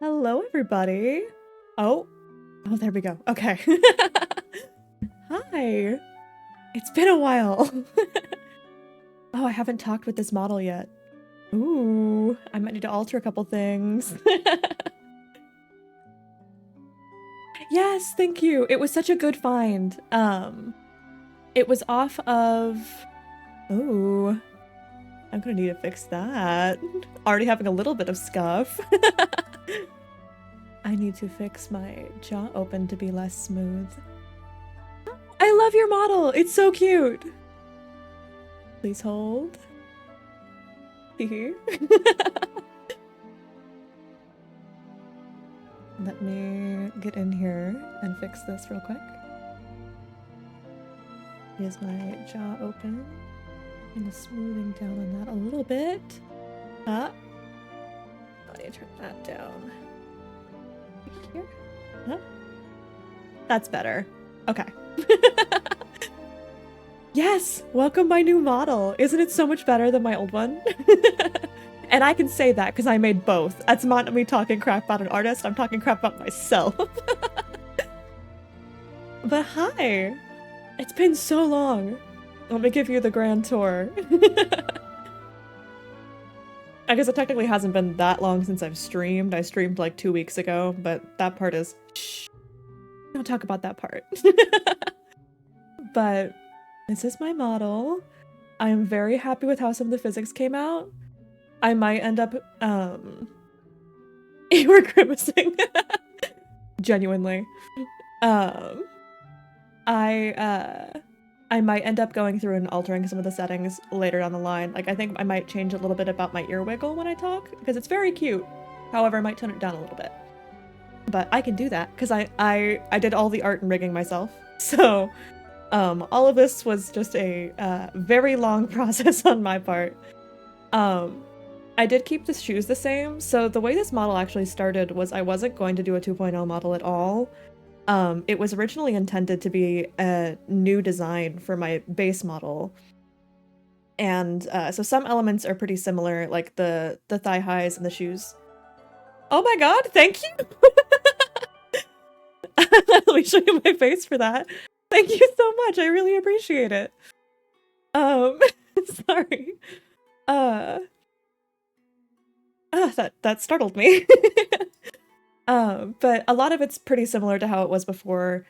Hello, everybody. Oh, there we go. Okay. Hi. It's been a while. Oh, I haven't talked with this model yet. Ooh, I might need to alter a couple things. Yes, thank you. It was such a good find. It was off of... Ooh, I'm gonna need to fix that. Already having a little bit of scuff. I need to fix my jaw open to be less smooth. I love your model! It's so cute! Please hold. Here. Let me get in here and fix this real quick. Here's my jaw open. And the smoothing down on that a little bit. I need to turn that down. Here? Huh? That's better. Okay. Yes! Welcome my new model! Isn't it so much better than my old one? And I can say that because I made both. That's not me talking crap about an artist, I'm talking crap about myself. But hi! It's been so long. Let me give you the grand tour. I guess it technically hasn't been that long since I've streamed. I streamed like 2 weeks ago, but that part is... Shh. Don't talk about that part. But this is my model. I am very happy with how some of the physics came out. I might end up, you were grimacing. Genuinely. I might end up going through and altering some of the settings later down the line. Like, I think I might change a little bit about my ear wiggle when I talk, because it's very cute. However, I might tone it down a little bit. But I can do that, because I did all the art and rigging myself. So, all of this was just a very long process on my part. I did keep the shoes the same, so the way this model actually started was I wasn't going to do a 2.0 model at all. It was originally intended to be a new design for my base model. And so some elements are pretty similar, like the thigh highs and the shoes. Oh my god, thank you! Let me show you my face for that. Thank you so much, I really appreciate it. Sorry. That startled me. But a lot of it's pretty similar to how it was before.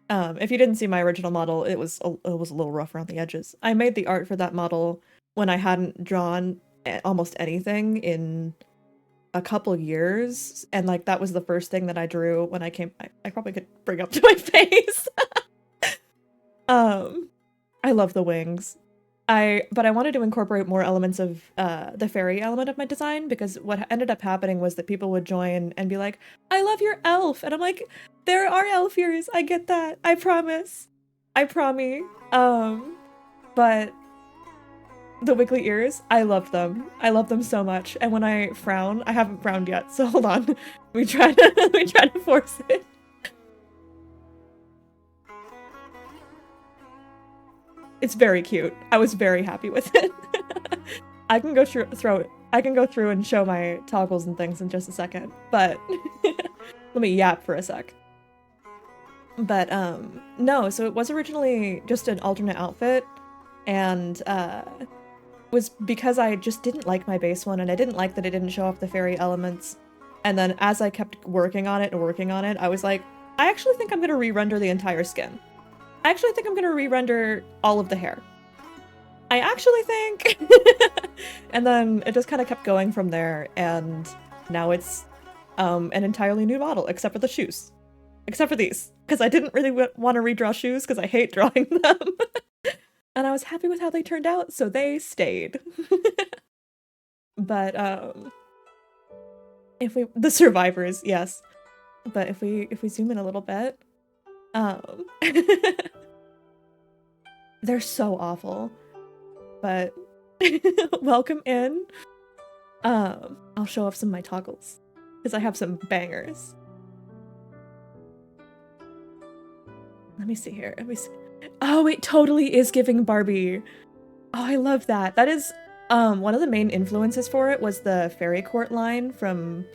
If you didn't see my original model, it was a little rough around the edges. I made the art for that model when I hadn't drawn almost anything in a couple years, and like that was the first thing that I drew when I came. I probably could bring up to my face. I love the wings. But I wanted to incorporate more elements of the fairy element of my design, because what ended up happening was that people would join and be like, I love your elf! And I'm like, there are elf ears, I get that, I promise. I promise. But the wiggly ears, I love them. I love them so much. And when I frown, I haven't frowned yet, so hold on. We try to force it. It's very cute. I was very happy with it. I can go through and show my toggles and things in just a second, but let me yap for a sec. But no, so it was originally just an alternate outfit, and was because I just didn't like my base one, and I didn't like that it didn't show off the fairy elements. And then as I kept working on it, I was like, I actually think I'm gonna re-render the entire skin. I actually think I'm gonna re-render all of the hair. I actually think... And then it just kind of kept going from there, and now it's an entirely new model, except for the shoes. Except for these, because I didn't really want to redraw shoes, because I hate drawing them. And I was happy with how they turned out, so they stayed. But, the survivors, yes. But if we zoom in a little bit, they're so awful, but welcome in. I'll show off some of my toggles, because I have some bangers. Let me see here. Oh, it totally is giving Barbie. Oh, I love that. That is, one of the main influences for it was the Fairy Court line from,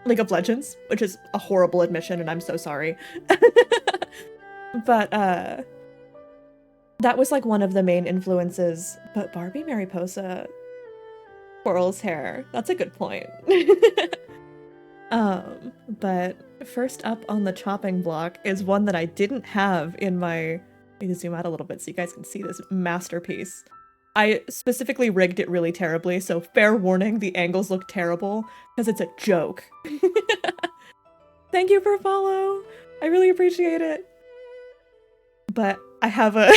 League of Legends, which is a horrible admission, and I'm so sorry. But, that was like one of the main influences. But Barbie Mariposa Coral's hair, that's a good point. But first up on the chopping block is one that I didn't have in my... I need to zoom out a little bit so you guys can see this masterpiece. I specifically rigged it really terribly, so fair warning, the angles look terrible, because it's a joke. Thank you for follow! I really appreciate it! But I have a...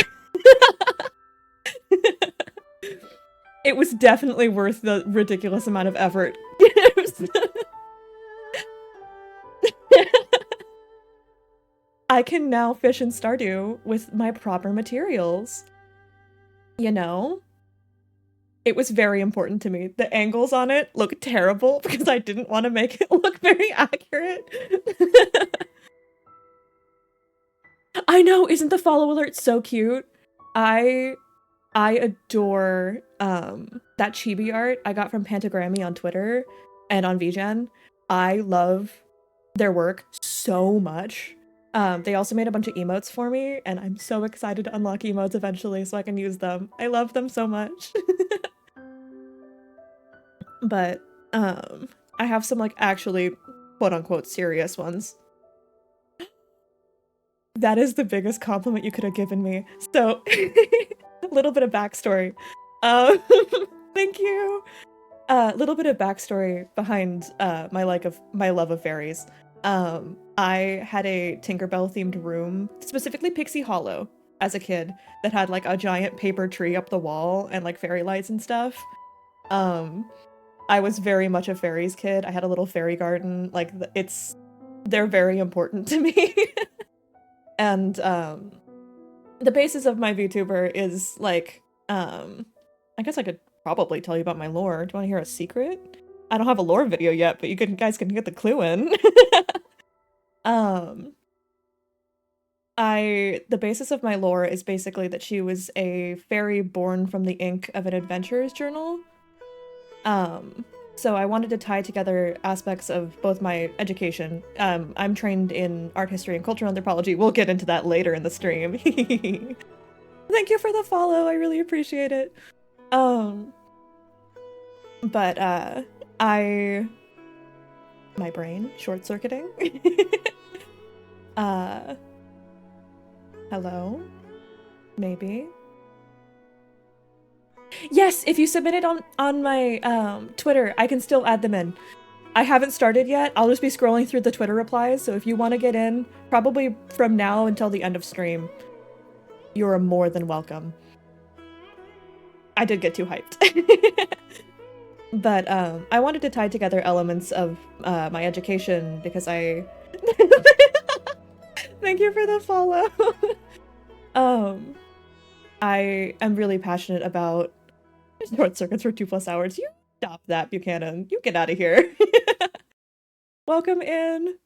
It was definitely worth the ridiculous amount of effort. I can now fish in Stardew with my proper materials. You know? It was very important to me. The angles on it look terrible because I didn't want to make it look very accurate. I know, isn't the follow alert so cute? I adore that chibi art I got from Pantagrammy on Twitter and on VGen. I love their work so much. They also made a bunch of emotes for me, and I'm so excited to unlock emotes eventually so I can use them. I love them so much. But I have some like actually quote-unquote serious ones. That is the biggest compliment you could have given me. So, a little bit of backstory. Thank you. A little bit of backstory behind my love of fairies. I had a Tinkerbell themed room, specifically Pixie Hollow, as a kid, that had like a giant paper tree up the wall and like fairy lights and stuff. I was very much a fairies kid. I had a little fairy garden. Like they're very important to me. And the basis of my VTuber is like, I guess I could probably tell you about my lore. Do you want to hear a secret? I don't have a lore video yet, but you guys can get the clue in. the basis of my lore is basically that she was a fairy born from the ink of an adventurer's journal. So I wanted to tie together aspects of both my education. I'm trained in art history and cultural anthropology. We'll get into that later in the stream. Thank you for the follow. I really appreciate it. But my brain short-circuiting. Hello? Maybe? Yes, if you submit it on my Twitter, I can still add them in. I haven't started yet. I'll just be scrolling through the Twitter replies, so if you want to get in, probably from now until the end of stream, you're more than welcome. I did get too hyped. But I wanted to tie together elements of my education because I... Thank you for the follow. I am really passionate about short circuits for 2+ hours. You stop that, Buchanan. You get out of here. Welcome in.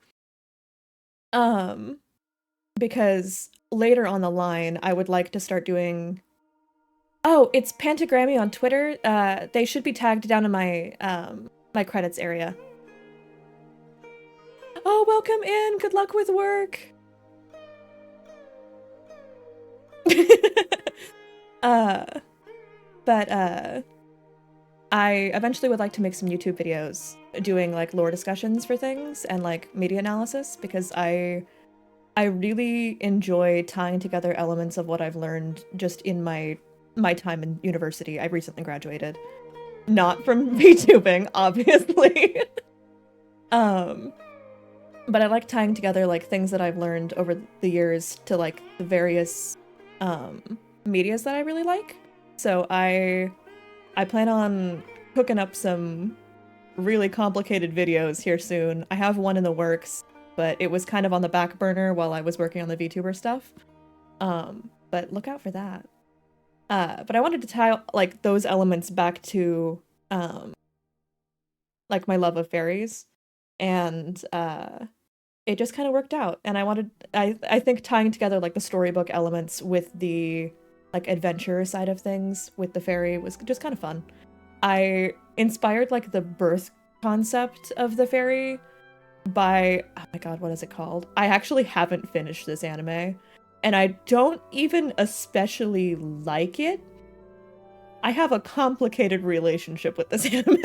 Because later on the line, I would like to start doing... Oh, it's Pantagrammy on Twitter. They should be tagged down in my my credits area. Oh, welcome in. Good luck with work. But I eventually would like to make some YouTube videos doing like lore discussions for things and like media analysis because I really enjoy tying together elements of what I've learned just in my time in university. I recently graduated. Not from VTubing, obviously. But I like tying together like things that I've learned over the years to like the various medias that I really like. So I plan on cooking up some really complicated videos here soon. I have one in the works, but it was kind of on the back burner while I was working on the VTuber stuff. But look out for that. But I wanted to tie like those elements back to like my love of fairies, and it just kind of worked out. And I think tying together like the storybook elements with the like adventure side of things with the fairy was just kind of fun. I inspired like the birth concept of the fairy by, oh my god, what is it called? I actually haven't finished this anime, and I don't even especially like it. I have a complicated relationship with this anime.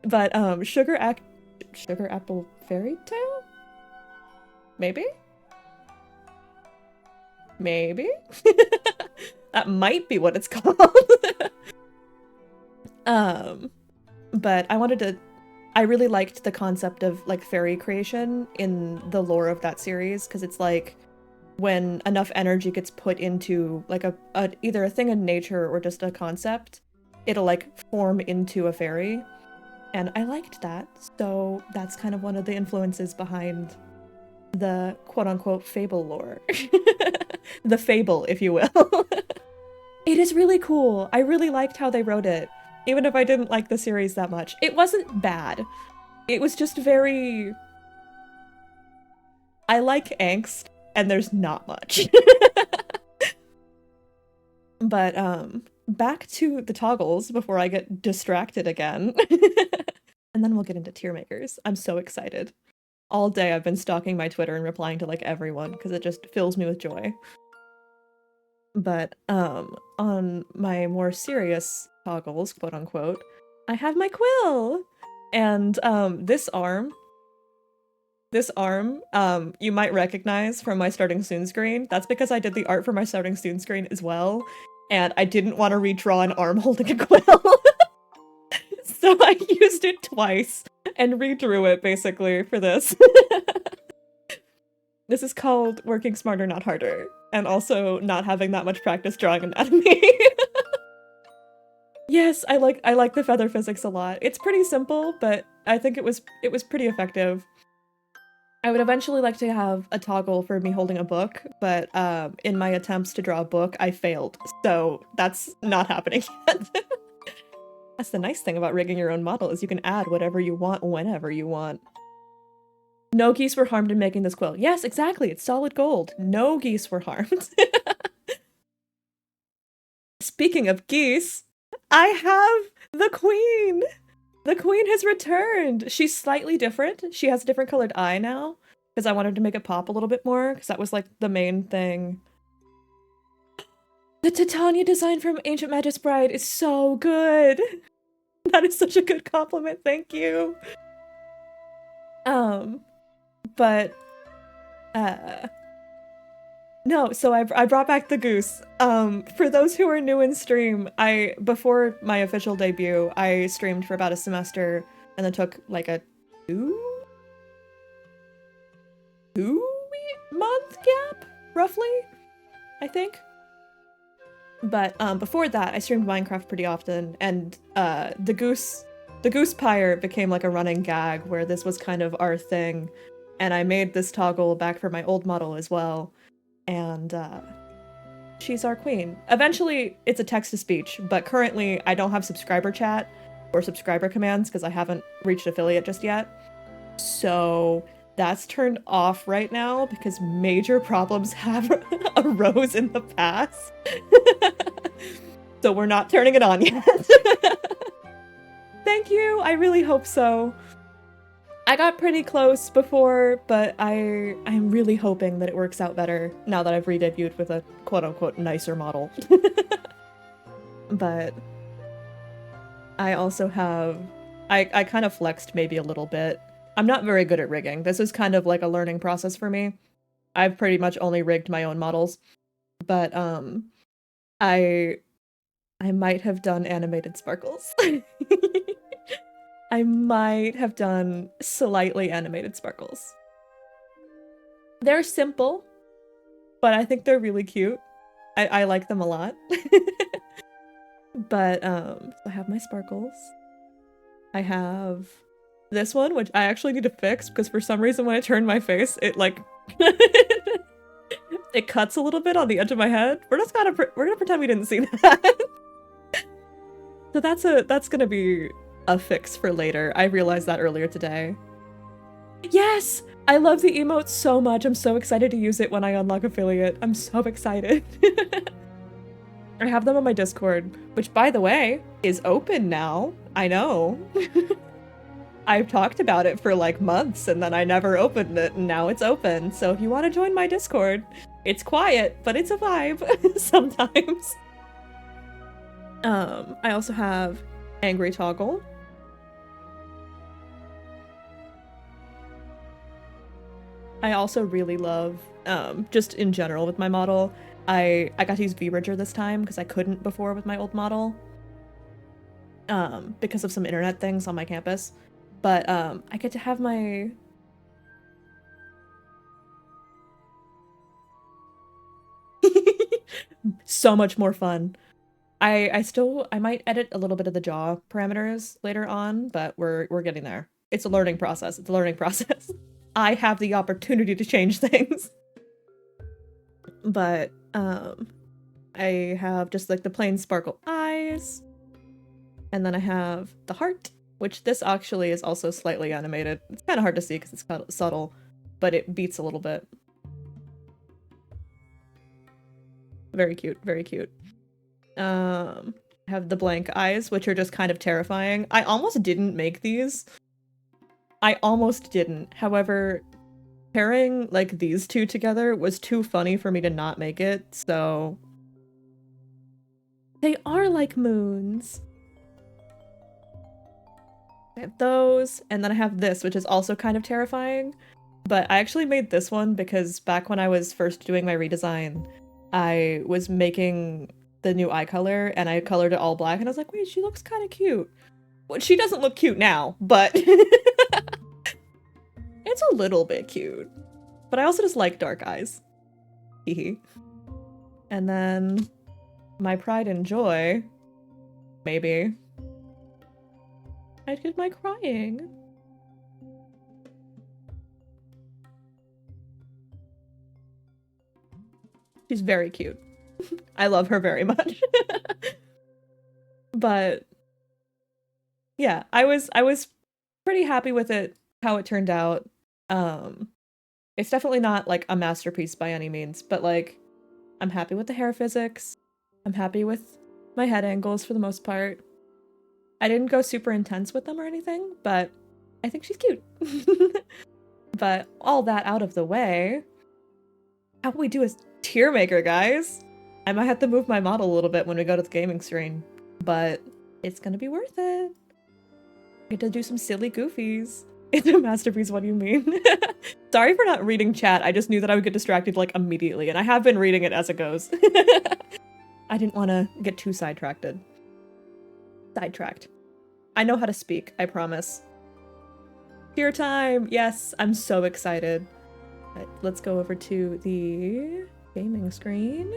But Sugar Apple Fairy Tale? Maybe? Maybe? That might be what it's called. But I really liked the concept of like fairy creation in the lore of that series, because it's like when enough energy gets put into like either a thing in nature or just a concept, it'll like form into a fairy. And I liked that, so that's kind of one of the influences behind the quote-unquote fable lore. The fable, if you will. It is really cool. I really liked how they wrote it, even if I didn't like the series that much. It wasn't bad. It was just very... I like angst, and there's not much. But, back to the toggles before I get distracted again. And then we'll get into tier makers. I'm so excited. All day I've been stalking my Twitter and replying to like everyone because it just fills me with joy. But on my more serious toggles, quote unquote, I have my quill. And this arm, you might recognize from my starting soon screen. That's because I did the art for my starting soon screen as well. And I didn't want to redraw an arm holding a quill. So I used it twice and redrew it basically for this. This is called working smarter, not harder, and also not having that much practice drawing anatomy. Yes, I like the feather physics a lot. It's pretty simple, but I think it was pretty effective. I would eventually like to have a toggle for me holding a book, but in my attempts to draw a book, I failed. So that's not happening yet. That's the nice thing about rigging your own model, is you can add whatever you want whenever you want. No geese were harmed in making this quill. Yes, exactly. It's solid gold. No geese were harmed. Speaking of geese, I have the queen. The queen has returned. She's slightly different. She has a different colored eye now because I wanted to make it pop a little bit more because that was like the main thing. The Titania design from Ancient Magus Bride is so good. That is such a good compliment. Thank you. But no, so I brought back the goose. For those who are new in stream, before my official debut, I streamed for about a semester and then took like a two-month gap, roughly, I think. But before that, I streamed Minecraft pretty often, and the goose pyre became like a running gag where this was kind of our thing, and I made this toggle back for my old model as well, and she's our queen. Eventually, it's a text-to-speech, but currently I don't have subscriber chat or subscriber commands because I haven't reached affiliate just yet. So that's turned off right now because major problems have arose in the past. So we're not turning it on yet. Thank you. I really hope so. I got pretty close before, but I'm really hoping that it works out better now that I've re-debuted with a quote-unquote nicer model. But I also have... I kind of flexed maybe a little bit. I'm not very good at rigging. This is kind of like a learning process for me. I've pretty much only rigged my own models. But I might have done animated sparkles. I might have done slightly animated sparkles. They're simple, but I think they're really cute. I like them a lot. But so I have my sparkles. I have this one, which I actually need to fix because for some reason when I turn my face, it like it cuts a little bit on the edge of my head. We're gonna pretend we didn't see that. So that's gonna be a fix for later. I realized that earlier today. Yes! I love the emotes so much. I'm so excited to use it when I unlock affiliate. I'm so excited. I have them on my Discord, which by the way, is open now. I know. I've talked about it for like months and then I never opened it and now it's open. So if you want to join my Discord, it's quiet, but it's a vibe sometimes. I also have Angry Toggle. I also really love, just in general with my model, I got to use V-Ridger this time because I couldn't before with my old model. Because of some internet things on my campus. But I get to have my... so much more fun. I might edit a little bit of the jaw parameters later on, but we're getting there. It's a learning process. It's a learning process. I have the opportunity to change things. But I have just like the plain sparkle eyes. And then I have the heart, which this actually is also slightly animated. It's kind of hard to see because it's subtle, but it beats a little bit. Very cute, very cute. I have the blank eyes, which are just kind of terrifying. I almost didn't make these. I almost didn't. However, pairing like these two together was too funny for me to not make it, so... They are like moons. I have those, and then I have this, which is also kind of terrifying. But I actually made this one because back when I was first doing my redesign, I was making the new eye color, and I colored it all black, and I was like, wait, she looks kind of cute. Well, she doesn't look cute now, but... It's a little bit cute. But I also just like dark eyes. Hehe. And then... my pride and joy... maybe... I did my crying. She's very cute. I love her very much. But yeah, I was pretty happy with it, how it turned out. It's definitely not like a masterpiece by any means, but like I'm happy with the hair physics. I'm happy with my head angles for the most part. I didn't go super intense with them or anything, but I think she's cute. But all that out of the way, how about we do a tier maker, guys? I might have to move my model a little bit when we go to the gaming screen, but it's gonna be worth it. I get to do some silly goofies. It's a masterpiece, what do you mean? Sorry for not reading chat, I just knew that I would get distracted like immediately, and I have been reading it as it goes. I didn't want to get too sidetracked. I know how to speak, I promise. Tier time! Yes, I'm so excited. Right, let's go over to the gaming screen.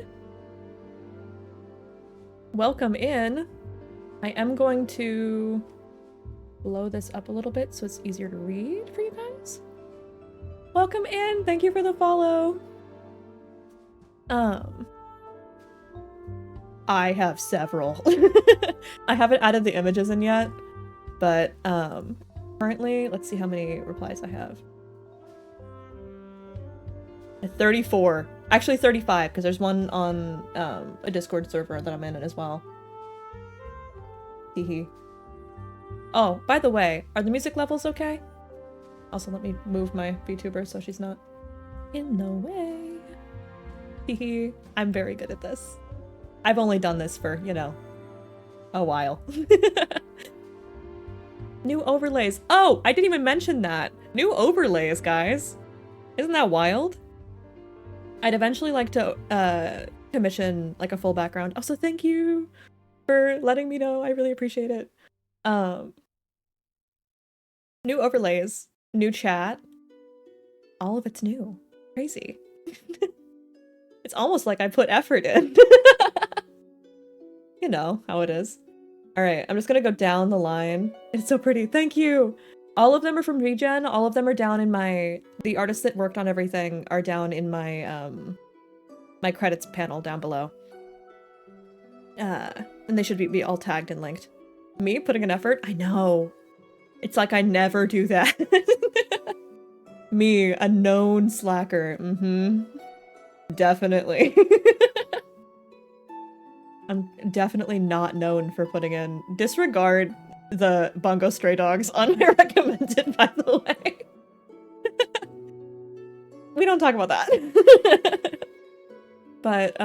Welcome in. I am going to blow this up a little bit so it's easier to read for you guys. Welcome in! Thank you for the follow! I have several. I haven't added the images in yet, but currently, let's see how many replies I have. 34. Actually 35, because there's one on a Discord server that I'm in as well. Hehe. Oh, by the way, are the music levels okay? Also, let me move my VTuber so she's not in the way. Hehe. I'm very good at this. I've only done this for, you know, a while. New overlays. Oh, I didn't even mention that. New overlays, guys. Isn't that wild? I'd eventually like to commission like a full background. Also, thank you for letting me know. I really appreciate it. New overlays, new chat. All of it's new. Crazy. It's almost like I put effort in. You know how it is. Alright, I'm just gonna go down the line. It's so pretty. Thank you! All of them are from Regen. All of them are down in my... The artists that worked on everything are down in my, my credits panel down below. And they should be all tagged and linked. Me putting an effort? I know. It's like I never do that. Me, a known slacker. Mm-hmm. Definitely. I'm definitely not known for putting in. Disregard the Bungo Stray Dogs on my recommended, by the way. We don't talk about that. But,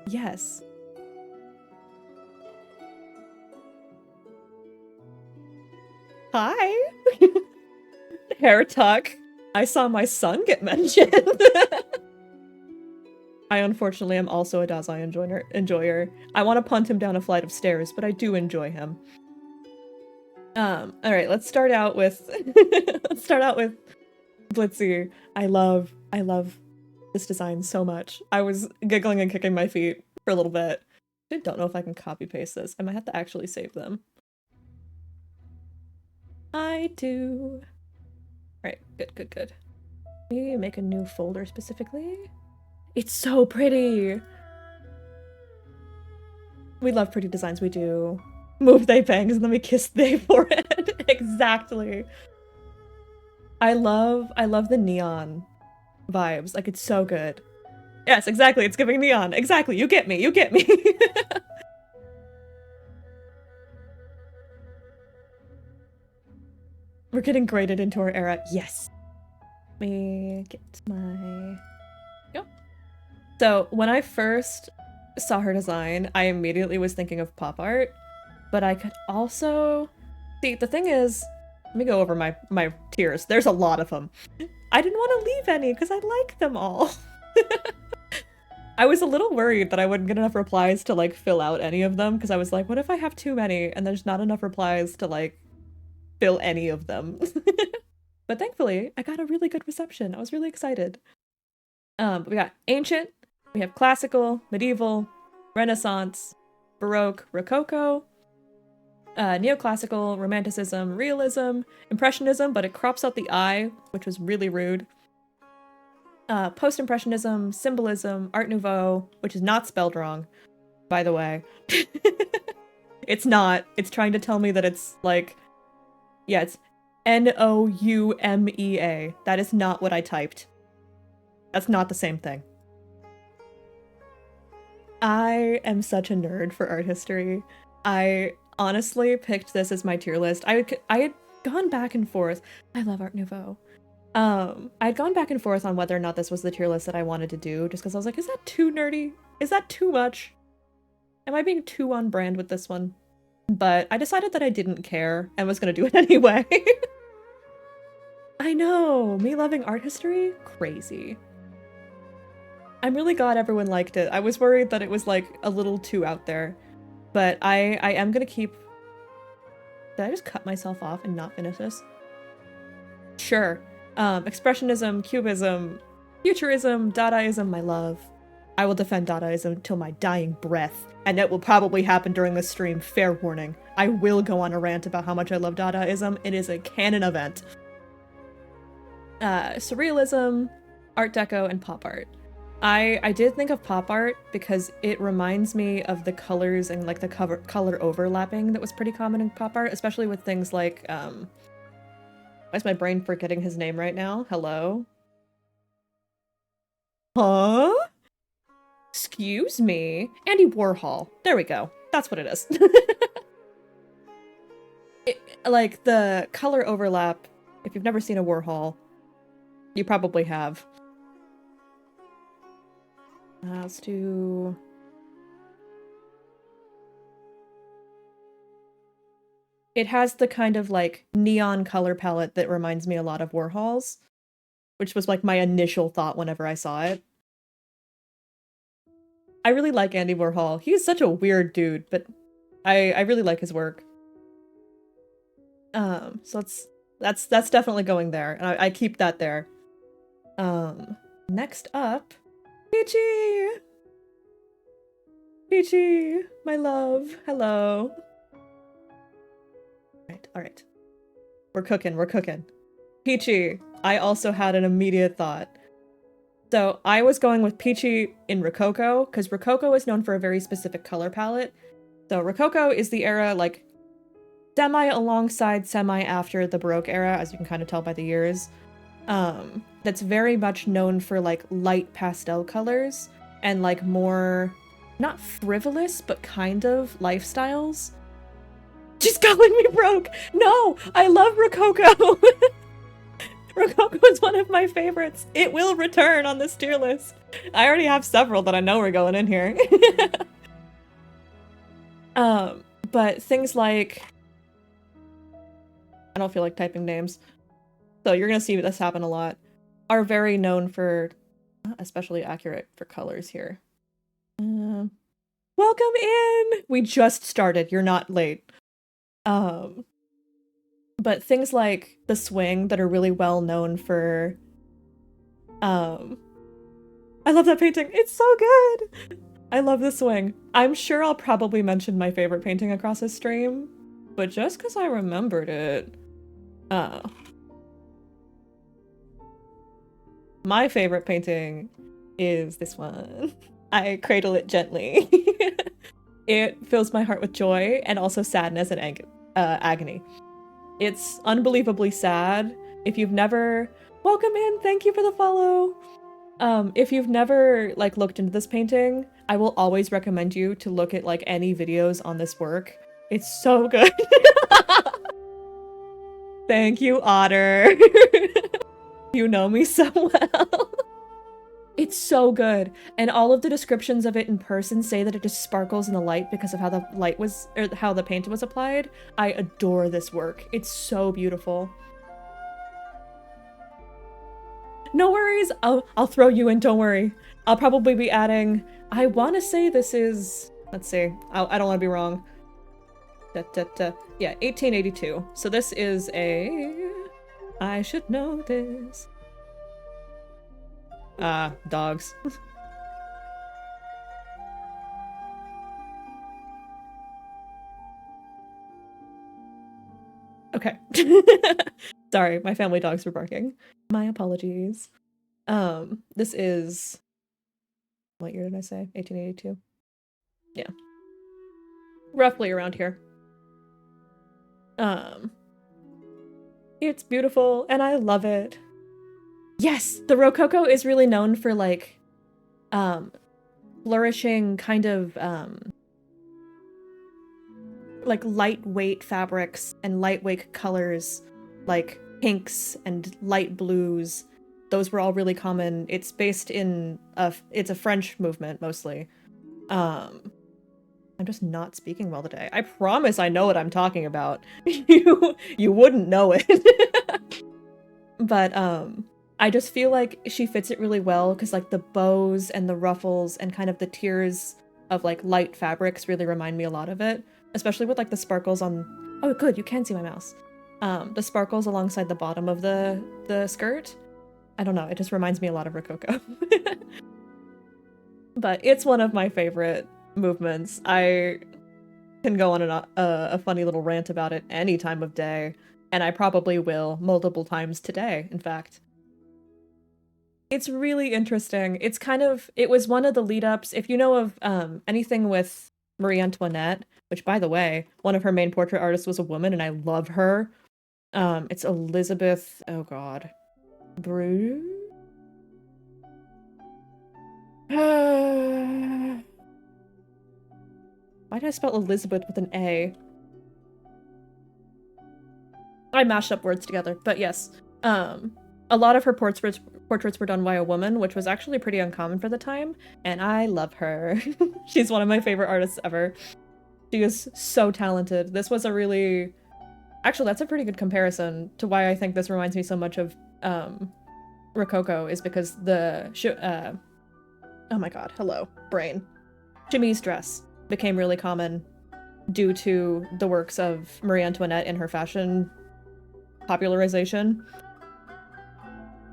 yes. Hi! Hair tuck. I saw my son get mentioned. I unfortunately am also a Dazai enjoyer. I want to punt him down a flight of stairs, but I do enjoy him. Alright, let's start out with let's start out with Blitzy. I love this design so much. I was giggling and kicking my feet for a little bit. I don't know if I can copy paste this. I might have to actually save them. I do. Right, good. Let me make a new folder specifically. It's so pretty! We love pretty designs, we do. Move they bangs and then we kiss they forehead. Exactly. I love the neon vibes. Like, it's so good. Yes, exactly, it's giving neon. Exactly, you get me, you get me. We're getting graded into our era. Yes. Let me get my... Yep. So, when I first saw her design, I immediately was thinking of pop art, but I could also... See, the thing is, let me go over my tiers. There's a lot of them. I didn't want to leave any because I like them all. I was a little worried that I wouldn't get enough replies to, like, fill out any of them, because I was like, what if I have too many and there's not enough replies to, like, fill any of them? But thankfully, I got a really good reception. I was really excited. We got ancient, we have classical, medieval, Renaissance, Baroque, Rococo, neoclassical, romanticism, realism, impressionism, but it crops out the I, which was really rude. Post-impressionism, symbolism, Art Nouveau, which is not spelled wrong, by the way. It's not. It's trying to tell me that it's like, yeah, it's Noumea. That is not what I typed. That's not the same thing. I am such a nerd for art history. I honestly picked this as my tier list. I had gone back and forth. I love Art Nouveau. I'd gone back and forth on whether or not this was the tier list that I wanted to do, just because I was like, is that too nerdy? Is that too much? Am I being too on brand with this one? But I decided that I didn't care and was gonna do it anyway. I know, me loving art history? Crazy. I'm really glad everyone liked it. I was worried that it was like a little too out there, but I am gonna keep... Did I just cut myself off and not finish this? Sure. Expressionism, Cubism, Futurism, Dadaism, my love. I will defend Dadaism till my dying breath, and it will probably happen during this stream, fair warning. I will go on a rant about how much I love Dadaism. It is a canon event. Surrealism, Art Deco, and pop art. I did think of pop art because it reminds me of the colors and like the color overlapping that was pretty common in pop art, especially with things like, why is my brain forgetting his name right now? Hello? Huh? Excuse me? Andy Warhol. There we go. That's what it is. Like, the color overlap, if you've never seen a Warhol, you probably have. Let's do... It has the kind of, like, neon color palette that reminds me a lot of Warhol's, which was, like, my initial thought whenever I saw it. I really like Andy Warhol. He's such a weird dude, but I really like his work. So that's definitely going there, and I keep that there. Next up, Peachy! Peachy, my love, hello. Alright. We're cooking. Peachy, I also had an immediate thought. So I was going with Peachy in Rococo, because Rococo is known for a very specific color palette. So Rococo is the era, like, semi-alongside, semi-after the Baroque era, as you can kind of tell by the years. That's very much known for, like, light pastel colors, and, like, more, not frivolous, but kind of lifestyles. She's calling me broke! No! I love Rococo! Rococo is one of my favorites. It will return on this tier list. I already have several that I know are going in here. But things like... I don't feel like typing names. So you're gonna see this happen a lot. Are very known for... Not especially accurate for colors here. Welcome in! We just started. You're not late. But things like The Swing that are really well known for... I love that painting. It's so good! I love The Swing. I'm sure I'll probably mention my favorite painting across this stream, but just because I remembered it... My favorite painting is this one. I cradle it gently. It fills my heart with joy and also sadness and agony. It's unbelievably sad. If you've never... Welcome in! Thank you for the follow! If you've never, like, looked into this painting, I will always recommend you to look at, like, any videos on this work. It's so good! Thank you, Otter! You know me so well. It's so good, and all of the descriptions of it in person say that it just sparkles in the light because of how the light was, or how the paint was applied. I adore this work. It's so beautiful. No worries, I'll throw you in, don't worry. I'll probably be adding, I want to say this is, let's see, I don't want to be wrong. Yeah, 1882. So this is a, I should know this. Dogs. Okay. Sorry, my family dogs were barking. My apologies. This is... What year did I say? 1882? Yeah. Roughly around here. It's beautiful, and I love it. Yes, the Rococo is really known for, like, flourishing kind of, like, lightweight fabrics and lightweight colors, like pinks and light blues. Those were all really common. It's based in it's a French movement mostly. I'm just not speaking well today. I promise I know what I'm talking about. You wouldn't know it. But I just feel like she fits it really well because like the bows and the ruffles and kind of the tiers of like light fabrics really remind me a lot of it, especially with like the sparkles on. Oh, good, you can see my mouse. The sparkles alongside the bottom of the skirt. I don't know, it just reminds me a lot of Rococo. But it's one of my favorite movements. I can go on a funny little rant about it any time of day, and I probably will multiple times today, in fact. It's really interesting. It was one of the lead-ups. If you know of anything with Marie Antoinette, which by the way, one of her main portrait artists was a woman, and I love her. It's Elizabeth, oh god. Brew? Why did I spell Elizabeth with an A? I mashed up words together, but yes. A lot of her portraits were done by a woman, which was actually pretty uncommon for the time, and I love her. She's one of my favorite artists ever. She is so talented. This was a really... Actually, that's a pretty good comparison to why I think this reminds me so much of Rococo, is because the... oh my god, hello, brain. Chemise dress became really common due to the works of Marie Antoinette in her fashion popularization.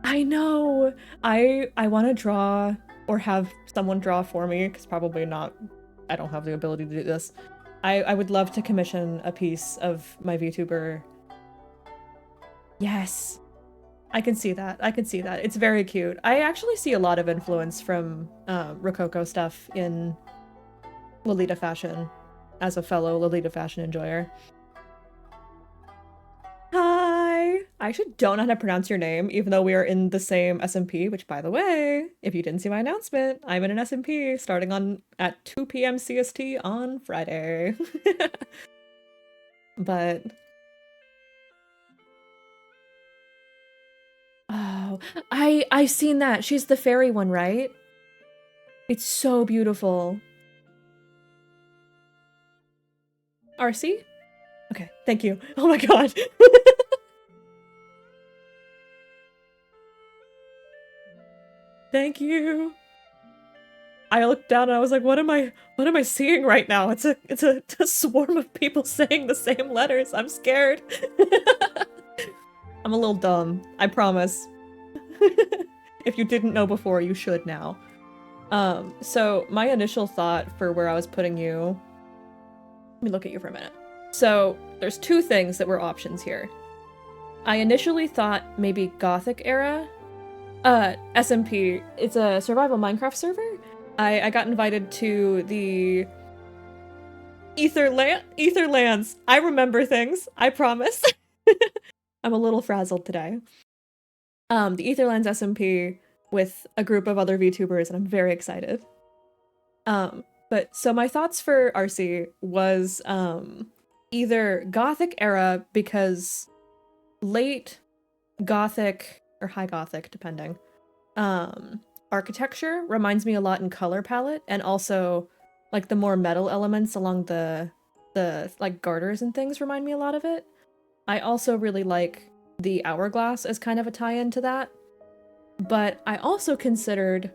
I know! I want to draw or have someone draw for me, because probably not. I don't have the ability to do this. I would love to commission a piece of my VTuber. Yes! I can see that. I can see that. It's very cute. I actually see a lot of influence from Rococo stuff in Lolita fashion, as a fellow Lolita fashion enjoyer. Hi! I actually don't know how to pronounce your name, even though we are in the same SMP, which, by the way, if you didn't see my announcement, I'm in an SMP starting at 2 p.m. CST on Friday. But... oh, I've seen that. She's the fairy one, right? It's so beautiful. RC? Okay, thank you. Oh my god. Thank you. I looked down and I was like, what am I seeing right now? It's a swarm of people saying the same letters. I'm scared. I'm a little dumb, I promise. If you didn't know before, you should now. So my initial thought for where I was putting you... Let me look at you for a minute. So there's two things that were options here. I initially thought maybe Gothic era. SMP, it's a survival Minecraft server. I got invited to the Etherlands. I remember things, I promise. I'm a little frazzled today. The Etherlands SMP with a group of other VTubers, and I'm very excited. But so my thoughts for RC was either Gothic era, because late Gothic or high Gothic, depending, architecture reminds me a lot in color palette, and also like the more metal elements along the like garters and things remind me a lot of it. I also really like the hourglass as kind of a tie-in to that, but I also considered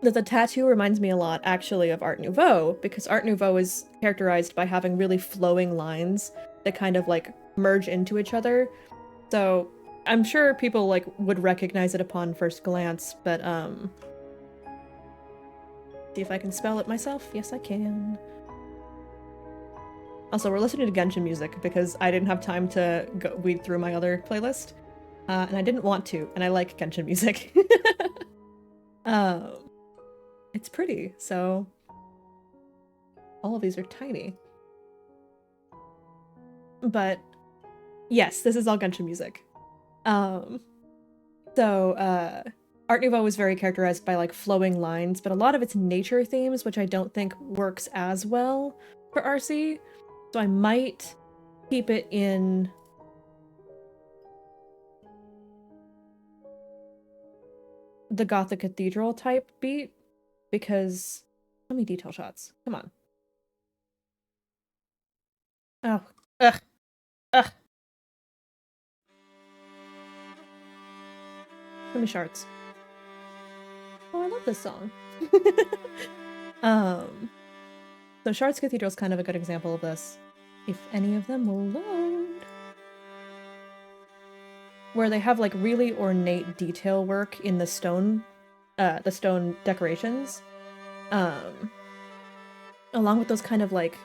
that the tattoo reminds me a lot actually of Art Nouveau, because Art Nouveau is characterized by having really flowing lines that kind of like merge into each other. So I'm sure people like would recognize it upon first glance, but see if I can spell it myself. Yes, I can. Also, we're listening to Genshin music because I didn't have time to weed through my other playlist, and I didn't want to, and I like Genshin music. It's pretty, so all of these are tiny. But Yes, this is all Genshin music. So, Art Nouveau was very characterized by like flowing lines, but a lot of it's nature themes, which I don't think works as well for RC. So I might keep it in the Gothic Cathedral type beat, because how many detail shots? Come on. Oh, ugh, ugh. Give me shards. Oh, I love this song. So Shards Cathedral is kind of a good example of this. If any of them will load. Where they have like really ornate detail work in the stone decorations. Along with those kind of like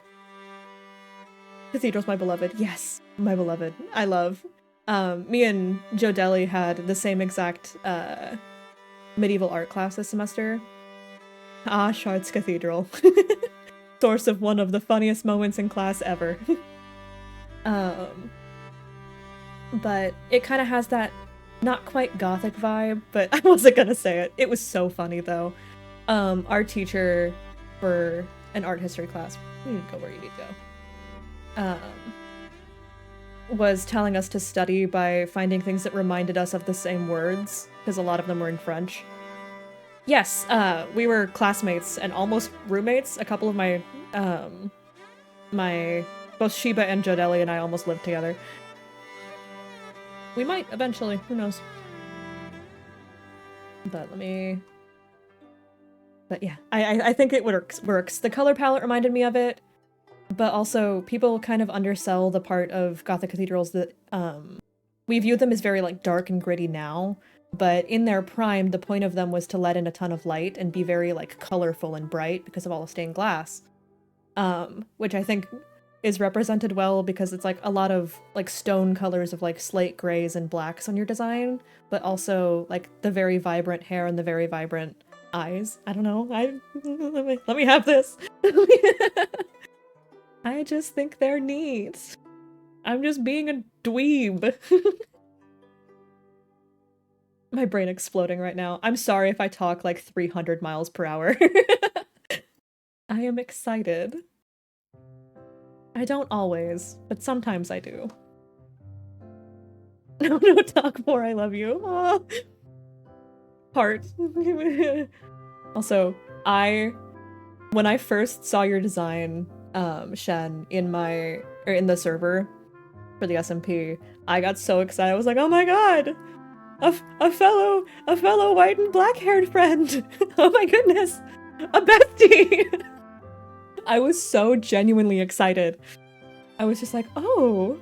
Cathedral's my beloved. Yes, my beloved. I love. Me and Joe Deli had the same exact medieval art class this semester. Ah, Shards Cathedral. Source of one of the funniest moments in class ever. But it kind of has that not quite gothic vibe, but I wasn't gonna say it. It was so funny though. Our teacher for an art history class, you need to go where you need to go, was telling us to study by finding things that reminded us of the same words, because a lot of them were in French. Yes, we were classmates and almost roommates. A couple of my both Shiba and Jodeli and I almost lived together. We might eventually, who knows. But yeah, I think it works. The color palette reminded me of it, but also people kind of undersell the part of Gothic cathedrals that we view them as very like dark and gritty now, but in their prime, the point of them was to let in a ton of light and be very like colorful and bright because of all the stained glass, which I think is represented well because it's like a lot of like stone colors of like slate grays and blacks on your design, but also like the very vibrant hair and the very vibrant eyes. I don't know. Let me have this. I just think they're neat. I'm just being a dweeb. My brain exploding right now. I'm sorry if I talk like 300 miles per hour. I am excited. I don't always, but sometimes I do. No, talk more, I love you. Aww. Heart. Also, when I first saw your design, Shen, in the server for the SMP, I got so excited. I was like, oh my god! A fellow white and black-haired friend! Oh my goodness! A bestie! I was so genuinely excited. I was just like, oh,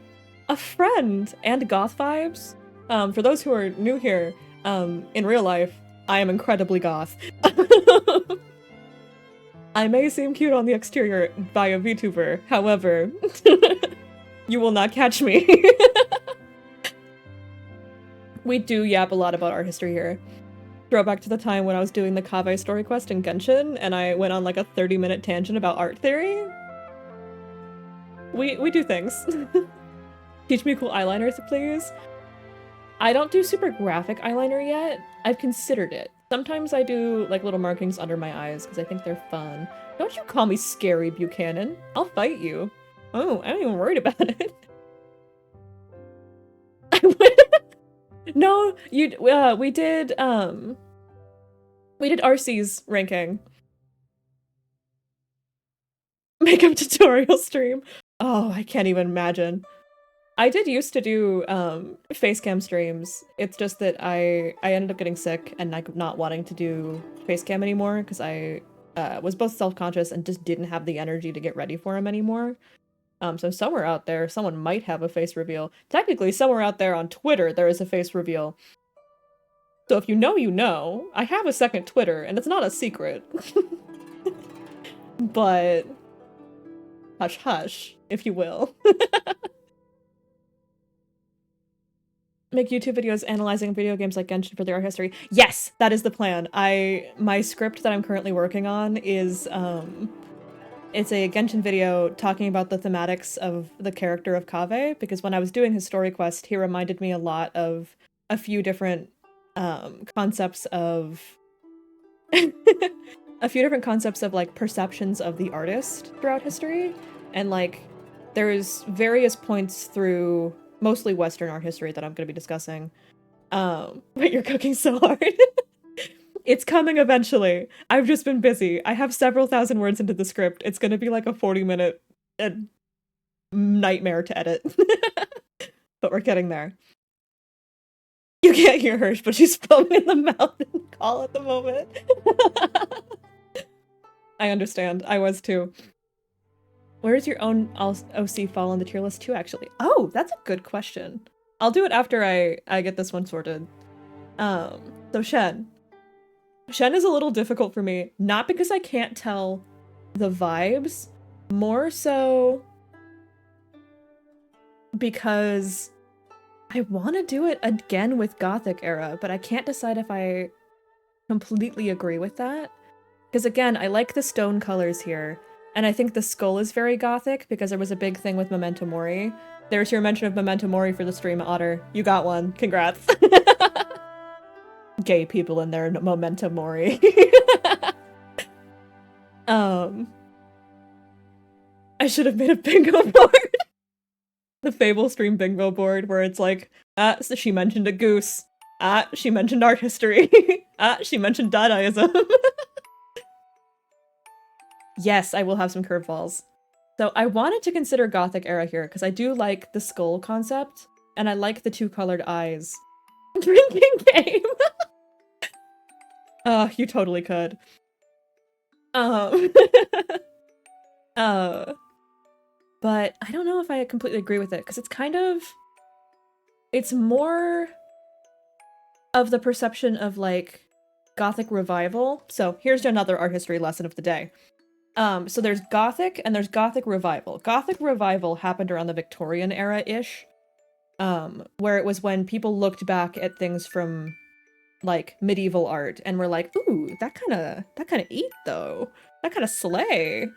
a friend! And goth vibes. For those who are new here, in real life, I am incredibly goth. I may seem cute on the exterior via VTuber, however, you will not catch me. We do yap a lot about art history here. Throwback to the time when I was doing the Kaveh story quest in Genshin, and I went on like a 30-minute tangent about art theory. We do things. Teach me cool eyeliners, please. I don't do super graphic eyeliner yet. I've considered it. Sometimes I do like little markings under my eyes because I think they're fun. Don't you call me Scary Buchanan. I'll fight you. Oh, I'm not even worried about it. No, we did RC's ranking. Makeup tutorial stream. Oh, I can't even imagine. I did used to do facecam streams. It's just that I ended up getting sick and like not wanting to do facecam anymore because I was both self-conscious and just didn't have the energy to get ready for him anymore. So somewhere out there, someone might have a face reveal. Technically, somewhere out there on Twitter, there is a face reveal. So if you know, you know. I have a second Twitter, and it's not a secret. But hush hush, if you will. Make YouTube videos analyzing video games like Genshin for their art history. Yes, that is the plan. My script that I'm currently working on is It's a Genshin video talking about the thematics of the character of Kaveh, because when I was doing his story quest, he reminded me a lot of a few different concepts of a few different concepts of like perceptions of the artist throughout history. And like there's various points through mostly Western art history that I'm going to be discussing. But you're cooking so hard. It's coming eventually. I've just been busy. I have several thousand words into the script. It's going to be like a 40-minute nightmare to edit. But we're getting there. You can't hear her, but she's foaming in the mouth and call at the moment. I understand. I was too. Where does your own OC fall on the tier list too, actually? Oh, that's a good question. I'll do it after I get this one sorted. So Shen. Shen is a little difficult for me, not because I can't tell the vibes, more so because I want to do it again with Gothic era, but I can't decide if I completely agree with that. Because again, I like the stone colors here, and I think the skull is very Gothic because there was a big thing with Memento Mori. There's your mention of Memento Mori for the stream, Otter. You got one. Congrats. Gay people in their Memento Mori. I should have made a bingo board. The Faeble stream bingo board where it's like, so she mentioned a goose. She mentioned art history. She mentioned Dadaism. Yes, I will have some curveballs. So I wanted to consider Gothic era here because I do like the skull concept and I like the two-colored eyes. Drinking game. You totally could. But I don't know if I completely agree with it because it's more of the perception of like Gothic revival. So here's another art history lesson of the day. So there's Gothic and there's Gothic revival. Gothic revival happened around the Victorian era-ish, where it was when people looked back at things from like medieval art and were like, ooh, that kind of eat though. That kind of slay.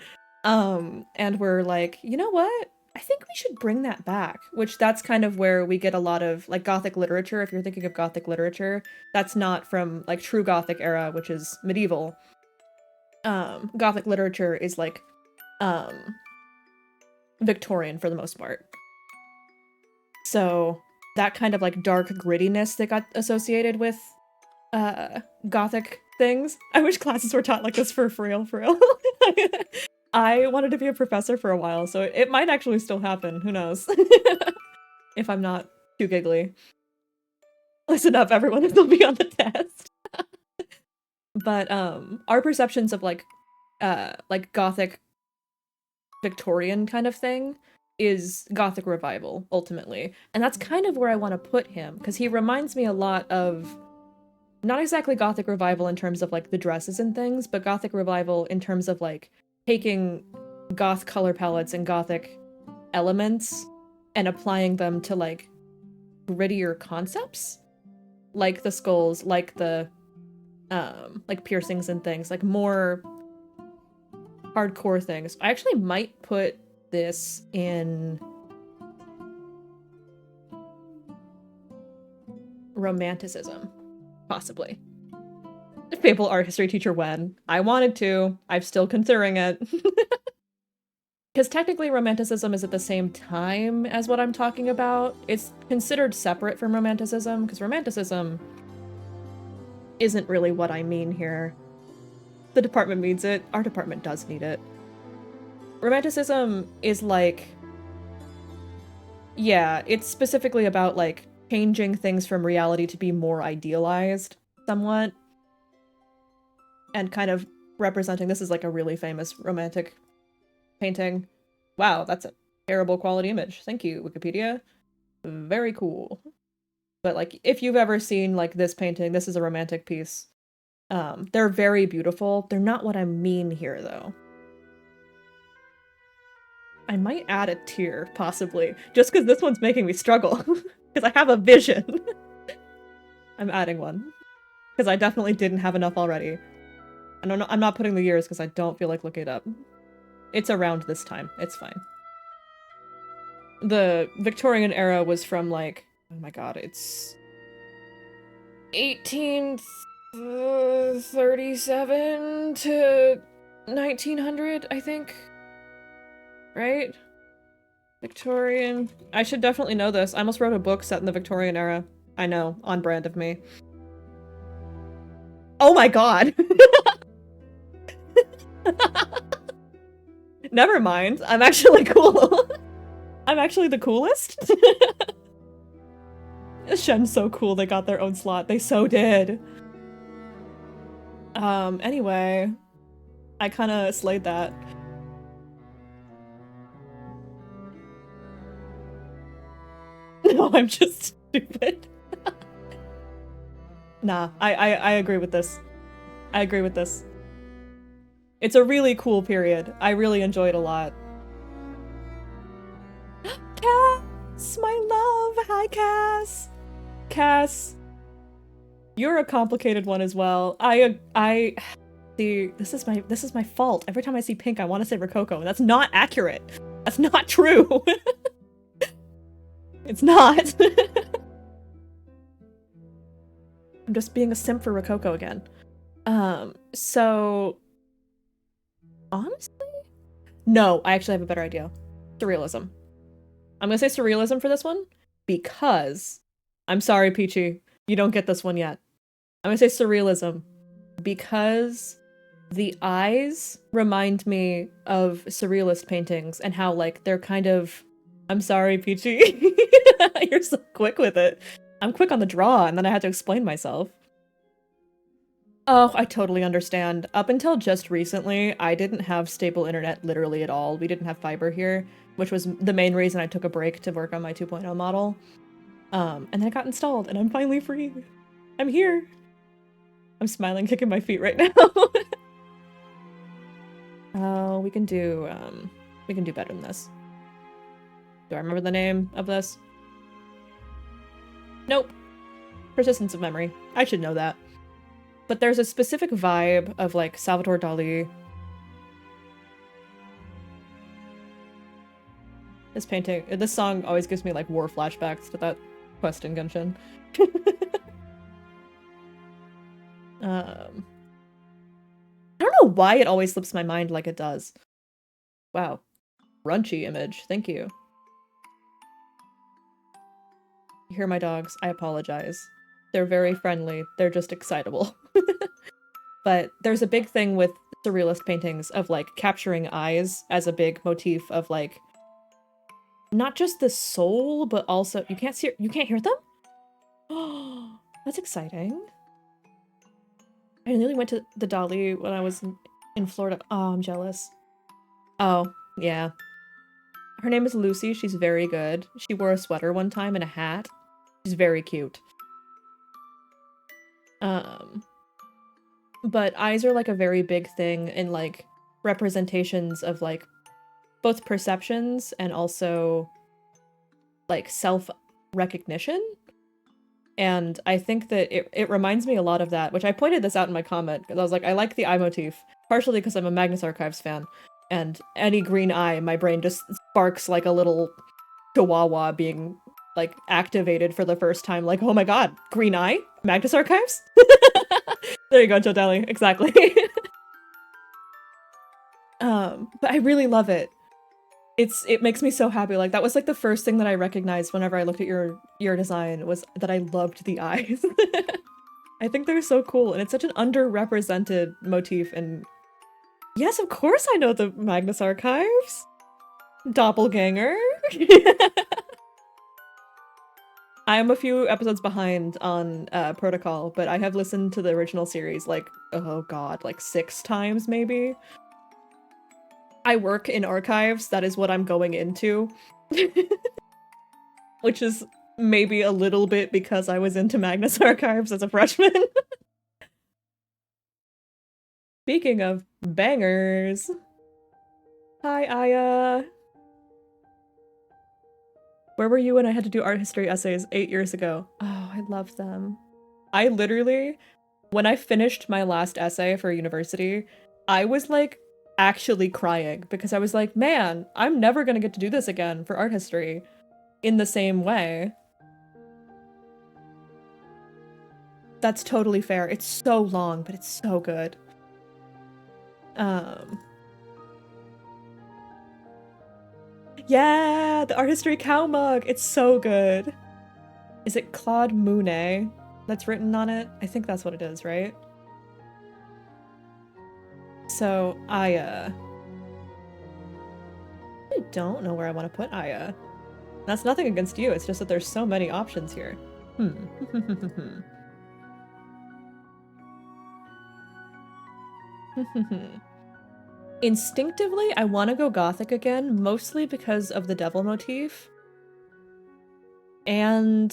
And we're like, you know what? I think we should bring that back, which that's kind of where we get a lot of like Gothic literature. If you're thinking of Gothic literature, that's not from like true Gothic era, which is medieval. Gothic literature is like, Victorian for the most part. So that kind of like dark grittiness that got associated with, Gothic things. I wish classes were taught like this for real. I wanted to be a professor for a while, so it might actually still happen. Who knows? If I'm not too giggly. Listen up, everyone, they'll be on the test. But our perceptions of like Gothic Victorian kind of thing is Gothic revival, ultimately. And that's kind of where I want to put him, because he reminds me a lot of not exactly Gothic revival in terms of like the dresses and things, but Gothic revival in terms of like taking goth color palettes and Gothic elements and applying them to like grittier concepts, like the skulls, like the like piercings and things, like more hardcore things. I actually might put this in romanticism, possibly. Faeble art history teacher when. I wanted to. I'm still considering it. Because technically romanticism is at the same time as what I'm talking about. It's considered separate from romanticism, because romanticism isn't really what I mean here. The department needs it. Our department does need it. Romanticism is like... yeah, it's specifically about like changing things from reality to be more idealized, somewhat. And kind of representing, this is like a really famous romantic painting. Wow, that's a terrible quality image. Thank you, Wikipedia. Very cool. But like, if you've ever seen like this painting, this is a romantic piece. They're very beautiful. They're not what I mean here, though. I might add a tier, possibly, just because this one's making me struggle. Because I have a vision. I'm adding one. Because I definitely didn't have enough already. I'm not putting the years because I don't feel like looking it up. It's around this time. It's fine. The Victorian era was from like, oh my god, it's 1837 to 1900, I think. Right? Victorian. I should definitely know this. I almost wrote a book set in the Victorian era. I know, on brand of me. Oh my god! Never mind. I'm actually cool. I'm actually the coolest. Shen's so cool they got their own slot. They so did. Anyway. I kinda slayed that. No, I'm just stupid. Nah, I agree with this. I agree with this. It's a really cool period. I really enjoy it a lot. Cass, my love! Hi, Cass! Cass, you're a complicated one as well. I see, this is my fault. Every time I see pink, I want to say Rococo, and that's not accurate. That's not true. It's not. I'm just being a simp for Rococo again. So honestly, no, I actually have a better idea. Surrealism. I'm gonna say surrealism for this one because I'm sorry, Peachy, you don't get this one yet. I'm gonna say surrealism because the eyes remind me of surrealist paintings and how like they're kind of. I'm sorry, Peachy. You're so quick with it. I'm quick on the draw, and then I had to explain myself. Oh, I totally understand. Up until just recently, I didn't have stable internet literally at all. We didn't have fiber here, which was the main reason I took a break to work on my 2.0 model. And then it got installed, and I'm finally free. I'm here. I'm smiling, kicking my feet right now. Oh, we can do better than this. Do I remember the name of this? Nope. Persistence of memory. I should know that. But there's a specific vibe of like Salvador Dali. This painting, this song always gives me like war flashbacks to that quest in Genshin. I don't know why it always slips my mind like it does. Wow. Runchy image. Thank you. You hear my dogs? I apologize. They're very friendly. They're just excitable. But there's a big thing with surrealist paintings of like capturing eyes as a big motif of like not just the soul, but also you can't hear them? Oh, that's exciting. I nearly went to the Dali when I was in Florida. Oh, I'm jealous. Oh, yeah. Her name is Lucy. She's very good. She wore a sweater one time and a hat. She's very cute. But eyes are like a very big thing in like representations of like both perceptions and also like self-recognition. And I think that it reminds me a lot of that, which I pointed this out in my comment because I was like, I like the eye motif, partially because I'm a Magnus Archives fan, and any green eye, my brain just sparks like a little chihuahua being like activated for the first time, like, oh my god, green eye? Magnus Archives? There you go, Joe Daly, exactly. But I really love it. It makes me so happy. Like that was like the first thing that I recognized whenever I looked at your design was that I loved the eyes. I think they're so cool, and it's such an underrepresented motif. And yes, of course I know the Magnus Archives. Doppelganger. I am a few episodes behind on Protocol, but I have listened to the original series like, oh god, like 6 times maybe. I work in archives, that is what I'm going into. Which is maybe a little bit because I was into Magnus Archives as a freshman. Speaking of bangers. Hi, Aya. Where were you when I had to do art history essays 8 years ago? Oh, I love them. I literally, when I finished my last essay for university, I was like actually crying because I was like, man, I'm never gonna get to do this again for art history in the same way. That's totally fair. It's so long, but it's so good. Yeah, the art history cow mug. It's so good. Is it Claude Monet that's written on it? I think that's what it is, right? So I don't know where I want to put Aya. That's nothing against you, it's just that there's so many options here. Instinctively, I want to go gothic again, mostly because of the devil motif. And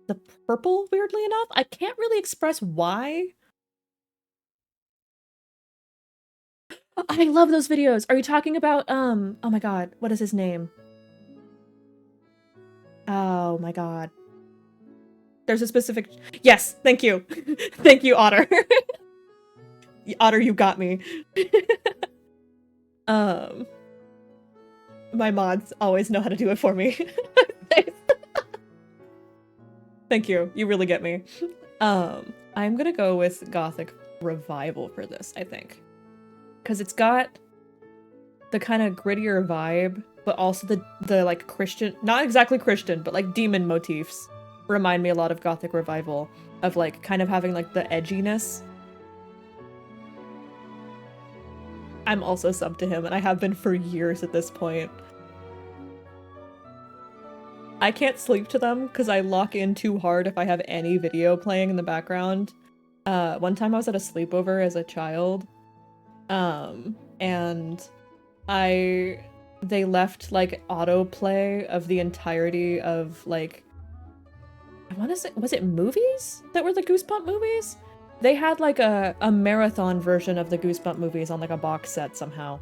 the purple, weirdly enough. I can't really express why. I love those videos. Are you talking about, oh my god, what is his name? Oh my god. There's a specific- Yes, thank you. Thank you, Otter. Otter, you got me. My mods always know how to do it for me. Thank you. You really get me. I'm gonna go with Gothic Revival for this, I think. Because it's got the kind of grittier vibe, but also the like Christian, not exactly Christian, but like demon motifs remind me a lot of Gothic Revival, of like kind of having like the edginess. I'm also sub to him, and I have been for years at this point. I can't sleep to them because I lock in too hard if I have any video playing in the background. One time I was at a sleepover as a child, and they left like autoplay of the entirety of like, I want to say, was it movies that were the Goosebump movies? They had like a marathon version of the Goosebump movies on like a box set somehow.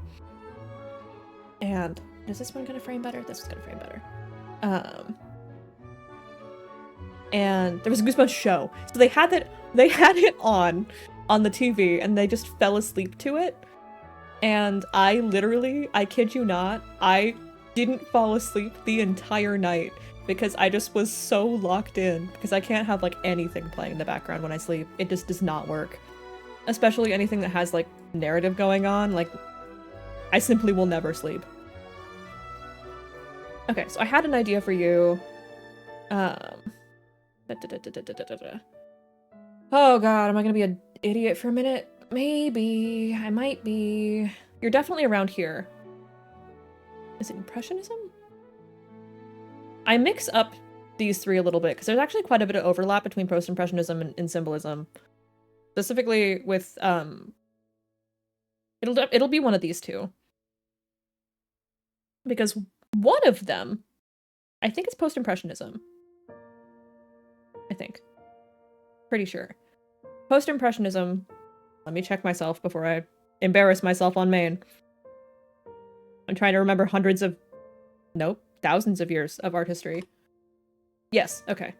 And is this one gonna frame better? This is gonna frame better. And there was a Goosebumps show. So they had it on the TV and they just fell asleep to it. And I literally, I kid you not, I didn't fall asleep the entire night because I just was so locked in, because I can't have like anything playing in the background when I sleep. It just does not work. Especially anything that has like narrative going on, like I simply will never sleep. Okay, so I had an idea for you. Oh god, am I gonna be an idiot for a minute? Maybe. I might be. You're definitely around here. Is it Impressionism? I mix up these three a little bit, because there's actually quite a bit of overlap between Post-Impressionism and Symbolism. Specifically with, it'll be one of these two. Because one of them, I think it's Post-Impressionism. I think. Pretty sure. Post-Impressionism, let me check myself before I embarrass myself on main. I'm trying to remember thousands of years of art history. Yes, okay.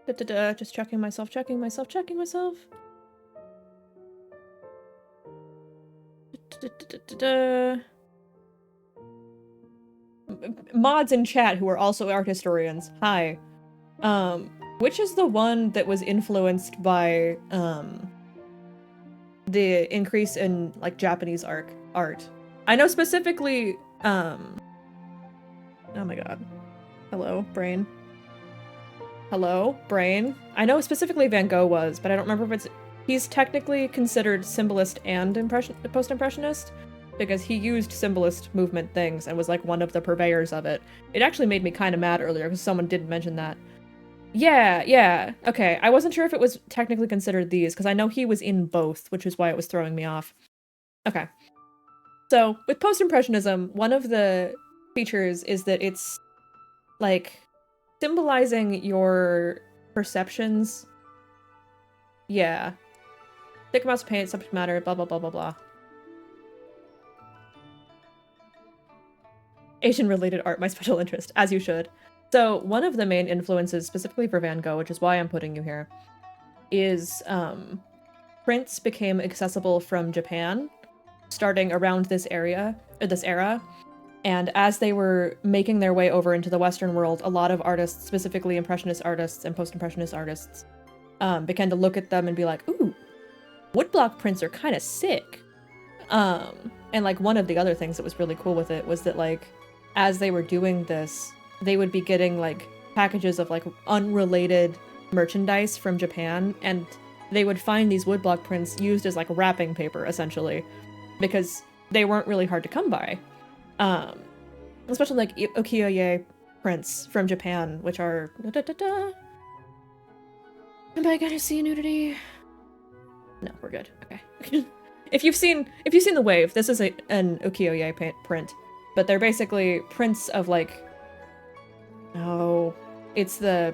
Just checking myself. Mods in chat who are also art historians, hi. Which is the one that was influenced by, the increase in, like, Japanese art? I know specifically, oh my god. Hello, brain. Hello, brain. I know specifically Van Gogh was, but I don't remember if he's technically considered symbolist and post-impressionist, because he used symbolist movement things and was like one of the purveyors of it. It actually made me kind of mad earlier because someone did mention that. Yeah, okay. I wasn't sure if it was technically considered these, because I know he was in both, which is why it was throwing me off. Okay. So, with post-impressionism, one of the features is that it's, like, symbolizing your perceptions. Yeah. Thick amounts of paint, subject matter, blah blah blah blah blah. Asian-related art, my special interest, as you should. So, one of the main influences, specifically for Van Gogh, which is why I'm putting you here, is, prints became accessible from Japan, starting around this era, and as they were making their way over into the Western world, a lot of artists, specifically Impressionist artists and Post-Impressionist artists, began to look at them and be like, ooh, woodblock prints are kind of sick. And like one of the other things that was really cool with it was that like, as they were doing this, they would be getting like packages of like unrelated merchandise from Japan, and they would find these woodblock prints used as like wrapping paper, essentially, because they weren't really hard to come by. Especially like ukiyo-e prints from Japan, which are Am I gonna see nudity? No, we're good. Okay. If you've seen the wave, this is an ukiyo-e print, but they're basically prints of like, oh, it's the,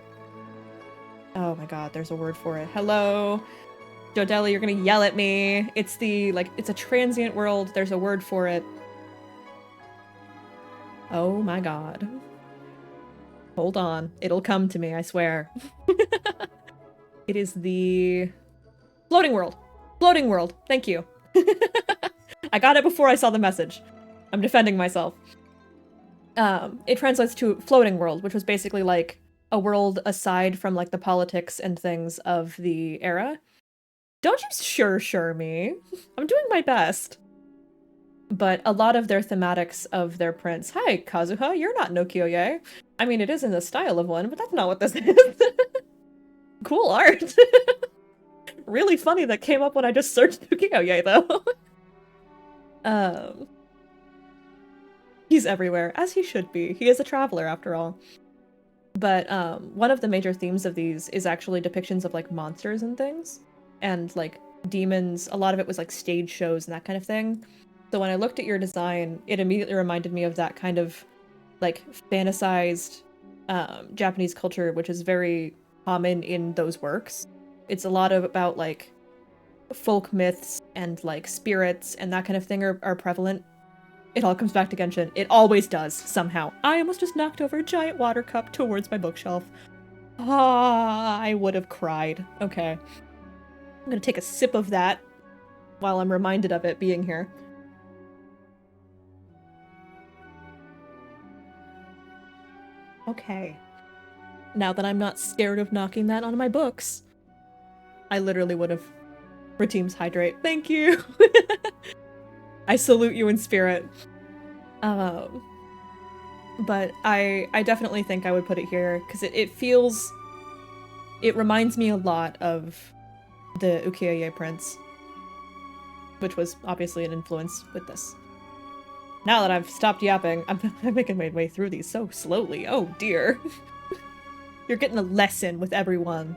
oh my god, there's a word for it. Hello, Jodeli, you're gonna yell at me. It's the, like, it's a transient world. There's a word for it. Oh my god. Hold on. It'll come to me, I swear. It is the floating world. Floating world. Thank you. I got it before I saw the message. I'm defending myself. It translates to floating world, which was basically like a world aside from like the politics and things of the era. Don't you sure me. I'm doing my best. But a lot of their thematics of their prints. Hi, Kazuha, you're not an ukiyo-e. I mean, it is in the style of one, but that's not what this is. Cool art. Really funny that came up when I just searched ukiyo-e, though. He's everywhere, as he should be. He is a traveler, after all. But one of the major themes of these is actually depictions of like monsters and things, and like demons. A lot of it was like stage shows and that kind of thing. So when I looked at your design, it immediately reminded me of that kind of like fantasized Japanese culture, which is very common in those works. It's a lot of about like folk myths and like spirits and that kind of thing are prevalent. It all comes back to Genshin. It always does, somehow. I almost just knocked over a giant water cup towards my bookshelf. Ah, I would have cried. Okay. I'm gonna take a sip of that while I'm reminded of it being here. Okay. Now that I'm not scared of knocking that on my books, I literally would have. Reteam's hydrate. Thank you! I salute you in spirit. But I definitely think I would put it here, because it feels... It reminds me a lot of the ukiyo-e prints, which was obviously an influence with this. Now that I've stopped yapping, I'm making my way through these so slowly. Oh dear. You're getting a lesson with everyone.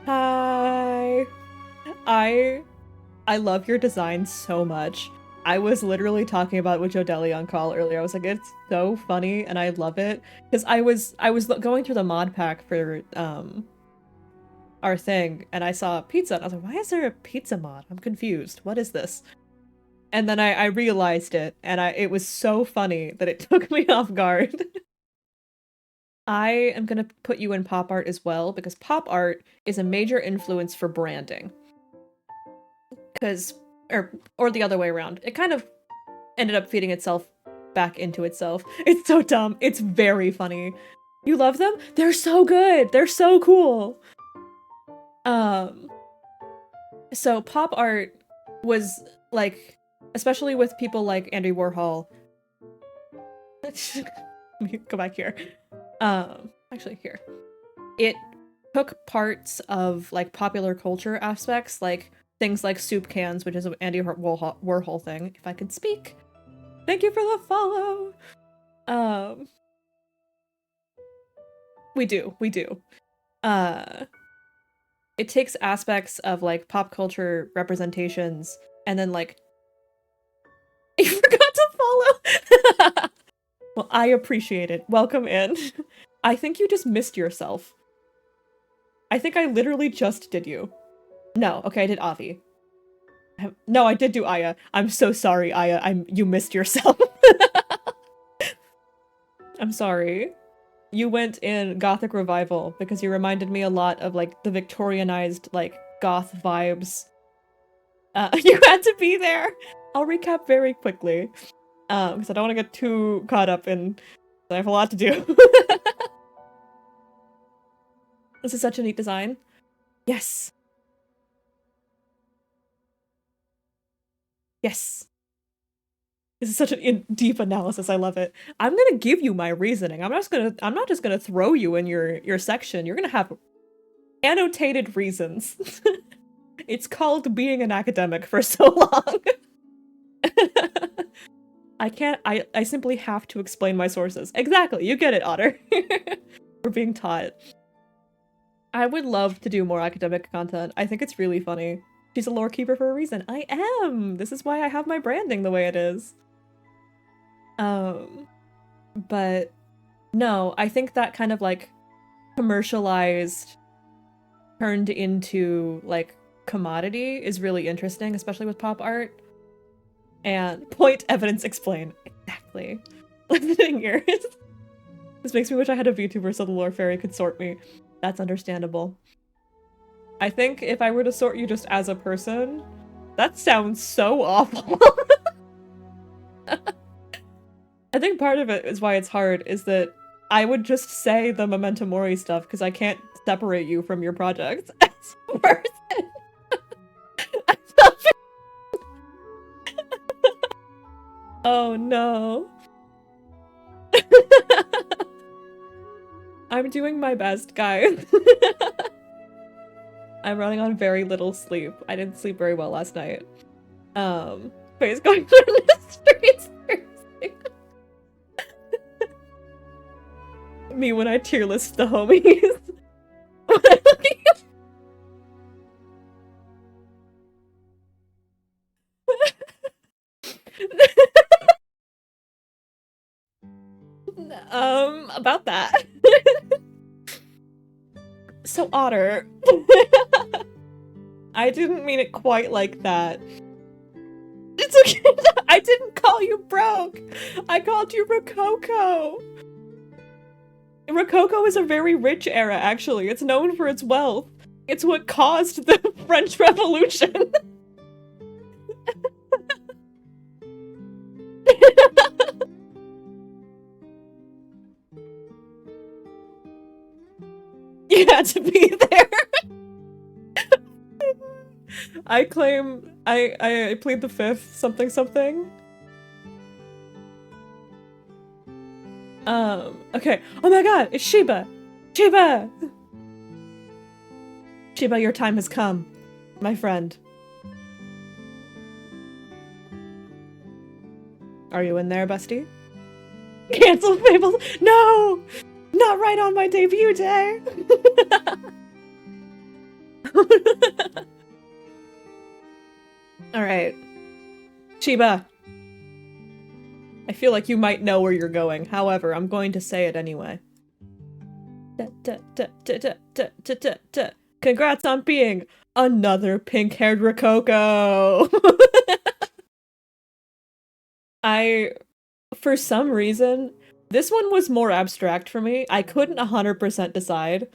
Hi. I love your design so much. I was literally talking about it with Jodeli on call earlier. I was like, it's so funny and I love it. Because I was going through the mod pack for our thing, and I saw pizza, and I was like, why is there a pizza mod? I'm confused. What is this? And then I realized it, and it was so funny that it took me off guard. I am gonna put you in pop art as well, because pop art is a major influence for branding. Because, or the other way around. It kind of ended up feeding itself back into itself. It's so dumb. It's very funny. You love them? They're so good! They're so cool! So pop art was, like, especially with people like Andy Warhol. Let me go back here. Actually here. It took parts of, like, popular culture aspects, like things like soup cans, which is an Andy Warhol thing, if I could speak. Thank you for the follow! We do. It takes aspects of, like, pop culture representations, and then, like... You forgot to follow! Well, I appreciate it. Welcome in. I think you just missed yourself. I think I literally just did you. No, okay, I did Avi. No, I did do Aya. I'm so sorry, Aya. You missed yourself. I'm sorry. you went in Gothic Revival because you reminded me a lot of like the Victorianized like goth vibes. You had to be there. I'll recap very quickly because I don't want to get too caught up in. I have a lot to do. This is such a neat design. Yes. Yes. This is such a deep analysis. I love it. I'm gonna give you my reasoning. I'm not just gonna throw you in your section. You're gonna have annotated reasons. It's called being an academic for so long. I simply have to explain my sources. Exactly, you get it, Otter. We're being taught. I would love to do more academic content. I think it's really funny. She's a lore keeper for a reason. I am! This is why I have my branding the way it is. But no, I think that kind of like commercialized, turned into like commodity is really interesting, especially with pop art. And point, evidence, explain. Exactly. Listening ears. This makes me wish I had a VTuber so the lore fairy could sort me. That's understandable. I think if I were to sort you just as a person, that sounds so awful. I think part of it is why it's hard is that I would just say the Memento Mori stuff because I can't separate you from your project as a person. Oh no. I'm doing my best, guys. I'm running on very little sleep. I didn't sleep very well last night. Faye's going through the streets. Me when I tier list the homies. About that. So Otter. I didn't mean it quite like that. It's okay. I didn't call you broke. I called you Rococo. Rococo is a very rich era, actually. It's known for its wealth. It's what caused the French Revolution. You had to be there. I claim I plead the fifth something something. Okay. Oh my god, it's Shiba! Shiba! Shiba, your time has come, my friend. Are you in there, bestie? Cancel Fables! No! Not right on my debut day! Alright. Shiba. I feel like you might know where you're going. However, I'm going to say it anyway. Congrats on being another pink-haired Rococo! For some reason, this one was more abstract for me. I couldn't 100% decide.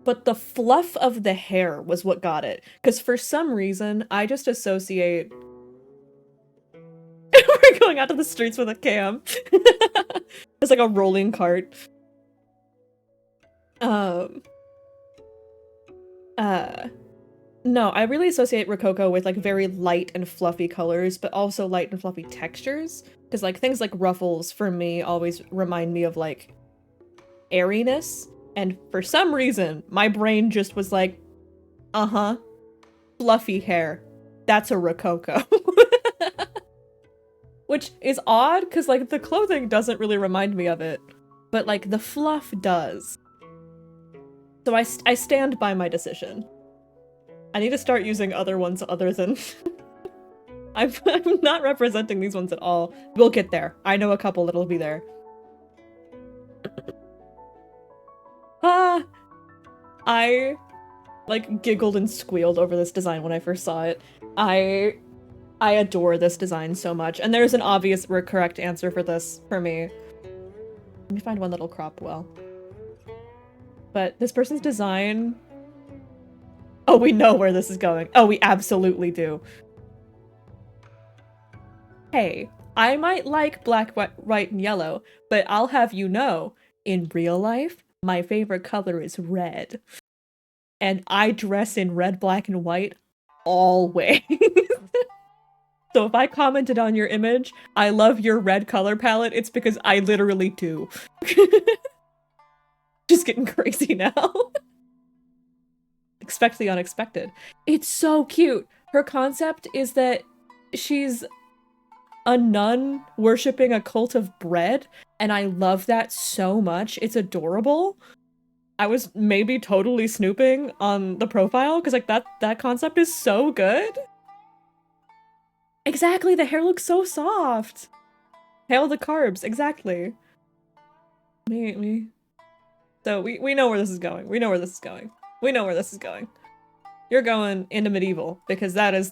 But the fluff of the hair was what got it. Because for some reason, I just associate... We're going out to the streets with a cam. It's like a rolling cart. No, I really associate Rococo with like very light and fluffy colors, but also light and fluffy textures. Because like things like ruffles for me always remind me of like airiness. And for some reason, my brain just was like, uh-huh, fluffy hair. That's a Rococo. Which is odd, because like the clothing doesn't really remind me of it. But like the fluff does. So I stand by my decision. I need to start using other ones other than... I'm not representing these ones at all. We'll get there. I know a couple that'll be there. I like giggled and squealed over this design when I first saw it. I adore this design so much, and there's an obvious correct answer for this for me. Let me find one that'll crop well. But this person's design... Oh, we know where this is going. Oh, we absolutely do. Hey, I might like black, white, and yellow, but I'll have you know, in real life, my favorite color is red. And I dress in red, black, and white always. So if I commented on your image, I love your red color palette, it's because I literally do. Just getting crazy now. Expect the unexpected. It's so cute. Her concept is that she's a nun worshipping a cult of bread, and I love that so much. It's adorable. I was maybe totally snooping on the profile, because like that concept is so good. Exactly, the hair looks so soft. Hail the carbs, exactly. Me. So we know where this is going. We know where this is going. We know where this is going. You're going into medieval, because that is,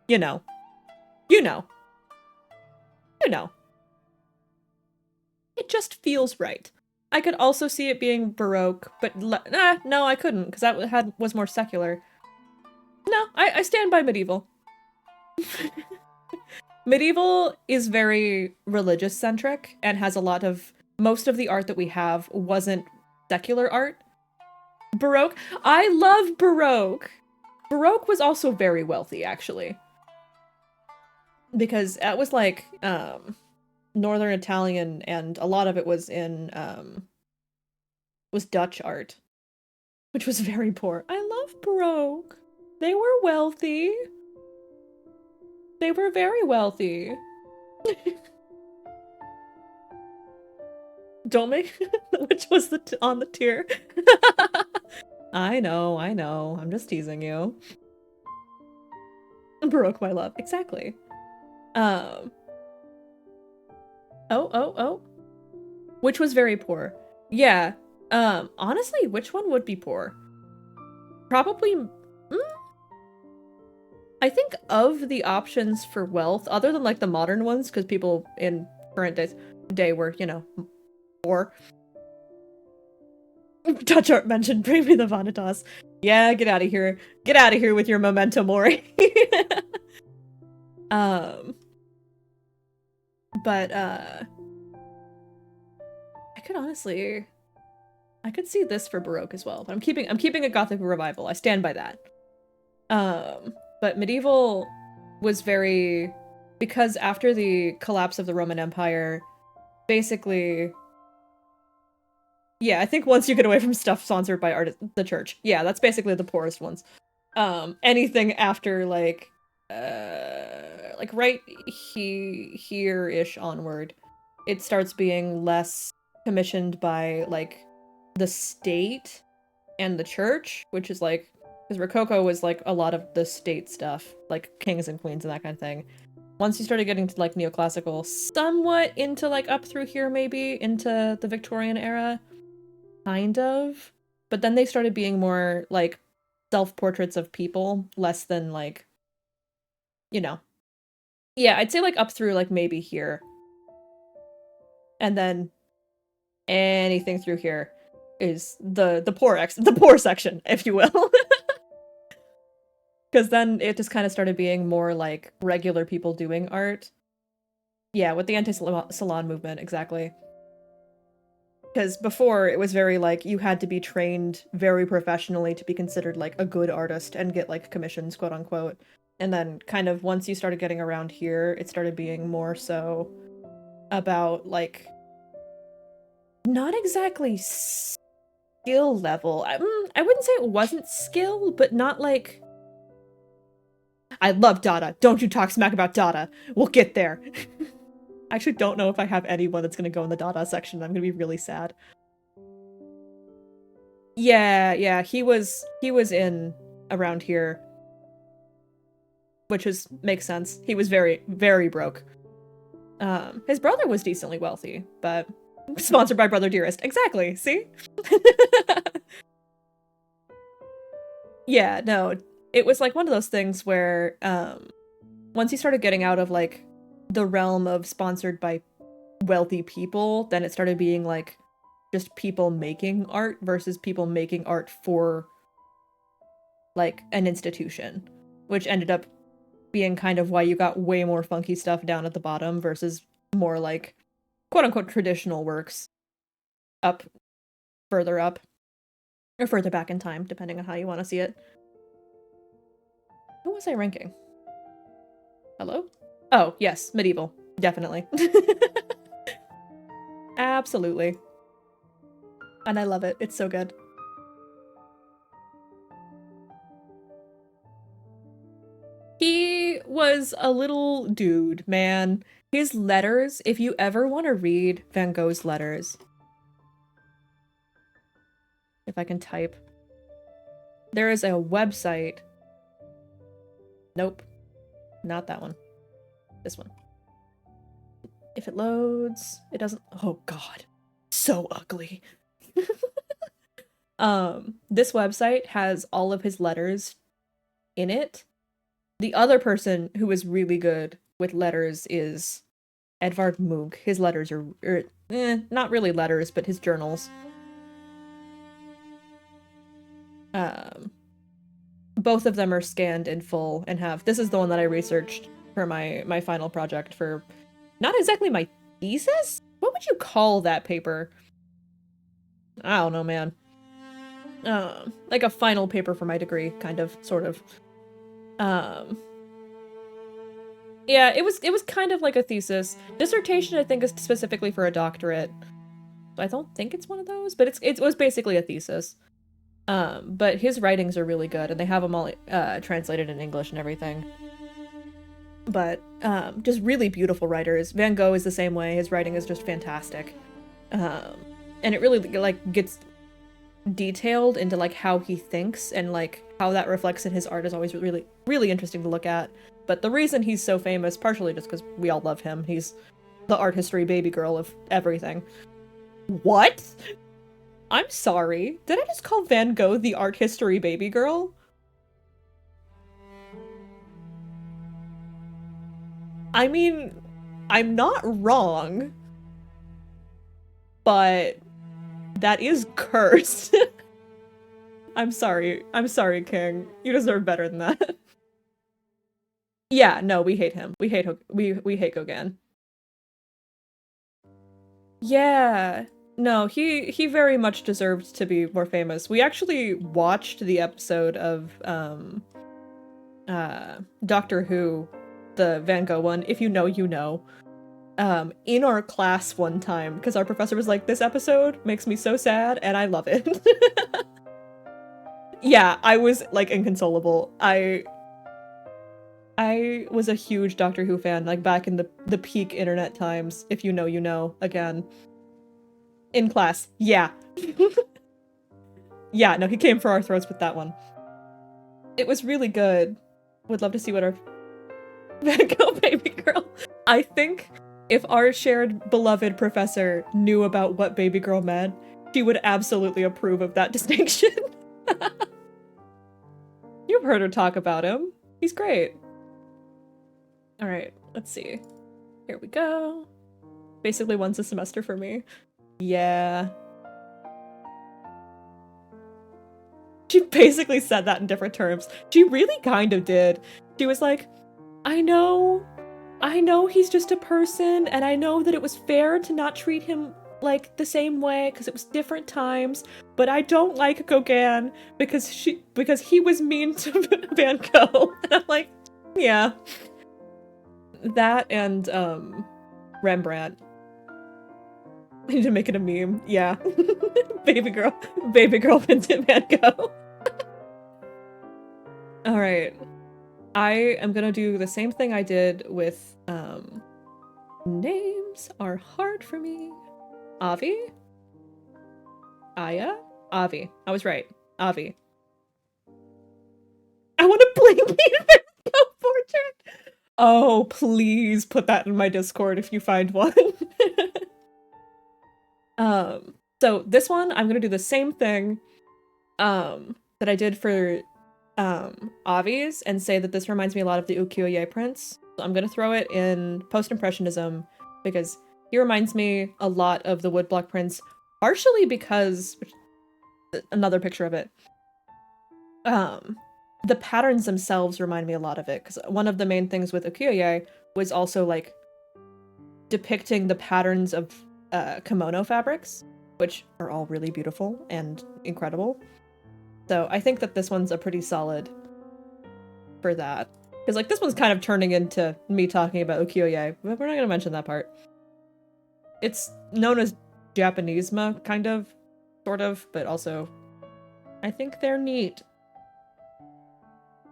you know. You know. You know. It just feels right. I could also see it being Baroque, but no, I couldn't, because that was more secular. No, I stand by medieval. Medieval is very religious-centric, and has a lot of... Most of the art that we have wasn't secular art. Baroque? I love Baroque! Baroque was also very wealthy, actually. Because that was like, Northern Italian, and a lot of it was in, was Dutch art. Which was very poor. I love Baroque. They were wealthy. They were very wealthy. Don't make... Which was on the tier? I know. I'm just teasing you. Baroque, my love. Exactly. Oh. Which was very poor. Yeah. Honestly, which one would be poor? Probably... I think of the options for wealth, other than like the modern ones, because people in current day were, you know, poor. Dutch art mentioned, bring me the Vanitas. Yeah, get out of here. Get out of here with your Memento Mori. But, I could honestly... I could see this for Baroque as well, but I'm keeping a Gothic revival. I stand by that. But medieval was very... Because after the collapse of the Roman Empire, basically... Yeah, I think once you get away from stuff sponsored by the church. Yeah, that's basically the poorest ones. Anything after, like right here-ish onward, it starts being less commissioned by, like, the state and the church, which is, like, because Rococo was, like, a lot of the state stuff, like kings and queens and that kind of thing. Once you started getting to, like, neoclassical, somewhat into, like, up through here, maybe, into the Victorian era, kind of. But then they started being more, like, self-portraits of people, less than, like, you know. Yeah, I'd say, like, up through, like, maybe here. And then anything through here is the poor section, if you will. Because then it just kind of started being more, like, regular people doing art. Yeah, with the anti-salon movement, exactly. Because before, it was very, like, you had to be trained very professionally to be considered, like, a good artist and get, like, commissions, quote-unquote. And then, kind of, once you started getting around here, it started being more so about, like, not exactly skill level. I wouldn't say it wasn't skill, but not, like... I love Dada. Don't you talk smack about Dada. We'll get there. I actually don't know if I have anyone that's gonna go in the Dada section. I'm gonna be really sad. Yeah, he was in around here. Which makes sense. He was very, very broke. His brother was decently wealthy, but sponsored by Brother Dearest. Exactly, see? Yeah, no. It was like one of those things where, once you started getting out of, like, the realm of sponsored by wealthy people, then it started being, like, just people making art versus people making art for, like, an institution, which ended up being kind of why you got way more funky stuff down at the bottom versus more, like, quote-unquote traditional works up, further up, or further back in time, depending on how you want to see it. Who was I ranking? Hello? Oh, yes, medieval. Definitely. Absolutely. And I love it. It's so good. He was a little dude, man. His letters, if you ever want to read Van Gogh's letters, if I can type, there is a website. Nope. Not that one. This one. If it loads, it doesn't. Oh god. So ugly. This website has all of his letters in it. The other person who is really good with letters is Edvard Munch. His letters are not really letters, but his journals. Both of them are scanned in full and have. This is the one that I researched for my final project for, not exactly my thesis? What would you call that paper? I don't know, man. Like a final paper for my degree, kind of, sort of. Yeah, it was kind of like a thesis. Dissertation, I think, is specifically for a doctorate. I don't think it's one of those, but it was basically a thesis. But his writings are really good, and they have them all translated in English and everything. But just really beautiful writers. Van Gogh is the same way. His writing is just fantastic. And it really, like, gets detailed into, like, how he thinks, and, like, how that reflects in his art is always really, really interesting to look at. But the reason he's so famous, partially just because we all love him, he's the art history baby girl of everything. What? I'm sorry. Did I just call Van Gogh the art history baby girl? I mean, I'm not wrong, but that is cursed. I'm sorry, King. You deserve better than that. Yeah, no, we hate him. We hate Gauguin. Yeah. No, he very much deserved to be more famous. We actually watched the episode of Doctor Who, the Van Gogh one, if you know, you know, in our class one time, because our professor was like, this episode makes me so sad, and I love it. Yeah, I was, like, inconsolable. I was a huge Doctor Who fan, like, back in the peak internet times, if you know, you know, again. In class, yeah. Yeah, no, he came for our throats with that one. It was really good. Would love to see what our Van Gogh baby girl. I think if our shared beloved professor knew about what baby girl meant, she would absolutely approve of that distinction. You've heard her talk about him. He's great. Alright, let's see. Here we go. Basically once a semester for me. Yeah. She basically said that in different terms. She really kind of did. She was like, I know he's just a person, and I know that it was fair to not treat him like the same way because it was different times, but I don't like Gauguin because he was mean to Van Gogh. And I'm like, yeah. That and Rembrandt. I need to make it a meme. Yeah. baby girl Vincent Van Gogh. Alright. I am gonna do the same thing I did with names are hard for me. Avi? Aya? Avi. I was right. Avi. I want a blinking Van Gogh portrait! Oh, please put that in my Discord if you find one. So this one, I'm gonna do the same thing that I did for Avi's and say that this reminds me a lot of the ukiyo-e prints. So I'm gonna throw it in post-impressionism because he reminds me a lot of the woodblock prints Partially because, another picture of it, the patterns themselves remind me a lot of it, because one of the main things with ukiyo-e was also, like, depicting the patterns of kimono fabrics, which are all really beautiful and incredible. So I think that this one's a pretty solid for that. Because, like, this one's kind of turning into me talking about ukiyo-e, but we're not going to mention that part. It's known as Japanesema, kind of, sort of, but also, I think they're neat.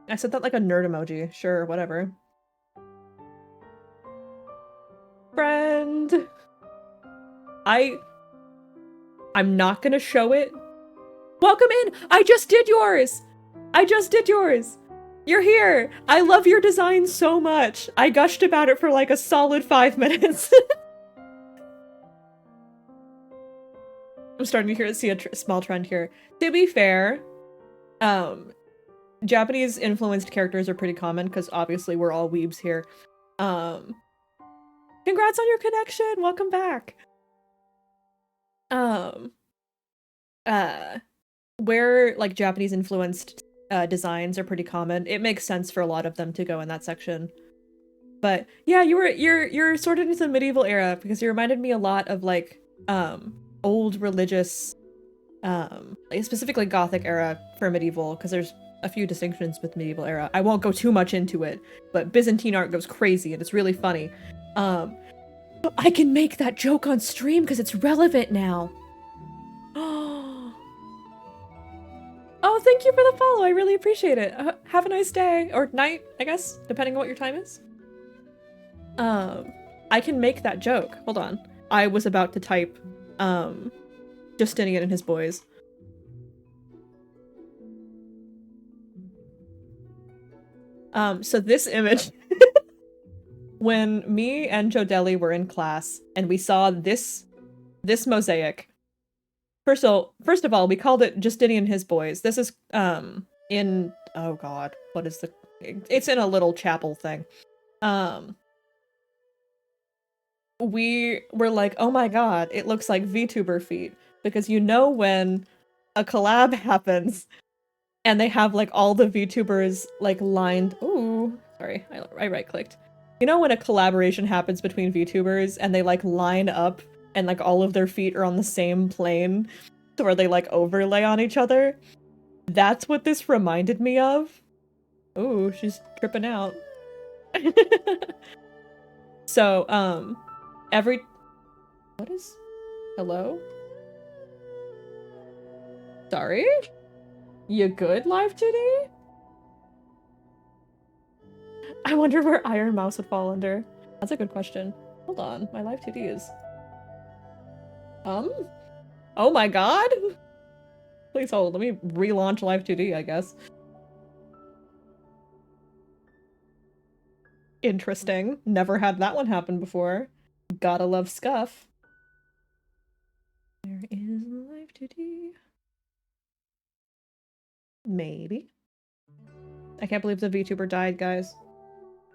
I said that like a nerd emoji. Sure, whatever. Friend! I'm not gonna show it. Welcome in! I just did yours! I just did yours! You're here! I love your design so much! I gushed about it for like a solid 5 minutes. I'm starting to see a small trend here. To be fair, Japanese influenced characters are pretty common because obviously we're all weebs here. Congrats on your connection! Welcome back! Where like Japanese influenced designs are pretty common, it makes sense for a lot of them to go in that section. But yeah, you're sort of into the medieval era because you reminded me a lot of like old religious, like specifically Gothic era for medieval, because there's a few distinctions with medieval era. I won't go too much into it, but Byzantine art goes crazy and it's really funny. I can make that joke on stream because it's relevant now. Oh, thank you for the follow. I really appreciate it. Have a nice day or night, I guess, depending on what your time is. I can make that joke. Hold on. I was about to type Justinian and his boys. So this image, when me and Jodeli were in class and we saw this mosaic. First of all, we called it Justinian and his boys. This is in, oh god, what is the, it's in a little chapel thing. We were like, oh my god, it looks like VTuber feet, because you know when a collab happens and they have like all the VTubers like lined, ooh, sorry, I right-clicked. You know when a collaboration happens between VTubers and they like line up and like all of their feet are on the same plane to where they like overlay on each other? That's what this reminded me of. Ooh, she's tripping out. So, what is, hello? Sorry? You good, Live 2D? I wonder where Iron Mouse would fall under. That's a good question. Hold on, my Live 2D is... Oh my god? Please hold, let me relaunch Live 2D, I guess. Interesting. Never had that one happen before. Gotta love Scuff. There is Live 2D. Maybe. I can't believe the VTuber died, guys.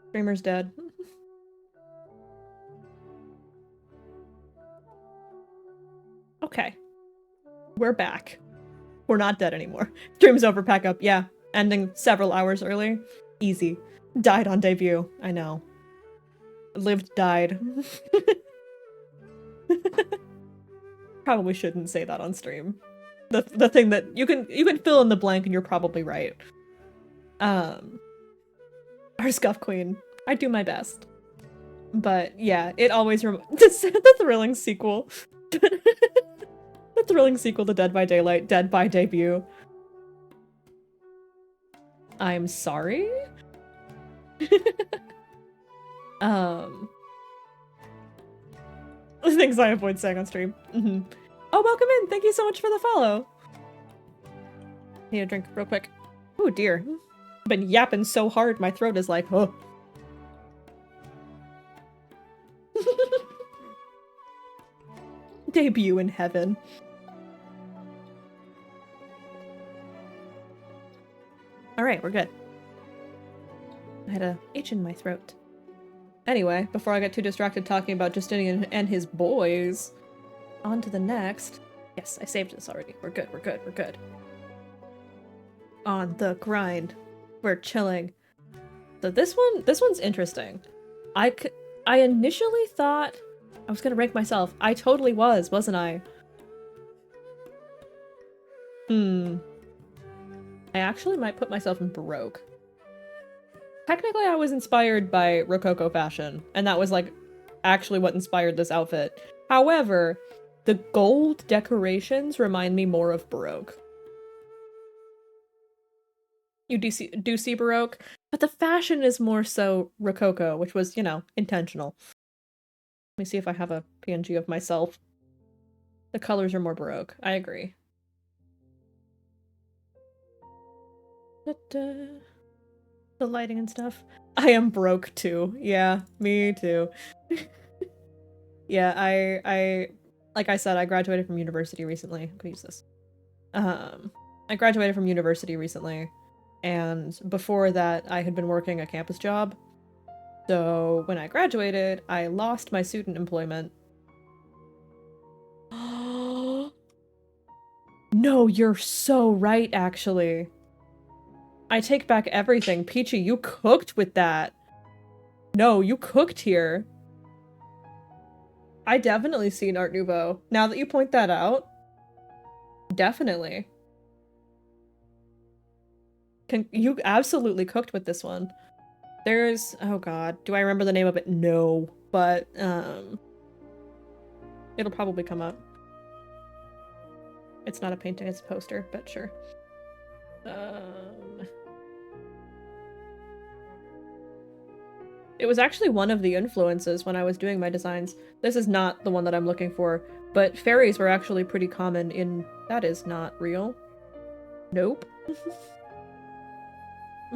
Streamer's dead. Okay. We're back. We're not dead anymore. Stream's over, pack up. Yeah. Ending several hours early. Easy. Died on debut. I know. Lived, died. Probably shouldn't say that on stream. The thing that you can fill in the blank and you're probably right. Our Scuff Queen. I do my best. But yeah, it always the thrilling sequel. The thrilling sequel to Dead by Daylight, Dead by Debut. I'm sorry? Things I avoid saying on stream. Oh, welcome in! Thank you so much for the follow! Need a drink real quick. Oh dear. I've been yapping so hard, my throat is like, oh. Debut in heaven. Alright, we're good. I had a itch in my throat. Anyway, before I get too distracted talking about Justinian and his boys, on to the next. Yes, I saved this already. We're good, we're good, we're good. On the grind. We're chilling. So this one's interesting. I initially thought I was gonna rank myself. I totally was, wasn't I? I actually might put myself in Baroque. Technically, I was inspired by Rococo fashion, and that was, like, actually what inspired this outfit. However, the gold decorations remind me more of Baroque. You do see Baroque, but the fashion is more so Rococo, which was, you know, intentional. Let me see if I have a PNG of myself. The colors are more Baroque. I agree. The lighting and stuff. I am broke too. Yeah, me too. Yeah, I like I said, I graduated from university recently. I could use this. I graduated from university recently, and before that, I had been working a campus job. So when I graduated, I lost my student employment. No, you're so right, actually. I take back everything. Peachy, you cooked with that. No, you cooked here. I definitely seen Art Nouveau. Now that you point that out, definitely. You absolutely cooked with this one. There's, oh god, do I remember the name of it? No, but, it'll probably come up. It's not a painting, it's a poster, but sure. It was actually one of the influences when I was doing my designs. This is not the one that I'm looking for, but fairies were actually pretty common in... That is not real. Nope.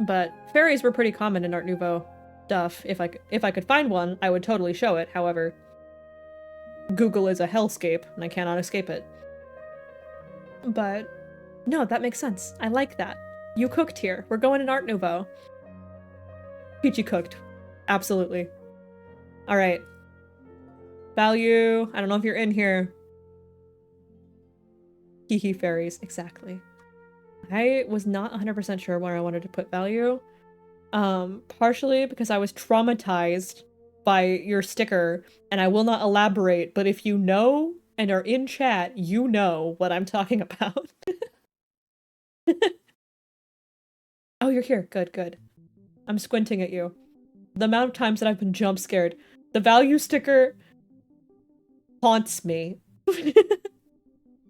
But fairies were pretty common in Art Nouveau stuff. If I could find one, I would totally show it. However, Google is a hellscape, and I cannot escape it. But no, that makes sense. I like that. You cooked here. We're going in Art Nouveau. Peachy cooked. Absolutely. Alright. Value. I don't know if you're in here. Hee fairies. Exactly. I was not 100% sure where I wanted to put value. Partially because I was traumatized by your sticker, and I will not elaborate, but if you know and are in chat, you know what I'm talking about. Oh, you're here. Good, good. I'm squinting at you. The amount of times that I've been jump scared. The value sticker haunts me.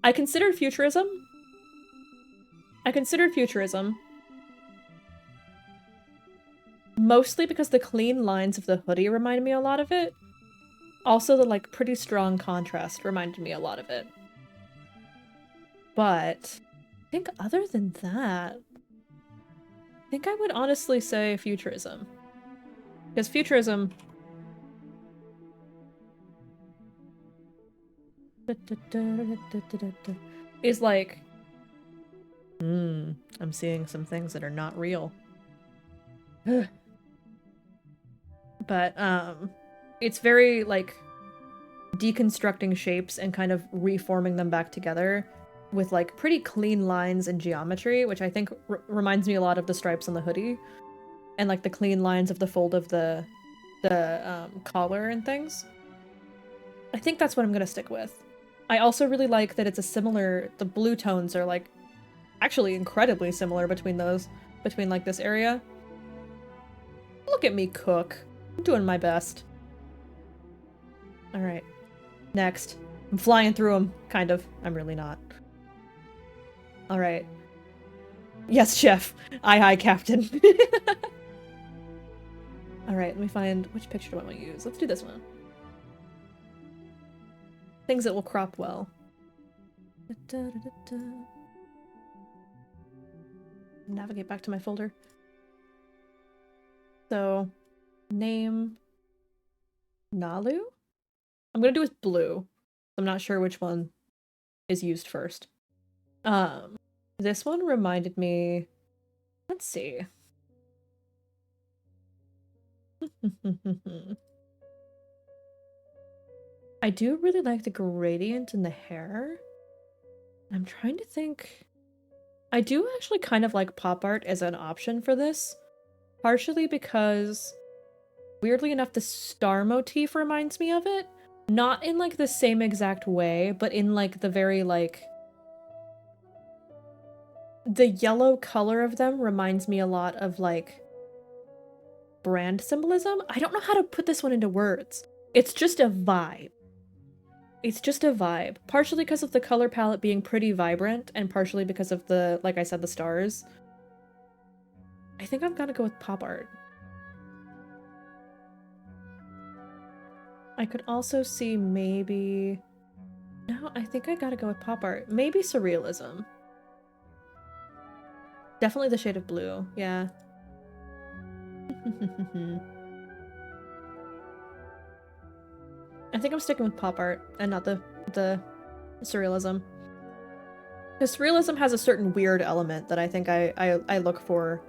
I considered futurism. Mostly because the clean lines of the hoodie remind me a lot of it. Also, the, like, pretty strong contrast reminded me a lot of it. But I think other than that, I think I would honestly say futurism. Because futurism... is like... I'm seeing some things that are not real. But, it's very, like, deconstructing shapes and kind of reforming them back together with, like, pretty clean lines and geometry, which I think reminds me a lot of the stripes on the hoodie. And, like, the clean lines of the fold of the collar and things. I think that's what I'm gonna stick with. I also really like that it's a similar... The blue tones are, like, actually incredibly similar between those. Between, like, this area. Look at me cook. I'm doing my best. Alright. Next. I'm flying through them, kind of. I'm really not. Alright. Yes, chef. Aye, aye, captain. Alright, let me find... Which picture do I want to use? Let's do this one. Things that will crop well. Navigate back to my folder. So, name... Nalu? I'm gonna do with blue. I'm not sure which one is used first. This one reminded me... Let's see. I do really like the gradient in the hair. I'm trying to think. I do actually kind of like pop art as an option for this, partially because, weirdly enough, the star motif reminds me of it. Not in, like, the same exact way, but in, like, the very, like... The yellow color of them reminds me a lot of, like, brand symbolism. I don't know how to put this one into words. It's just a vibe. It's just a vibe. Partially because of the color palette being pretty vibrant, and partially because of the, like I said, the stars. I think I'm gonna go with pop art. I could also see maybe... No, I think I gotta go with pop art. Maybe surrealism. Definitely the shade of blue, yeah. I think I'm sticking with pop art and not the surrealism. Because surrealism has a certain weird element that I think I look for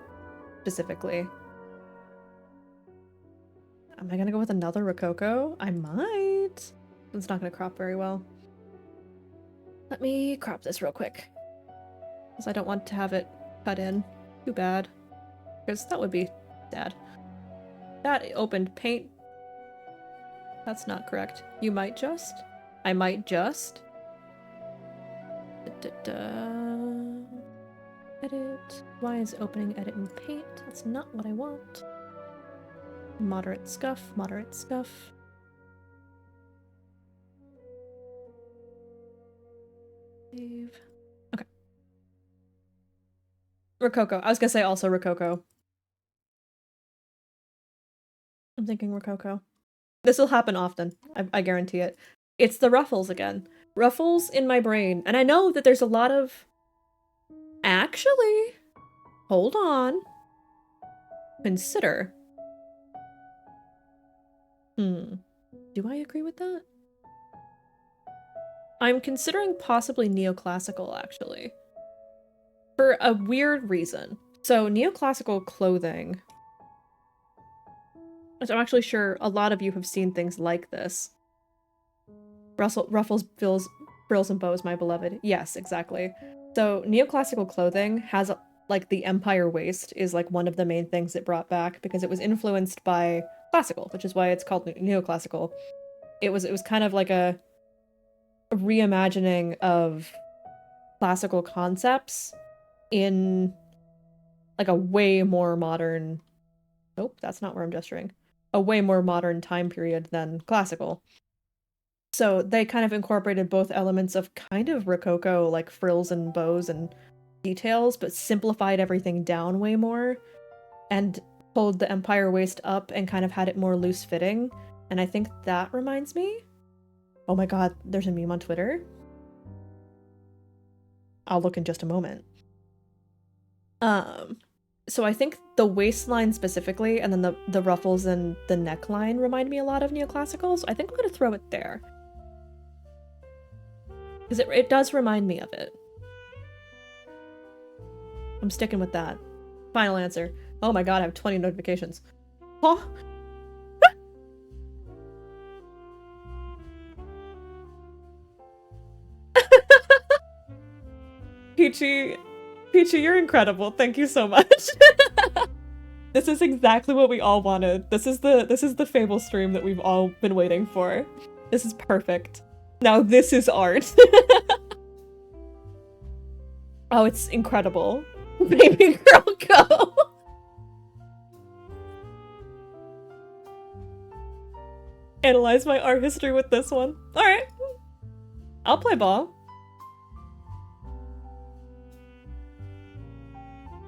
specifically. Am I gonna go with another Rococo? I might. It's not gonna crop very well. Let me crop this real quick. Because I don't want to have it cut in. Too bad. Because that would be sad. That opened paint. That's not correct. You might just. I might just. Edit. Why is opening edit in paint? That's not what I want. Moderate scuff, moderate scuff. Save. Okay. Rococo. I was gonna say also Rococo. I'm thinking Rococo. This will happen often. I guarantee it. It's the ruffles again. Ruffles in my brain. And I know that there's a lot of... Actually, hold on. Consider. Do I agree with that? I'm considering possibly neoclassical, actually. For a weird reason. So, neoclassical clothing... Which I'm actually sure a lot of you have seen things like this. Ruffles, frills, and bows, my beloved. Yes, exactly. So, neoclassical clothing has, like, the empire waist is, like, one of the main things it brought back because it was influenced by classical, which is why it's called neoclassical. It was kind of like a reimagining of classical concepts in, like, a way more modern... Nope, that's not where I'm gesturing. A way more modern time period than classical. So they kind of incorporated both elements of kind of Rococo, like frills and bows and details, but simplified everything down way more and pulled the empire waist up and kind of had it more loose fitting. And I think that reminds me... Oh my god, there's a meme on Twitter. I'll look in just a moment. So I think the waistline specifically, and then the ruffles and the neckline remind me a lot of neoclassical, so I think I'm gonna throw it there. Because it does remind me of it. I'm sticking with that. Final answer. Oh my god, I have 20 notifications. Huh? Peachy, you're incredible. Thank you so much. This is exactly what we all wanted. This is the Faeble stream that we've all been waiting for. This is perfect. Now this is art. Oh, it's incredible. Baby girl, go! Analyze my art history with this one. Alright. I'll play ball.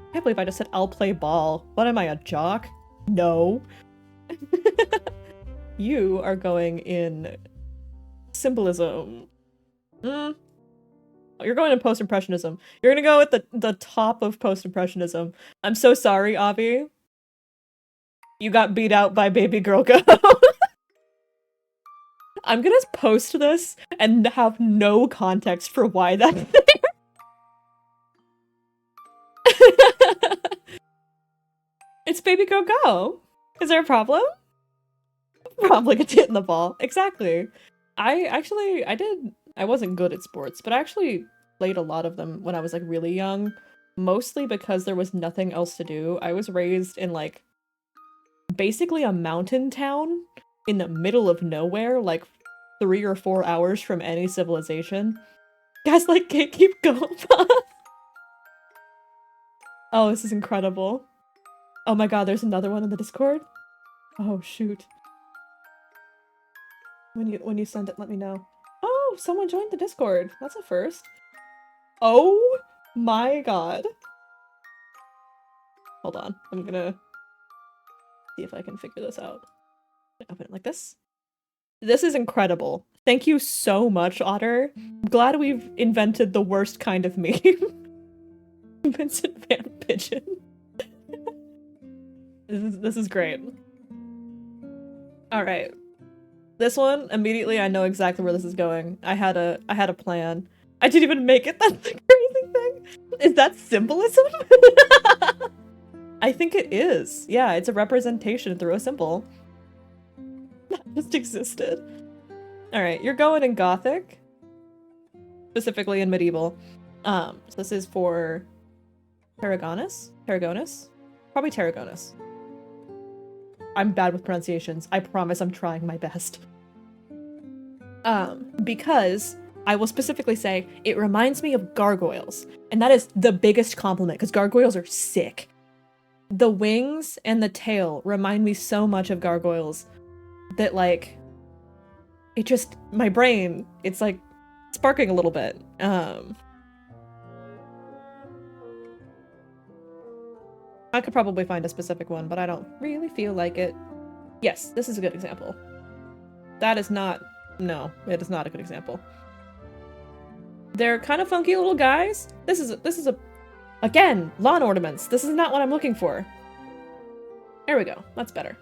I can't believe I just said I'll play ball. What am I, a jock? No. You are going in symbolism. Oh, you're going in post-impressionism. You're gonna go at the top of post-impressionism. I'm so sorry, Avi. You got beat out by Baby Girl Go. I'm gonna post this and have no context for why that's there. It's Baby Go Go. Is there a problem? Probably gets hit in the ball. Exactly. I wasn't good at sports, but I actually played a lot of them when I was like really young, mostly because there was nothing else to do. I was raised in like basically a mountain town in the middle of nowhere, like 3 or 4 hours from any civilization. Guys, like, can't keep going. Oh, this is incredible. Oh my god, there's another one in the Discord? Oh, shoot. When you send it, let me know. Oh, someone joined the Discord. That's a first. Oh my god. Hold on. I'm gonna see if I can figure this out. Open it like this. This is incredible. Thank you so much, Otter. I'm glad we've invented the worst kind of meme. Vincent Van Pigeon. This is great. Alright. This one, immediately I know exactly where this is going. I had a plan. I didn't even make it, that's the crazy thing. Is that symbolism? I think it is. Yeah, it's a representation through a symbol. That just existed. Alright, you're going in Gothic. Specifically in medieval. So this is for Tarragonus? Tarragonus? Probably Tarragonus. I'm bad with pronunciations. I promise I'm trying my best. Because I will specifically say it reminds me of gargoyles. And that is the biggest compliment, because gargoyles are sick. The wings and the tail remind me so much of gargoyles that, like, it just, my brain, it's like sparking a little bit. I could probably find a specific one, but I don't really feel like it. Yes, this is a good example. That is not, no, it is not a good example. They're kind of funky little guys. This is a, again, lawn ornaments. This is not what I'm looking for. There we go, that's better.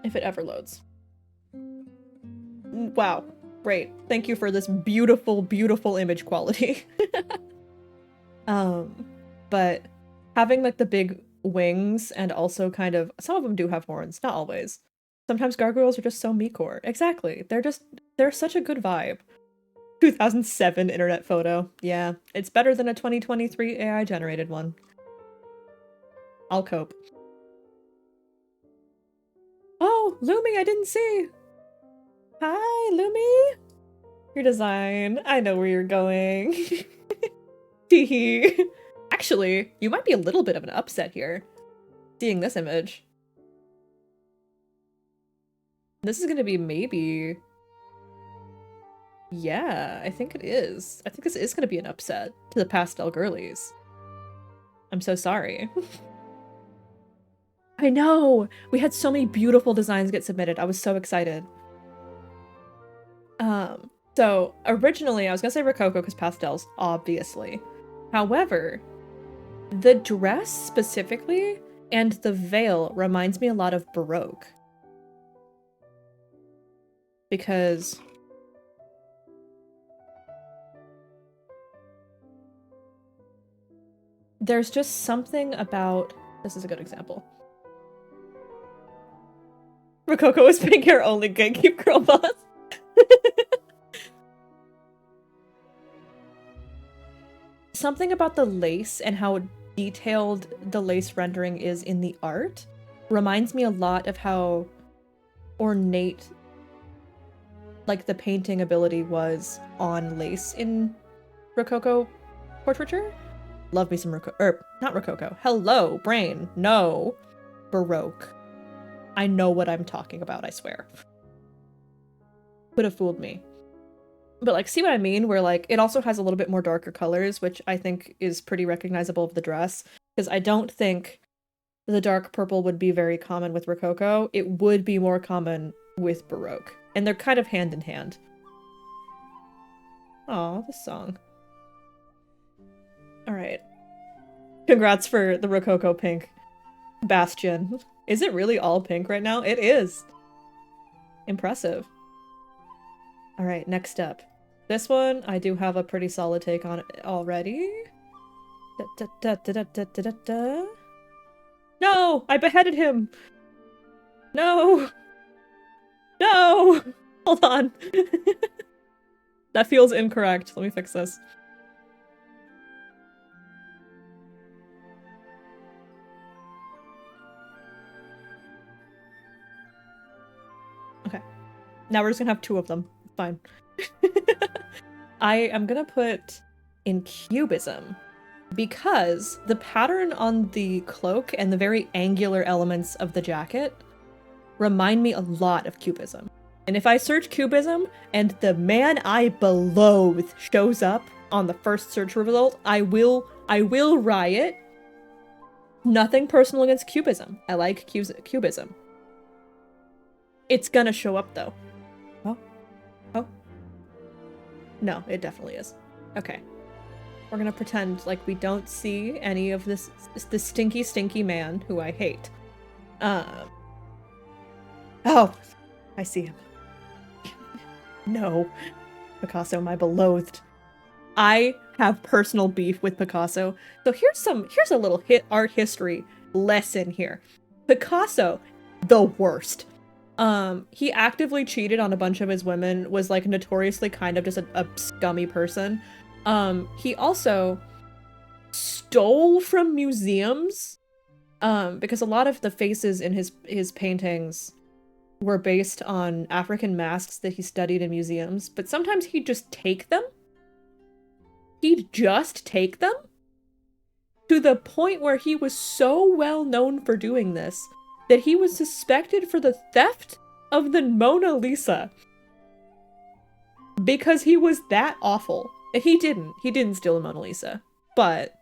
If it ever loads. Wow, great. Thank you for this beautiful, beautiful image quality. But having like the big wings and also kind of, some of them do have horns, not always. Sometimes gargoyles are just so me-core. Exactly. They're such a good vibe. 2007 internet photo. Yeah, it's better than a 2023 AI generated one. I'll cope. Oh, Lumi, I didn't see. Hi, Lumi. Your design. I know where you're going. Teehee. Actually, you might be a little bit of an upset here, seeing this image. This is gonna be maybe... Yeah, I think it is. I think this is gonna be an upset to the pastel girlies. I'm so sorry. I know! We had so many beautiful designs get submitted. I was so excited. So originally I was gonna say Rococo because pastels, obviously. However, the dress specifically and the veil reminds me a lot of Baroque. Because there's just something about... This is a good example. Rococo is pink hair only, gatekeep girl boss. Something about the lace and how detailed the lace rendering is in the art reminds me a lot of how ornate like the painting ability was on lace in Rococo portraiture. Love me some not Rococo. Hello, brain. No. Baroque. I know what I'm talking about, I swear. Could have fooled me. But like, see what I mean? Where like, it also has a little bit more darker colors, which I think is pretty recognizable of the dress. Because I don't think the dark purple would be very common with Rococo. It would be more common with Baroque. And they're kind of hand in hand. Aw, this song. Alright. Congrats for the Rococo pink bastion. Is it really all pink right now? It is. Impressive. Alright, next up. This one, I do have a pretty solid take on it already. No! I beheaded him! No! No! Hold on. That feels incorrect. Let me fix this. Okay. Now we're just gonna have 2 of them. Fine. I am gonna put in cubism because the pattern on the cloak and the very angular elements of the jacket remind me a lot of cubism. And if I search cubism and the man I loathe shows up on the first search result, I will riot. Nothing personal against cubism. I like cubism. It's gonna show up though. Oh. No, it definitely is. Okay. We're gonna pretend like we don't see any of this stinky man who I hate. Oh, I see him. No. Picasso, my beloved. I have personal beef with Picasso. So here's a little art history lesson here. Picasso, the worst. He actively cheated on a bunch of his women, was like notoriously kind of just a scummy person. He also stole from museums, because a lot of the faces in his paintings were based on African masks that he studied in museums, but sometimes he'd just take them. He'd just take them to the point where he was so well known for doing this that he was suspected for the theft of the Mona Lisa because he was that awful. He didn't steal the Mona Lisa, but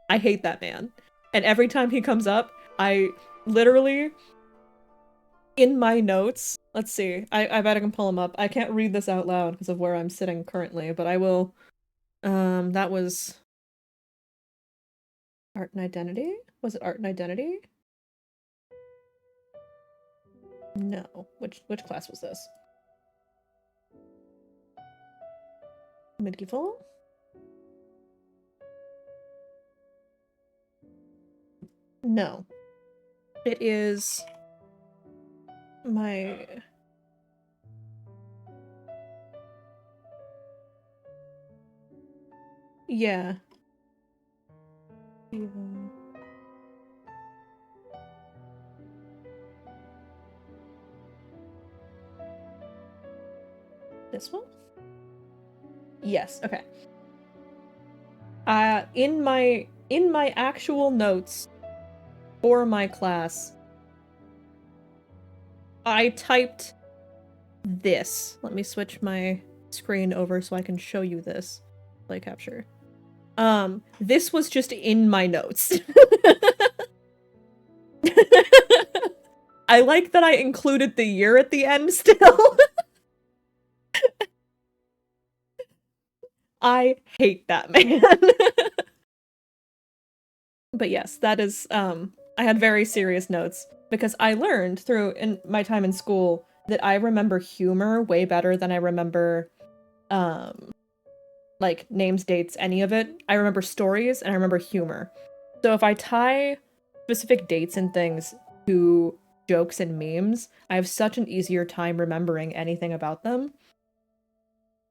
I hate that man. And every time he comes up, I literally, in my notes, let's see, I bet I can pull him up. I can't read this out loud because of where I'm sitting currently, but I will. That was Art and Identity? Was it Art and Identity? No. Which class was this? Medieval? No. It is my... Yeah. This one? Yes, okay. In my actual notes for my class, I typed this. Let me switch my screen over so I can show you this. Play capture. This was just in my notes. I like that I included the year at the end still. I hate that man. But yes, that is, I had very serious notes because I learned through in my time in school that I remember humor way better than I remember, like names, dates, any of it. I remember stories and I remember humor. So if I tie specific dates and things to jokes and memes, I have such an easier time remembering anything about them.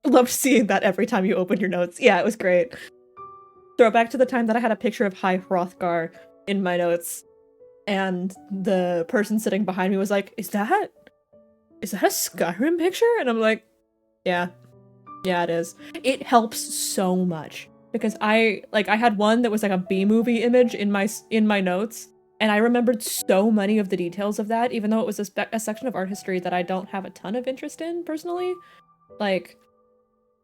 Loved seeing that every time you open your notes. Yeah, it was great. Throw back to the time that I had a picture of High Hrothgar in my notes, and the person sitting behind me was like, is that a Skyrim picture? And I'm like, yeah, it is. It helps so much because I had one that was like a B-movie image in my notes, and I remembered so many of the details of that, even though it was a section of art history that I don't have a ton of interest in personally. Like,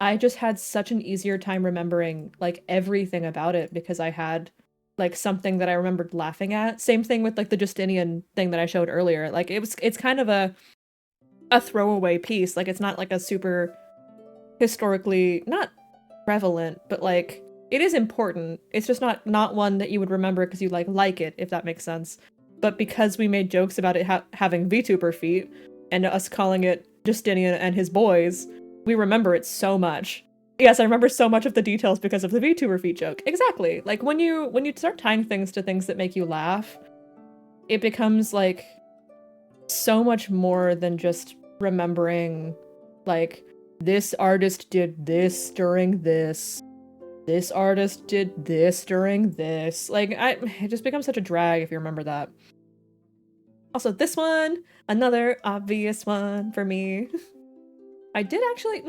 I just had such an easier time remembering like everything about it because I had like something that I remembered laughing at. Same thing with like the Justinian thing that I showed earlier. Like it's kind of a throwaway piece. Like it's not like a super historically not prevalent, but like it is important. It's just not one that you would remember because you like it, if that makes sense. But because we made jokes about it having VTuber feet and us calling it Justinian and his boys, we remember it so much. Yes, I remember so much of the details because of the VTuber feet joke. Exactly. Like when you start tying things to things that make you laugh, it becomes like so much more than just remembering like this artist did this during this. This artist did this during this. Like it just becomes such a drag if you remember that. Also, this one, another obvious one for me. I did actually...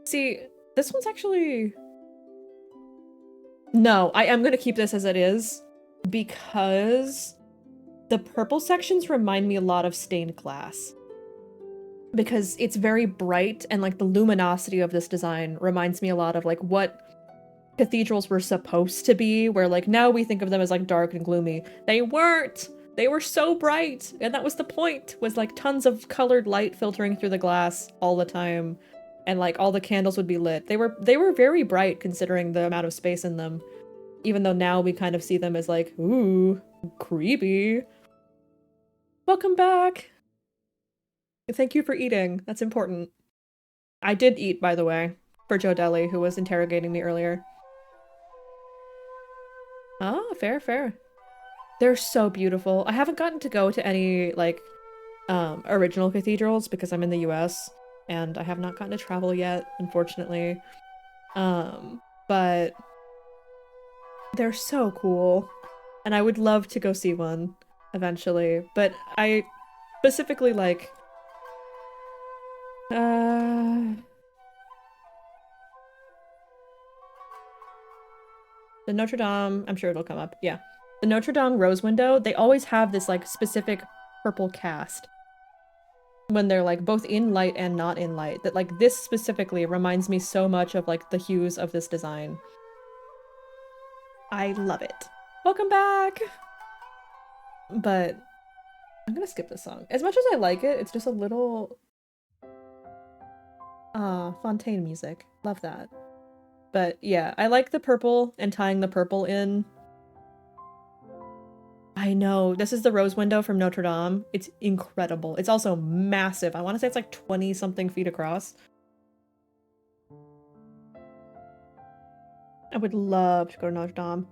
See, this one's actually... No, I am gonna keep this as it is, because the purple sections remind me a lot of stained glass. Because it's very bright, and like the luminosity of this design reminds me a lot of like what cathedrals were supposed to be, where like now we think of them as like dark and gloomy. They weren't! They were so bright! And that was the point, was like tons of colored light filtering through the glass all the time. And like all the candles would be lit. They were very bright considering the amount of space in them. Even though now we kind of see them as like, ooh, creepy. Welcome back! Thank you for eating. That's important. I did eat, by the way, for Joe Deli, who was interrogating me earlier. Oh, fair, fair. They're so beautiful. I haven't gotten to go to any, like, original cathedrals because I'm in the US, and I have not gotten to travel yet, unfortunately. But they're so cool, and I would love to go see one eventually, but I specifically like the Notre Dame, I'm sure it'll come up, yeah. The Notre Dame rose window, they always have this like specific purple cast when they're like both in light and not in light, that like this specifically reminds me so much of like the hues of this design. I love it. Welcome back! But I'm gonna skip this song. As much as I like it, it's just a little... Fontaine music. Love that. But yeah, I like the purple and tying the purple in. I know, this is the rose window from Notre Dame. It's incredible. It's also massive. I want to say it's like 20-something feet across. I would love to go to Notre Dame.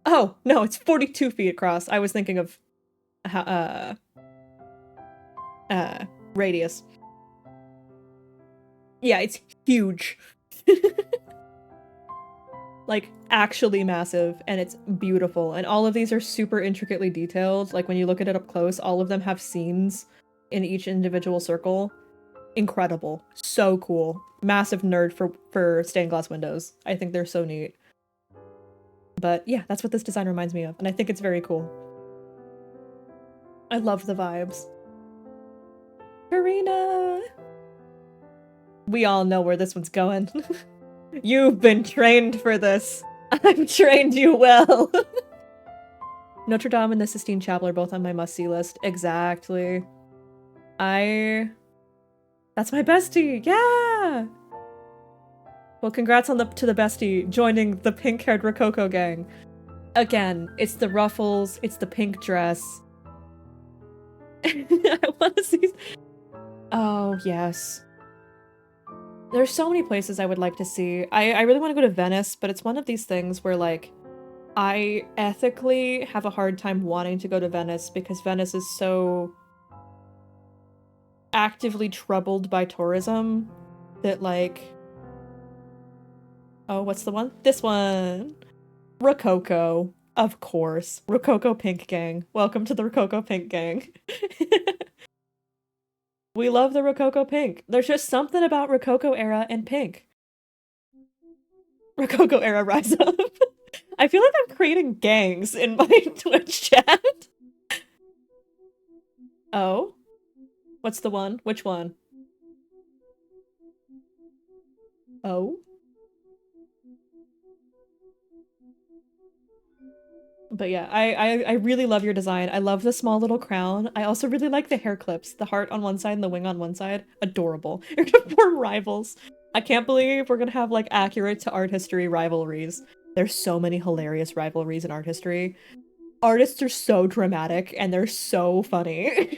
Oh, no, it's 42 feet across. I was thinking of radius. Yeah, it's huge. Like, actually massive, and it's beautiful. And all of these are super intricately detailed. Like, when you look at it up close, all of them have scenes in each individual circle. Incredible. So cool. Massive nerd for stained glass windows. I think they're so neat. But yeah, that's what this design reminds me of, and I think it's very cool. I love the vibes. Karina! We all know where this one's going. You've been trained for this. I've trained you well. Notre Dame and the Sistine Chapel are both on my must-see list. Exactly. That's my bestie! Yeah! Well, congrats on to the bestie joining the pink-haired Rococo gang. Again, it's the ruffles, it's the pink dress. I want to see... Oh, yes. There's so many places I would like to see. I really want to go to Venice, but it's one of these things where, like, I ethically have a hard time wanting to go to Venice because Venice is so actively troubled by tourism that, like... Oh, what's the one? This one! Rococo. Of course. Rococo Pink Gang. Welcome to the Rococo Pink Gang. We love the Rococo Pink. There's just something about Rococo era and pink. Rococo era rise up. I feel like I'm creating gangs in my Twitch chat. Oh? What's the one? Which one? Oh? But yeah, I really love your design. I love the small little crown. I also really like the hair clips. The heart on one side and the wing on one side. Adorable. You're gonna form rivals. I can't believe we're gonna have, like, accurate to art history rivalries. There's so many hilarious rivalries in art history. Artists are so dramatic, and they're so funny.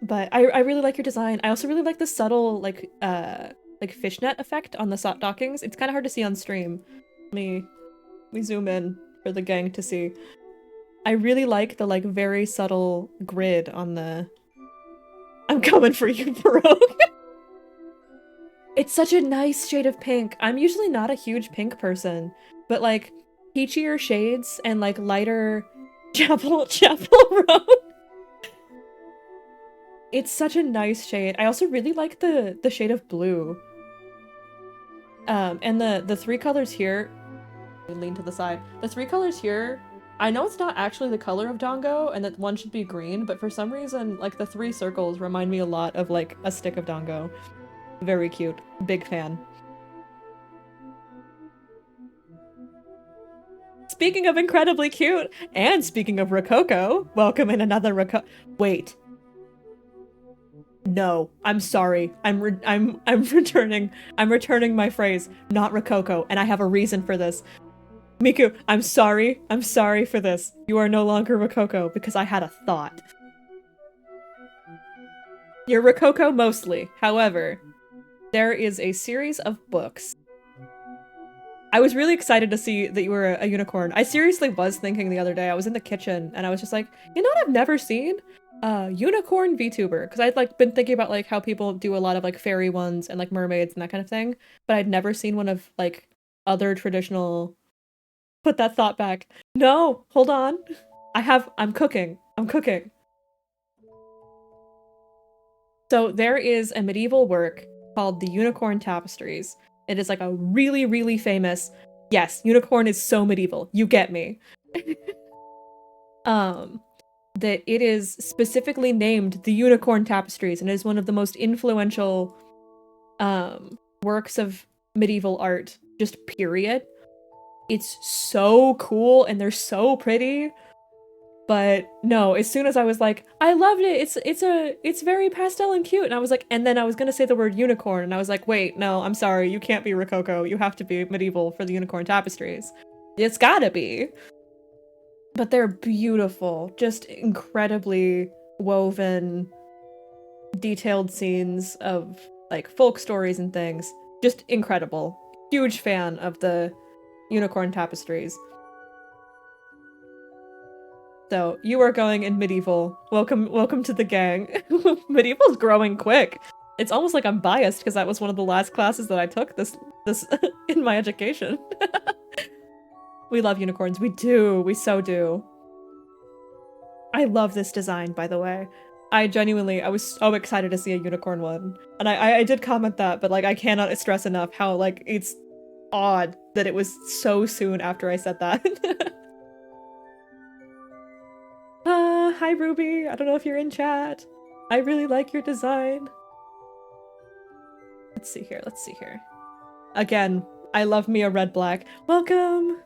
But I really like your design. I also really like the subtle, like fishnet effect on the sock dockings. It's kind of hard to see on stream. Let me zoom in for the gang to see. I really like the, like, very subtle grid on the... I'm coming for you, Baroque! It's such a nice shade of pink. I'm usually not a huge pink person, but, like, peachier shades and like lighter Chapel Road. It's such a nice shade. I also really like the shade of blue. And the three colors here, lean to the side. The three colors here, I know it's not actually the color of Dango and that one should be green, but for some reason, like the three circles remind me a lot of like a stick of Dango. Very cute. Big fan. Speaking of incredibly cute, and speaking of Rococo, welcome in another Rococo. Wait. No, I'm sorry. I'm returning my phrase, not Rococo, and I have a reason for this. Miku, I'm sorry for this. You are no longer Rococo because I had a thought. You're Rococo mostly. However, there is a series of books. I was really excited to see that you were a unicorn. I seriously was thinking the other day, I was in the kitchen and I was just like, you know what I've never seen? Unicorn VTuber. Because I'd like been thinking about like how people do a lot of like fairy ones and like mermaids and that kind of thing. But I'd never seen one of like other traditional... Put that thought back. No, hold on. I'm cooking. So there is a medieval work called the Unicorn Tapestries. It is like a really, really famous... Yes, unicorn is so medieval. You get me. That it is specifically named the Unicorn Tapestries, and it is one of the most influential works of medieval art, just period. It's so cool, and they're so pretty. But no, as soon as I was like, I loved it, it's very pastel and cute, and I was like, and then I was gonna say the word unicorn, and I was like, wait, no, I'm sorry, you can't be Rococo, you have to be medieval for the Unicorn Tapestries. It's gotta be. But they're beautiful, just incredibly woven, detailed scenes of like folk stories and things. Just incredible. Huge fan of the Unicorn Tapestries. So, you are going in medieval. Welcome to the gang. Medieval's growing quick. It's almost like I'm biased because that was one of the last classes that I took this in my education. We love unicorns. We do. We so do. I love this design, by the way. I was so excited to see a unicorn one. And I did comment that, but like I cannot stress enough how like it's odd that it was so soon after I said that. Hi Ruby. I don't know if you're in chat. I really like your design. Let's see here. Again, I love me a red black. Welcome.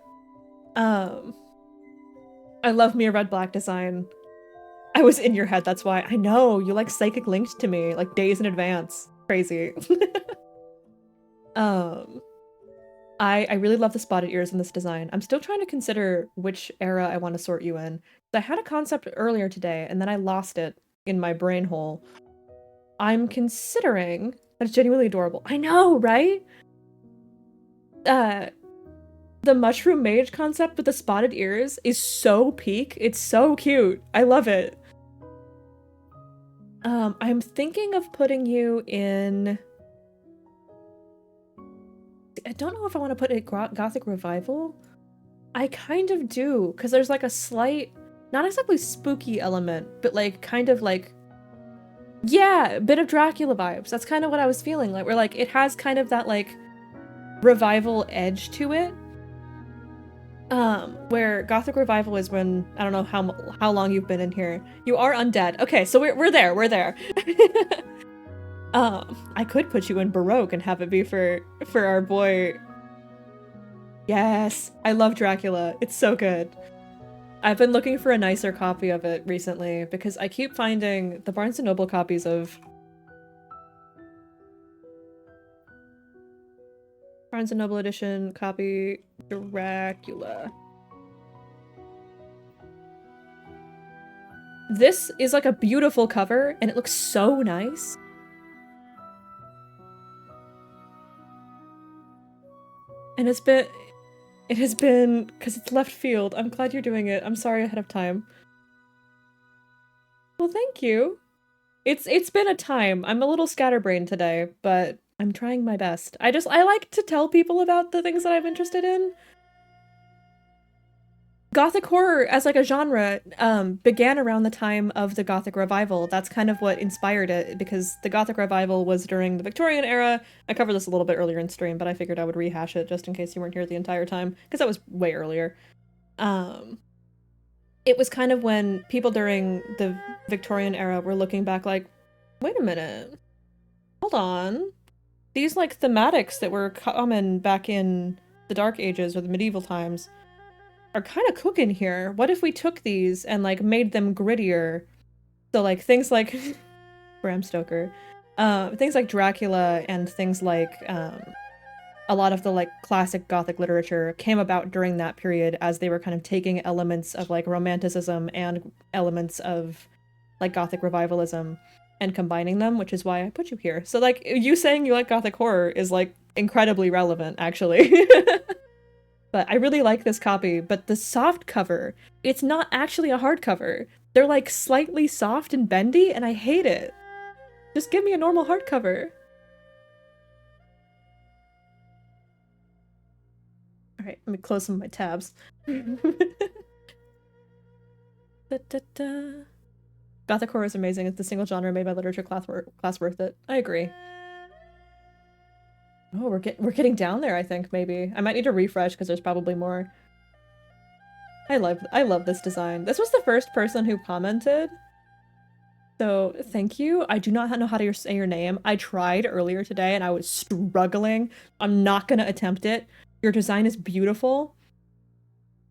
I love me a red black design. I was in your head, that's why. I know, you like psychic linked to me, like days in advance. Crazy. I really love the spotted ears in this design. I'm still trying to consider which era I want to sort you in. I had a concept earlier today, and then I lost it in my brain hole. I'm considering... That's genuinely adorable. I know, right? The mushroom mage concept with the spotted ears is so peak. It's so cute. I love it. I'm thinking of putting you in... I don't know if I want to put it Gothic Revival. I kind of do, because there's like a slight, not exactly spooky element, but like kind of like, yeah, a bit of Dracula vibes. That's kind of what I was feeling like. Where like it has kind of that like revival edge to it. Where Gothic Revival is when, I don't know how long you've been in here. You are undead. Okay, so we're there. I could put you in Baroque and have it be for our boy. Yes, I love Dracula. It's so good. I've been looking for a nicer copy of it recently because I keep finding the Barnes & Noble copies of Barnes & Noble edition copy Dracula. This is like a beautiful cover and it looks so nice. And it has been, because it's left field. I'm glad you're doing it. I'm sorry ahead of time. Well, thank you. It's been a time. I'm a little scatterbrained today, but I'm trying my best. I like to tell people about the things that I'm interested in. Gothic horror as like a genre began around the time of the Gothic Revival. That's kind of what inspired it, because the Gothic Revival was during the Victorian era. I covered this a little bit earlier in stream, but I figured I would rehash it just in case you weren't here the entire time, because that was way earlier. It was kind of when people during the Victorian era were looking back like, wait a minute, hold on. These like thematics that were common back in the Dark Ages or the medieval times are kind of cooking here. What if we took these and like made them grittier? So like things like Bram Stoker, things like Dracula and things like a lot of the like classic Gothic literature came about during that period as they were kind of taking elements of like Romanticism and elements of like Gothic revivalism and combining them, which is why I put you here. So like you saying you like Gothic horror is like incredibly relevant, actually. But I really like this copy, but the soft cover, it's not actually a hardcover. They're like slightly soft and bendy, and I hate it. Just give me a normal hardcover. All right, let me close some of my tabs. Gothic horror is amazing. It's the single genre made by literature class worth it. I agree. Oh, we're getting down there, I think, maybe. I might need to refresh because there's probably more. I love this design. This was the first person who commented. So, thank you. I do not know how to say your name. I tried earlier today and I was struggling. I'm not gonna attempt it. Your design is beautiful.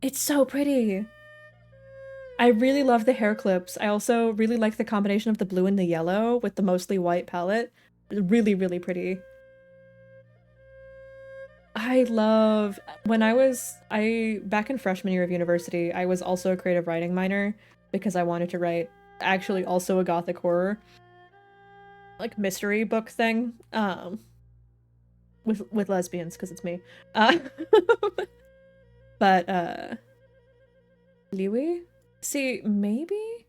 It's so pretty. I really love the hair clips. I also really like the combination of the blue and the yellow with the mostly white palette. Really, really pretty. I love back in freshman year of university, I was also a creative writing minor because I wanted to write actually also a Gothic horror like mystery book thing with lesbians because it's me. But Liwi? See, maybe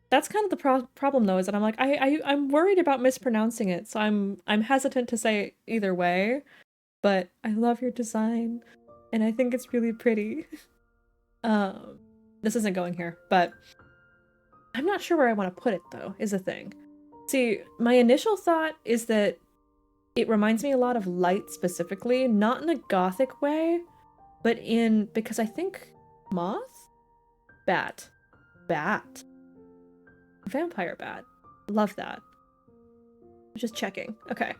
that's kind of the problem though, is that I'm like I'm worried about mispronouncing it, so I'm hesitant to say either way. But I love your design, and I think it's really pretty. This isn't going here, but I'm not sure where I want to put it, though, is the thing. See, my initial thought is that it reminds me a lot of Light specifically, not in a Gothic way, but because I think Moth? Bat. Vampire bat. Love that. Just checking. Okay.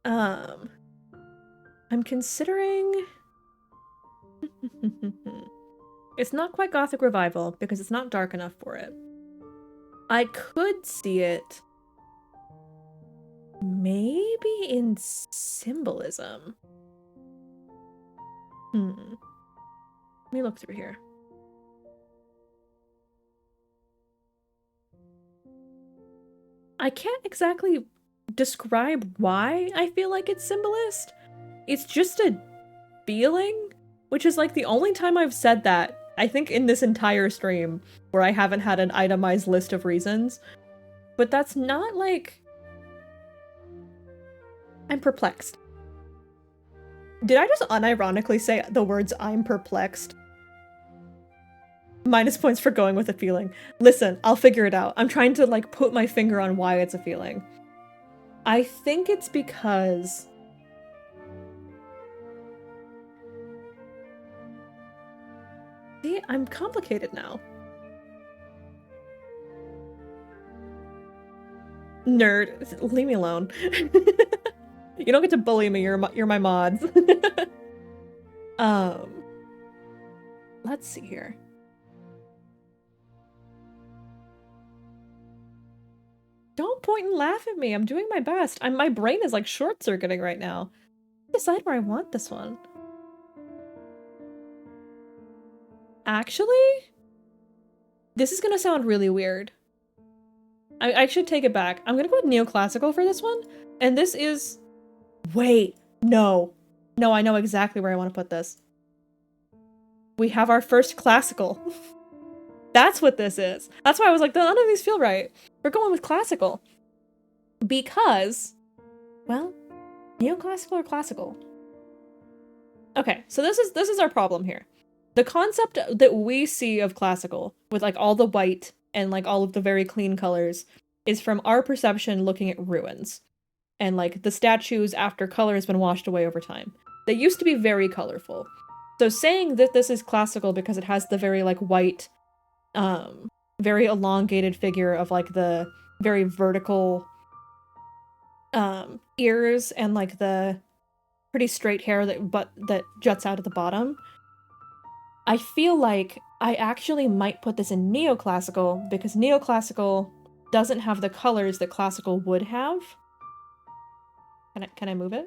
I'm considering... It's not quite Gothic Revival, because it's not dark enough for it. I could see it maybe in symbolism. Let me look through here. I can't exactly describe why I feel like it's symbolist. It's just a feeling, which is like the only time I've said that, I think, in this entire stream, where I haven't had an itemized list of reasons. But that's not like... I'm perplexed. Did I just unironically say the words "I'm perplexed"? Minus points for going with a feeling. Listen, I'll figure it out. I'm trying to like put my finger on why it's a feeling. I think it's because... See, I'm complicated now. Nerd, leave me alone. You don't get to bully me, you're my mods. Let's see here. Don't point and laugh at me, I'm doing my best. My brain is like short-circuiting right now. Decide where I want this one. Actually, this is gonna sound really weird. I should take it back. I'm gonna go with neoclassical for this one, and this is... Wait, no. No, I know exactly where I want to put this. We have our first classical. That's what this is. That's why I was like, none of these feel right. We're going with classical. Because, well, neoclassical or classical? Okay, so this is our problem here. The concept that we see of classical, with like all the white and like all of the very clean colors, is from our perception looking at ruins. And like the statues after color has been washed away over time. They used to be very colorful. So saying that this is classical because it has the very like white, very elongated figure of like the very vertical ears and like the pretty straight hair that juts out at the bottom. I feel like I actually might put this in neoclassical because neoclassical doesn't have the colors that classical would have. Can I move it?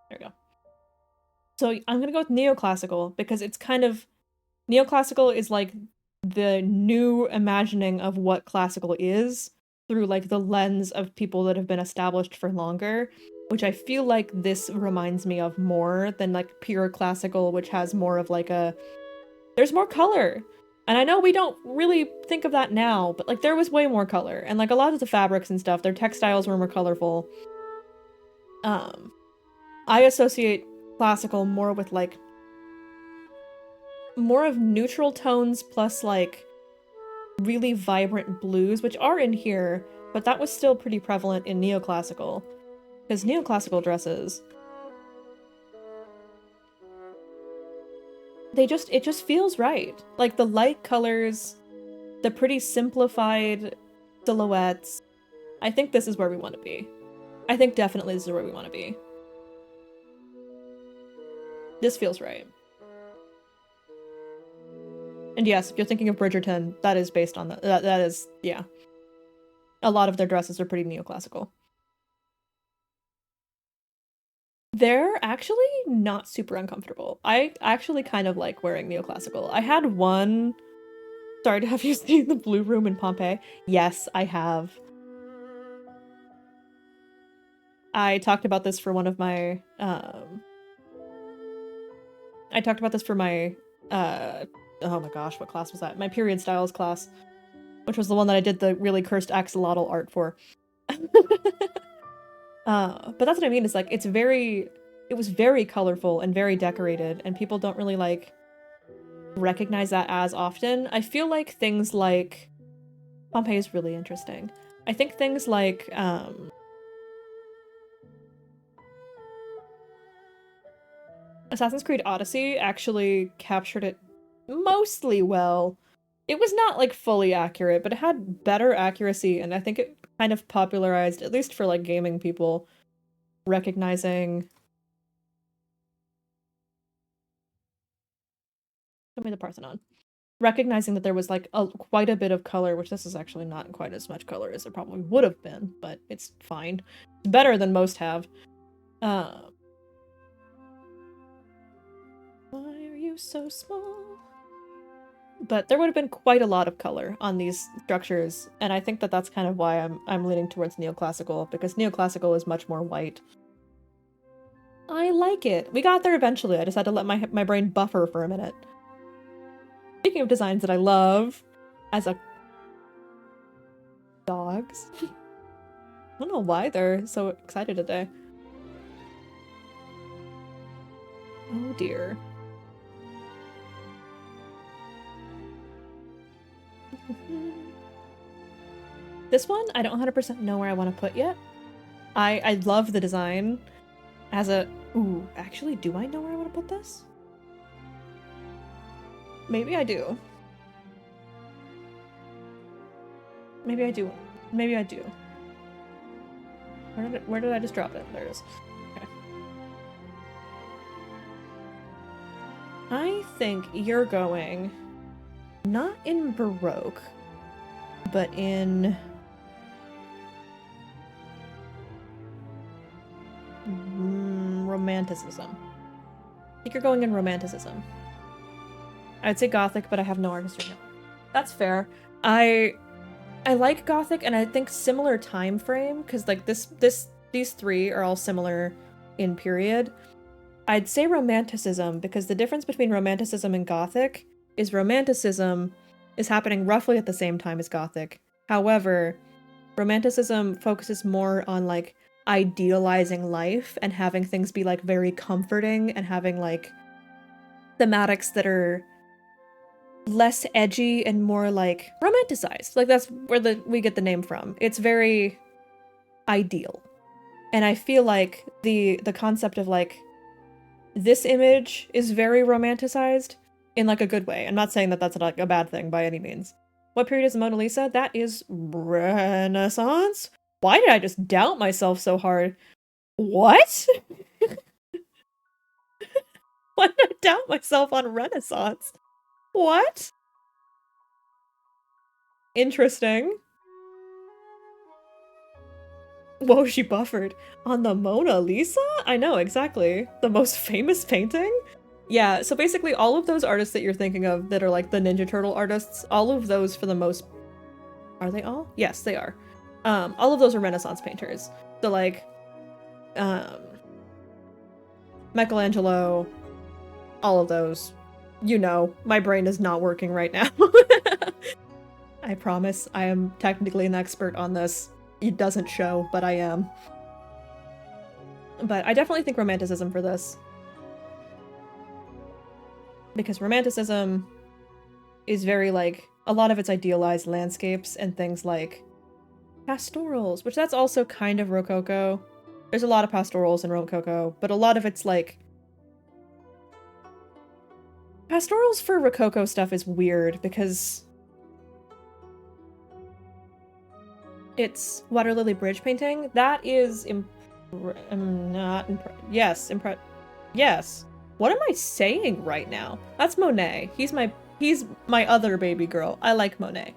There we go. So I'm gonna go with neoclassical because it's kind of neoclassical is like the new imagining of what classical is through like the lens of people that have been established for longer, which I feel like this reminds me of more than like pure classical, which has more of like a there's more color. And I know we don't really think of that now, but like there was way more color. And like a lot of the fabrics and stuff, their textiles were more colorful. I associate classical more with like more of neutral tones plus like really vibrant blues, which are in here, but that was still pretty prevalent in neoclassical. Because neoclassical dresses, it just feels right. Like the light colors, the pretty simplified silhouettes. I think this is where we want to be. I think definitely this is where we want to be. This feels right. And yes, if you're thinking of Bridgerton, that is based on that. That is, yeah. A lot of their dresses are pretty neoclassical. They're actually not super uncomfortable. I actually kind of like wearing neoclassical. I had one... Sorry, have you seen the Blue Room in Pompeii? Yes, I have. I talked about this for one of my, I talked about this for my, oh my gosh, what class was that? My period styles class, which was the one that I did the really cursed axolotl art for. But that's what I mean, is like, it was very colorful and very decorated, and people don't really, like, recognize that as often. I feel like things like Pompeii is really interesting. I think things like, Assassin's Creed Odyssey actually captured it mostly well. It was not, like, fully accurate, but it had better accuracy, and I think it kind of popularized, at least for, like, gaming people, recognizing... Show me the Parthenon. Recognizing that there was, like, quite a bit of color, which this is actually not quite as much color as it probably would have been, but it's fine. It's better than most have. Why are you so small? But there would have been quite a lot of color on these structures, and I think that that's kind of why I'm leaning towards neoclassical, because neoclassical is much more white. I like it. We got there eventually. I just had to let my brain buffer for a minute. Speaking of designs that I love, as a... dogs? I don't know why they're so excited today. Oh dear. This one, I don't 100% know where I want to put yet. I love the design as a... Ooh, actually, do I know where I want to put this? Maybe I do. Maybe I do. Maybe I do. Where did I just drop it? There it is. Okay. I think you're going not in Baroque, but in Romanticism. I think you're going in Romanticism. I'd say Gothic, but I have no artistry now. That's fair. I like Gothic, and I think similar time frame, because like these three are all similar in period. I'd say Romanticism, because the difference between Romanticism and Gothic is Romanticism is happening roughly at the same time as Gothic. However, Romanticism focuses more on like idealizing life and having things be like very comforting and having like thematics that are less edgy and more like romanticized. Like that's where we get the name from. It's very ideal. And I feel like the concept of like this image is very romanticized in like a good way. I'm not saying that that's like a bad thing by any means. What period is the Mona Lisa? That is Renaissance? Why did I just doubt myself so hard? What? Why did I doubt myself on Renaissance? What? Interesting. Whoa, she buffered. On the Mona Lisa? I know, exactly. The most famous painting? Yeah, so basically all of those artists that you're thinking of that are like the Ninja Turtle artists, all of those for the most... Are they all? Yes, they are. All of those are Renaissance painters. So like, Michelangelo, all of those. You know, my brain is not working right now. I promise I am technically an expert on this. It doesn't show, but I am. But I definitely think romanticism for this. Because romanticism is very like, a lot of it's idealized landscapes and things like pastorals, which that's also kind of Rococo. There's a lot of pastorals in Rococo, but a lot of it's like... Pastorals for Rococo stuff is weird because it's Water Lily Bridge painting. That is yes. What am I saying right now? That's Monet. He's my other baby girl. I like Monet.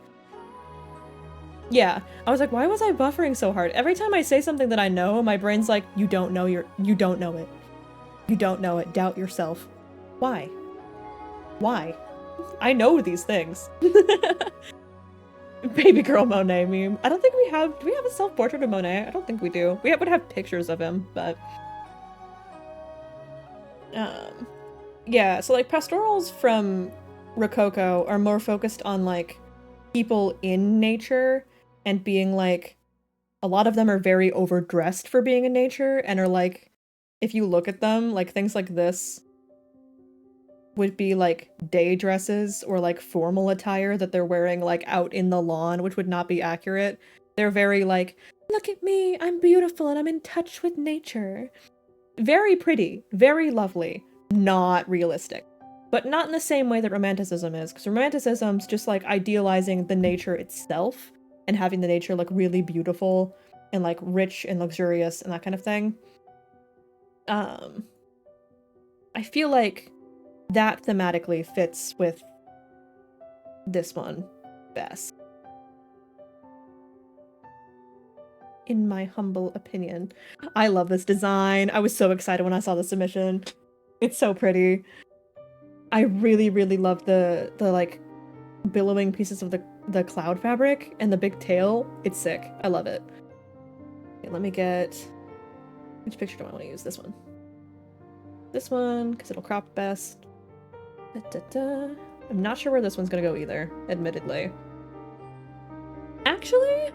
Yeah, I was like, why was I buffering so hard? Every time I say something that I know, my brain's like, you don't know it. You don't know it. Doubt yourself. Why? Why? I know these things. Baby girl Monet meme. I don't think we have... Do we have a self-portrait of Monet? I don't think we do. We would have pictures of him, but... Yeah, so like pastorals from Rococo are more focused on like people in nature and being like... A lot of them are very overdressed for being in nature and are like... If you look at them, like things like this would be like day dresses or like formal attire that they're wearing like out in the lawn, which would not be accurate. They're very like, look at me, I'm beautiful and I'm in touch with nature. Very pretty, very lovely, not realistic. But not in the same way that romanticism is, because romanticism's just like idealizing the nature itself and having the nature look really beautiful and like rich and luxurious and that kind of thing. I feel like that thematically fits with this one best. In my humble opinion. I love this design. I was so excited when I saw the submission. It's so pretty. I really, really love the like billowing pieces of the cloud fabric and the big tail. It's sick. I love it. Okay, let me get... Which picture do I want to use? This one. This one, because it'll crop best. I'm not sure where this one's gonna go either, admittedly. Actually,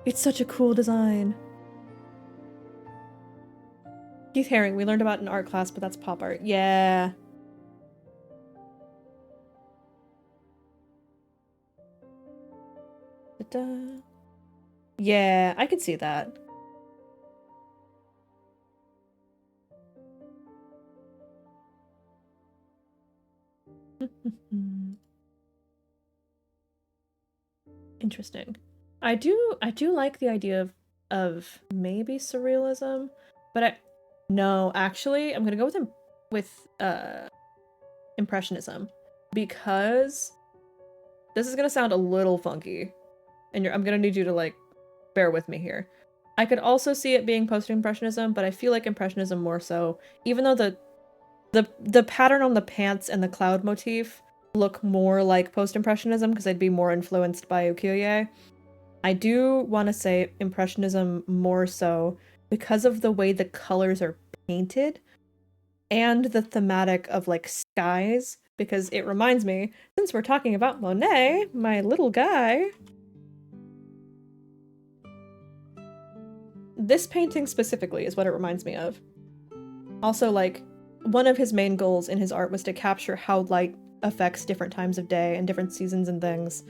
it's such a cool design. Keith Haring, we learned about in art class, but that's pop art. Yeah. Yeah, I could see that. Interesting. I do like the idea of maybe surrealism, but no, actually, I'm gonna go with impressionism, because this is gonna sound a little funky, and I'm gonna need you to like bear with me here. I could also see it being post-impressionism, but I feel like impressionism more so, even though the pattern on the pants and the cloud motif look more like post-impressionism because they'd be more influenced by ukiyo-e. I do want to say impressionism more so because of the way the colors are painted and the thematic of like skies, because it reminds me, since we're talking about Monet, my little guy, this painting specifically is what it reminds me of. Also, like, one of his main goals in his art was to capture how light affects different times of day and different seasons and things,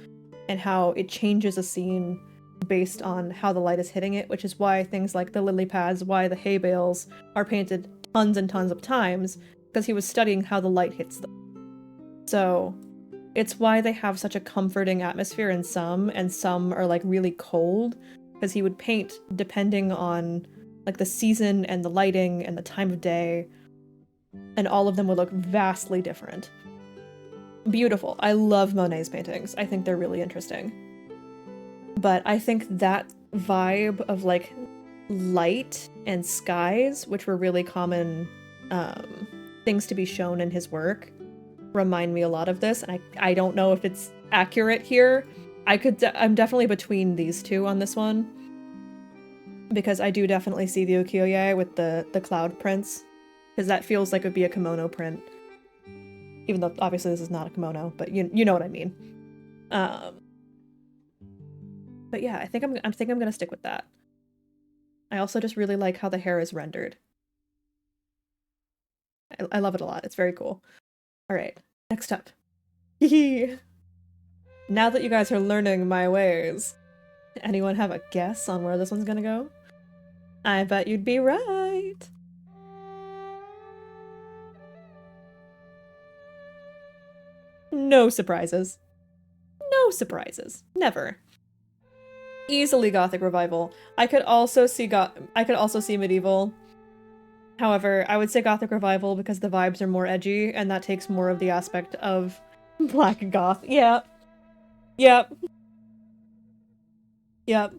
and how it changes a scene based on how the light is hitting it, which is why things like the lily pads, why the hay bales are painted tons and tons of times, because he was studying how the light hits them. So it's why they have such a comforting atmosphere in some, and some are like really cold, because he would paint depending on like the season and the lighting and the time of day, and all of them would look vastly different. Beautiful. I love Monet's paintings. I think they're really interesting. But I think that vibe of like light and skies, which were really common things to be shown in his work, remind me a lot of this, and I don't know if it's accurate here. I'm definitely between these two on this one, because I do definitely see the ukiyo-e with the cloud prints, because that feels like it would be a kimono print, even though obviously this is not a kimono, but you know what I mean. But yeah, I think I'm gonna stick with that. I also just really like how the hair is rendered. I love it a lot. It's very cool. All right, next up. Now that you guys are learning my ways, anyone have a guess on where this one's gonna go? I bet you'd be right. No surprises. No surprises. Never. Easily Gothic Revival. I could also see Medieval. However, I would say Gothic Revival because the vibes are more edgy, and that takes more of the aspect of Black Goth. Yeah. Yep. Yep.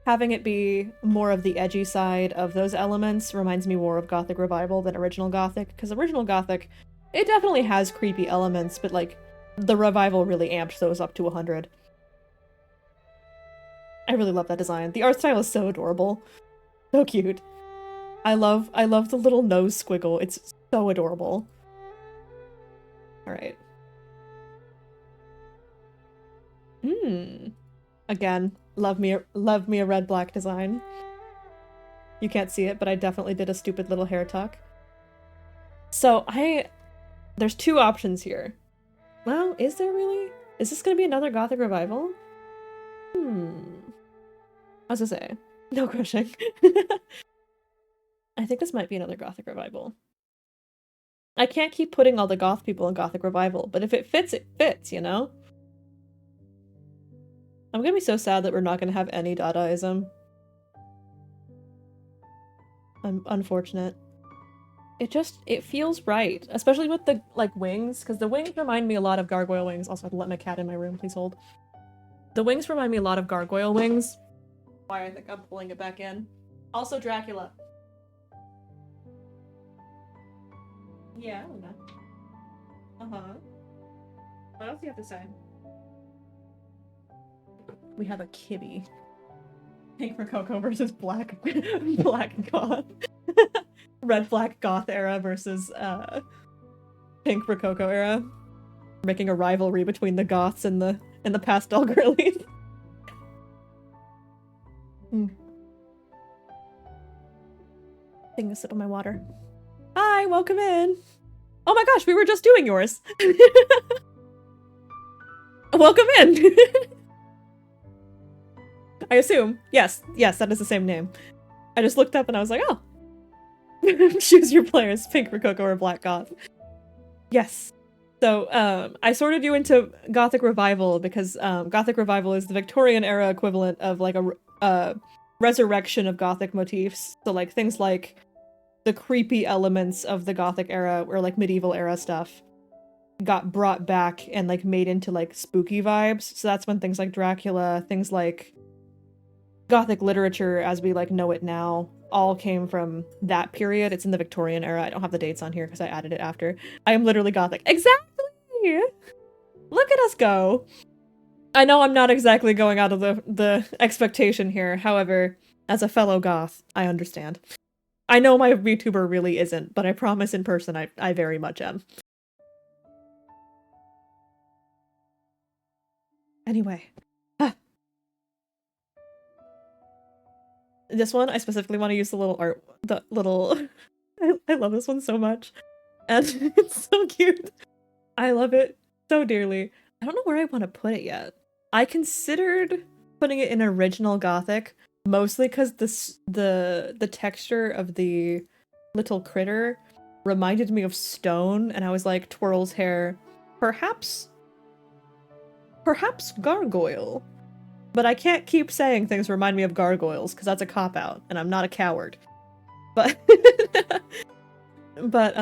Having it be more of the edgy side of those elements reminds me more of Gothic Revival than Original Gothic, because Original Gothic, it definitely has creepy elements, but like, the Revival really amped those up to 100. I really love that design. The art style is so adorable. So cute. I love the little nose squiggle. It's so adorable. Alright. Again, love me a red-black design. You can't see it, but I definitely did a stupid little hair tuck. So there's two options here. Well, is there really? Is this gonna be another Gothic Revival? I was gonna say, no crushing. I think this might be another Gothic Revival. I can't keep putting all the goth people in Gothic Revival, but if it fits, you know? I'm gonna be so sad that we're not gonna have any Dadaism. I'm unfortunate. It feels right, especially with the, like, wings, because the wings remind me a lot of gargoyle wings. Also, I have to let my cat in my room, please hold. The wings remind me a lot of gargoyle wings. Why I think I'm pulling it back in. Also Dracula. Yeah, I don't know. Uh-huh. What else do you have to say? We have a Kibby. Pink Rococo versus Black Goth. Red Black Goth era versus Pink Rococo era. Making a rivalry between the Goths and the pastel girlies. Taking a sip of my water. Hi, welcome in. Oh my gosh, we were just doing yours. Welcome in. I assume. Yes, that is the same name. I just looked up and I was like, oh. Choose your players, Pink Rococo or Black Goth. Yes. So, I sorted you into Gothic Revival because Gothic Revival is the Victorian era equivalent of like a resurrection of Gothic motifs. So like things like the creepy elements of the Gothic era or like medieval era stuff got brought back and like made into like spooky vibes. So that's when things like Dracula, things like Gothic literature as we like know it now all came from that period. It's in the Victorian era. I don't have the dates on here because I added it after. I am literally Gothic. Exactly! Look at us go! I know I'm not exactly going out of the expectation here. However, as a fellow Goth, I understand. I know my VTuber really isn't, but I promise in person I very much am. Anyway. This one, I specifically want to use the little art, the little, I love this one so much. And it's so cute. I love it so dearly. I don't know where I want to put it yet. I considered putting it in original Gothic, mostly because the texture of the little critter reminded me of stone, and I was like, Twirl's hair, perhaps gargoyle. But I can't keep saying things remind me of gargoyles, because that's a cop-out, and I'm not a coward. But but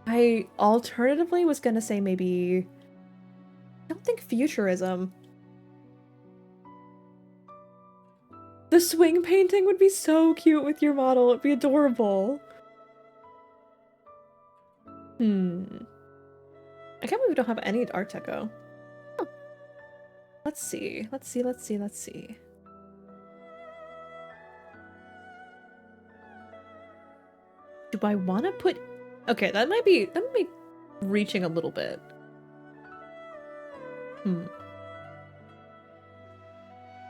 I alternatively was gonna say maybe, I don't think futurism. The swing painting would be so cute with your model. It'd be adorable. I can't believe we don't have any Art Deco. Oh. Let's see. Do I want to put... Okay, that might be reaching a little bit.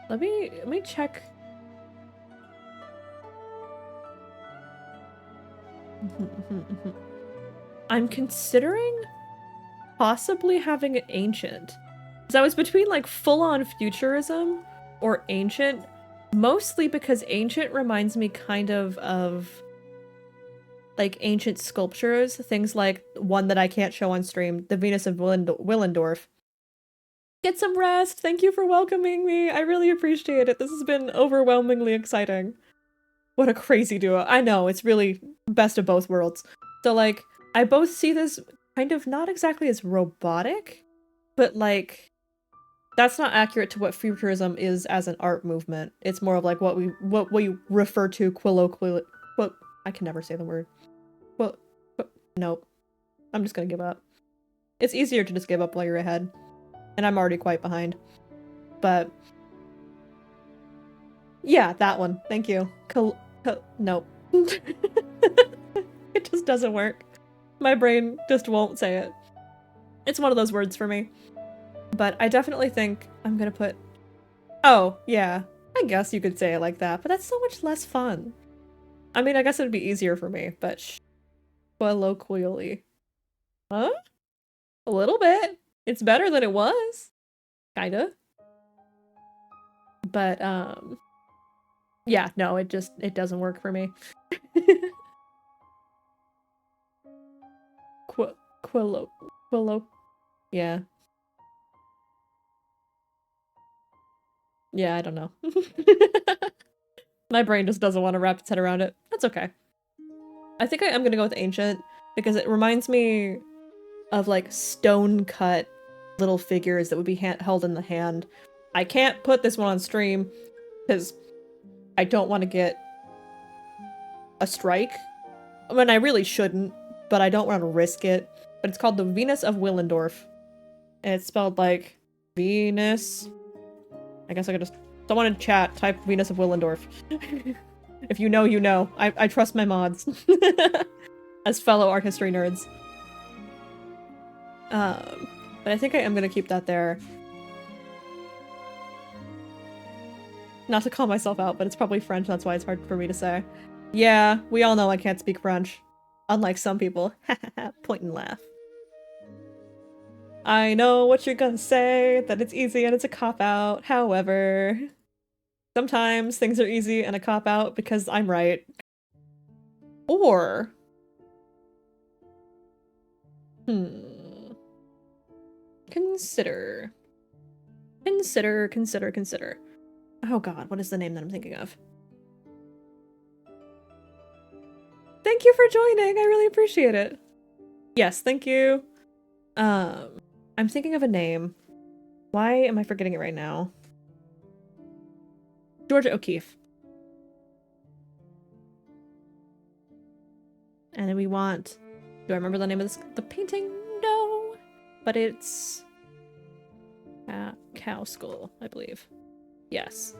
Let me check. I'm considering possibly having an ancient. Because I was between like full-on futurism or ancient, mostly because ancient reminds me kind of like ancient sculptures, things like one that I can't show on stream, the Venus of Willendorf. Get some rest! Thank you for welcoming me! I really appreciate it. This has been overwhelmingly exciting. What a crazy duo. I know, it's really best of both worlds. So like, I both see this kind of not exactly as robotic, but like, that's not accurate to what futurism is as an art movement. It's more of like what we refer to colloquially. I can never say the word. Nope. I'm just gonna give up. It's easier to just give up while you're ahead. And I'm already quite behind. But yeah, that one. Thank you. Nope. It just doesn't work. My brain just won't say it. It's one of those words for me. But I definitely think I'm gonna put... Oh, yeah. I guess you could say it like that, but that's so much less fun. I mean, I guess it'd be easier for me, but colloquially. Huh? A little bit. It's better than it was. Kinda. But, yeah, no, it doesn't work for me. Yeah. Yeah, I don't know. My brain just doesn't want to wrap its head around it. That's okay. I think I am gonna go with ancient, because it reminds me of like stone-cut little figures that would be held in the hand. I can't put this one on stream, because I don't want to get a strike. I mean, I really shouldn't, but I don't want to risk it. But it's called the Venus of Willendorf. And it's spelled like Venus. I guess I could just... Someone in chat, type Venus of Willendorf. If you know, you know. I trust my mods. As fellow art history nerds. But I think I am gonna keep that there. Not to call myself out, but it's probably French, that's why it's hard for me to say. Yeah, we all know I can't speak French. Unlike some people. Point and laugh. I know what you're gonna say, that it's easy and it's a cop-out. However, sometimes things are easy and a cop-out because I'm right. Or... Consider. Oh god, what is the name that I'm thinking of? Thank you for joining, I really appreciate it. Yes, thank you. I'm thinking of a name. Why am I forgetting it right now? Georgia O'Keeffe. And then we want... Do I remember the name of the painting? No! But it's... Cow Skull, I believe. Yes.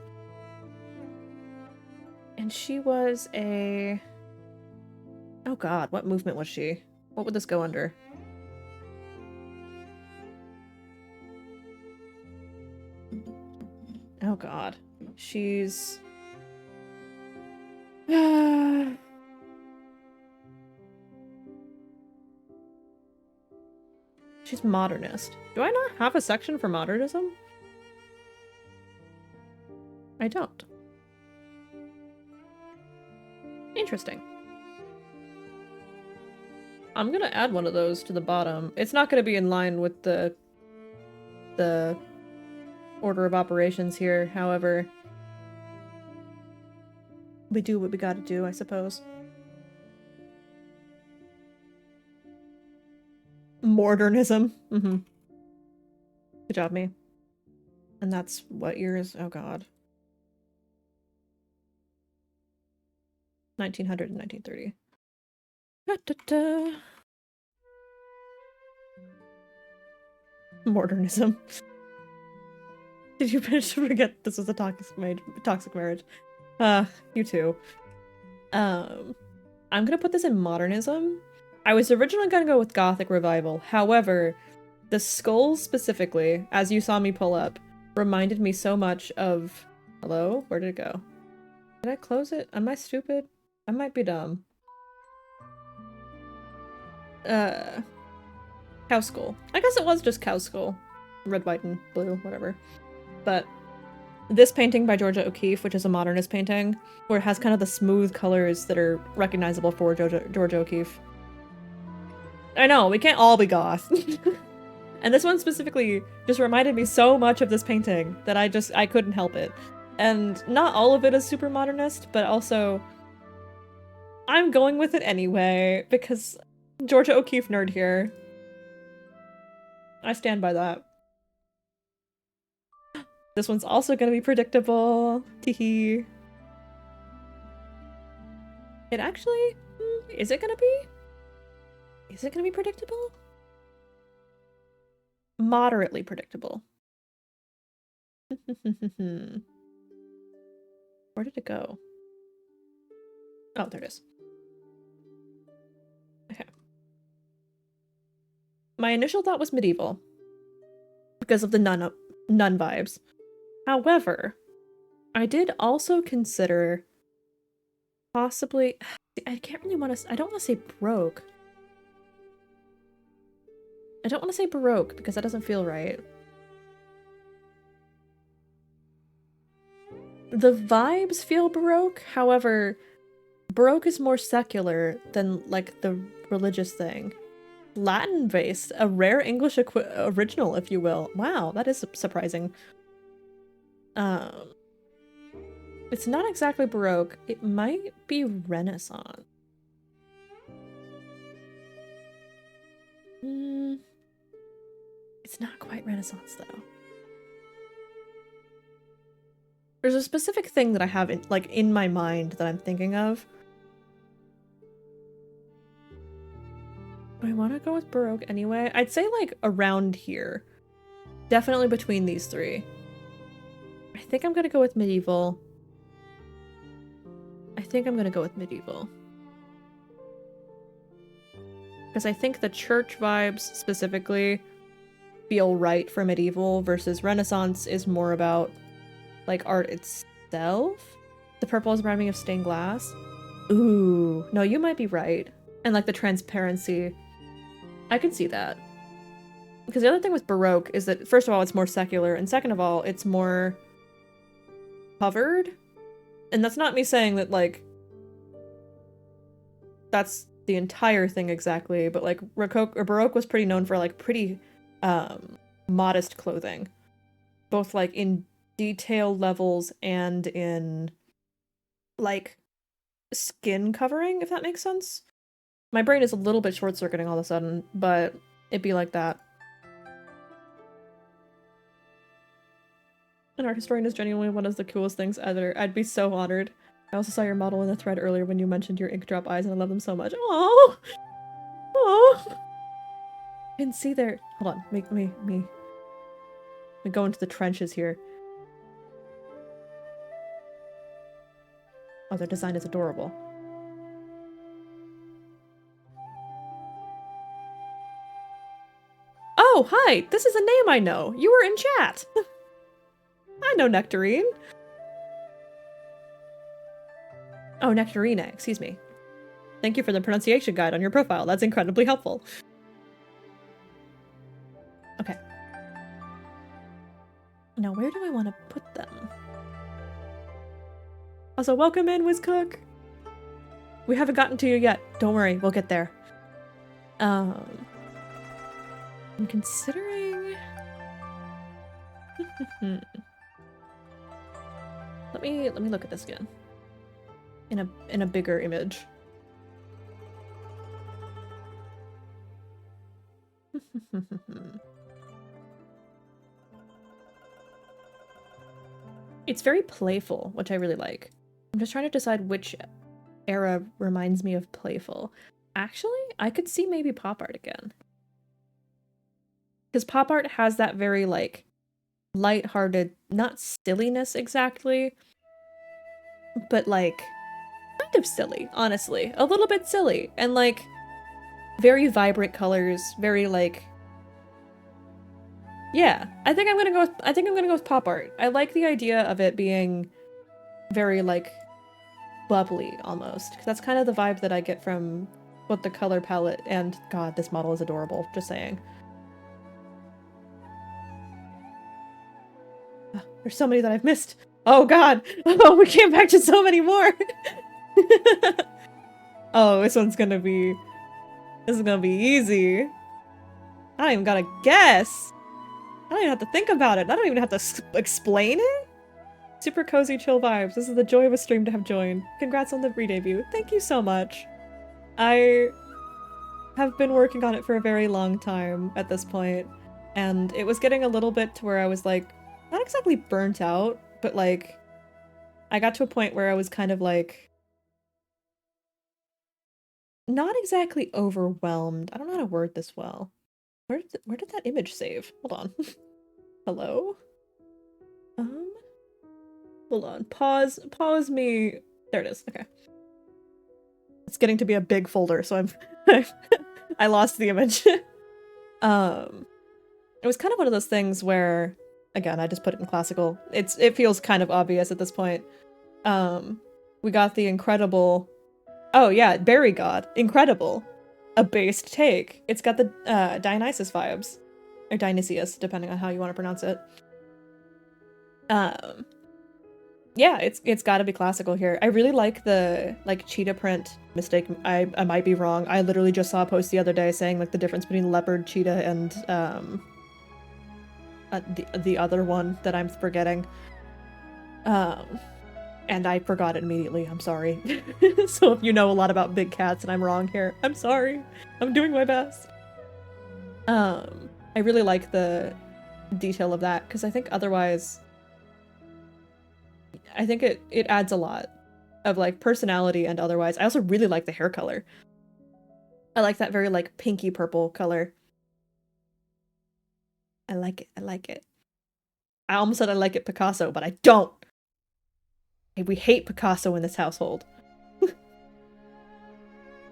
And she was a... Oh god, what movement was she? What would this go under? Oh god. She's... She's modernist. Do I not have a section for modernism? I don't. Interesting. I'm gonna add one of those to the bottom. It's not gonna be in line with the order of operations here, however. We do what we gotta do, I suppose. Modernism. Mm-hmm. Good job, me. And that's what years? Oh god. 1900 and 1930. Da, da, da. Modernism. Did you finish to forget this was a toxic marriage? You too. I'm gonna put this in modernism. I was originally gonna go with Gothic Revival. However, the skulls specifically, as you saw me pull up, reminded me so much of... Hello? Where did it go? Did I close it? Am I stupid? I might be dumb. Cow skull. I guess it was just cow skull. Red, white, and blue, whatever. But this painting by Georgia O'Keeffe, which is a modernist painting, where it has kind of the smooth colors that are recognizable for Georgia O'Keeffe. I know, we can't all be goth. And this one specifically just reminded me so much of this painting that I couldn't help it. And not all of it is super modernist, but also I'm going with it anyway, because Georgia O'Keeffe nerd here. I stand by that. This one's also gonna be predictable. Teehee. It actually... Is it gonna be? Is it gonna be predictable? Moderately predictable. Where did it go? Oh, there it is. Okay. My initial thought was medieval because of the nun vibes. However, I did also consider possibly... I can't really want to... I don't want to say Baroque. I don't want to say Baroque because that doesn't feel right. The vibes feel Baroque, however, Baroque is more secular than, like, the religious thing. Latin-based, a rare English original, if you will. Wow, that is surprising. It's not exactly Baroque. It might be Renaissance. It's not quite Renaissance, though. There's a specific thing that I have in my mind that I'm thinking of. Do I want to go with Baroque anyway? I'd say, like, around here. Definitely between these three. I think I'm gonna go with medieval. Because I think the church vibes, specifically, feel right for medieval, versus Renaissance is more about, like, art itself. The purple is reminding me of stained glass. Ooh, no, you might be right. And, like, the transparency. I can see that. Because the other thing with Baroque is that, first of all, it's more secular, and second of all, it's more covered. And that's not me saying that, like, that's the entire thing exactly, but, like, Baroque was pretty known for, like, pretty modest clothing. Both, like, in detail levels and in, like, skin covering, if that makes sense. My brain is a little bit short-circuiting all of a sudden, but it'd be like that. An art historian is genuinely one of the coolest things ever. I'd be so honored. I also saw your model in the thread earlier when you mentioned your ink drop eyes, and I love them so much. Oh, oh! I can see their... Hold on, make me go into the trenches here. Oh, their design is adorable. Oh, hi! This is a name I know! You were in chat! I know Nectarine. Oh, Nectarina, excuse me. Thank you for the pronunciation guide on your profile. That's incredibly helpful. Okay. Now, where do I want to put them? Also, welcome in, WizCook! We haven't gotten to you yet. Don't worry, we'll get there. I'm considering... Let me look at this again. In a bigger image. It's very playful, which I really like. I'm just trying to decide which era reminds me of playful. Actually, I could see maybe pop art again. Because pop art has that very, like, lighthearted, not silliness exactly, but, like, kind of silly, honestly. A little bit silly. And, like, very vibrant colors, very, like... Yeah, I think I'm gonna go with pop art. I like the idea of it being very, like, bubbly, almost. Because that's kind of the vibe that I get from both the color palette and... God, this model is adorable, just saying. Oh, there's so many that I've missed! Oh god! Oh, we came back to so many more! Oh, this one's gonna be... This is gonna be easy. I don't even gotta guess! I don't even have to think about it. I don't even have to explain it. Super cozy, chill vibes. This is the joy of a stream to have joined. Congrats on the re-debut. Thank you so much. I have been working on it for a very long time at this point, and it was getting a little bit to where I was like, not exactly burnt out, but like, I got to a point where I was kind of like, not exactly overwhelmed. I don't know how to word this well. Where did that image save? Hold on. Hello? Hold on. Pause me. There it is. Okay. It's getting to be a big folder, so I'm I lost the image. It was kind of one of those things where, again, I just put it in classical. It feels kind of obvious at this point. We got the incredible... Oh yeah, Berry God. Incredible. A based take. It's got the Dionysus vibes. Or Dionysius, depending on how you want to pronounce it. Yeah, it's gotta be classical here. I really like the, like, cheetah print mistake. I might be wrong. I literally just saw a post the other day saying, like, the difference between leopard, cheetah, and, the other one that I'm forgetting. And I forgot it immediately. I'm sorry. So if you know a lot about big cats and I'm wrong here, I'm sorry. I'm doing my best. I really like the detail of that, because I think otherwise... I think it adds a lot of, like, personality and otherwise. I also really like the hair color. I like that very, like, pinky purple color. I like it. I like it. I almost said I like it Picasso, but I don't! Hey, we hate Picasso in this household.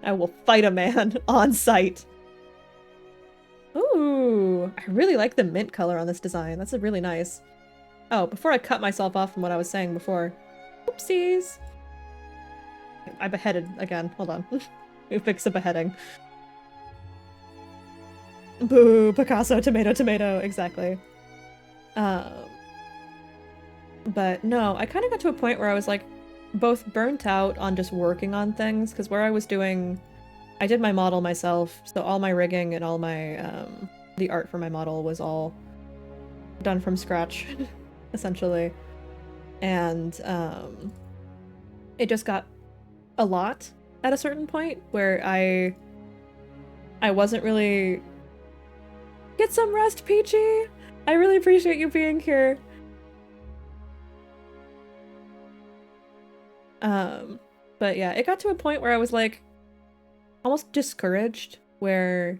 I will fight a man on sight. Ooh, I really like the mint color on this design. That's really nice. Oh, before I cut myself off from what I was saying before. Oopsies! I beheaded again. Hold on. We fix the beheading. Boo! Picasso, tomato, tomato. Exactly. But no, I kind of got to a point where I was, like, both burnt out on just working on things, because where I was doing... I did my model myself, so all my rigging and all my, the art for my model was all done from scratch, essentially. And, it just got a lot at a certain point, where I wasn't really... Get some rest, Peachy! I really appreciate you being here. But yeah, it got to a point where I was, like, almost discouraged, where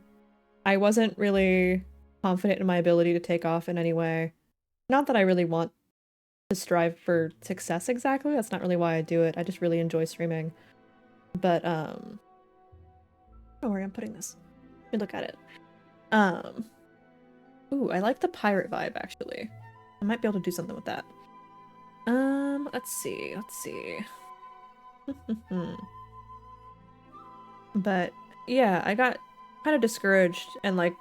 I wasn't really confident in my ability to take off in any way. Not that I really want to strive for success exactly, that's not really why I do it, I just really enjoy streaming. But, don't worry, I'm putting this. Let me look at it. Ooh, I like the pirate vibe, actually. I might be able to do something with that. Let's see. But yeah, I got kind of discouraged and like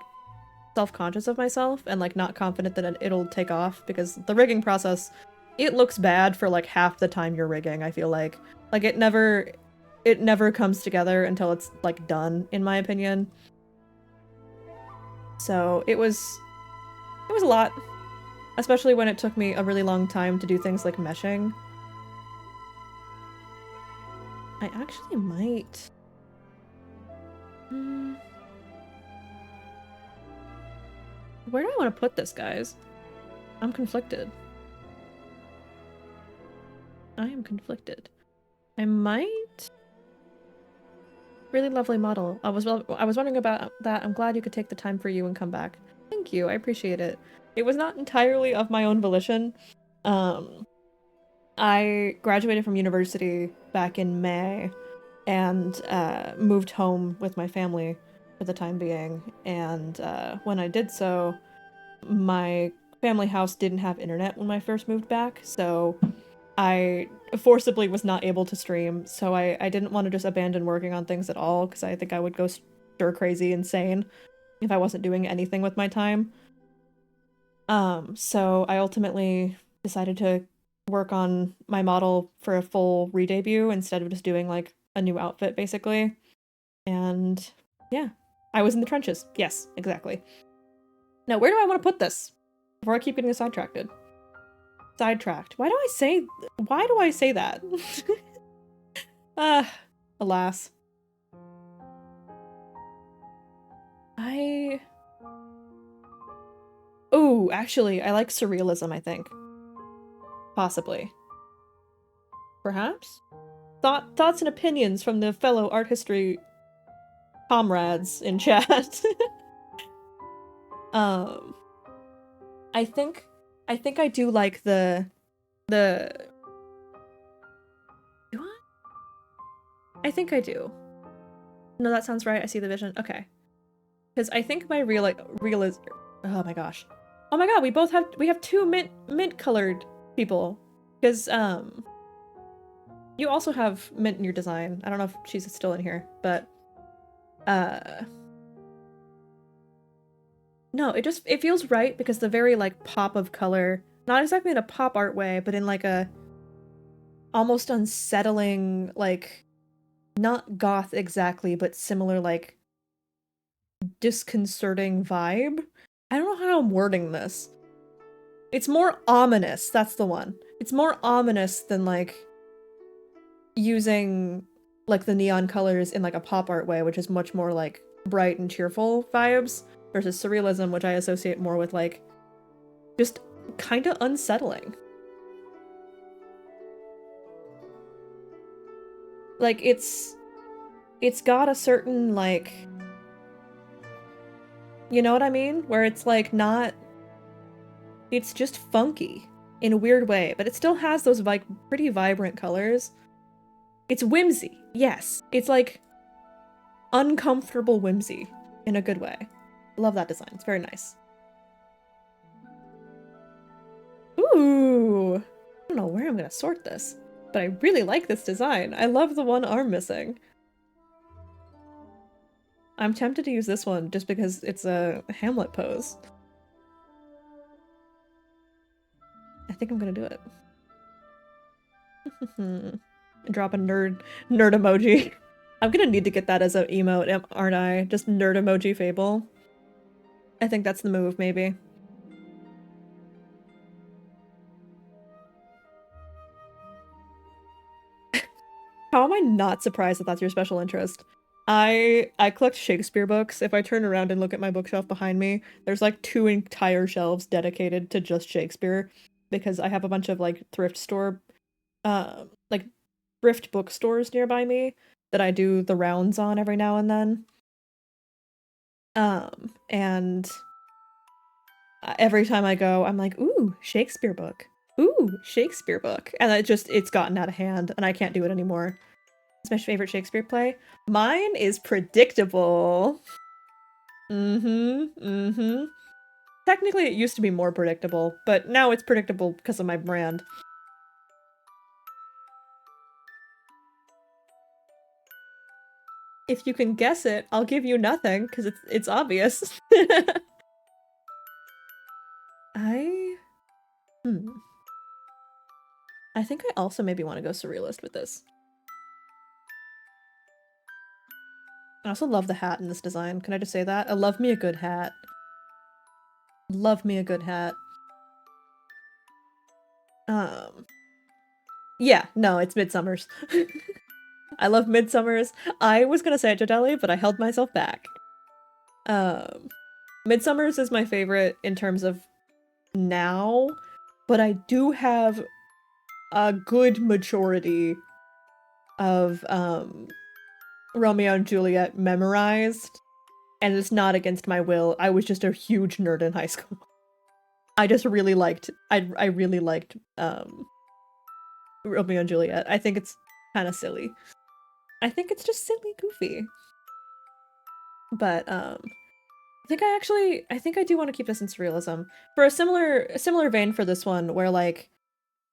self-conscious of myself and like not confident that it'll take off because the rigging process, it looks bad for like half the time you're rigging, I feel like. Like it never comes together until it's like done, in my opinion. So it was a lot, especially when it took me a really long time to do things like meshing. I actually might. Where do I want to put this, guys? I'm conflicted. I am conflicted. I might. Really lovely model. I was wondering about that. I'm glad you could take the time for you and come back. Thank you. I appreciate it. It was not entirely of my own volition. I graduated from university back in May and moved home with my family for the time being. And when I did so, my family house didn't have internet when I first moved back, so I forcibly was not able to stream, so I didn't want to just abandon working on things at all, because I think I would go stir crazy insane if I wasn't doing anything with my time. So I ultimately decided to work on my model for a full re-debut instead of just doing like a new outfit, basically. And yeah, I was in the trenches. Yes, exactly. Now, where do I want to put this? Before I keep getting sidetracked. Sidetracked. Why do I say that? Alas. Oh, actually, I like surrealism, I think. Possibly. Perhaps? Thoughts and opinions from the fellow art history comrades in chat. I think I do like the do I? I think I do. No, that sounds right. I see the vision. Okay. Because I think my real is oh my gosh. Oh my god, we have two mint colored people. Because you also have mint in your design. I don't know if she's still in here, but no, it feels right because the very like pop of color, not exactly in a pop art way, but in like a almost unsettling, like not goth exactly, but similar like disconcerting vibe. I don't know how I'm wording this. It's more ominous, that's the one. It's more ominous than like using like the neon colors in like a pop art way, which is much more like bright and cheerful vibes, versus surrealism, which I associate more with like just kind of unsettling. Like it's got a certain like, you know what I mean? Where it's like not, it's just funky in a weird way, but it still has those like pretty vibrant colors. It's whimsy, yes. It's like uncomfortable whimsy in a good way. Love that design. It's very nice. Ooh! I don't know where I'm gonna sort this, but I really like this design. I love the one arm missing. I'm tempted to use this one just because it's a Hamlet pose. I think I'm gonna do it. Drop a nerd emoji. I'm gonna need to get that as an emote, aren't I? Just nerd emoji Faeble. I think that's the move, maybe. How am I not surprised that that's your special interest? I collect Shakespeare books. If I turn around and look at my bookshelf behind me, there's like 2 entire shelves dedicated to just Shakespeare because I have a bunch of like like thrift bookstores nearby me that I do the rounds on every now and then. And every time I go, I'm like, ooh, Shakespeare book. Ooh, Shakespeare book. And it's gotten out of hand and I can't do it anymore. It's my favorite Shakespeare play. Mine is predictable. Technically, it used to be more predictable, but now it's predictable because of my brand. If you can guess it, I'll give you nothing, because it's obvious. I think I also maybe want to go surrealist with this. I also love the hat in this design. Can I just say that? I love me a good hat. Love me a good hat. Yeah, no, it's Midsummer's. I love Midsummer's. I was gonna say Jodeli, but I held myself back. Midsummer's is my favorite in terms of now, but I do have a good majority of Romeo and Juliet memorized, and it's not against my will. I was just a huge nerd in high school. I just really liked I really liked Romeo and Juliet. I think it's kind of silly. I think it's just silly goofy. But I think I do want to keep this in surrealism. For a similar vein for this one, where like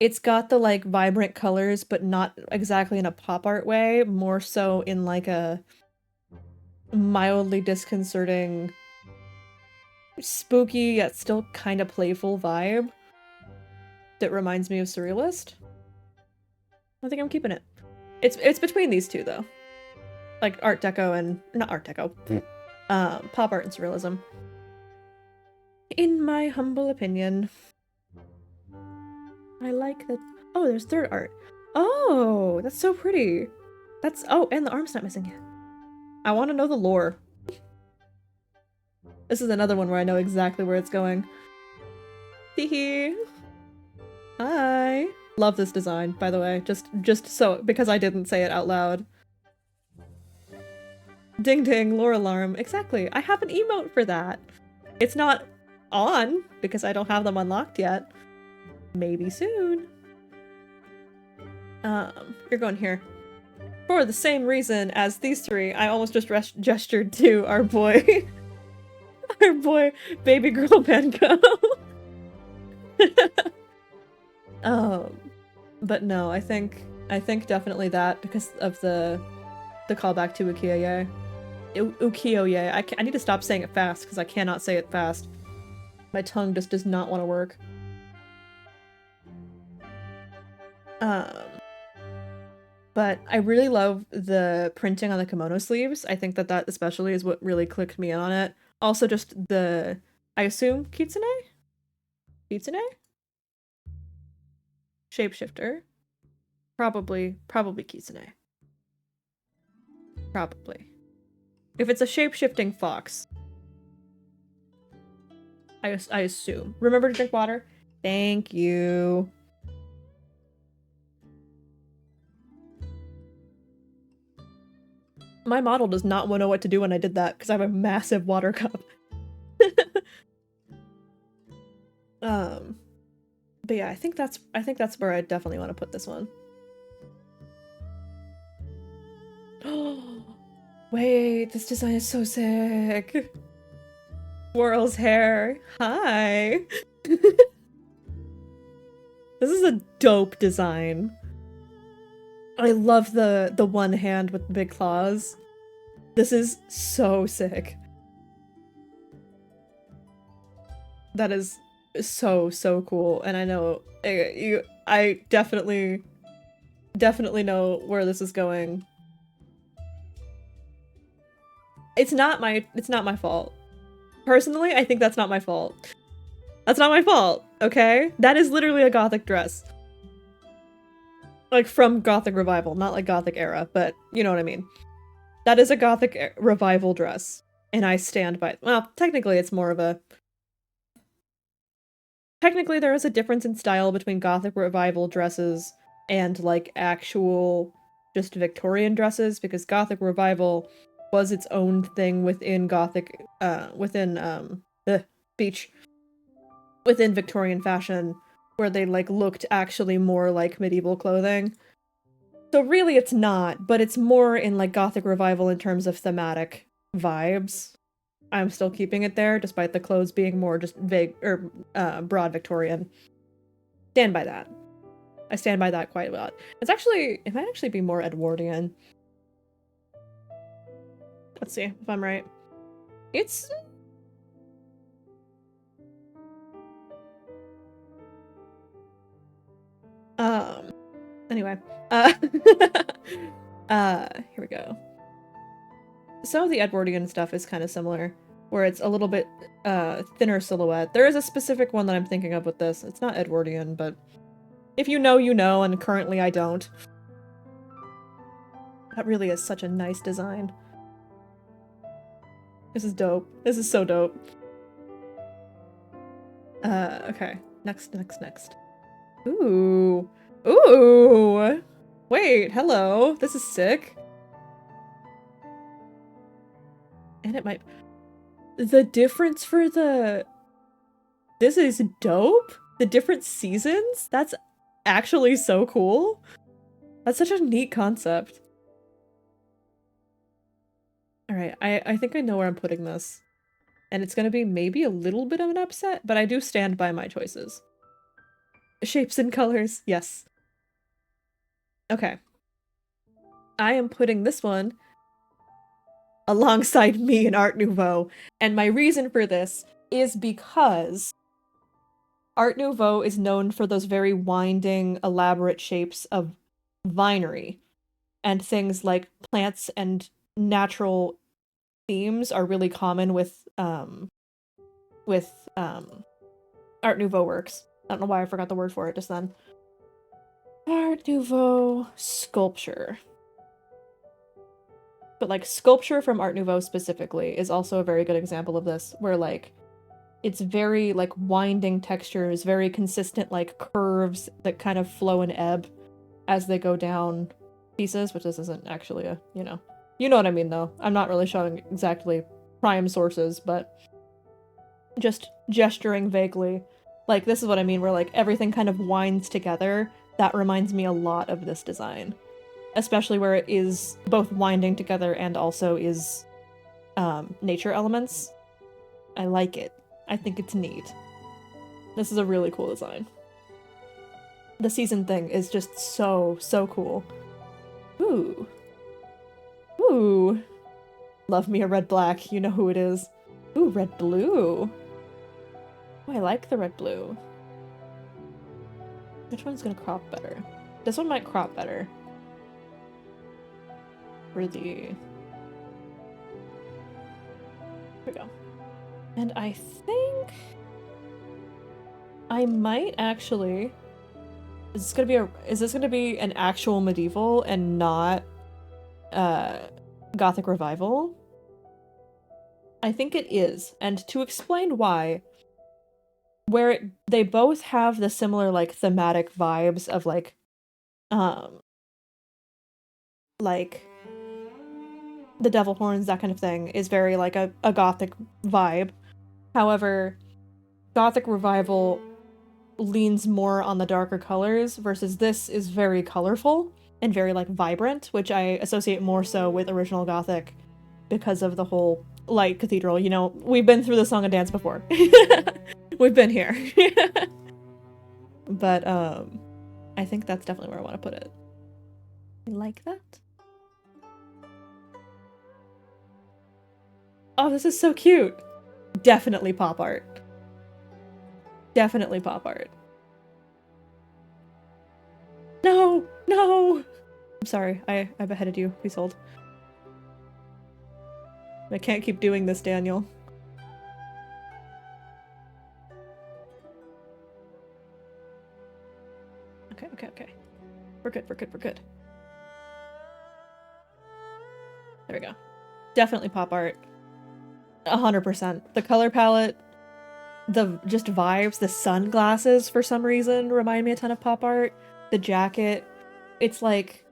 it's got the like vibrant colors, but not exactly in a pop art way, more so in like a mildly disconcerting, spooky yet still kind of playful vibe that reminds me of Surrealist. I think I'm keeping it. It's between these two though. Like Art Deco and not Art Deco. Pop art and surrealism. In my humble opinion. I like that. Oh, there's third art. Oh, that's so pretty. That's and the arm's not missing yet. I want to know the lore. This is another one where I know exactly where it's going. Hee. Hi. Love this design, by the way. Just so because I didn't say it out loud. Ding ding, lore alarm. Exactly. I have an emote for that. It's not on because I don't have them unlocked yet. Maybe soon. You're going here. For the same reason as these three, I almost just gestured to our boy. Our boy, baby girl Benko. But no, I think definitely that because of the callback to Ukiyo-e. Ukiyo-e. I need to stop saying it fast because I cannot say it fast. My tongue just does not want to work. But I really love the printing on the kimono sleeves. I think that especially is what really clicked me in on it. Also just the, I assume, kitsune? Kitsune? Shapeshifter. Probably kitsune. Probably. If it's a shape-shifting fox. I assume. Remember to drink water? Thank you. My model does not know what to do when I did that because I have a massive water cup. But yeah, I think that's where I definitely want to put this one. Oh, wait, this design is so sick. Swirl's hair. Hi. This is a dope design. I love the one hand with the big claws. This is so sick. That is so cool, and I know I definitely know where this is going. It's not my fault. Personally, I think that's not my fault. That's not my fault, okay? That is literally a gothic dress. Like from Gothic Revival, not like Gothic era, but you know what I mean. That is a Gothic Revival dress, and I stand by it. Well, technically it's more of a... Technically there is a difference in style between Gothic Revival dresses and like actual just Victorian dresses, because Gothic Revival was its own thing within Gothic, within Victorian fashion, where they like looked actually more like medieval clothing. So really it's not, but it's more in like Gothic Revival in terms of thematic vibes. I'm still keeping it there, despite the clothes being more just vague, or broad Victorian. Stand by that. I stand by that quite a lot. It might actually be more Edwardian. Let's see if I'm right. It's... Anyway. Here we go. Some of the Edwardian stuff is kind of similar, where it's a little bit, thinner silhouette. There is a specific one that I'm thinking of with this. It's not Edwardian, but if you know, you know, and currently I don't. That really is such a nice design. This is dope. This is so dope. Okay. Next. Ooh. Ooh! Wait, hello. This is sick. And it might... The difference for the... This is dope? The different seasons? That's actually so cool. That's such a neat concept. Alright, I think I know where I'm putting this. And it's gonna be maybe a little bit of an upset, but I do stand by my choices. Shapes and colors, yes. Okay. I am putting this one alongside me in Art Nouveau, and my reason for this is because Art Nouveau is known for those very winding, elaborate shapes of vinery, and things like plants and natural themes are really common with Art Nouveau works. I don't know why I forgot the word for it just then. Art Nouveau sculpture. But like sculpture from Art Nouveau specifically is also a very good example of this, where like it's very like winding textures, very consistent like curves that kind of flow and ebb as they go down pieces, which this isn't actually a, you know what I mean though. I'm not really showing exactly prime sources, but just gesturing vaguely. Like this is what I mean, where like everything kind of winds together. That reminds me a lot of this design. Especially where it is both winding together and also is nature elements. I like it. I think it's neat. This is a really cool design. The season thing is just so cool. Ooh. Ooh. Love me a red-black. You know who it is. Ooh, red-blue. Oh, I like the red-blue. Which one's gonna crop better? This one might crop better. For the... Here we go. And I think... I might actually... Is this gonna be an actual medieval and not Gothic revival? I think it is. And to explain why, they both have the similar like thematic vibes of like the devil horns, that kind of thing, is very like a Gothic vibe. However, Gothic revival leans more on the darker colors versus this is very colorful and very like vibrant, which I associate more so with original Gothic because of the whole light cathedral. You know, we've been through the song and dance before. We've been here. But I think that's definitely where I want to put it. I like that. Oh, this is so cute. Definitely pop art. Definitely pop art. No! No! I'm sorry. I beheaded you. Please hold. I can't keep doing this, Daniel. Okay. We're good. There we go. Definitely pop art. 100%. The color palette, the just vibes, the sunglasses for some reason remind me a ton of pop art. The jacket, it's like,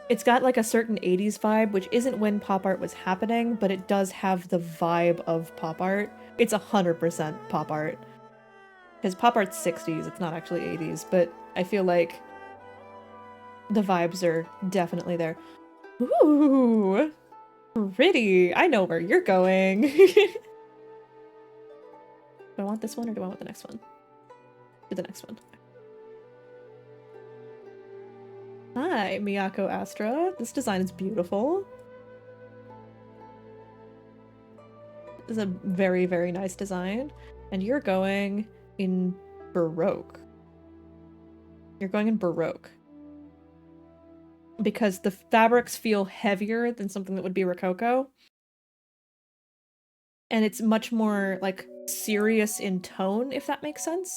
it's got like a certain 80s vibe, which isn't when pop art was happening, but it does have the vibe of pop art. It's 100% pop art. Because pop art's 60s, it's not actually 80s, but I feel like the vibes are definitely there. Ooh! Pretty! I know where you're going! Do I want this one or do I want the next one? Do the next one. Hi, Miyako Astra. This design is beautiful. is a very, very nice design. And you're going in Baroque. You're going in Baroque. Because the fabrics feel heavier than something that would be Rococo. And it's much more, like, serious in tone, if that makes sense,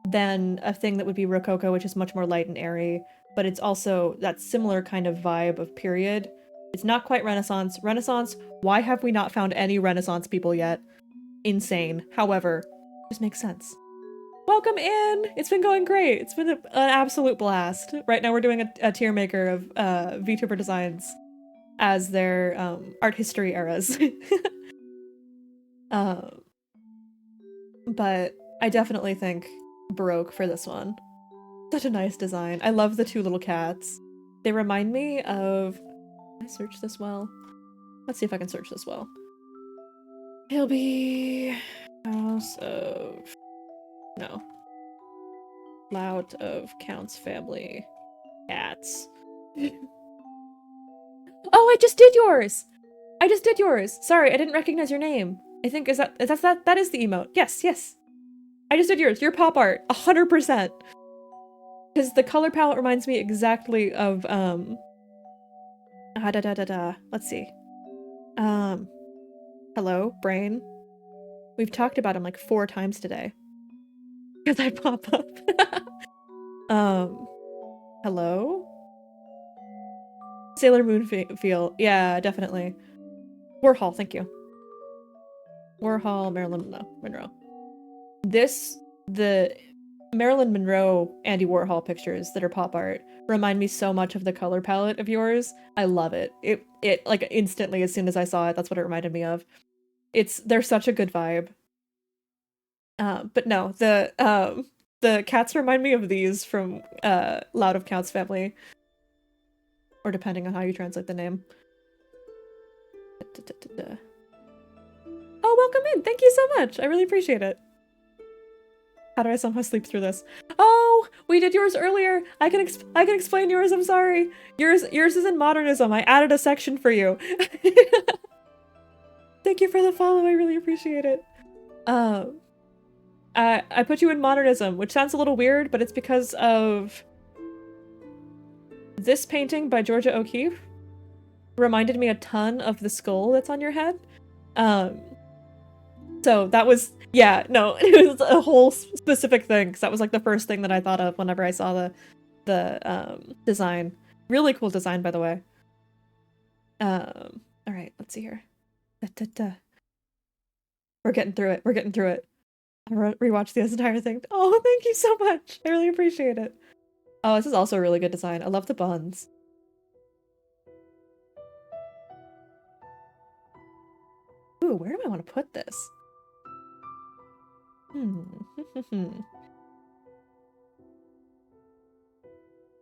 than a thing that would be Rococo, which is much more light and airy, but it's also that similar kind of vibe of period. It's not quite Renaissance. Renaissance, why have we not found any Renaissance people yet? Insane. However, just makes sense. Welcome in! It's been going great. It's been an absolute blast. Right now we're doing a tier maker of VTuber designs as their art history eras. But I definitely think Baroque for this one. Such a nice design. I love the two little cats. They remind me of... Can I search this well? Let's see if I can search this well. He'll be... House of... No. Loud of Count's family. Cats. Oh, I just did yours! I just did yours! Sorry, I didn't recognize your name. I think, that is the emote. Yes, yes. I just did yours. Your pop art. 100%. Because the color palette reminds me exactly of, Let's see. Hello, Brain. We've talked about him like 4 times today. Because I pop up. Hello? Sailor Moon feel. Yeah, definitely. Warhol, thank you. Warhol, Marilyn Monroe. The Marilyn Monroe, Andy Warhol pictures that are pop art remind me so much of the color palette of yours. I love it. It like instantly as soon as I saw it, that's what it reminded me of. They're such a good vibe. But no, the cats remind me of these from Loud of Count's family. Or depending on how you translate the name. Oh, welcome in! Thank you so much! I really appreciate it. How do I somehow sleep through this? Oh, we did yours earlier. I can explain yours. I'm sorry. Yours is in modernism. I added a section for you. Thank you for the follow. I really appreciate it. I put you in modernism, which sounds a little weird, but it's because of this painting by Georgia O'Keeffe reminded me a ton of the skull that's on your head. So that was, yeah, no, it was a whole specific thing, because that was like the first thing that I thought of whenever I saw the design. Really cool design, by the way. All right, let's see here. We're getting through it. We're getting through it. I rewatched this entire thing. Oh, thank you so much. I really appreciate it. Oh, this is also a really good design. I love the buns. Ooh, where do I want to put this?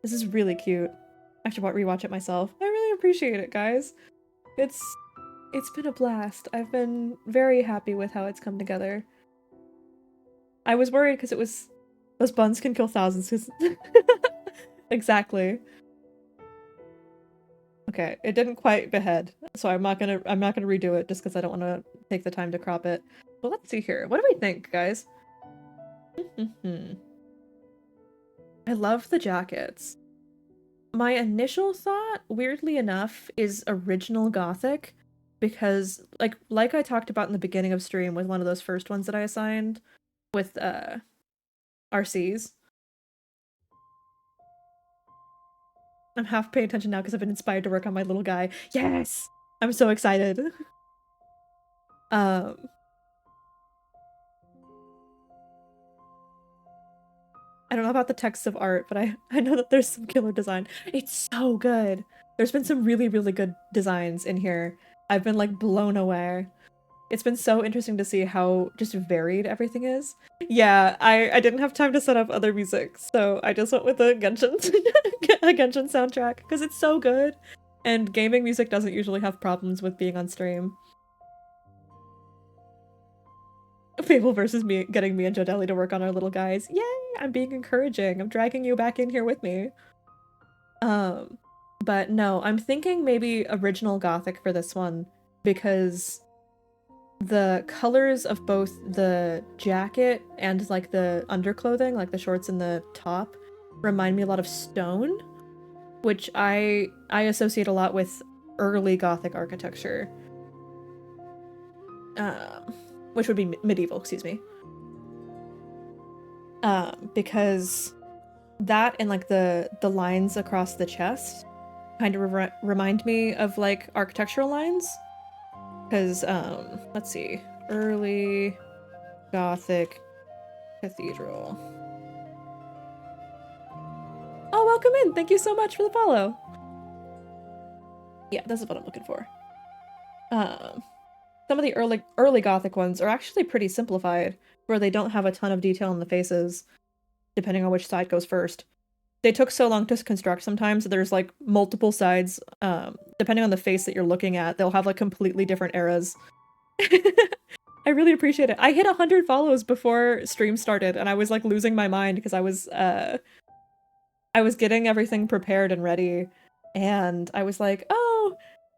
This is really cute. I should rewatch it myself. I really appreciate it, guys. It's been a blast. I've been very happy with how it's come together. I was worried because it was... Those buns can kill thousands. Exactly. Okay, it didn't quite behead, so I'm not gonna redo it just because I don't want to take the time to crop it. But let's see here. What do we think, guys? I love the jackets. My initial thought, weirdly enough, is original Gothic, because like I talked about in the beginning of stream with one of those first ones that I assigned with RCs. I'm half paying attention now because I've been inspired to work on my little guy. Yes! I'm so excited. I don't know about the text of art, but I know that there's some killer design. It's so good. There's been some really, really good designs in here. I've been like blown away. It's been so interesting to see how just varied everything is. Yeah, I didn't have time to set up other music, so I just went with a Genshin, a Genshin soundtrack, because it's so good. And gaming music doesn't usually have problems with being on stream. Faeble versus me, getting me and Jodelli to work on our little guys. Yay! I'm being encouraging. I'm dragging you back in here with me. But no, I'm thinking maybe original Gothic for this one, because the colors of both the jacket and like the underclothing, like the shorts and the top, remind me a lot of stone, which I associate a lot with early Gothic architecture, which would be medieval, excuse me. Because that and like the lines across the chest kind of remind me of like architectural lines. Because let's see, early Gothic cathedral. Oh, welcome in! Thank you so much for the follow. Yeah, this is what I'm looking for. Some of the early Gothic ones are actually pretty simplified, where they don't have a ton of detail in the faces, depending on which side goes first. They took so long to construct sometimes that there's like multiple sides. Depending on the face that you're looking at, they'll have like completely different eras. I really appreciate it. I hit 100 follows before stream started, and I was like losing my mind because I was getting everything prepared and ready, and I was like, oh,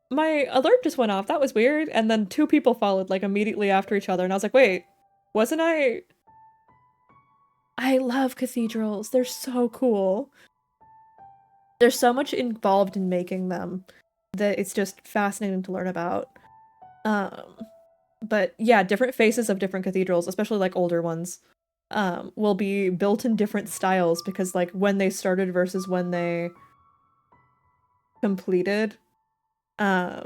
my alert just went off. That was weird. And then 2 people followed like immediately after each other, and I was like, wait, wasn't I? I love cathedrals. They're so cool. There's so much involved in making them that it's just fascinating to learn about. But yeah, different faces of different cathedrals, especially like older ones, will be built in different styles because like when they started versus when they completed. Yeah,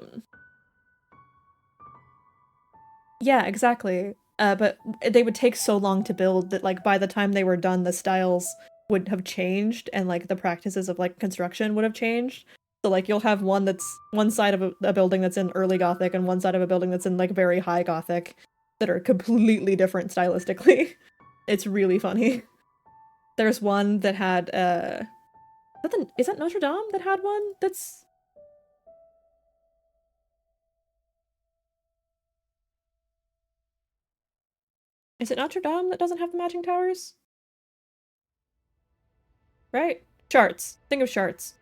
exactly. But they would take so long to build that like by the time they were done, the styles would have changed and like the practices of like construction would have changed. So like you'll have one side of a building that's in early Gothic and one side of a building that's in like very high Gothic that are completely different stylistically. It's really funny. There's one that had is that Notre Dame that had one that's Is it Notre Dame that doesn't have the matching towers? Right? Charts. Think of charts.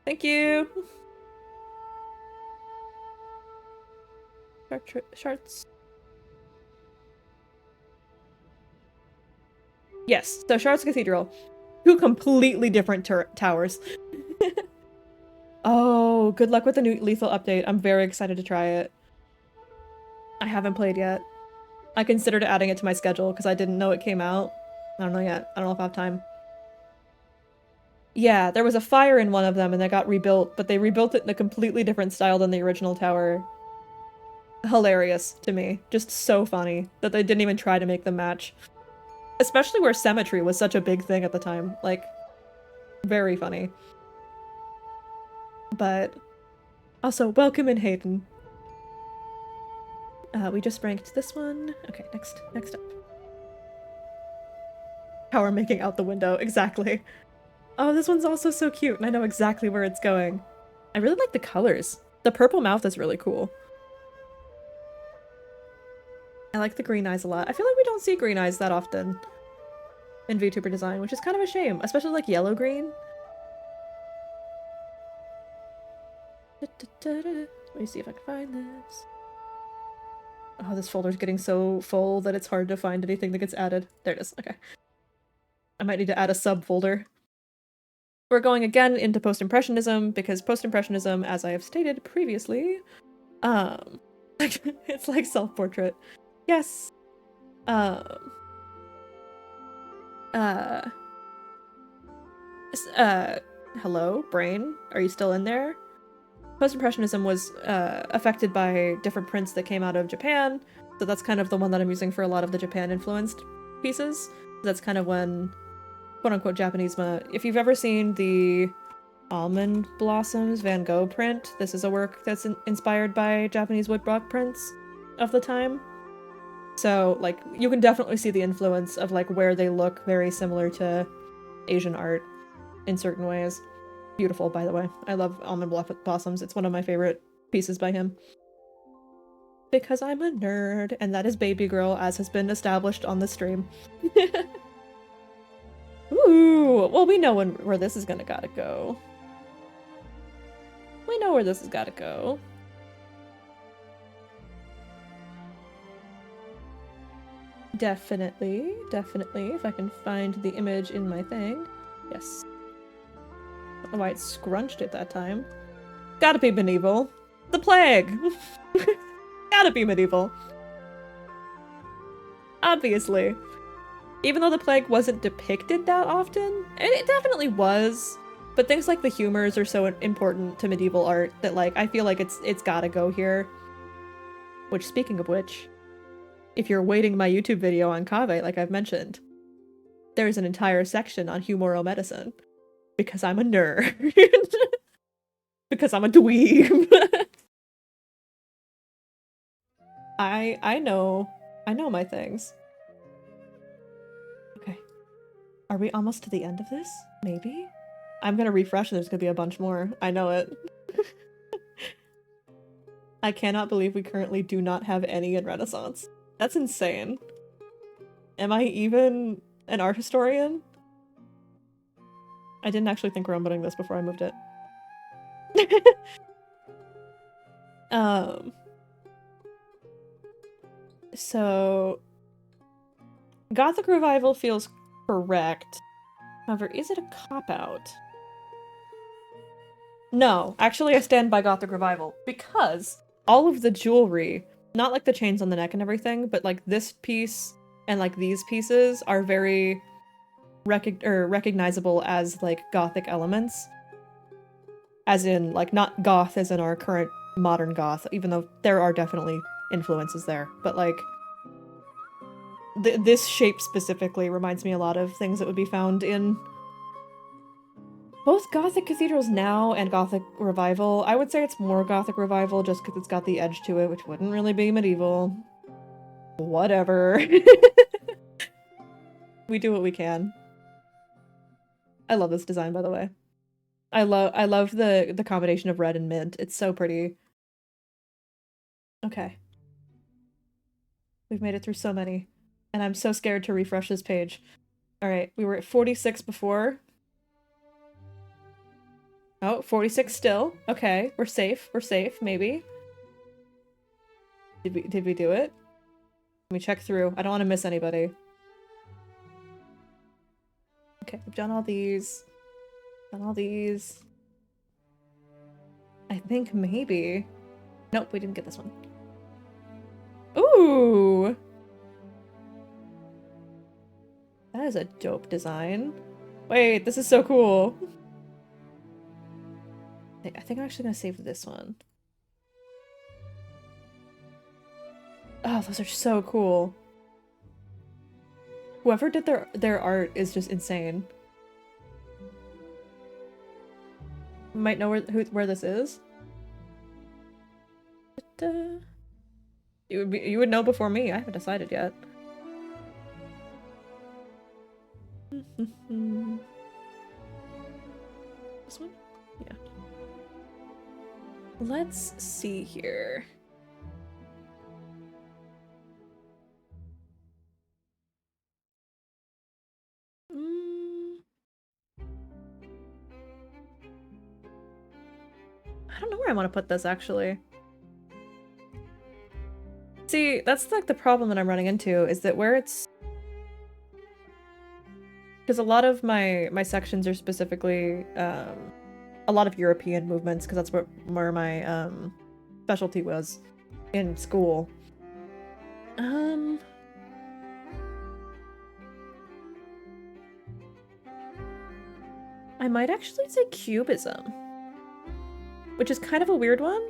Thank you. Charts. Yes, so Chartres Cathedral. 2 completely different towers. Oh, good luck with the new Lethal update. I'm very excited to try it. I haven't played yet. I considered adding it to my schedule because I didn't know it came out. I don't know yet. I don't know if I have time. Yeah, there was a fire in one of them and they got rebuilt, but they rebuilt it in a completely different style than the original tower. Hilarious to me. Just so funny that they didn't even try to make them match. Especially where symmetry was such a big thing at the time. Like, very funny. But also, welcome in, Hayden. We just ranked this one. Okay, next up. Tower making out the window, exactly. Oh, this one's also so cute, and I know exactly where it's going. I really like the colors. The purple mouth is really cool. I like the green eyes a lot. I feel like we don't see green eyes that often in VTuber design, which is kind of a shame, especially like yellow-green. Let me see if I can find this. Oh, this folder's getting so full that it's hard to find anything that gets added. There it is. Okay. I might need to add a subfolder. We're going again into post-impressionism because post-impressionism, as I have stated previously, it's like self-portrait. Yes. Hello, brain? Are you still in there? Post-impressionism was affected by different prints that came out of Japan, so that's kind of the one that I'm using for a lot of the Japan-influenced pieces. That's kind of when, quote-unquote, Japanisme. If you've ever seen the Almond Blossoms Van Gogh print, this is a work that's inspired by Japanese woodblock prints of the time. So, like, you can definitely see the influence of, like, where they look very similar to Asian art in certain ways. Beautiful, by the way. I love Almond Blossoms. It's one of my favorite pieces by him. Because I'm a nerd, and that is Baby Girl, as has been established on the stream. Ooh, well, we know where this is gotta go. We know where this has gotta go. Definitely, definitely. If I can find the image in my thing. Yes. I don't know why it scrunched at that time. Gotta be medieval. The plague! Gotta be medieval. Obviously. Even though the plague wasn't depicted that often, and it definitely was, but things like the humors are so important to medieval art that, like, I feel like it's gotta go here. Which, speaking of which, if you're awaiting my YouTube video on Kave, like I've mentioned, there's an entire section on humoral medicine. Because I'm a nerd. Because I'm a dweeb. I know my things. Okay. Are we almost to the end of this? Maybe? I'm gonna refresh and there's gonna be a bunch more. I know it. I cannot believe we currently do not have any in Renaissance. That's insane. Am I even an art historian? I didn't actually think around putting this before I moved it. So Gothic Revival feels correct. However, is it a cop-out? No, actually I stand by Gothic Revival because all of the jewelry, not like the chains on the neck and everything, but like this piece and like these pieces are very recognizable as like Gothic elements. As in, like, not goth as in our current modern goth, even though there are definitely influences there, but like this shape specifically reminds me a lot of things that would be found in both Gothic cathedrals now and Gothic Revival. I would say it's more Gothic Revival just because it's got the edge to it, which wouldn't really be medieval. Whatever. We do what we can. I love this design, by the way. I love the combination of red and mint. It's so pretty. Okay. We've made it through so many. And I'm so scared to refresh this page. Alright, we were at 46 before. Oh, 46 still. Okay, we're safe. We're safe, maybe. Did we do it? Let me check through. I don't want to miss anybody. Okay, we've done all these. Done all these. I think maybe. Nope, we didn't get this one. Ooh! That is a dope design. Wait, this is so cool. I think I'm actually gonna save this one. Oh, those are so cool. Whoever did their art is just insane. You might know where this is. But, you would know before me. I haven't decided yet. This one? Yeah. Let's see here. I don't know where I want to put this, actually. See, that's like the problem that I'm running into, is that where it's... Because a lot of my sections are specifically, a lot of European movements, because that's where my, specialty was in school. I might actually say Cubism. Which is kind of a weird one.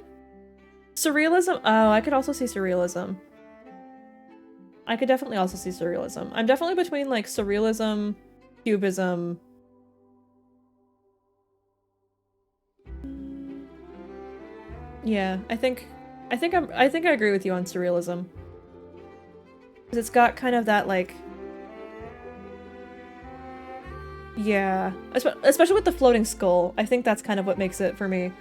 Surrealism? Oh, I could also see Surrealism. I could definitely also see Surrealism. I'm definitely between, like, Surrealism, Cubism. Yeah, I think I agree with you on Surrealism. Because it's got kind of that, like... Yeah. Especially with the floating skull. I think that's kind of what makes it for me.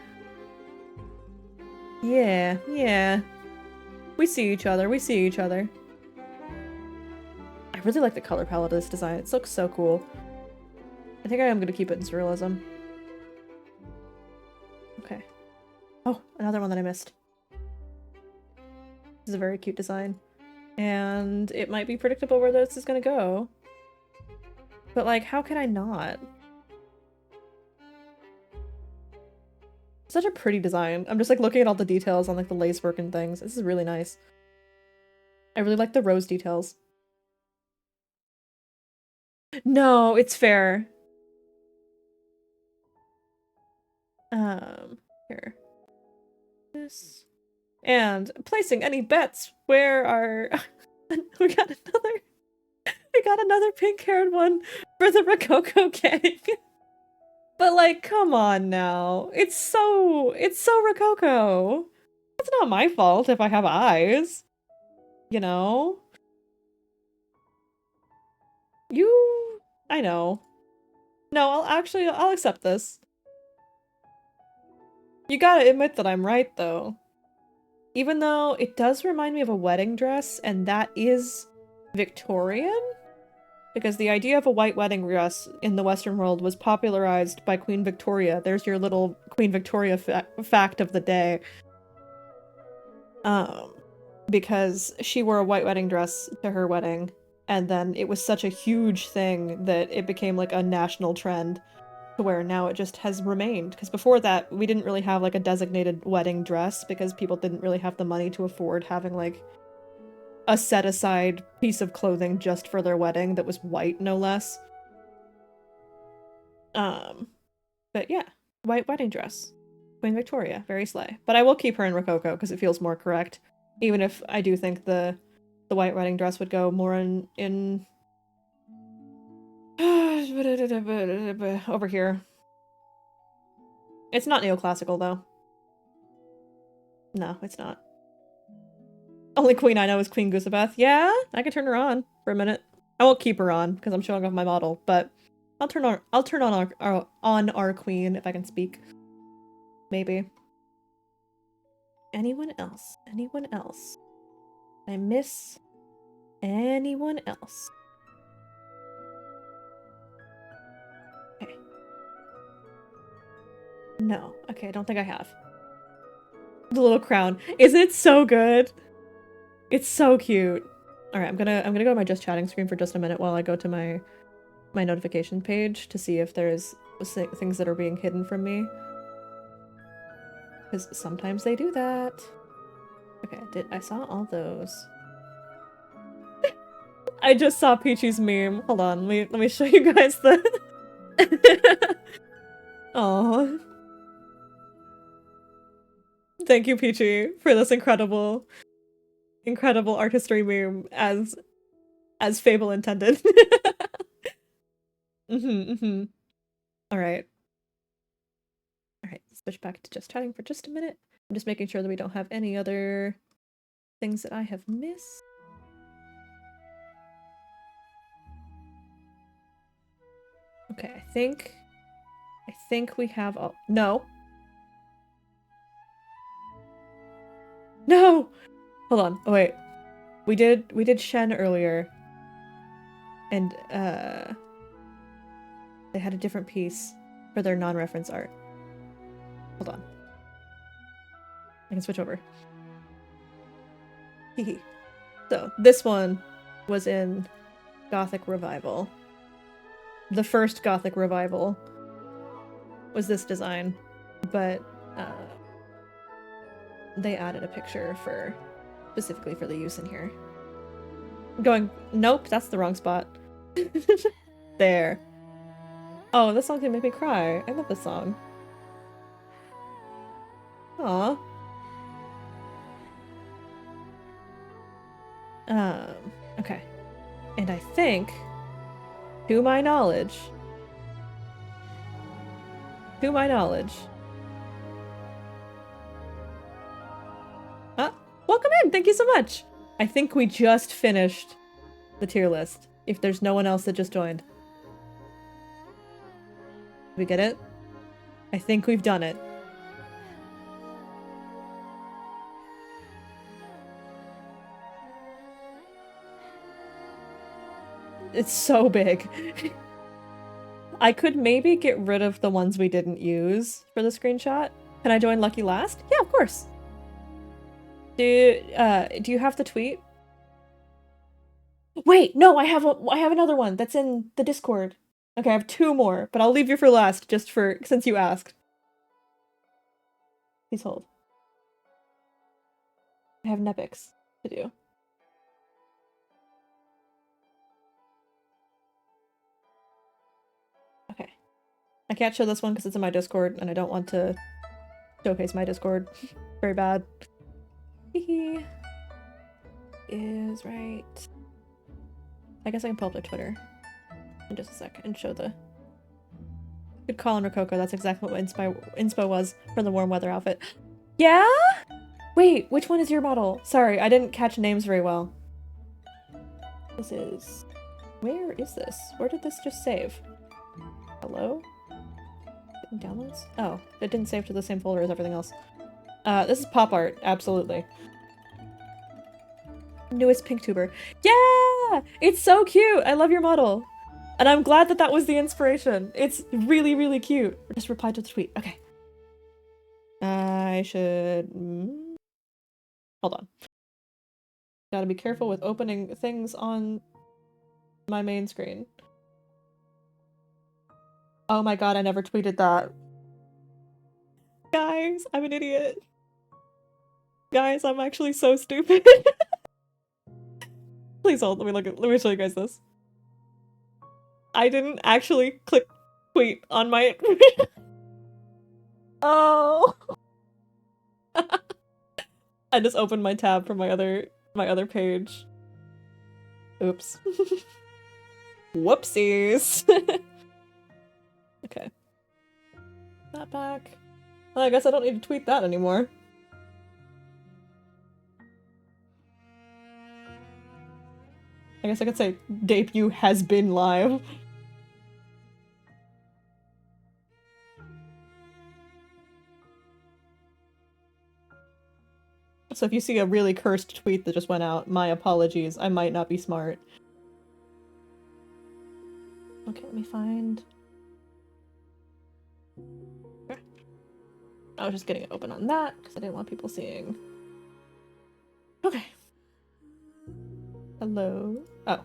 Yeah, yeah. We see each other, we see each other. I really like the color palette of this design. It looks so cool. I think I am going to keep it in Surrealism. Okay. Oh, another one that I missed. This is a very cute design. And it might be predictable where this is gonna go. But like, how can I not? Such a pretty design. I'm just like looking at all the details on like the lace work and things. This is really nice. I really like the rose details. No, it's fair. Here. This. And placing any bets where are we got another pink-haired one for the Rococo gang. But like, come on now. It's so Rococo. It's not my fault if I have eyes. You know? I know. No, I'll accept this. You gotta admit that I'm right, though. Even though it does remind me of a wedding dress, and that is Victorian? Because the idea of a white wedding dress in the Western world was popularized by Queen Victoria. There's your little Queen Victoria fact of the day. Because she wore a white wedding dress to her wedding, and then it was such a huge thing that it became like a national trend to where now it just has remained. Because before that, we didn't really have like a designated wedding dress because people didn't really have the money to afford having like a set-aside piece of clothing just for their wedding that was white, no less. But yeah, white wedding dress. Queen Victoria, very slay. But I will keep her in Rococo because it feels more correct. Even if I do think the white wedding dress would go more in over here. It's not neoclassical though. No, it's not. Only queen I know is Queen Goosebeth. Yeah, I can turn her on for a minute. I won't keep her on because I'm showing off my model, but I'll turn on our queen if I can speak. Maybe. Anyone else? Anyone else? I miss anyone else? Okay. No. Okay, I don't think I have. The little crown. Isn't it so good? It's so cute. Alright, I'm gonna go to my just chatting screen for just a minute while I go to my notification page to see if there's things that are being hidden from me. Because sometimes they do that. Okay, I saw all those. I just saw Peachy's meme. Hold on, let me show you guys the Aww. Thank you, Peachy, for this incredible artistry meme as Faeble intended. Alright. Alright, switch back to just chatting for just a minute. I'm just making sure that we don't have any other things that I have missed. Okay, I think we have all— No! No! Hold on. Oh wait. We did Shen earlier. And they had a different piece for their non-reference art. Hold on. I can switch over. Hehe. So, this one was in Gothic Revival. The first Gothic Revival was this design, but they added a picture specifically for the use in here. I'm going, nope, that's the wrong spot. There. Oh, this song can make me cry. I love this song. Aww. Okay. And I think, to my knowledge, welcome in! Thank you so much! I think we just finished the tier list, if there's no one else that just joined. Did we get it? I think we've done it. It's so big. I could maybe get rid of the ones we didn't use for the screenshot. Can I join Lucky Last? Yeah, of course. Do you have the tweet? Wait, no, I have another one that's in the Discord. Okay, I have 2 more, but I'll leave you for last just for since you asked. Please hold. I have Nepics to do. Okay. I can't show this one because it's in my Discord, and I don't want to showcase my Discord. Very bad. Hehe. Is right. I guess I can pull up their Twitter in just a sec and show the... Good call on Rococo, that's exactly what inspo was for the warm weather outfit. Yeah? Wait, which one is your model? Sorry, I didn't catch names very well. This is... Where is this? Where did this just save? Hello? Downloads? Oh, it didn't save to the same folder as everything else. This is pop art, absolutely. Newest pink tuber. Yeah! It's so cute! I love your model. And I'm glad that that was the inspiration. It's really, really cute. Just reply to the tweet. Okay. I should... Hold on. Gotta be careful with opening things on my main screen. Oh my god, I never tweeted that. Guys, I'm an idiot. Guys, I'm actually so stupid. Please hold, let me show you guys this. I didn't actually click tweet on my... Oh. I just opened my tab from my other page. Oops. Whoopsies. Okay. That back. Well, I guess I don't need to tweet that anymore. I guess I could say debut has been live. So if you see a really cursed tweet that just went out, my apologies. I might not be smart. Okay, let me find... Okay. I was just getting it open on that because I didn't want people seeing. Okay. Hello? Oh.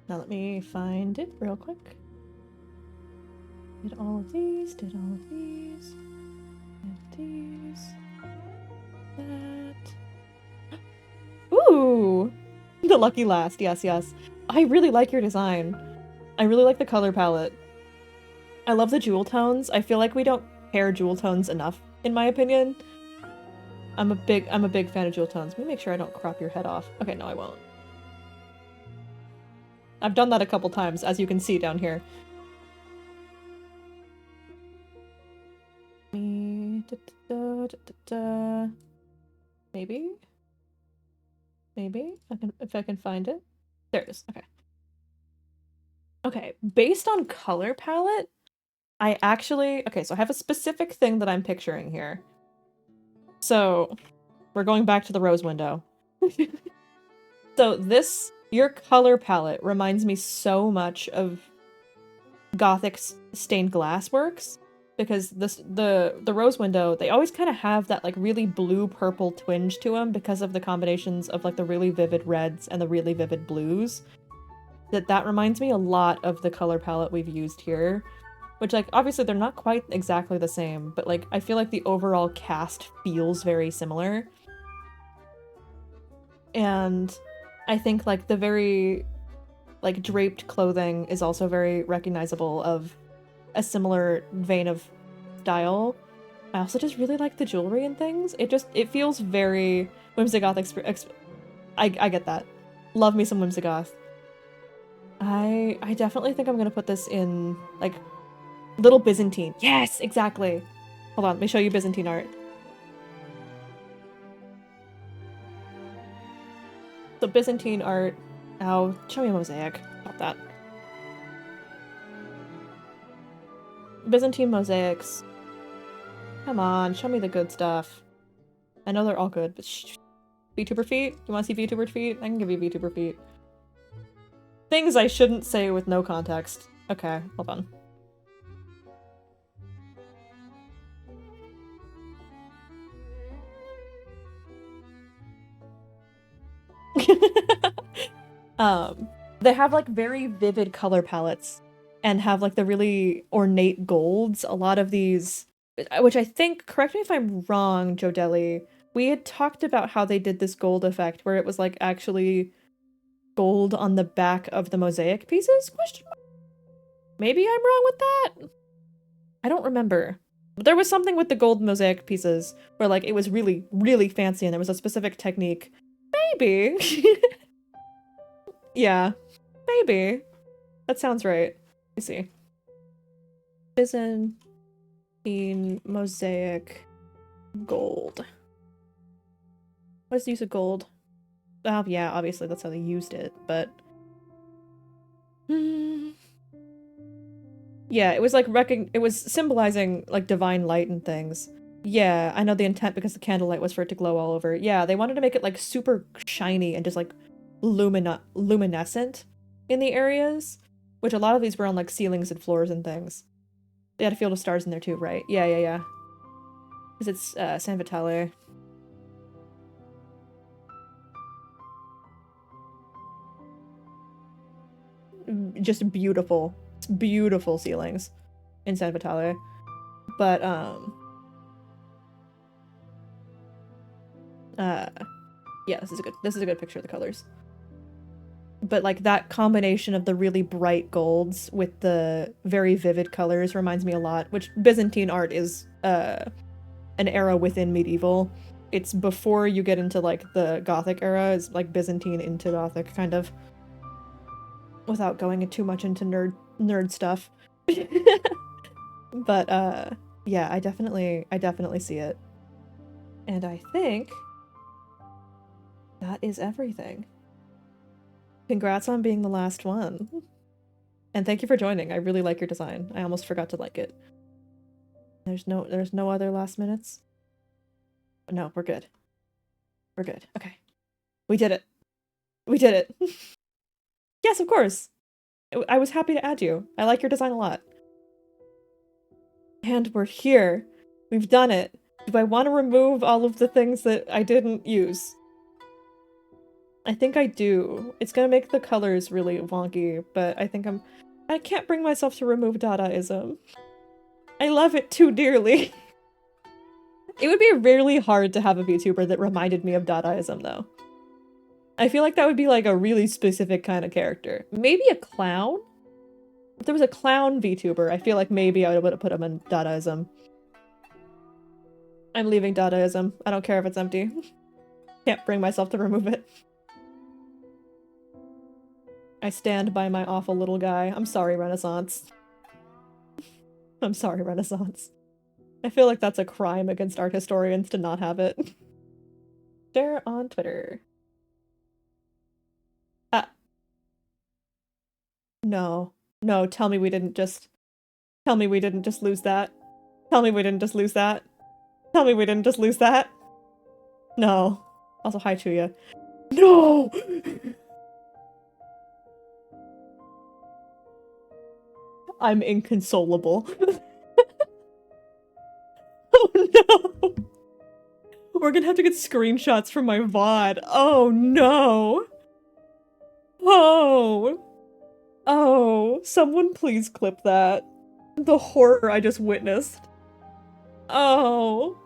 Now let me find it real quick. Did all of these, did all of these, did these, that. Ooh! The lucky last, yes, yes. I really like your design. I really like the color palette. I love the jewel tones. I feel like we don't pair jewel tones enough, in my opinion. I'm a big fan of jewel tones. Let me make sure I don't crop your head off. Okay, no, I won't. I've done that a couple times, as you can see down here. Maybe? Maybe? If I can find it. There it is. Okay. Okay, based on color palette, I actually... Okay, so I have a specific thing that I'm picturing here. So, we're going back to the rose window. So this... Your color palette reminds me so much of Gothic stained glass works. Because the rose window, they always kind of have that like really blue-purple twinge to them because of the combinations of like the really vivid reds and the really vivid blues. That reminds me a lot of the color palette we've used here. Which, like, obviously they're not quite exactly the same, but like I feel like the overall cast feels very similar. And I think like the very like draped clothing is also very recognizable of a similar vein of style. I also just really like the jewelry and things. It feels very Whimsigoth. I get that. Love me some Whimsigoth. I definitely think I'm gonna put this in like Little Byzantine. Yes, exactly. Hold on, let me show you Byzantine art. So Byzantine art. Oh, show me a mosaic. About that. Byzantine mosaics. Come on, show me the good stuff. I know they're all good, but shh. VTuber feet? You want to see VTuber feet? I can give you VTuber feet. Things I shouldn't say with no context. Okay, hold on. They have like very vivid color palettes and have like the really ornate golds. A lot of these, which I think, correct me if I'm wrong, Jodelli, we had talked about how they did this gold effect where it was like actually gold on the back of the mosaic pieces? Question mark. Maybe I'm wrong with that? I don't remember. But there was something with the gold mosaic pieces where like it was really, really fancy and there was a specific technique. Maybe. Yeah, maybe. That sounds right. Let me see. Byzantine mosaic gold. What is the use of gold? Oh yeah, obviously that's how they used it, but yeah, it was like it was symbolizing like divine light and things. Yeah, I know the intent because the candlelight was for it to glow all over. Yeah, they wanted to make it like super shiny and just like luminescent in the areas, which a lot of these were on like ceilings and floors and things. They had a field of stars in there too, right? Yeah. Because it's San Vitale. Just beautiful. Beautiful ceilings in San Vitale. But, yeah, this is a good picture of the colors. But like that combination of the really bright golds with the very vivid colors reminds me a lot, which Byzantine art is an era within medieval. It's before you get into like the Gothic era, it's like Byzantine into Gothic kind of. Without going too much into nerd stuff. But yeah, I definitely see it. And I think that is everything. Congrats on being the last one. And thank you for joining. I really like your design. I almost forgot to like it. There's no other last minutes? No, we're good. We're good. Okay. We did it. We did it. Yes, of course. I was happy to add you. I like your design a lot. And we're here. We've done it. Do I want to remove all of the things that I didn't use? I think I do. It's gonna make the colors really wonky, but I can't bring myself to remove Dadaism. I love it too dearly. It would be really hard to have a VTuber that reminded me of Dadaism, though. I feel like that would be like a really specific kind of character. Maybe a clown? If there was a clown VTuber, I feel like maybe I would have put him in Dadaism. I'm leaving Dadaism. I don't care if it's empty. Can't bring myself to remove it. I stand by my awful little guy. I'm sorry, Renaissance. I'm sorry, Renaissance. I feel like that's a crime against art historians to not have it. Share on Twitter. No. No, tell me we didn't just lose that. Tell me we didn't just lose that. Tell me we didn't just lose that. No. Also, hi to you. No! I'm inconsolable. Oh no! We're gonna have to get screenshots from my VOD. Oh no! Oh! Oh, someone please clip that. The horror I just witnessed. Oh.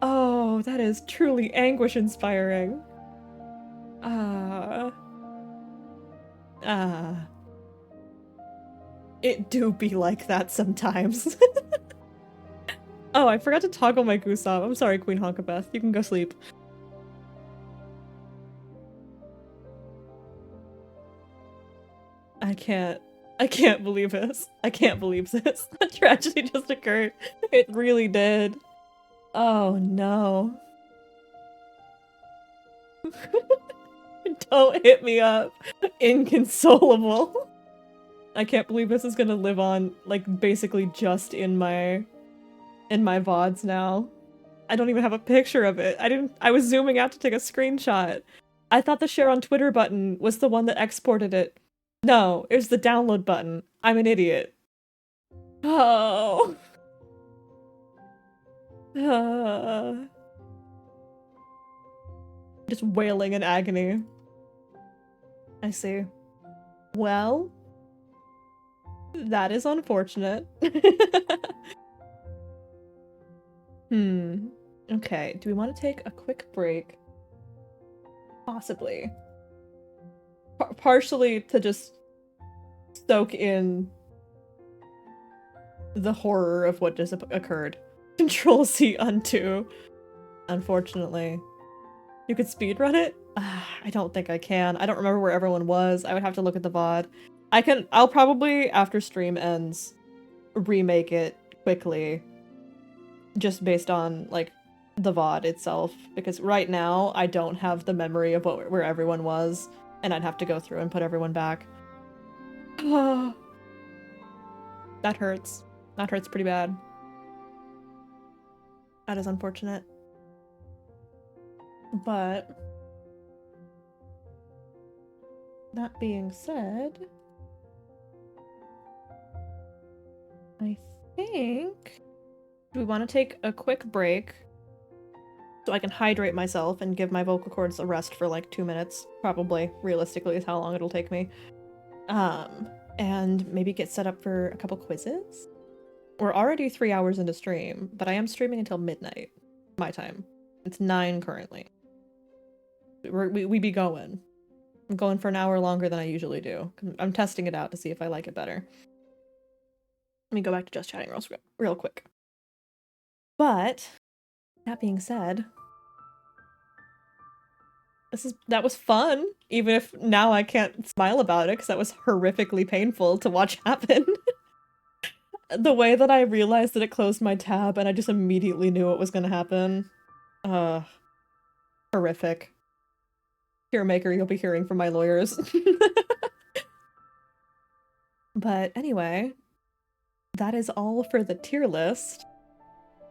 Oh, that is truly anguish-inspiring. It do be like that sometimes. Oh, I forgot to toggle my goose off. I'm sorry, Queen Honkabeth. You can go sleep. I can't believe this. I can't believe this. A tragedy just occurred. It really did. Oh no. Don't hit me up. Inconsolable. I can't believe this is gonna live on, like, basically just in my VODs now. I don't even have a picture of it. I was zooming out to take a screenshot. I thought the share on Twitter button was the one that exported it. No, it was the download button. I'm an idiot. Oh. Just wailing in agony. I see. Well, that is unfortunate. Okay, do we want to take a quick break? Possibly. Partially to just soak in the horror of what just occurred. Control C undo. Unfortunately. You could speedrun it? I don't think I can. I don't remember where everyone was. I would have to look at the VOD. I'll probably, after stream ends, remake it quickly. Just based on, like, the VOD itself. Because right now, I don't have the memory of where everyone was. And I'd have to go through and put everyone back. That hurts. That hurts pretty bad. That is unfortunate. But that being said, I think we want to take a quick break so I can hydrate myself and give my vocal cords a rest for like 2 minutes, probably, realistically, is how long it'll take me. And maybe get set up for a couple quizzes. We're already 3 hours into stream, but I am streaming until midnight, my time. It's 9 currently. We be going. I'm going for an hour longer than I usually do. I'm testing it out to see if I like it better. Let me go back to just chatting real quick. But that being said, that was fun, even if now I can't smile about it because that was horrifically painful to watch happen. The way that I realized that it closed my tab and I just immediately knew what was gonna happen. Horrific. Maker, you'll be hearing from my lawyers. But anyway, that is all for the tier list.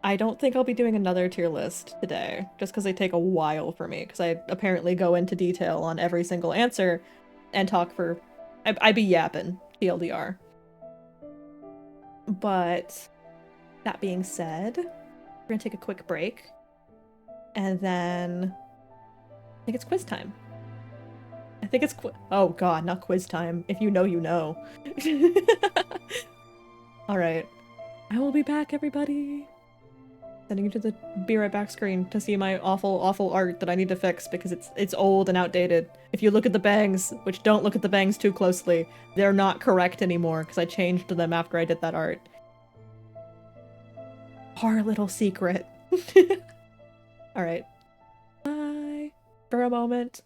I don't think I'll be doing another tier list today, just because they take a while for me, because I apparently go into detail on every single answer and talk for... I be yapping, TLDR. But that being said, we're gonna take a quick break, and then I think it's quiz time. I think it's oh god, not quiz time. If you know, you know. Alright. I will be back, everybody. Sending you to the be right back screen to see my awful art that I need to fix because it's old and outdated. If you look at the bangs, which don't look at the bangs too closely, they're not correct anymore because I changed them after I did that art. Our little secret. Alright. Bye for a moment.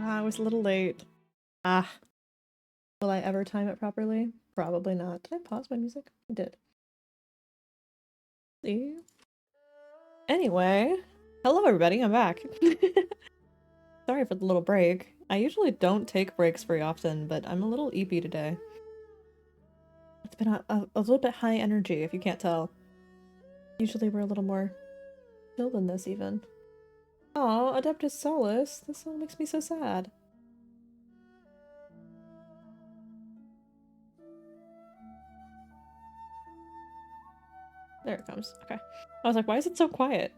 I was a little late. Ah. Will I ever time it properly? Probably not. Did I pause my music? I did. See? Anyway, hello everybody, I'm back. Sorry for the little break. I usually don't take breaks very often, but I'm a little eepy today. It's been a little bit high energy, if you can't tell. Usually we're a little more chill than this, even. Aw, Adeptus Solus. This song makes me so sad. There it comes. Okay. I was like, why is it so quiet?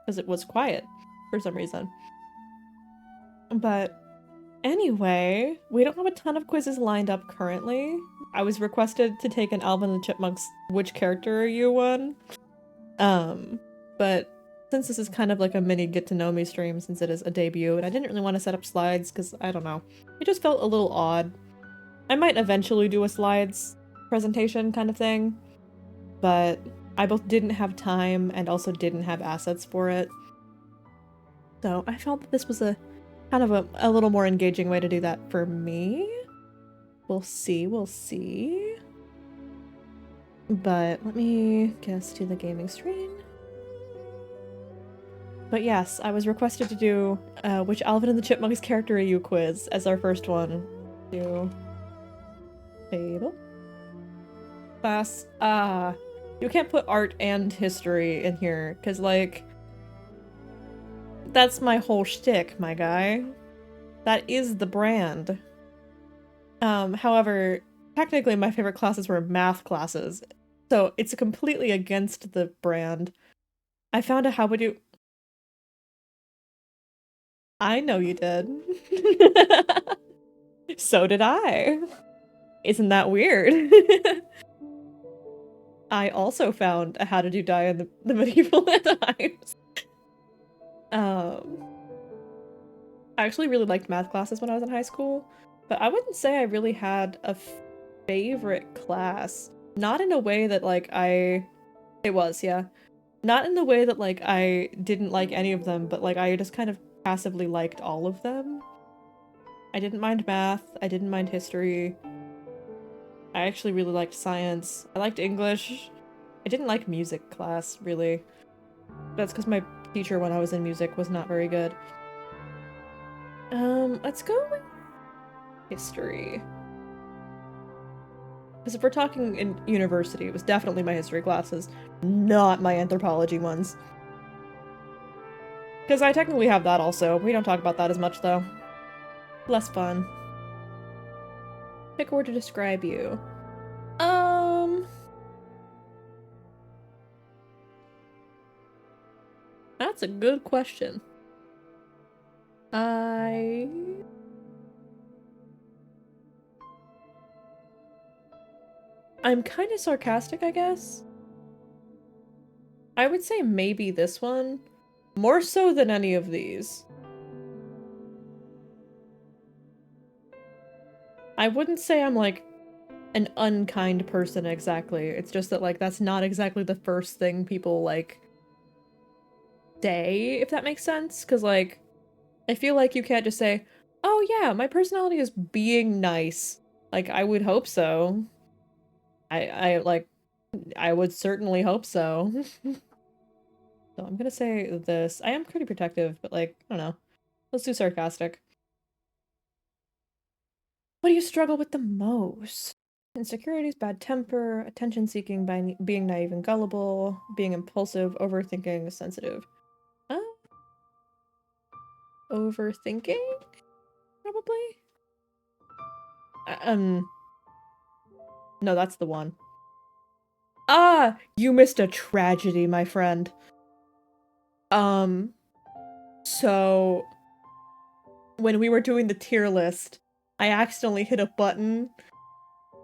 Because it was quiet for some reason. But anyway, we don't have a ton of quizzes lined up currently. I was requested to take an Alvin and the Chipmunks Which Character Are You one. But since this is kind of like a mini get-to-know-me stream, since it is a debut, and I didn't really want to set up slides because, I don't know, it just felt a little odd. I might eventually do a slides presentation kind of thing, but I both didn't have time and also didn't have assets for it. So I felt that this was a kind of a little more engaging way to do that for me. We'll see, we'll see. But let me get us to the gaming screen. But yes, I was requested to do Which Alvin and the Chipmunks Character Are You quiz as our first one. Do Faeble class. You can't put art and history in here, because, like, that's my whole shtick, my guy. That is the brand. However, technically my favorite classes were math classes, so it's completely against the brand. I found a how would you... I know you did. So did I. Isn't that weird? I also found a how to do die in the medieval times. I actually really liked math classes when I was in high school, but I wouldn't say I really had a favorite class. Not in a way that, like, it was, yeah. Not in the way that, like, I didn't like any of them, but, like, I just kind of passively liked all of them. I didn't mind math, I didn't mind history. I actually really liked science. I liked English. I didn't like music class, really. That's because my teacher when I was in music was not very good. Let's go with history. Because if we're talking in university, it was definitely my history classes, not my anthropology ones. Because I technically have that also. We don't talk about that as much, though. Less fun. Pick a word to describe you. That's a good question. I'm kind of sarcastic, I guess. I would say maybe this one. More so than any of these. I wouldn't say I'm, like, an unkind person exactly. It's just that, like, that's not exactly the first thing people, like, say, if that makes sense. Because, like, I feel like you can't just say, oh yeah, my personality is being nice. Like, I would hope so. I would certainly hope so. So I'm gonna say this. I am pretty protective, but, like, I don't know. Let's do sarcastic. What do you struggle with the most? Insecurities, bad temper, attention-seeking by being naive and gullible, being impulsive, overthinking, sensitive. Overthinking? Probably? No, that's the one. Ah! You missed a tragedy, my friend. So... when we were doing the tier list, I accidentally hit a button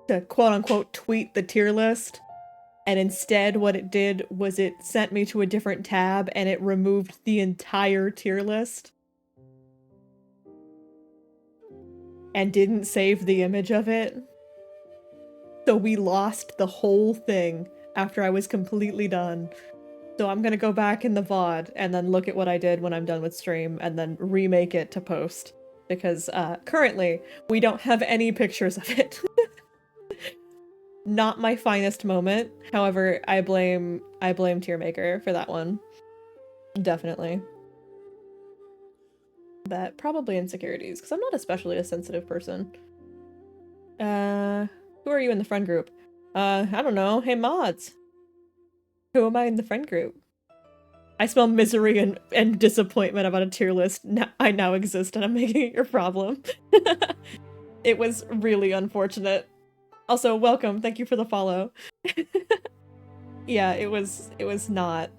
to quote-unquote tweet the tier list, and instead what it did was it sent me to a different tab and it removed the entire tier list. And didn't save the image of it. So we lost the whole thing after I was completely done. So I'm gonna go back in the VOD and then look at what I did when I'm done with stream and then remake it to post. because currently we don't have any pictures of it. Not my finest moment. However, I blame Tiermaker for that one. Definitely. But probably insecurities, because I'm not especially a sensitive person. Who are you in the friend group? I don't know. Hey, mods. Who am I in the friend group? I smell misery and disappointment about a tier list. I now exist and I'm making it your problem. It was really unfortunate. Also, welcome. Thank you for the follow. Yeah, it was not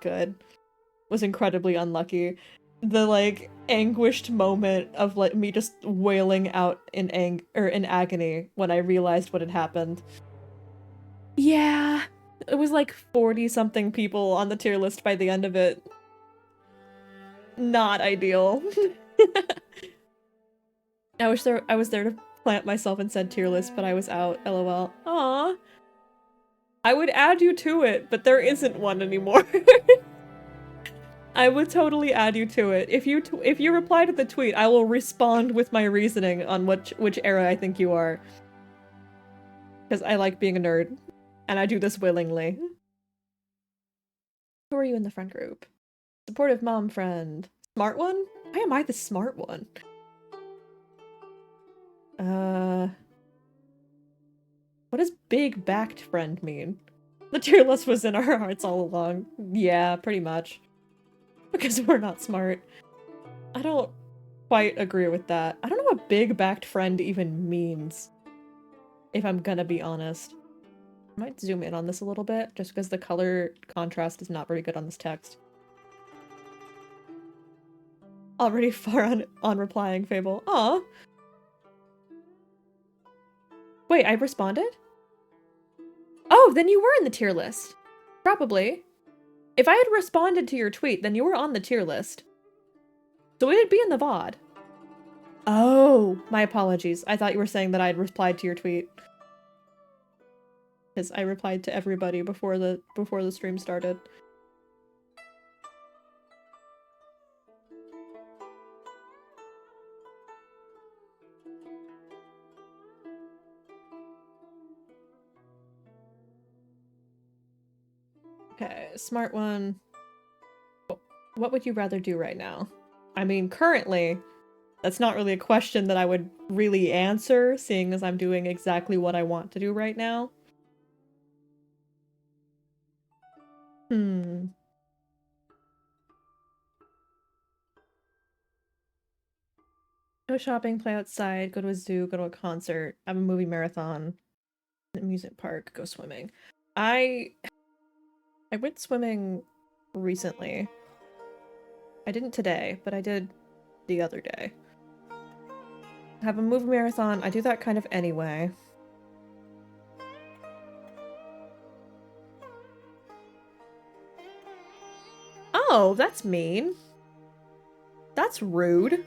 good. It was incredibly unlucky. The like anguished moment of like me just wailing out in agony when I realized what had happened. Yeah, it was like 40 something people on the tier list by the end of it. Not ideal. I was there to plant myself and said tier list, but I was out. LOL. Aww. I would add you to it, but there isn't one anymore. I would totally add you to it. If you reply to the tweet, I will respond with my reasoning on which era I think you are. Because I like being a nerd, and I do this willingly. Who are you in the friend group? Supportive mom friend. Smart one? Why am I the smart one? What does big backed friend mean? The tier list was in our hearts all along. Yeah, pretty much. Because we're not smart. I don't quite agree with that. I don't know what big backed friend even means. If I'm gonna be honest. I might zoom in on this a little bit, just because the color contrast is not very good on this text. Already far on replying, Faeble. Aw. Wait, I responded? Oh, then you were in the tier list. Probably. If I had responded to your tweet, then you were on the tier list. So it'd be in the VOD. Oh, my apologies. I thought you were saying that I had replied to your tweet. Because I replied to everybody before the stream started. Okay, smart one. What would you rather do right now? I mean, currently, that's not really a question that I would really answer, seeing as I'm doing exactly what I want to do right now. Go shopping, play outside, go to a zoo, go to a concert, have a movie marathon, amusement park, go swimming. I went swimming recently. I didn't today, but I did the other day. Have a movie marathon. I do that kind of anyway. Oh, that's mean. That's rude.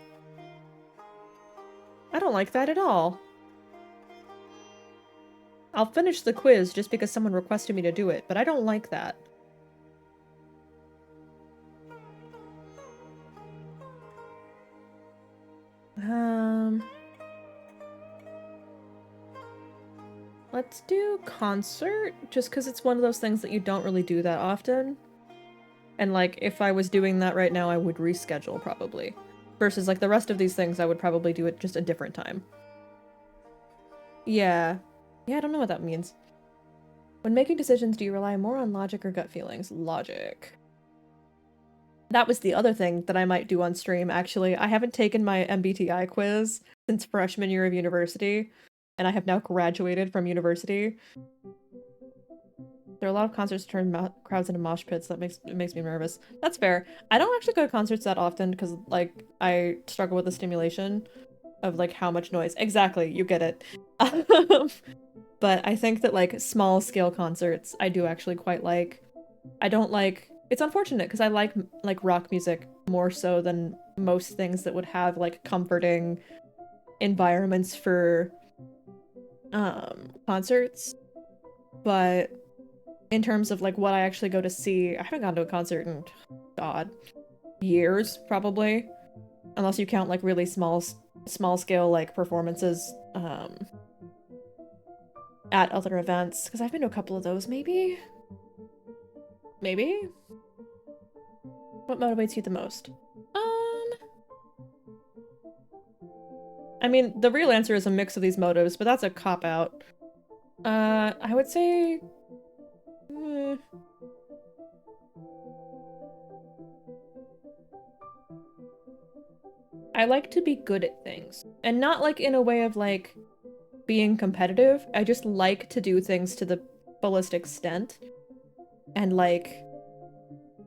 I don't like that at all. I'll finish the quiz just because someone requested me to do it, but I don't like that. Let's do concert, just because it's one of those things that you don't really do that often. And like, if I was doing that right now, I would reschedule probably. Versus like the rest of these things, I would probably do it just a different time. Yeah. Yeah, I don't know what that means. When making decisions, do you rely more on logic or gut feelings? Logic. That was the other thing that I might do on stream, actually. I haven't taken my MBTI quiz since freshman year of university, and I have now graduated from university. There are a lot of concerts that turn crowds into mosh pits. That makes me nervous. That's fair. I don't actually go to concerts that often because, like, I struggle with the stimulation of, like, how much noise. Exactly, you get it. But I think that, like, small-scale concerts I do actually quite like. I don't like... It's unfortunate because I like rock music more so than most things that would have, like, comforting environments for concerts. But in terms of, like, what I actually go to see, I haven't gone to a concert in, God, years, probably. unless you count like really small scale like performances at other events, because I've been to a couple of those. Maybe what motivates you the most? I mean, the real answer is a mix of these motives, but that's a cop-out. I would say... I like to be good at things. And not like in a way of like being competitive. I just like to do things to the fullest extent. And like,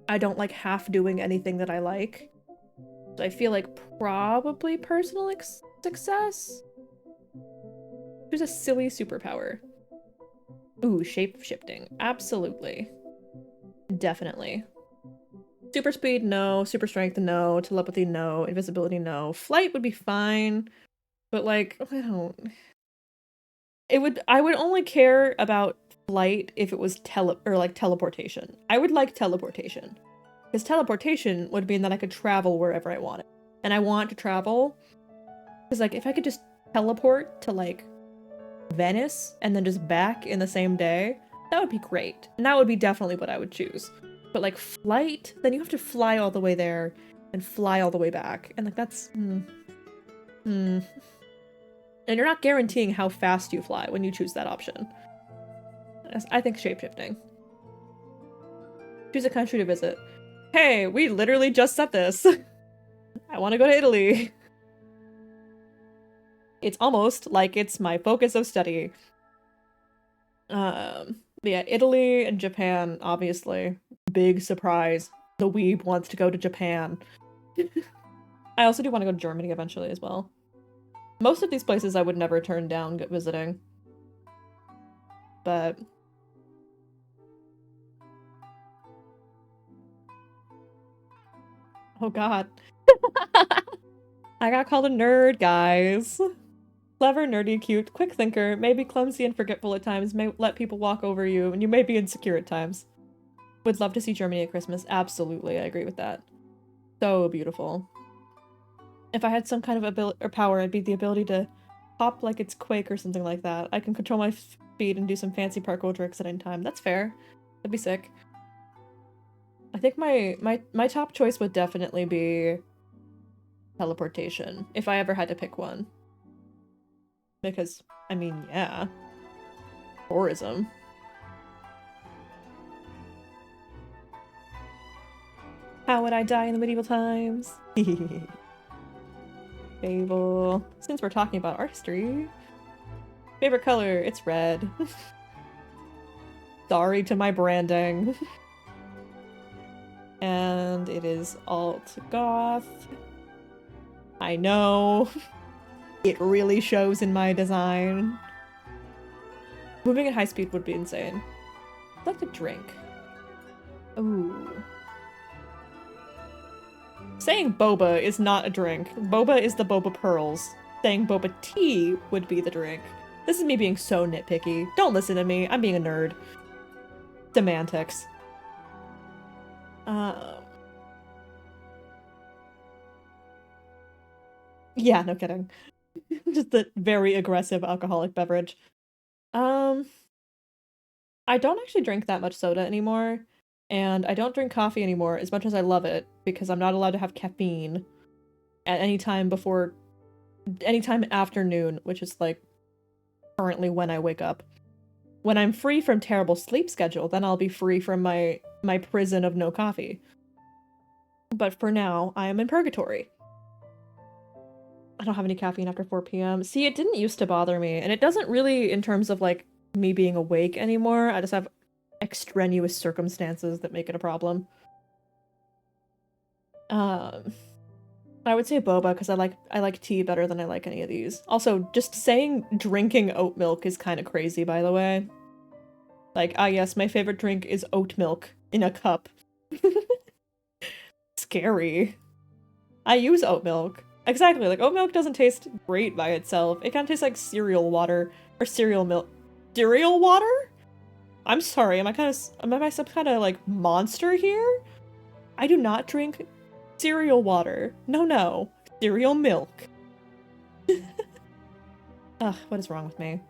I don't like half doing anything that I like. So I feel like probably personal success? There's a silly superpower. Ooh, shape-shifting. Absolutely. Definitely. Super speed, no. Super strength, no. Telepathy, no. Invisibility, no. Flight would be fine. But like, I don't... I would only care about flight if it was teleportation. I would like teleportation. Because teleportation would mean that I could travel wherever I wanted. And I want to travel. Because like, if I could just teleport to like Venice and then just back in the same day, that would be great. And that would be definitely what I would choose. But like flight, then you have to fly all the way there and fly all the way back. And like that's... And you're not guaranteeing how fast you fly when you choose that option. I think shapeshifting. Choose a country to visit. Hey, we literally just said this. I want to go to Italy. It's almost like it's my focus of study. But yeah, Italy and Japan, obviously. Big surprise. The weeb wants to go to Japan. I also do want to go to Germany eventually as well. Most of these places I would never turn down visiting. But... oh god. I got called a nerd, guys. Clever, nerdy, cute, quick thinker, maybe clumsy and forgetful at times, may let people walk over you, and you may be insecure at times. Would love to see Germany at Christmas. Absolutely, I agree with that. So beautiful. If I had some kind of ability or power, it'd be the ability to hop like it's Quake or something like that. I can control my speed and do some fancy parkour tricks at any time. That's fair. That'd be sick. I think my top choice would definitely be teleportation, if I ever had to pick one. Because, I mean, yeah. Tourism. How would I die in the medieval times? Faeble. Since we're talking about art history. Favorite color, it's red. Sorry to my branding. And it is alt goth. I know. It really shows in my design. Moving at high speed would be insane. I'd like to drink. Ooh. Saying boba is not a drink. Boba is the boba pearls. Saying boba tea would be the drink. This is me being so nitpicky. Don't listen to me. I'm being a nerd. Semantics. Yeah, no kidding. Just a very aggressive alcoholic beverage. I don't actually drink that much soda anymore, and I don't drink coffee anymore as much as I love it, because I'm not allowed to have caffeine at any time after noon, which is like currently when I wake up. When I'm free from terrible sleep schedule, then I'll be free from my prison of no coffee. But for now, I am in purgatory. I don't have any caffeine after 4 p.m. See, it didn't used to bother me, and it doesn't really in terms of, like, me being awake anymore. I just have extraneous circumstances that make it a problem. I would say boba, because I like tea better than I like any of these. Also, just saying drinking oat milk is kind of crazy, by the way. Like, ah yes, my favorite drink is oat milk in a cup. Scary. I use oat milk. Exactly, like, oat milk doesn't taste great by itself. It kind of tastes like cereal water, or cereal milk. Cereal water? I'm sorry, am I some kind of, like, monster here? I do not drink cereal water. No, no. Cereal milk. Ugh, what is wrong with me?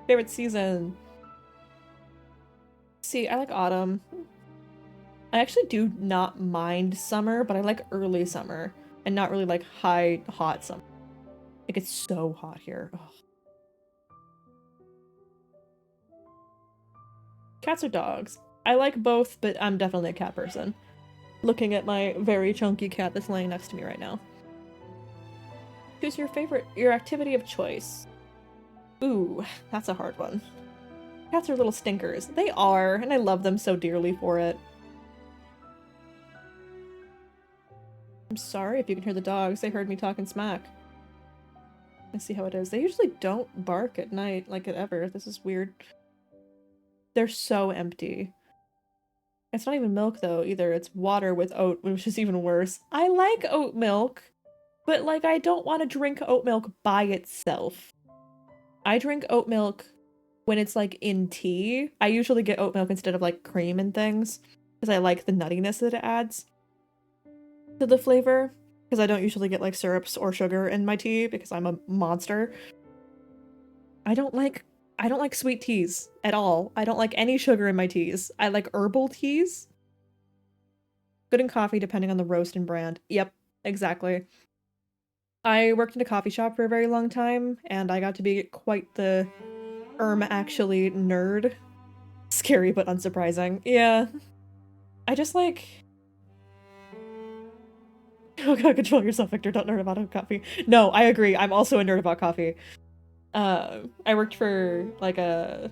Favorite season? See, I like autumn. I actually do not mind summer, but I like early summer and not really like hot summer. Like, it's so hot here. Ugh. Cats or dogs? I like both, but I'm definitely a cat person. Looking at my very chunky cat that's laying next to me right now. Choose your activity of choice. Ooh, that's a hard one. Cats are little stinkers. They are, and I love them so dearly for it. I'm sorry if you can hear the dogs. They heard me talking smack. Let's see how it is. They usually don't bark at night, like ever. This is weird. They're so empty. It's not even milk, though, either. It's water with oat, which is even worse. I like oat milk, but, like, I don't want to drink oat milk by itself. I drink oat milk when it's, like, in tea. I usually get oat milk instead of, like, cream and things, because I like the nuttiness that it adds to the flavor, because I don't usually get, like, syrups or sugar in my tea, because I'm a monster. I don't like sweet teas at all. I don't like any sugar in my teas. I like herbal teas. Good in coffee, depending on the roast and brand. Yep, exactly. I worked in a coffee shop for a very long time, and I got to be quite the actually nerd. Scary but unsurprising. Yeah. I just like... Oh god, control yourself, Victor. Don't nerd about coffee. No, I agree. I'm also a nerd about coffee. I worked for, like, a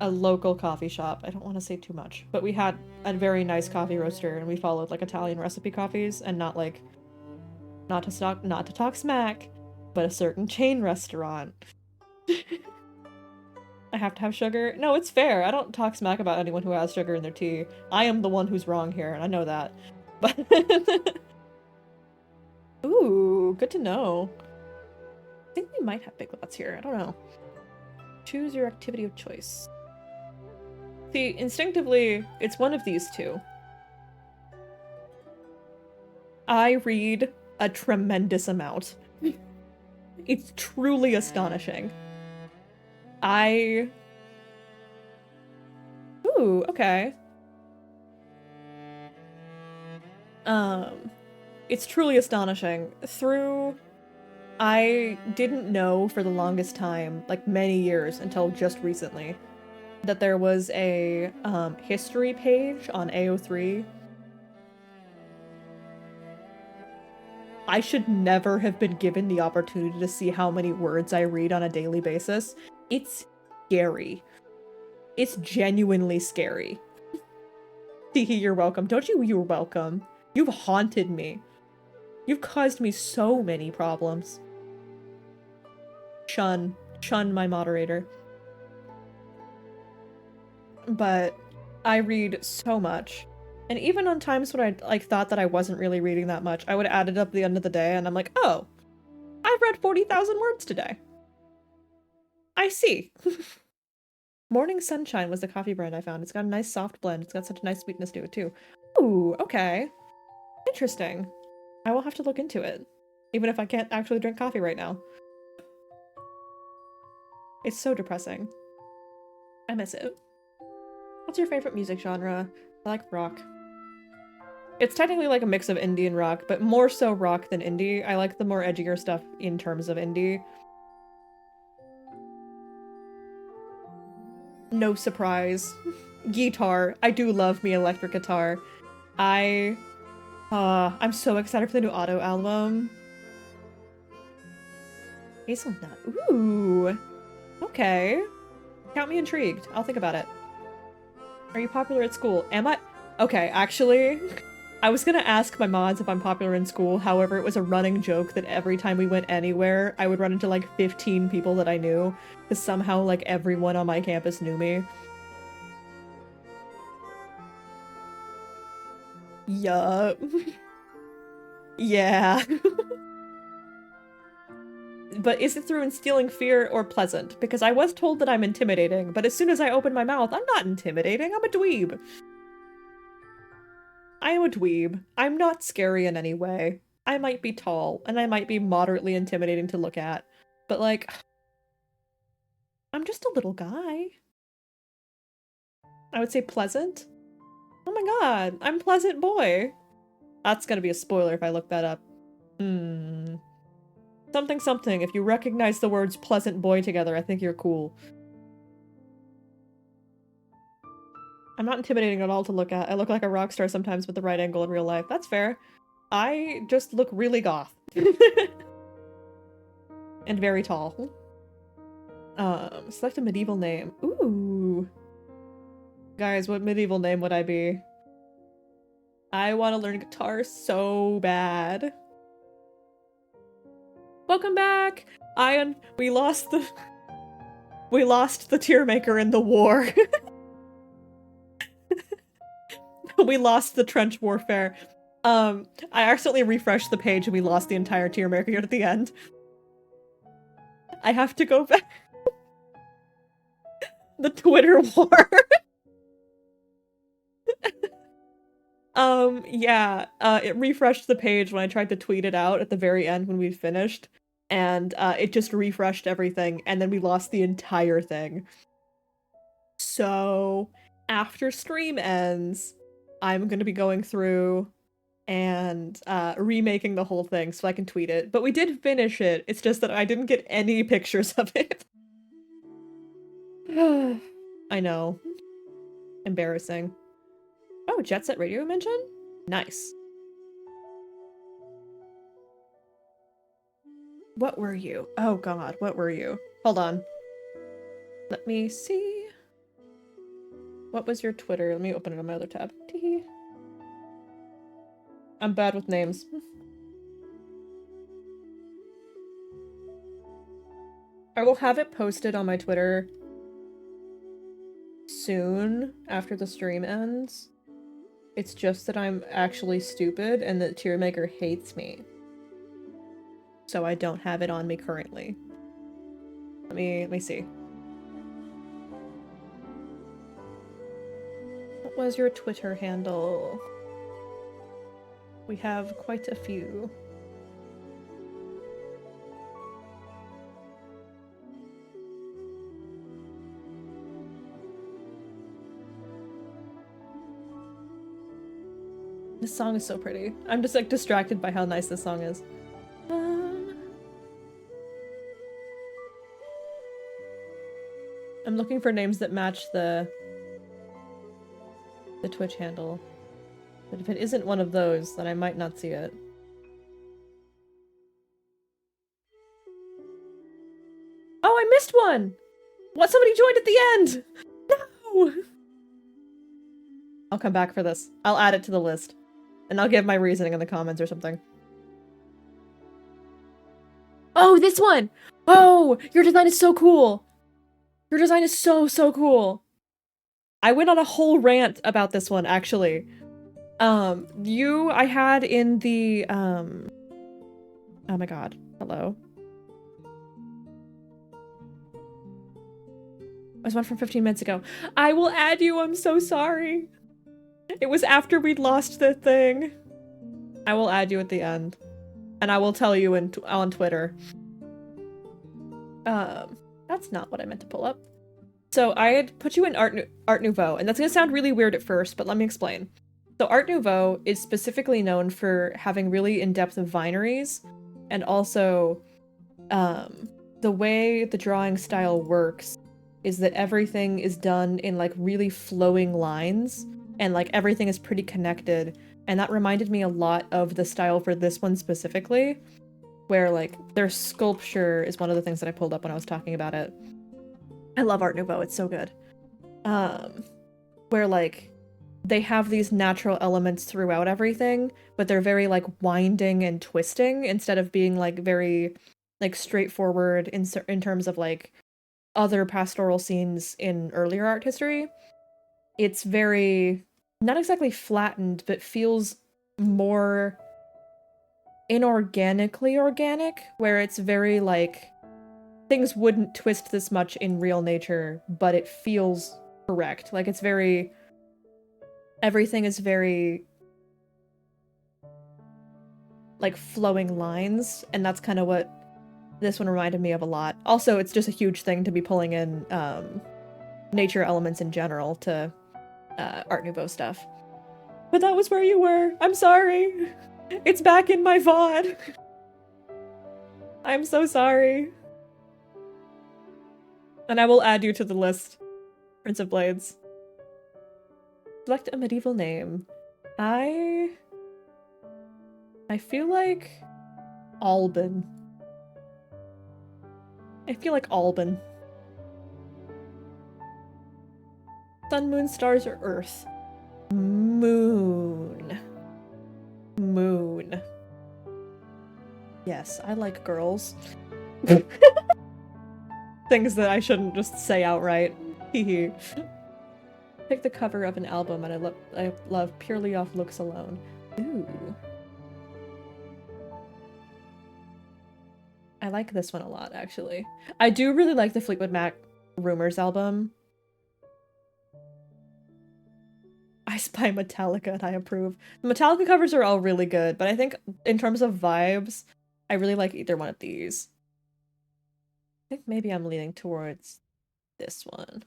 local coffee shop. I don't want to say too much, but we had a very nice coffee roaster, and we followed, like, Italian recipe coffees, and not, like, not to talk smack, but a certain chain restaurant. I have to have sugar? No, it's fair. I don't talk smack about anyone who has sugar in their tea. I am the one who's wrong here, and I know that. But ooh, good to know. I think we might have Big Lots here. I don't know. Choose your activity of choice. See, instinctively, it's one of these two. I read a tremendous amount. It's truly astonishing. Ooh, okay. It's truly astonishing. I didn't know for the longest time, like many years until just recently, that there was a history page on AO3. I should never have been given the opportunity to see how many words I read on a daily basis. It's scary. It's genuinely scary. Teehee, you're welcome. Don't you? You're welcome. You've haunted me. You've caused me so many problems. Shun my moderator. But I read so much. And even on times when I thought that I wasn't really reading that much, I would add it up at the end of the day and I'm like, oh, I've read 40,000 words today. I see. Morning Sunshine was the coffee brand I found. It's got a nice soft blend. It's got such a nice sweetness to it too. Ooh, okay. Interesting. I will have to look into it. Even if I can't actually drink coffee right now. It's so depressing. I miss it. What's your favorite music genre? I like rock. It's technically like a mix of indie and rock, but more so rock than indie. I like the more edgier stuff in terms of indie. No surprise. Guitar. I do love me electric guitar. I'm so excited for the new Auto album. Hazelnut. Ooh. Okay. Count me intrigued. I'll think about it. Are you popular at school? Am I? Okay, actually, I was gonna ask my mods if I'm popular in school. However, it was a running joke that every time we went anywhere, I would run into like 15 people that I knew, because somehow like everyone on my campus knew me. Yup. Yeah. But is it through instilling fear or pleasant? Because I was told that I'm intimidating, but as soon as I open my mouth, I'm not intimidating, I'm a dweeb. I am a dweeb. I'm not scary in any way. I might be tall, and I might be moderately intimidating to look at, but, like, I'm just a little guy. I would say pleasant. Oh my god, I'm pleasant boy. That's gonna be a spoiler if I look that up. Something something. If you recognize the words pleasant boy together, I think you're cool. I'm not intimidating at all to look at. I look like a rock star sometimes with the right angle in real life. That's fair. I just look really goth. And very tall. Select a medieval name. Ooh. Guys, what medieval name would I be? I want to learn guitar so bad. Welcome back! We lost the tier maker in the war. We lost the trench warfare. I accidentally refreshed the page and we lost the entire tier maker at the end. I have to go back. The Twitter war. Yeah, it refreshed the page when I tried to tweet it out at the very end when we'd finished, and it just refreshed everything, and then we lost the entire thing. So, after stream ends, I'm gonna be going through and remaking the whole thing so I can tweet it. But we did finish it, it's just that I didn't get any pictures of it. I know. Embarrassing. Oh, Jet Set Radio mention? Nice. What were you? Oh god, what were you? Hold on. Let me see. What was your Twitter? Let me open it on my other tab. Tee-hee. I'm bad with names. I will have it posted on my Twitter soon after the stream ends. It's just that I'm actually stupid and that tier maker hates me. So I don't have it on me currently. Let me see. What was your Twitter handle? We have quite a few. This song is so pretty. I'm just like distracted by how nice this song is. I'm looking for names that match the Twitch handle. But if it isn't one of those, then I might not see it. Oh, I missed one! What? Somebody joined at the end! No! I'll come back for this. I'll add it to the list. And I'll give my reasoning in the comments or something. Oh, this one! Oh, your design is so cool! Your design is so cool! I went on a whole rant about this one, actually. I had in the, oh my god. Hello? I was one from 15 minutes ago. I will add you, I'm so sorry. It was after we'd lost the thing. I will add you at the end. And I will tell you on Twitter. That's not what I meant to pull up. So I had put you in Art Nouveau, and that's gonna sound really weird at first, but let me explain. So Art Nouveau is specifically known for having really in-depth vineries, and also, the way the drawing style works is that everything is done in like really flowing lines, and like everything is pretty connected, and that reminded me a lot of the style for this one specifically, where like their sculpture is one of the things that I pulled up when I was talking about it. I love Art Nouveau, it's so good. Where like they have these natural elements throughout everything, but they're very like winding and twisting instead of being like very like straightforward in terms of like other pastoral scenes in earlier art history. It's very, not exactly flattened, but feels more inorganically organic, where it's very like, things wouldn't twist this much in real nature, but it feels correct. Like it's very, everything is very like flowing lines, and that's kind of what this one reminded me of a lot. Also, it's just a huge thing to be pulling in nature elements in general to Art Nouveau stuff. But that was where you were. I'm sorry. It's back in my VOD. I'm so sorry. And I will add you to the list, Prince of Blades. Select a medieval name. I feel like Alban. I feel like Alban. Sun, moon, stars, or earth? Moon. Moon. Yes, I like girls. Things that I shouldn't just say outright. Hehe. Pick the cover of an album and I love purely off looks alone. Ooh. I like this one a lot, actually. I do really like the Fleetwood Mac Rumors album. I Spy Metallica and I approve. The Metallica covers are all really good, but I think in terms of vibes, I really like either one of these. I think maybe I'm leaning towards this one.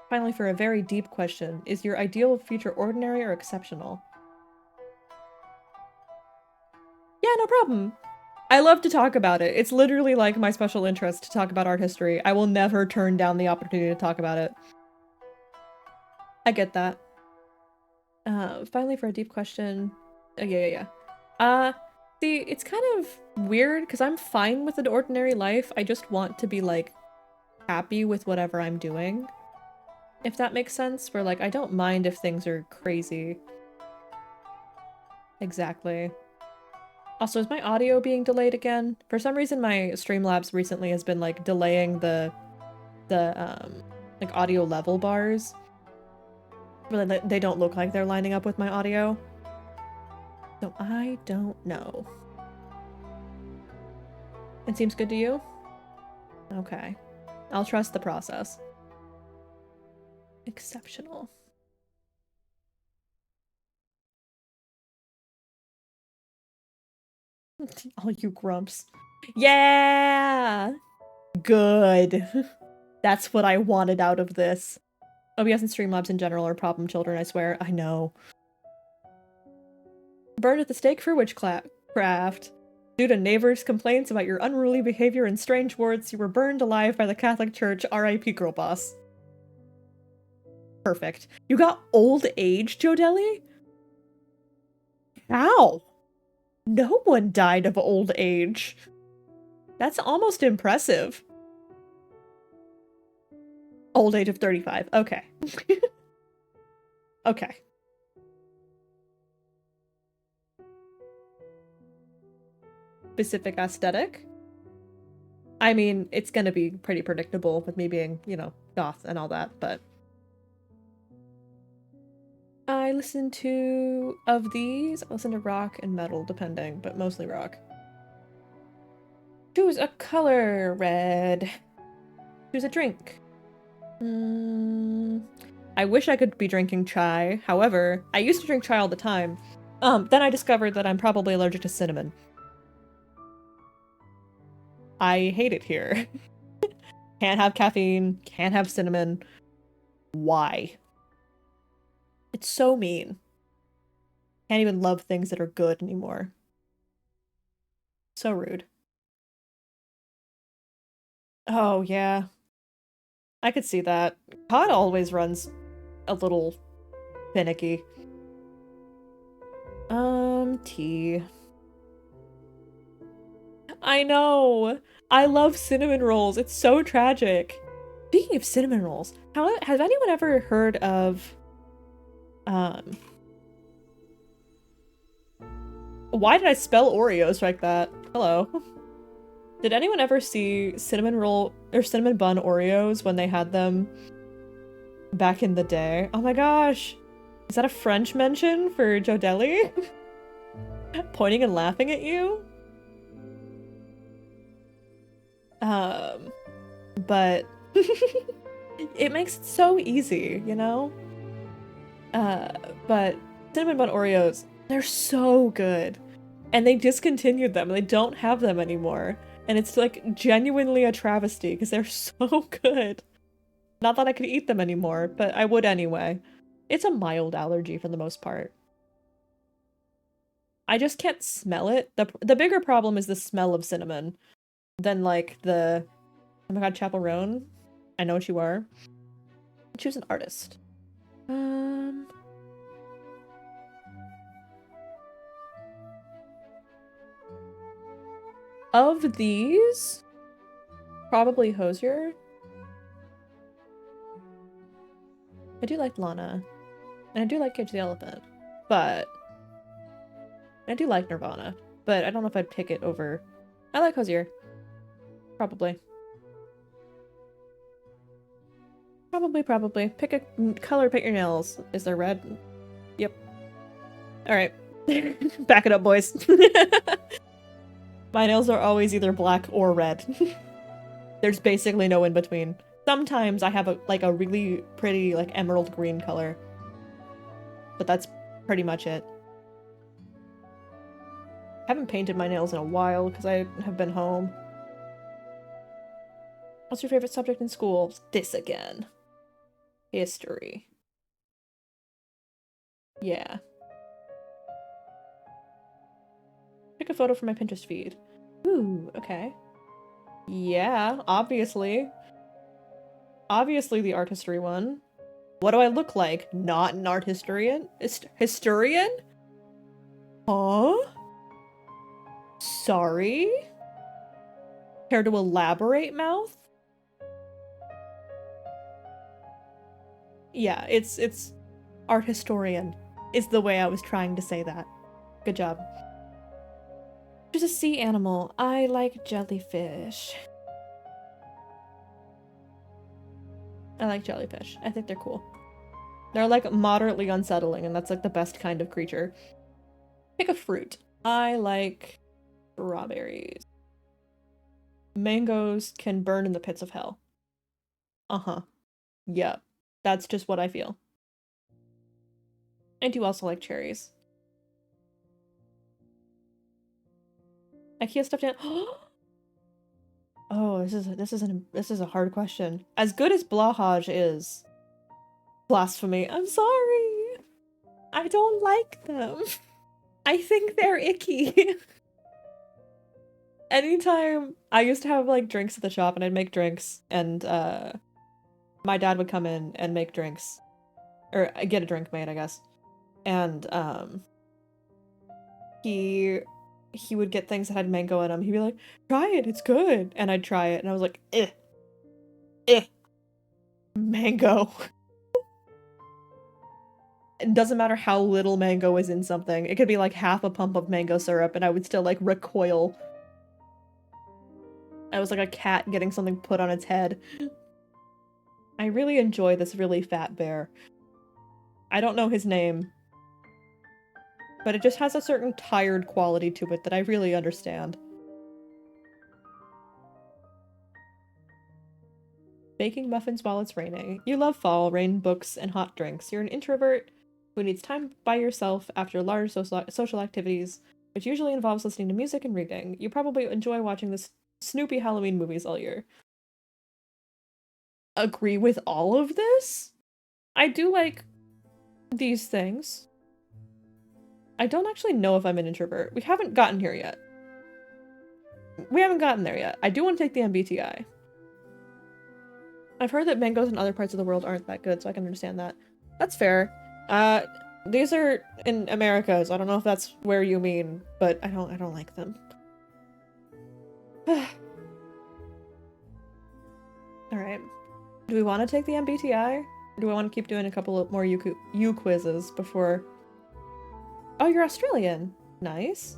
Finally, for a very deep question, is your ideal future ordinary or exceptional? Yeah, no problem. I love to talk about it. It's literally like my special interest to talk about art history. I will never turn down the opportunity to talk about it. I get that. Finally, for a deep question. Yeah. See, it's kind of weird because I'm fine with an ordinary life. I just want to be, like, happy with whatever I'm doing. If that makes sense, where, like, I don't mind if things are crazy. Exactly. Also, is my audio being delayed again? For some reason, my Streamlabs recently has been, like, delaying the like, audio level bars. But they don't look like they're lining up with my audio. So I don't know. It seems good to you? Okay. I'll trust the process. Exceptional. All you grumps. Yeah! Good. That's what I wanted out of this. OBS and Streamlabs in general are problem children, I swear. I know. Burned at the stake for witchcraft. Due to neighbors' complaints about your unruly behavior and strange words, you were burned alive by the Catholic Church. R.I.P. girl boss. Perfect. You got old age, Jodelli? How? No one died of old age. That's almost impressive. Old age of 35. Okay. Okay. Specific aesthetic? I mean, it's gonna be pretty predictable with me being, you know, goth and all that, but... I listen to... Of these, I listen to rock and metal, depending, but mostly rock. Choose a color. Red. Choose a drink. I wish I could be drinking chai. However, I used to drink chai all the time. Then I discovered that I'm probably allergic to cinnamon. I hate it here. Can't have caffeine, can't have cinnamon. Why? It's so mean. Can't even love things that are good anymore. So rude. Oh, yeah. I could see that. COD always runs a little finicky. Tea. I know! I love cinnamon rolls. It's so tragic. Speaking of cinnamon rolls, has anyone ever heard of, why did I spell Oreos like that? Hello. Did anyone ever see cinnamon roll or cinnamon bun Oreos when they had them back in the day? Oh my gosh. Is that a French mention for Jodelli? Pointing and laughing at you? But it makes it so easy, you know? But cinnamon bun Oreos, They're so good. And they discontinued them. They don't have them anymore. And it's like genuinely a travesty because they're so good. Not that I could eat them anymore, but I would anyway. It's a mild allergy for the most part. I just can't smell it. The bigger problem is the smell of cinnamon than like the... Oh my god, Chaperone. I know what you are. Choose an artist. Of these, probably Hosier. I do like Lana. And I do like Cage the Elephant. But I do like Nirvana. But I don't know if I'd pick it over... I like Hosier. Probably. Probably. Pick a color, pick your nails. Is there red? Yep. Alright. Back it up, boys. My nails are always either black or red. There's basically no in between. Sometimes I have a really pretty like emerald green color. But that's pretty much it. Haven't painted my nails in a while because I have been home. What's your favorite subject in school? This again. History. Yeah. Pick a photo from my Pinterest feed. Ooh, okay. Yeah, obviously. Obviously the art history one. What do I look like? Not an art historian? Historian? Huh? Sorry? Care to elaborate, mouth? Yeah, it's art historian is the way I was trying to say that. Good job. There's a sea animal. I like jellyfish. I like jellyfish. I think they're cool. They're like moderately unsettling, and that's like the best kind of creature. Pick a fruit. I like strawberries. Mangoes can burn in the pits of hell. Uh-huh. Yep. That's just what I feel. I do also like cherries. IKEA stuffed animal. Oh, this is a hard question. As good as Blahaj is, blasphemy. I'm sorry. I don't like them. I think they're icky. Anytime I used to have like drinks at the shop and I'd make drinks and my dad would come in and make drinks. Or get a drink made, I guess. And he would get things that had mango in them. He'd be like, try it, it's good. And I'd try it and I was like, mango. It doesn't matter how little mango is in something. It could be like half a pump of mango syrup and I would still like recoil. I was like a cat getting something put on its head. I really enjoy this really fat bear. I don't know his name, but it just has a certain tired quality to it that I really understand. Baking muffins while it's raining. You love fall, rain, books, and hot drinks. You're an introvert who needs time by yourself after large social activities, which usually involves listening to music and reading. You probably enjoy watching the Snoopy Halloween movies all year. Agree with all of this? I do like these things. I don't actually know if I'm an introvert. We haven't gotten here yet. We haven't gotten there yet. I do want to take the MBTI. I've heard that mangoes in other parts of the world aren't that good, so I can understand that. That's fair. These are in America, so I don't know if that's where you mean, but I don't like them. Alright. Do we want to take the MBTI? Or do we want to keep doing a couple of more U quizzes before... Oh, you're Australian. Nice.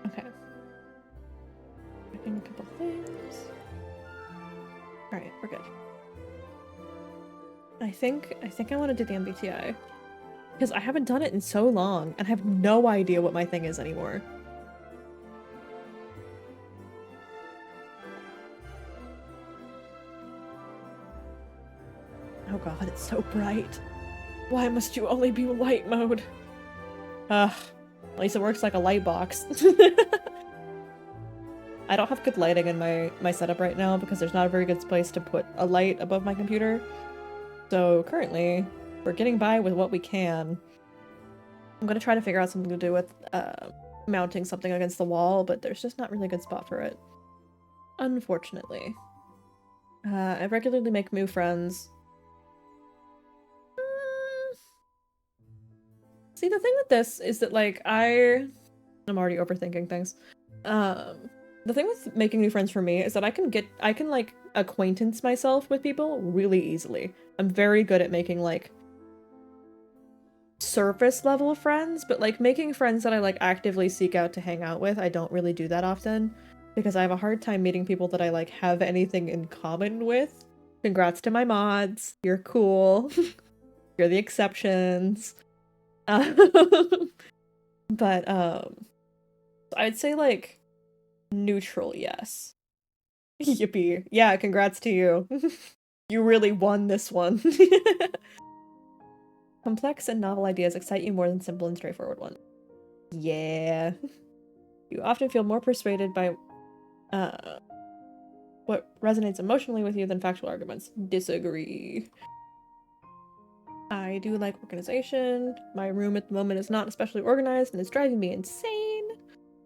Okay. Checking a couple things. Alright, we're good. I think I want to do the MBTI. Because I haven't done it in so long, and I have no idea what my thing is anymore. it's so bright. Why must you only be light mode? Ugh. At least it works like a light box. I don't have good lighting in my setup right now because there's not a very good place to put a light above my computer. So currently, we're getting by with what we can. I'm gonna try to figure out something to do with mounting something against the wall, but there's just not really a good spot for it. Unfortunately. I regularly make new friends. See, the thing with this is that, like, I'm already overthinking things. The thing with making new friends for me is that I can, like, acquaintance myself with people really easily. I'm very good at making, like, surface level friends, but, like, making friends that I, like, actively seek out to hang out with, I don't really do that often. Because I have a hard time meeting people that I, like, have anything in common with. Congrats to my mods. You're cool. You're the exceptions. But, I'd say, like, neutral, yes. Yippee. Yeah, congrats to you. You really won this one. Complex and novel ideas excite you more than simple and straightforward ones. Yeah. You often feel more persuaded by what resonates emotionally with you than factual arguments. Disagree. I do like organization. My room at the moment is not especially organized and it's driving me insane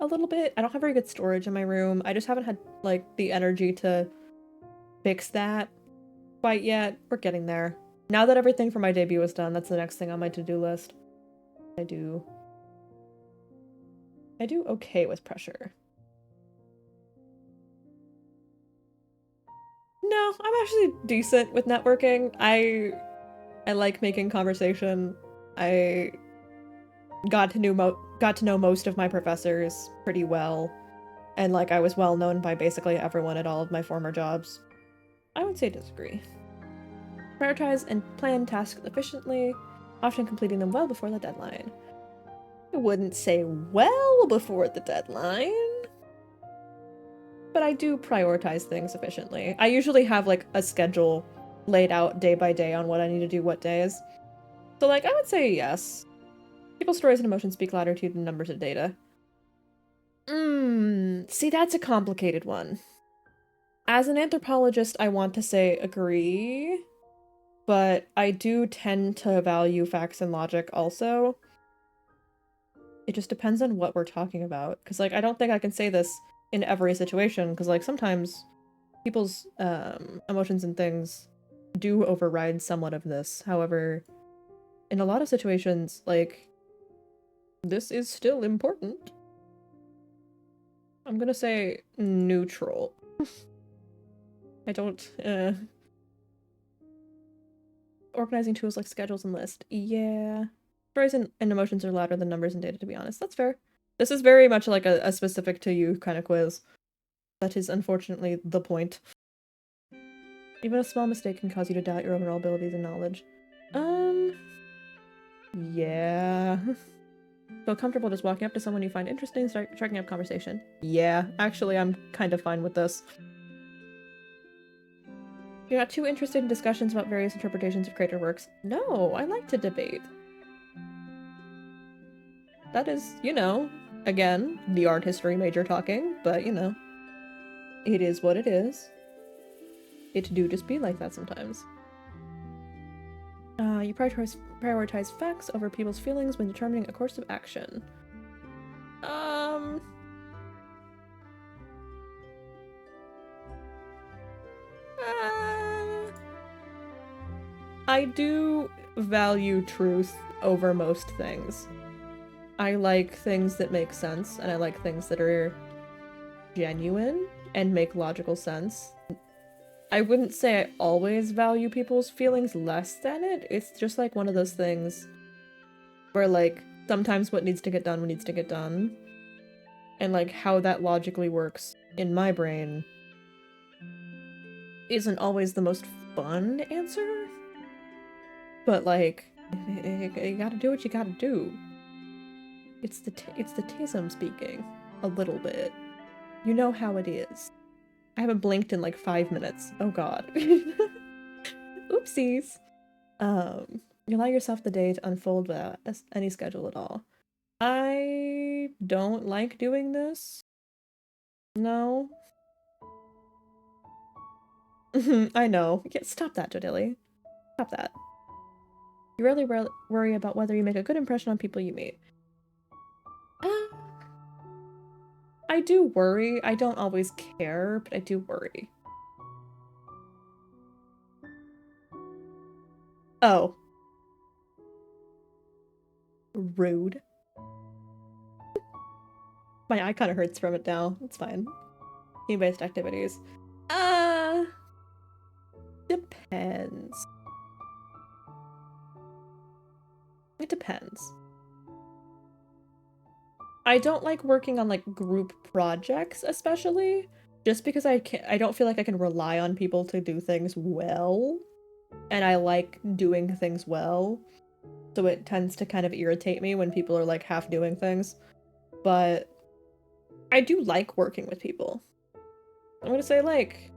a little bit. I don't have very good storage in my room. I just haven't had, like, the energy to fix that quite yet. We're getting there. Now that everything for my debut is done, that's the next thing on my to-do list. I do okay with pressure. No, I'm actually decent with networking. I like making conversation. I got to know most of my professors pretty well, and, like, I was well known by basically everyone at all of my former jobs. I would say disagree. Prioritize and plan tasks efficiently, often completing them well before the deadline. I wouldn't say well before the deadline, but I do prioritize things efficiently. I usually have, like, a schedule laid out day by day on what I need to do what days. So, like, I would say yes. People's stories and emotions speak louder to you than numbers of data. See, that's a complicated one. As an anthropologist, I want to say agree, but I do tend to value facts and logic also. It just depends on what we're talking about. Because, like, I don't think I can say this in every situation, because, like, sometimes people's emotions and things do override somewhat of this. However, in a lot of situations, like, this is still important. I'm gonna say neutral. I don't, organizing tools like schedules and lists. Yeah. Stories and emotions are louder than numbers and data, to be honest. That's fair. This is very much like a specific to you kind of quiz. That is unfortunately the point. Even a small mistake can cause you to doubt your overall abilities and knowledge. Yeah. Feel comfortable just walking up to someone you find interesting, striking up conversation. Yeah, actually, I'm kind of fine with this. You're not too interested in discussions about various interpretations of creator works. No, I like to debate. That is, you know, again, the art history major talking, but, you know, it is what it is. It do just be like that sometimes. You prioritize facts over people's feelings when determining a course of action. I do value truth over most things. I like things that make sense, and I like things that are genuine and make logical sense. I wouldn't say I always value people's feelings less than it. It's just, like, one of those things where, like, sometimes what needs to get done needs to get done. And, like, how that logically works in my brain isn't always the most fun answer. But, like, you gotta do what you gotta do. It's the TISM speaking. A little bit. You know how it is. I haven't blinked in like 5 minutes. Oh god. Oopsies. You allow yourself the day to unfold without any schedule at all. I don't like doing this. No. I know. Yeah, stop that, Jodili. Stop that. You rarely worry about whether you make a good impression on people you meet. I do worry. I don't always care, but I do worry. Oh. Rude. My eye kind of hurts from it now. It's fine. Team-based activities. Depends. It depends. I don't like working on like group projects, especially, just because I don't feel like I can rely on people to do things well, and I like doing things well, so it tends to kind of irritate me when people are like half doing things. But I do like working with people. I'm gonna say like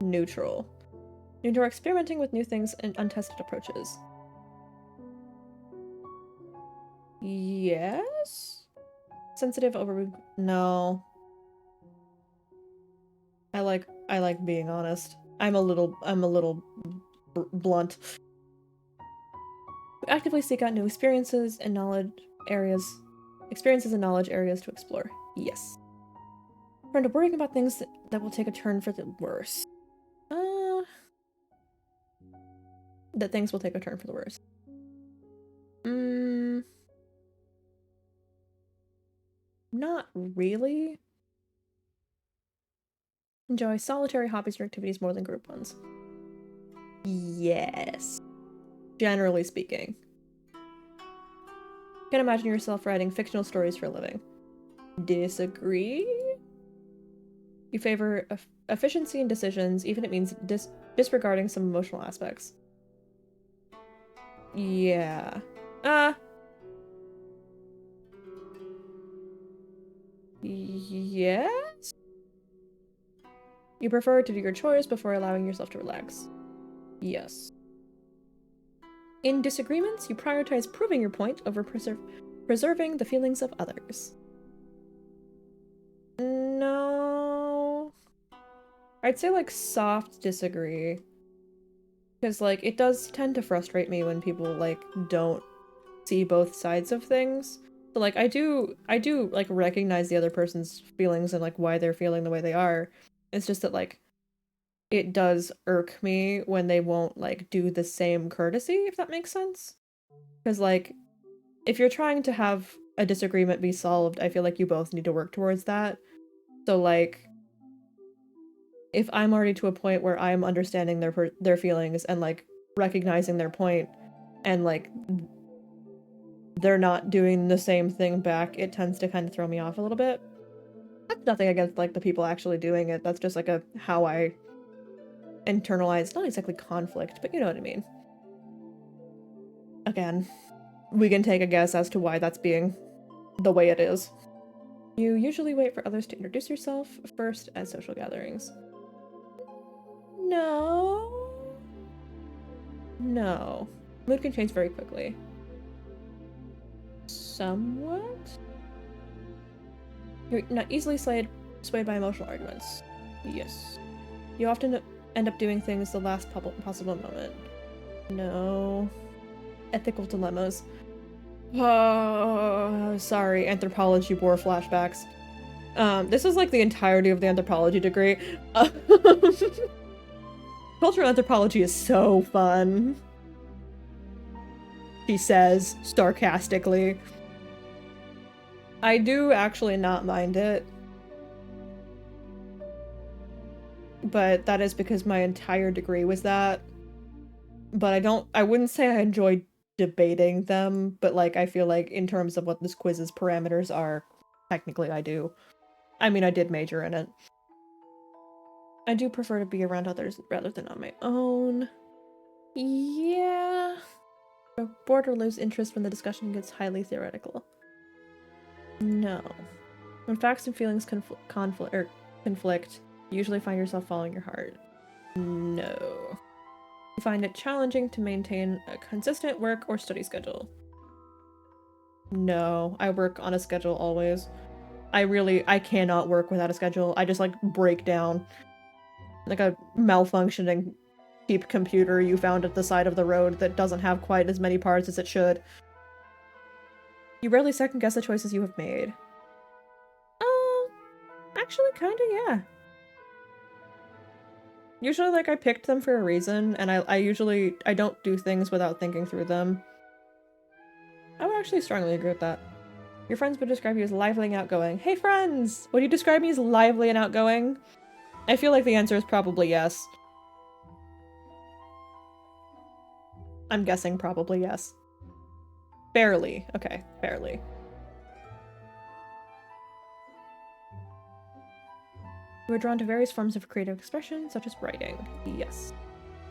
neutral. You enjoy experimenting with new things and untested approaches. Yes? Sensitive over... No. I like being honest. I'm a little blunt. Actively seek out new experiences and knowledge areas to explore. Yes. Turn to worrying about things that will take a turn for the worse. That things will take a turn for the worse. Not really. Enjoy solitary hobbies or activities more than group ones. Yes. Generally speaking. You can imagine yourself writing fictional stories for a living. Disagree? You favor efficiency in decisions, even if it means disregarding some emotional aspects. Yeah. Yes? You prefer to do your chores before allowing yourself to relax. Yes. In disagreements, you prioritize proving your point over preserving the feelings of others. No. I'd say like soft disagree. Because like it does tend to frustrate me when people like don't see both sides of things. So like I do like recognize the other person's feelings and like why they're feeling the way they are. It's just that like it does irk me when they won't like do the same courtesy, if that makes sense. Because like if you're trying to have a disagreement be solved, I feel like you both need to work towards that. So like if I'm already to a point where I'm understanding their feelings and like recognizing their point and like they're not doing the same thing back, it tends to kind of throw me off a little bit. That's nothing against like the people actually doing it. That's just like a how I internalize, not exactly conflict, but you know what I mean. Again, we can take a guess as to why that's being the way it is. You usually wait for others to introduce yourself first at social gatherings. No. No. Mood can change very quickly. Somewhat? You're not easily swayed by emotional arguments. Yes. You often end up doing things the last possible moment. No. Ethical dilemmas. Sorry, anthropology war flashbacks. This is like the entirety of the anthropology degree. Cultural anthropology is so fun. She says, sarcastically. I do actually not mind it. But that is because my entire degree was that. But I wouldn't say I enjoy debating them, but like I feel like in terms of what this quiz's parameters are, technically I do. I mean, I did major in it. I do prefer to be around others rather than on my own. Yeah. Bored or lose interest when the discussion gets highly theoretical. No. When facts and feelings conflict, you usually find yourself following your heart. No. You find it challenging to maintain a consistent work or study schedule. No, I work on a schedule always. I cannot work without a schedule. I just like break down. Like a malfunctioning cheap computer you found at the side of the road that doesn't have quite as many parts as it should. You rarely second guess the choices you have made. Actually kinda, yeah. Usually, like, I picked them for a reason, and I don't do things without thinking through them. I would actually strongly agree with that. Your friends would describe you as lively and outgoing. Hey friends! Would you describe me as lively and outgoing? I feel like the answer is probably yes. I'm guessing probably yes. Barely. Okay, barely. You are drawn to various forms of creative expression, such as writing. Yes.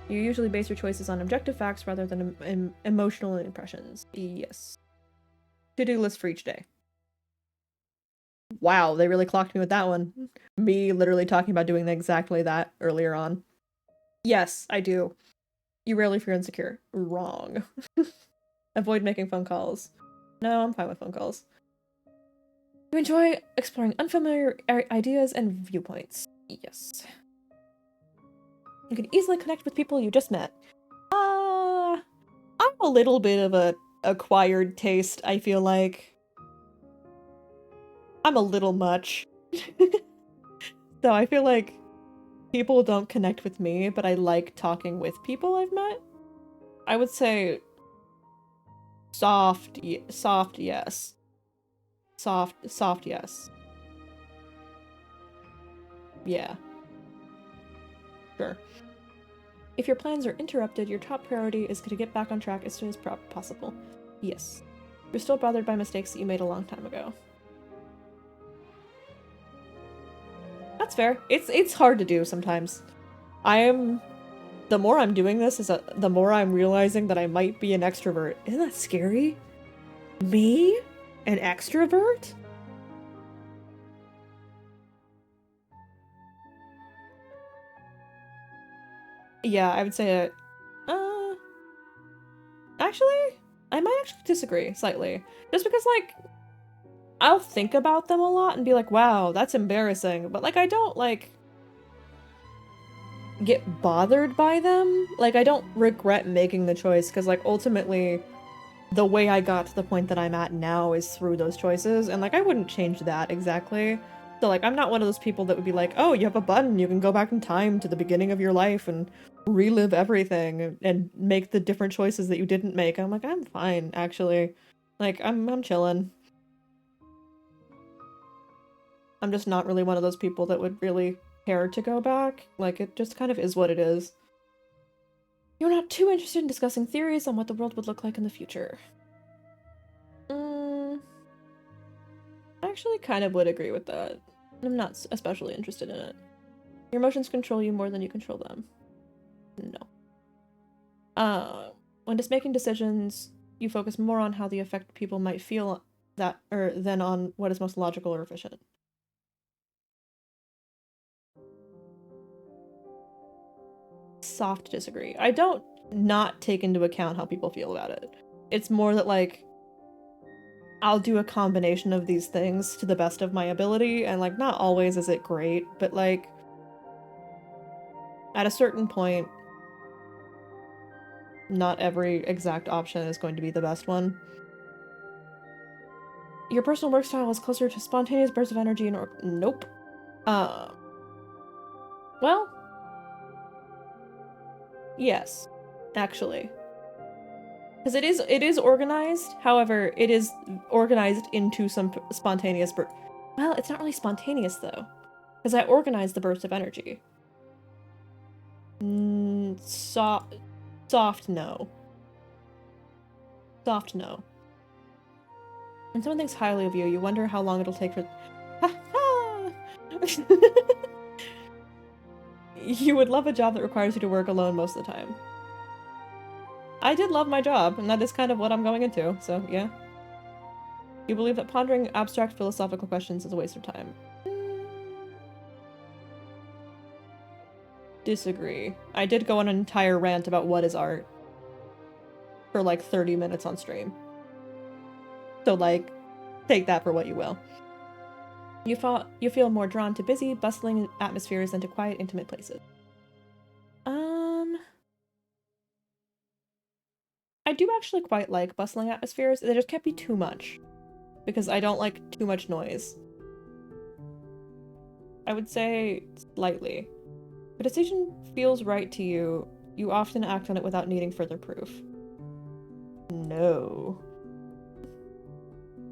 You usually base your choices on objective facts rather than emotional impressions. Yes. To-do list for each day. Wow, they really clocked me with that one. Me literally talking about doing exactly that earlier on. Yes, I do. You rarely feel insecure. Wrong. Avoid making phone calls. No, I'm fine with phone calls. You enjoy exploring unfamiliar ideas and viewpoints. Yes. You can easily connect with people you just met. I'm a little bit of a acquired taste, I feel like. I'm a little much. So I feel like people don't connect with me, but I like talking with people I've met. I would say soft yes. Soft yes. Yeah. Sure. If your plans are interrupted, your top priority is to get back on track as soon as possible. Yes. You're still bothered by mistakes that you made a long time ago. That's fair. It's hard to do sometimes. The more I'm doing this, the more I'm realizing that I might be an extrovert. Isn't that scary? Me? An extrovert? Yeah, I would say actually, I might actually disagree slightly. Just because, like, I'll think about them a lot and be like, wow, that's embarrassing. But, like, I don't, like, get bothered by them. Like, I don't regret making the choice, because, like, ultimately, the way I got to the point that I'm at now is through those choices, and, like, I wouldn't change that exactly. So, like, I'm not one of those people that would be like, oh, you have a button, you can go back in time to the beginning of your life and relive everything and make the different choices that you didn't make. I'm like, I'm fine, actually. Like, I'm chilling. I'm just not really one of those people that would really care to go back. Like, it just kind of is what it is. You're not too interested in discussing theories on what the world would look like in the future. I actually kind of would agree with that. I'm not especially interested in it. Your emotions control you more than you control them. No. When just making decisions, you focus more on how they affect people might feel than on what is most logical or efficient. Soft disagree. I don't not take into account how people feel about it. It's more that, like, I'll do a combination of these things to the best of my ability, and, like, not always is it great, but, like, at a certain point, not every exact option is going to be the best one. Your personal work style is closer to spontaneous bursts of energy and nope. Well, yes, actually. Because it is organized, however, it is organized into some spontaneous well, it's not really spontaneous, though. Because I organize the burst of energy. Soft no. Soft no. When someone thinks highly of you, you wonder how long it'll take for... You would love a job that requires you to work alone most of the time. I did love my job, and that is kind of what I'm going into, so yeah. You believe that pondering abstract philosophical questions is a waste of time. disagree. I did go on an entire rant about what is art for like 30 minutes on stream. So like, take that for what you will. You feel more drawn to busy, bustling atmospheres than to quiet, intimate places. I do actually quite like bustling atmospheres. There just can't be too much, because I don't like too much noise. I would say slightly. If a decision feels right to you, you often act on it without needing further proof. No.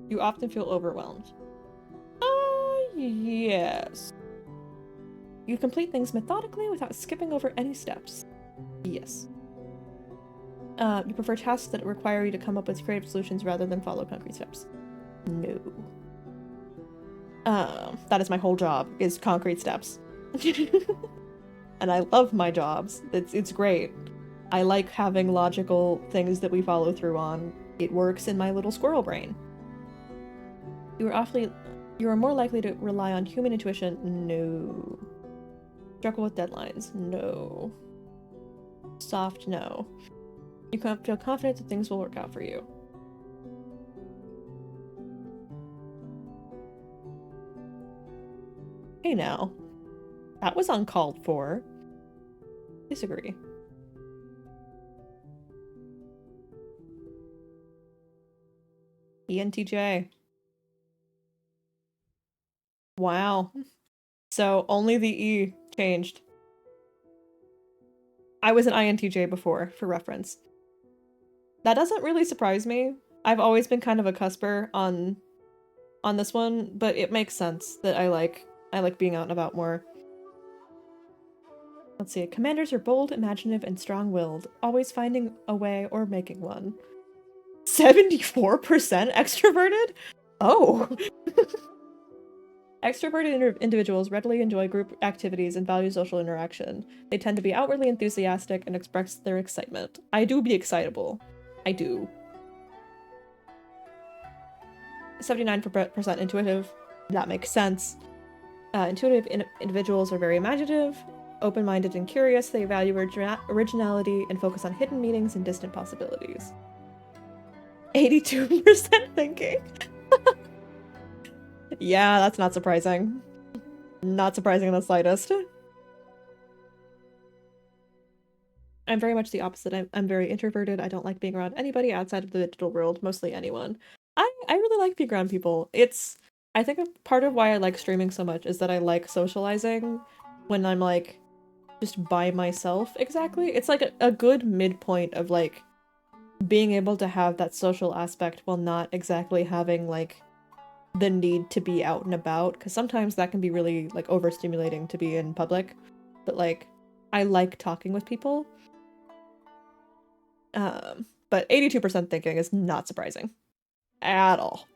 You often feel overwhelmed. Yes. You complete things methodically without skipping over any steps. Yes. You prefer tasks that require you to come up with creative solutions rather than follow concrete steps. No. That is my whole job, is concrete steps. And I love my jobs. It's great. I like having logical things that we follow through on. It works in my little squirrel brain. You are more likely to rely on human intuition. No. Struggle with deadlines. No. Soft no. You feel confident that things will work out for you. Hey now. That was uncalled for. Disagree. ENTJ. Wow. So only the E changed. I was an INTJ before, for reference. That doesn't really surprise me. I've always been kind of a cusper on this one, but it makes sense that I like being out and about more. Let's see. Commanders are bold, imaginative, and strong-willed, always finding a way or making one. 74% extroverted? Oh! Extroverted individuals readily enjoy group activities and value social interaction. They tend to be outwardly enthusiastic and express their excitement. I do be excitable. I do. 79% intuitive. That makes sense. Intuitive individuals are very imaginative, open-minded and curious. They value originality and focus on hidden meanings and distant possibilities. 82% thinking. Yeah, that's not surprising. Not surprising in the slightest. I'm very much the opposite. I'm very introverted. I don't like being around anybody outside of the digital world, mostly anyone. I really like being around people. I think a part of why I like streaming so much is that I like socializing when I'm like just by myself, exactly. It's like a good midpoint of like being able to have that social aspect while not exactly having like the need to be out and about, because sometimes that can be really like overstimulating to be in public, but like I like talking with people. But 82% thinking is not surprising at all.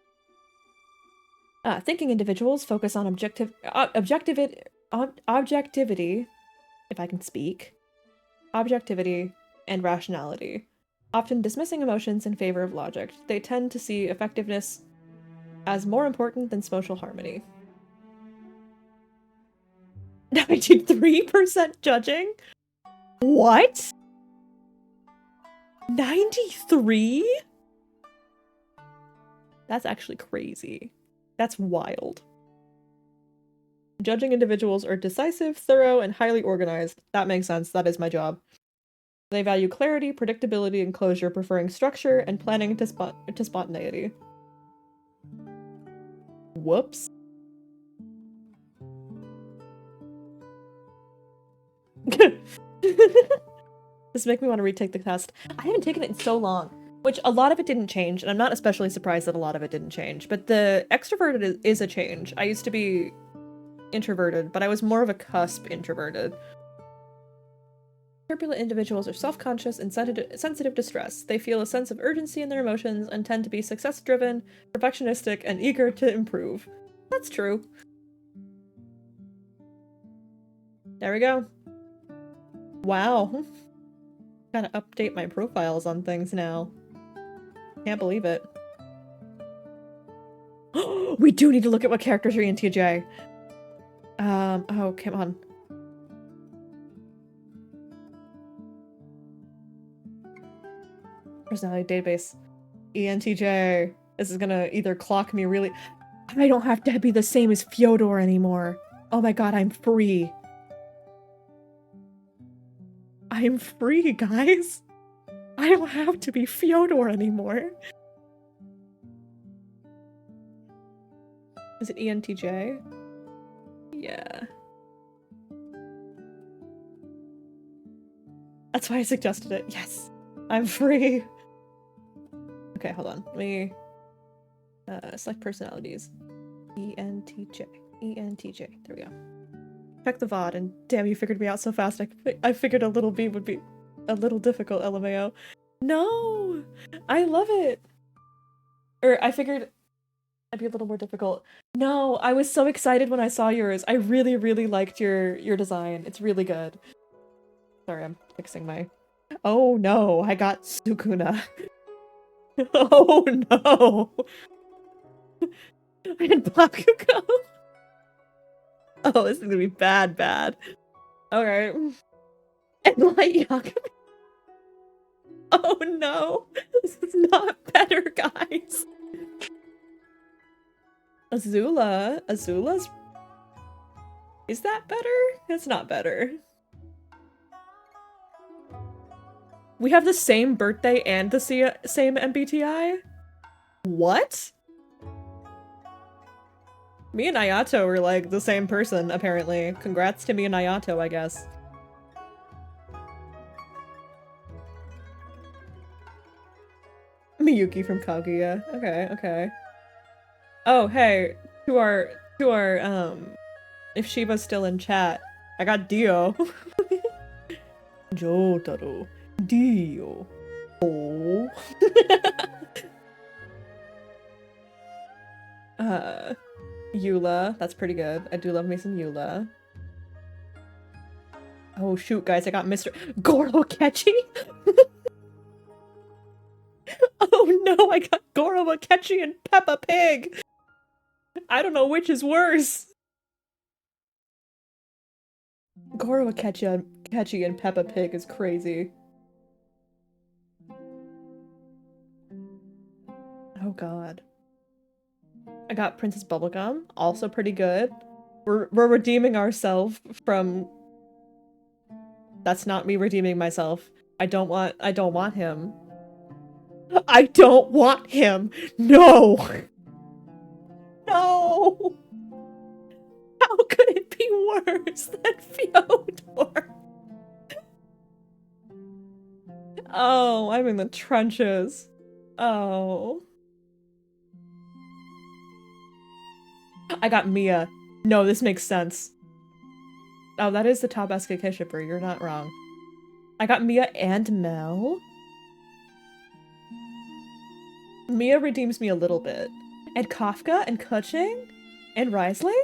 Thinking individuals focus on objectivity, if I can speak, objectivity and rationality, often dismissing emotions in favor of logic. They tend to see effectiveness as more important than social harmony. 93% judging? What? 93? That's actually crazy. That's wild. Judging individuals are decisive, thorough, and highly organized. That makes sense. That is my job. They value clarity, predictability, and closure, preferring structure and planning to spontaneity. Whoops. This makes me want to retake the test. I haven't taken it in so long, which a lot of it didn't change, and I'm not especially surprised that a lot of it didn't change, but the extroverted is a change. I used to be introverted, but I was more of a cusp introverted. Turbulent individuals are self-conscious and sensitive to stress. They feel a sense of urgency in their emotions and tend to be success-driven, perfectionistic, and eager to improve. That's true. There we go. Wow. Gotta update my profiles on things now. Can't believe it. We do need to look at what characters are in TJ. Oh, come on. Personality database. ENTJ. This is gonna either clock me really. I don't have to be the same as Fyodor anymore. Oh my god, I'm free. I'm free, guys. I don't have to be Fyodor anymore. Is it ENTJ? Yeah. That's why I suggested it. Yes. I'm free. Okay, hold on. Let me select personalities. ENTJ. ENTJ. There we go. Check the VOD, and damn, you figured me out so fast. I figured a little B would be a little difficult, LMAO. No! I love it! Or I figured I'd be a little more difficult. No, I was so excited when I saw yours. I really, really liked your design. It's really good. Sorry, I'm fixing my... Oh no, I got Sukuna. Oh no! I had Bakugo. Oh, this is gonna be bad. Alright. And Light Yakumo. Oh no! This is not better, guys! Azula? Azula's... Is that better? That's not better. We have the same birthday and the same MBTI? What? Me and Ayato are like the same person, apparently. Congrats to me and Ayato, I guess. Miyuki from Kaguya. Okay. Oh, hey, to our, if Shiva's still in chat, I got Dio. Jotaro. Dio. Oh. Eula. That's pretty good. I do love me some Eula. Oh shoot, guys, I got Mr. Goro Akechi? Oh no, I got Goro Akechi and Peppa Pig! I don't know which is worse. Goro Akechi and Peppa Pig is crazy. Oh god. I got Princess Bubblegum, also pretty good. We're redeeming ourselves from... That's not me redeeming myself. I don't want him. I don't want him! No! No! How could it be worse than Fyodor? Oh, I'm in the trenches. Oh. I got Mia. No, this makes sense. Oh, that is the top SKK shipper. You're not wrong. I got Mia and Mel. Mia redeems me a little bit. And Kafka and Kuching and Risley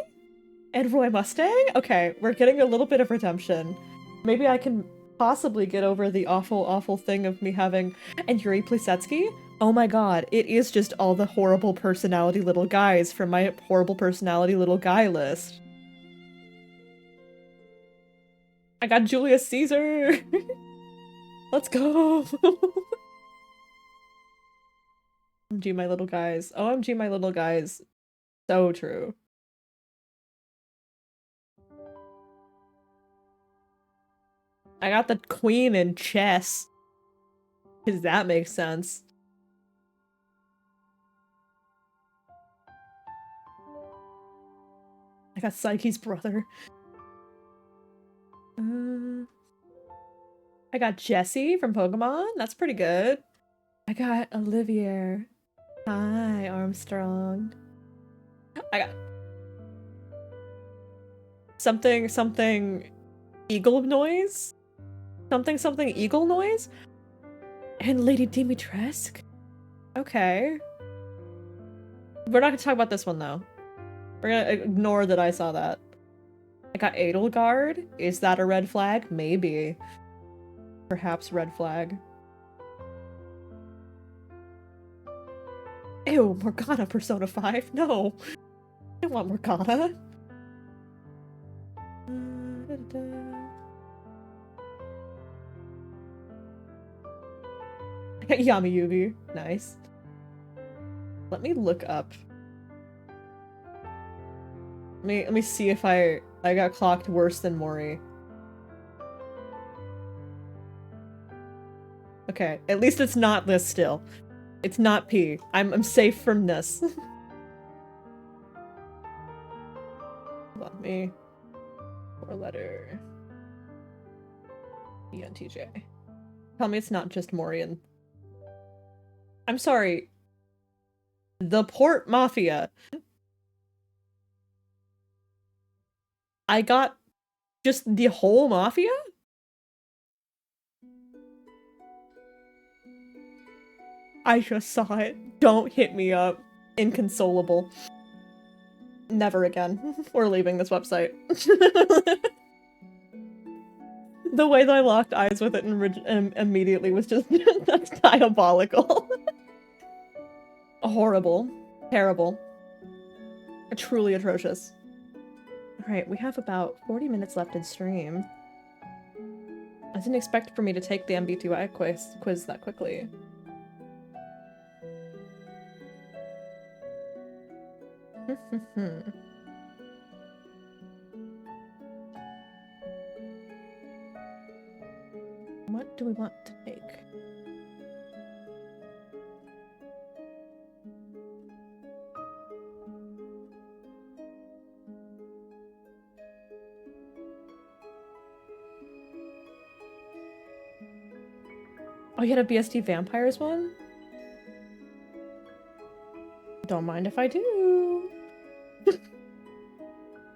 and Roy Mustang? Okay, we're getting a little bit of redemption. Maybe I can possibly get over the awful thing of me having... And Yuri Plisetsky? Oh my god, it is just all the horrible personality little guys from my horrible personality little guy list. I got Julius Caesar! Let's go! OMG my little guys. OMG my little guys. So true. I got the queen in chess. Cause that makes sense. I got Psyche's brother. I got Jessie from Pokemon. That's pretty good. I got Olivier. Hi, Armstrong. I got something eagle noise? Something eagle noise? And Lady Dimitrescu? Okay. We're not gonna talk about this one though. We're gonna ignore that I saw that. I got Edelgard. Is that a red flag? Maybe. Perhaps red flag. Ew, Morgana Persona 5? No! I don't want Morgana. Yami Yubi. Nice. Let me look up. Let me see if I got clocked worse than Mori. Okay, at least it's not this still. It's not P. I'm safe from this. Let me 4-letter ENTJ. Tell me it's not just Morian. I'm sorry. The Port Mafia. I got just the whole Mafia? I just saw it. Don't hit me up. Inconsolable. Never again. We're leaving this website. The way that I locked eyes with it and immediately was just that's diabolical. Horrible. Terrible. Truly atrocious. Alright, we have about 40 minutes left in stream. I didn't expect for me to take the MBTI quiz that quickly. What do we want to take? Oh, you had a BSD Vampires one? Don't mind if I do.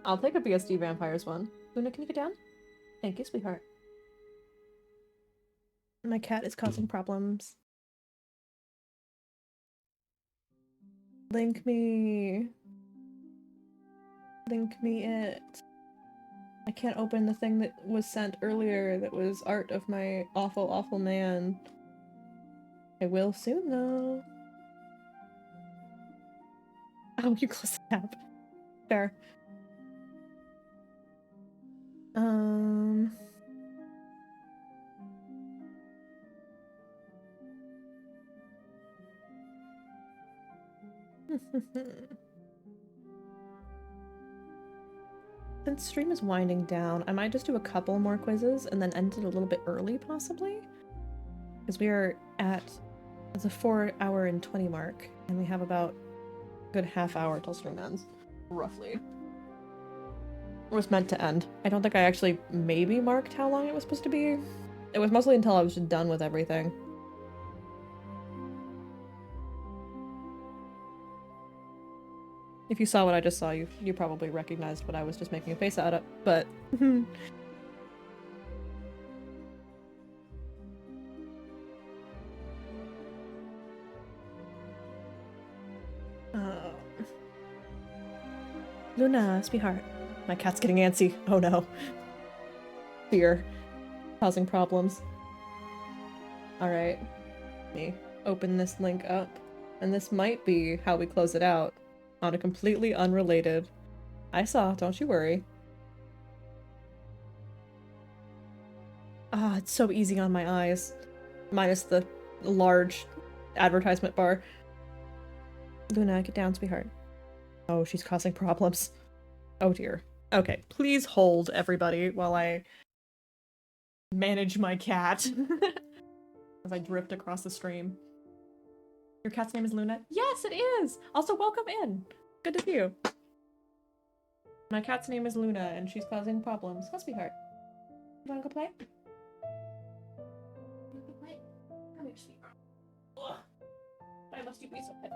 I'll take a BSD Vampires one. Luna, can you get down? Thank you, sweetheart. My cat is causing problems. Link me. Link me it. I can't open the thing that was sent earlier that was art of my awful, awful man. I will soon, though. Oh, you closed the tab. Fair. Since stream is winding down, I might just do a couple more quizzes and then end it a little bit early, possibly? Because we are at the 4-hour and 20 mark, and we have about a good half hour till stream ends, roughly. It was meant to end. I don't think I actually maybe marked how long it was supposed to be. It was mostly until I was just done with everything. If you saw what I just saw, you probably recognized what I was just making a face out of, but... Luna, sweetheart. My cat's getting antsy. Oh no. Fear. Causing problems. Alright. Let me open this link up. And this might be how we close it out. On a completely unrelated... I saw, don't you worry. Ah, it's so easy on my eyes. Minus the large advertisement bar. Luna, get down, sweetheart. Oh, she's causing problems. Oh dear. Okay, please hold, everybody, while I manage my cat. As I drift across the stream. Your cat's name is Luna? Yes, it is! Also, welcome in! Good to see you. My cat's name is Luna, and she's causing problems. Huh, sweetheart? You wanna go play? You wanna go play? Come here, sweetheart. Ugh. Why must you be so heavy?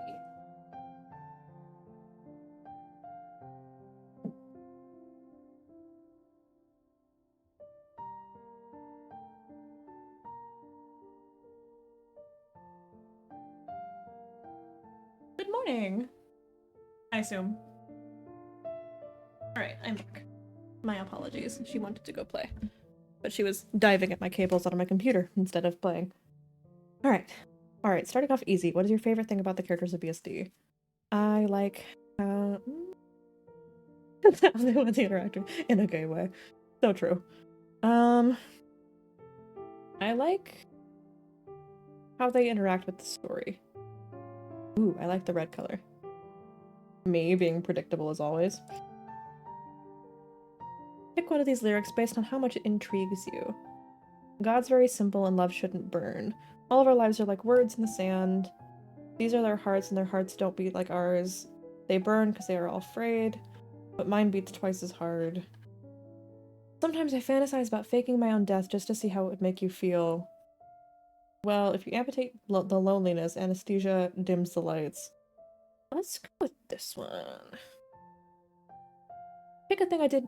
Good morning! I assume. Alright, I'm back. My apologies. She wanted to go play. But she was diving at my cables out of my computer instead of playing. Alright. Alright, starting off easy. What is your favorite thing about the characters of BSD? I like how they want to interact in a gay way. So true. I like how they interact with the story. Ooh, I like the red color. Me being predictable as always. Pick one of these lyrics based on how much it intrigues you. God's very simple and love shouldn't burn. All of our lives are like words in the sand. These are their hearts and their hearts don't beat like ours. They burn because they are all afraid, but mine beats twice as hard. Sometimes I fantasize about faking my own death just to see how it would make you feel. Well, if you amputate the loneliness, anesthesia dims the lights. Let's go with this one. Pick a thing I did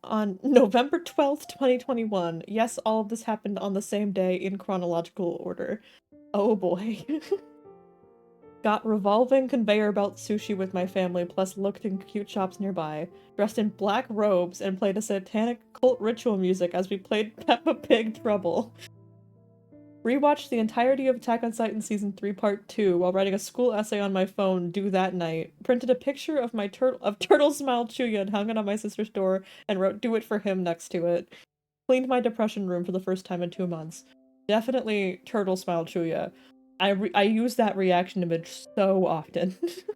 on November 12th, 2021. Yes, all of this happened on the same day in chronological order. Oh boy. Got revolving conveyor belt sushi with my family, plus looked in cute shops nearby. Dressed in black robes and played a satanic cult ritual music as we played Peppa Pig Trouble. Rewatched the entirety of Attack on Titan Season 3 Part 2 while writing a school essay on my phone due that night. Printed a picture of my Turtle Smile Chuya and hung it on my sister's door and wrote "Do it for him" next to it. Cleaned my depression room for the first time in 2 months. Definitely Turtle Smile Chuya. I use that reaction image so often. Pick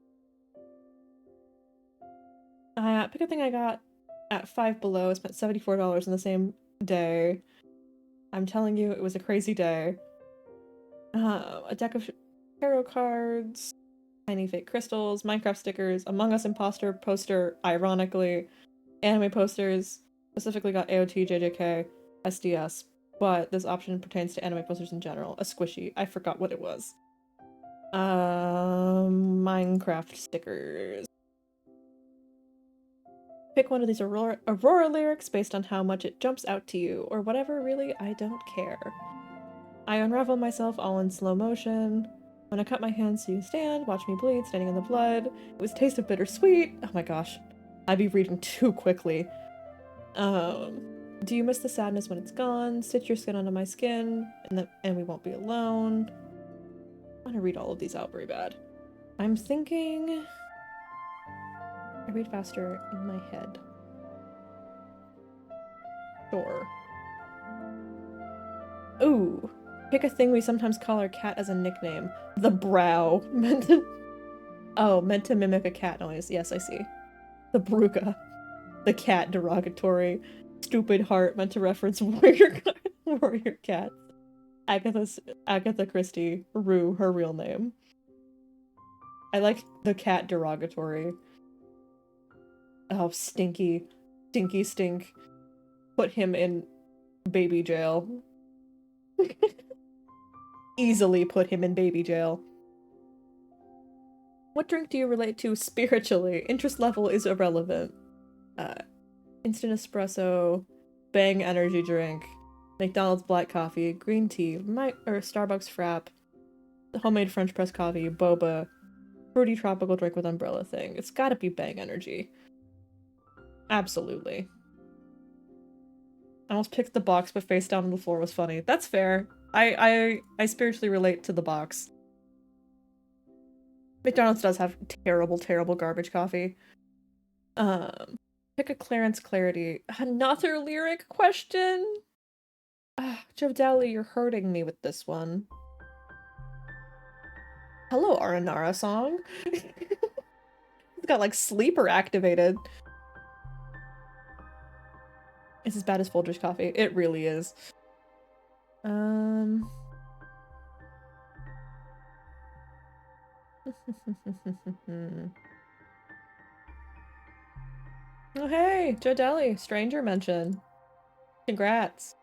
a thing I got at Five Below. I spent $74 in the same day. I'm telling you, it was a crazy day. A deck of tarot cards, tiny fake crystals, Minecraft stickers, Among Us imposter poster, ironically, anime posters, specifically got AOT, JJK, SDS, but this option pertains to anime posters in general. A squishy. I forgot what it was. Minecraft stickers. Pick one of these Aurora lyrics based on how much it jumps out to you, or whatever, really, I don't care. I unravel myself all in slow motion. When I cut my hands so you stand, watch me bleed, standing in the blood. It was taste of bittersweet. Oh my gosh. I'd be reading too quickly. Do you miss the sadness when it's gone? Stitch your skin onto my skin, and we won't be alone. I want to read all of these out very bad. I'm thinking... I read faster in my head. Sure. Ooh. Pick a thing we sometimes call our cat as a nickname. The brow. Meant to mimic a cat noise. Yes, I see. The bruca. The cat derogatory. Stupid heart meant to reference warrior cat. Agatha Christie. Rue, her real name. I like the cat derogatory. Oh, stinky. Stinky stink. Put him in baby jail. Easily put him in baby jail. What drink do you relate to spiritually? Interest level is irrelevant. Instant espresso, Bang energy drink, McDonald's black coffee, green tea, Starbucks frap, homemade French press coffee, boba, fruity tropical drink with umbrella thing. It's gotta be Bang energy. Absolutely. I almost picked the box, but face down on the floor was funny. That's fair. I spiritually relate to the box. McDonald's does have terrible, terrible garbage coffee. Pick a Clarence Clarity. Another lyric question? Joe Dally, you're hurting me with this one. Hello, Aranara song. It's got like sleeper activated. It's as bad as Folgers coffee. It really is. Oh hey, Joe Deli, stranger mention. Congrats.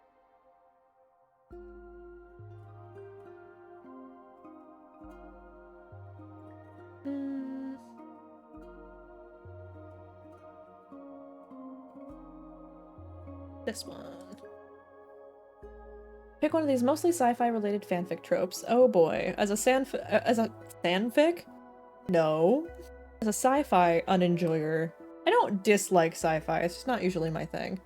This one. Pick one of these mostly sci-fi related fanfic tropes. Oh boy. As a fanfic? No. As a sci-fi unenjoyer. I don't dislike sci-fi, it's just not usually my thing.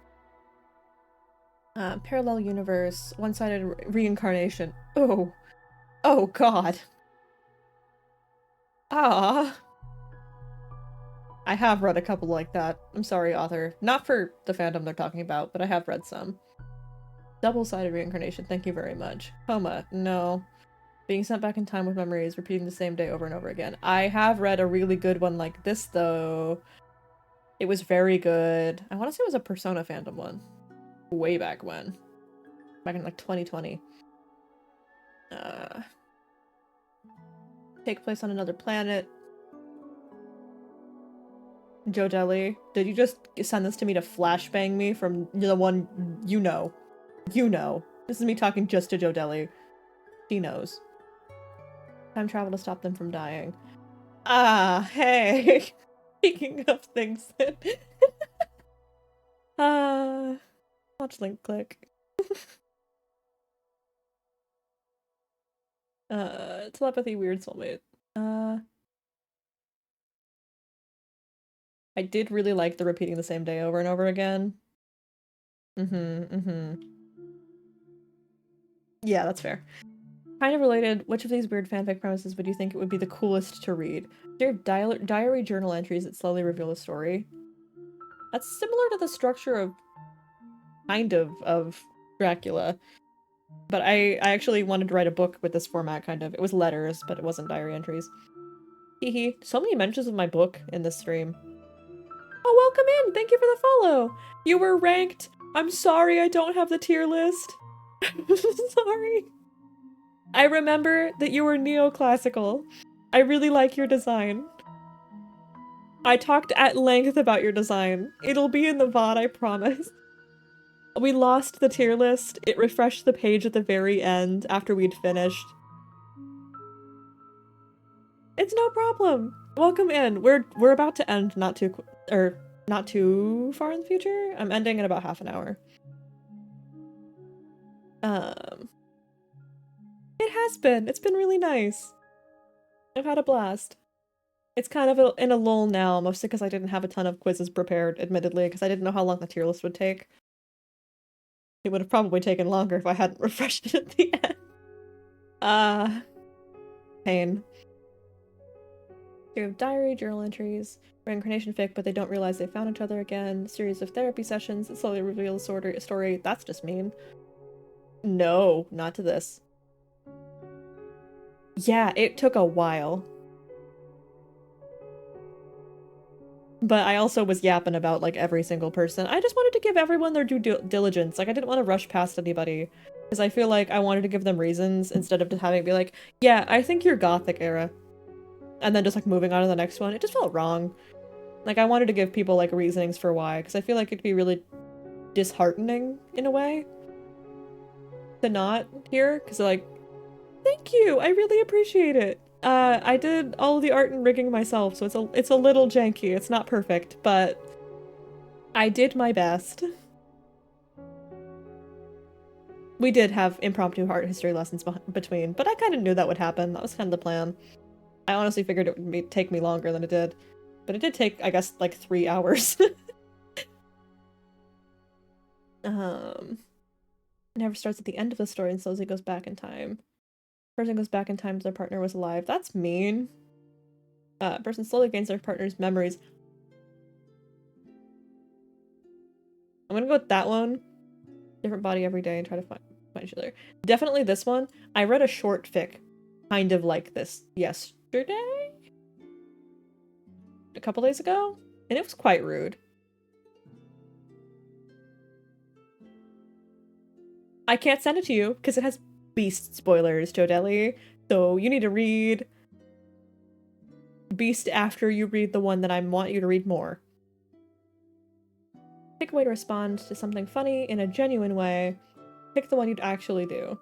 Parallel universe, one-sided reincarnation. Oh. Oh god. Ah. I have read a couple like that. I'm sorry, author. Not for the fandom they're talking about, but I have read some. Double-sided reincarnation, thank you very much. Coma, no. Being sent back in time with memories, repeating the same day over and over again. I have read a really good one like this, though. It was very good. I want to say it was a Persona fandom one. Way back when. Back in like 2020. Take place on another planet. Joe Deli, did you just send this to me to flashbang me from the one you know? You know. This is me talking just to Joe Deli. She knows. Time travel to stop them from dying. Ah, hey. Speaking of things that... watch link click. Telepathy, weird soulmate. I did really like the repeating the same day over and over again. Yeah, that's fair. Kind of related, which of these weird fanfic premises would you think it would be the coolest to read? There are diary journal entries that slowly reveal a story. That's similar to the structure of Dracula. But I actually wanted to write a book with this format, kind of. It was letters, but it wasn't diary entries. Hehe. So many mentions of my book in this stream. Oh, welcome in! Thank you for the follow! You were ranked! I'm sorry I don't have the tier list. Sorry. I remember that you were neoclassical. I really like your design. I talked at length about your design. It'll be in the VOD, I promise. We lost the tier list. It refreshed the page at the very end after we'd finished. It's no problem. Welcome in. We're about to end not too far in the future. I'm ending in about half an hour. It has been. It's been really nice. I've had a blast. It's kind of in a lull now, mostly because I didn't have a ton of quizzes prepared, admittedly, because I didn't know how long the tier list would take. It would have probably taken longer if I hadn't refreshed it at the end. Pain. You have diary, journal entries, reincarnation fic, but they don't realize they found each other again, series of therapy sessions that slowly reveal the story. That's just mean. No, not to this. Yeah, it took a while. But I also was yapping about, like, every single person. I just wanted to give everyone their due diligence. Like, I didn't want to rush past anybody. Because I feel like I wanted to give them reasons instead of just having it be like, yeah, I think you're Gothic era. And then just, like, moving on to the next one. It just felt wrong. Like, I wanted to give people, like, reasonings for why. Because I feel like it'd be really disheartening, in a way, to not hear. Because, like, thank you! I really appreciate it! I did all of the art and rigging myself, so it's a little janky. It's not perfect, but I did my best. We did have impromptu art history lessons between, but I kind of knew that would happen. That was kind of the plan. I honestly figured it would take me longer than it did. But it did take, I guess, like 3 hours. It never starts at the end of the story and slowly goes back in time. Person goes back in time to their partner was alive. That's mean. Person slowly gains their partner's memories. I'm gonna go with that one. Different body every day and try to find each other. Definitely this one. I read a short fic kind of like this yesterday? A couple days ago? And it was quite rude. I can't send it to you because it has Beast spoilers, Joe Deli. So you need to read Beast after you read the one that I want you to read more. Pick a way to respond to something funny in a genuine way. Pick the one you'd actually do.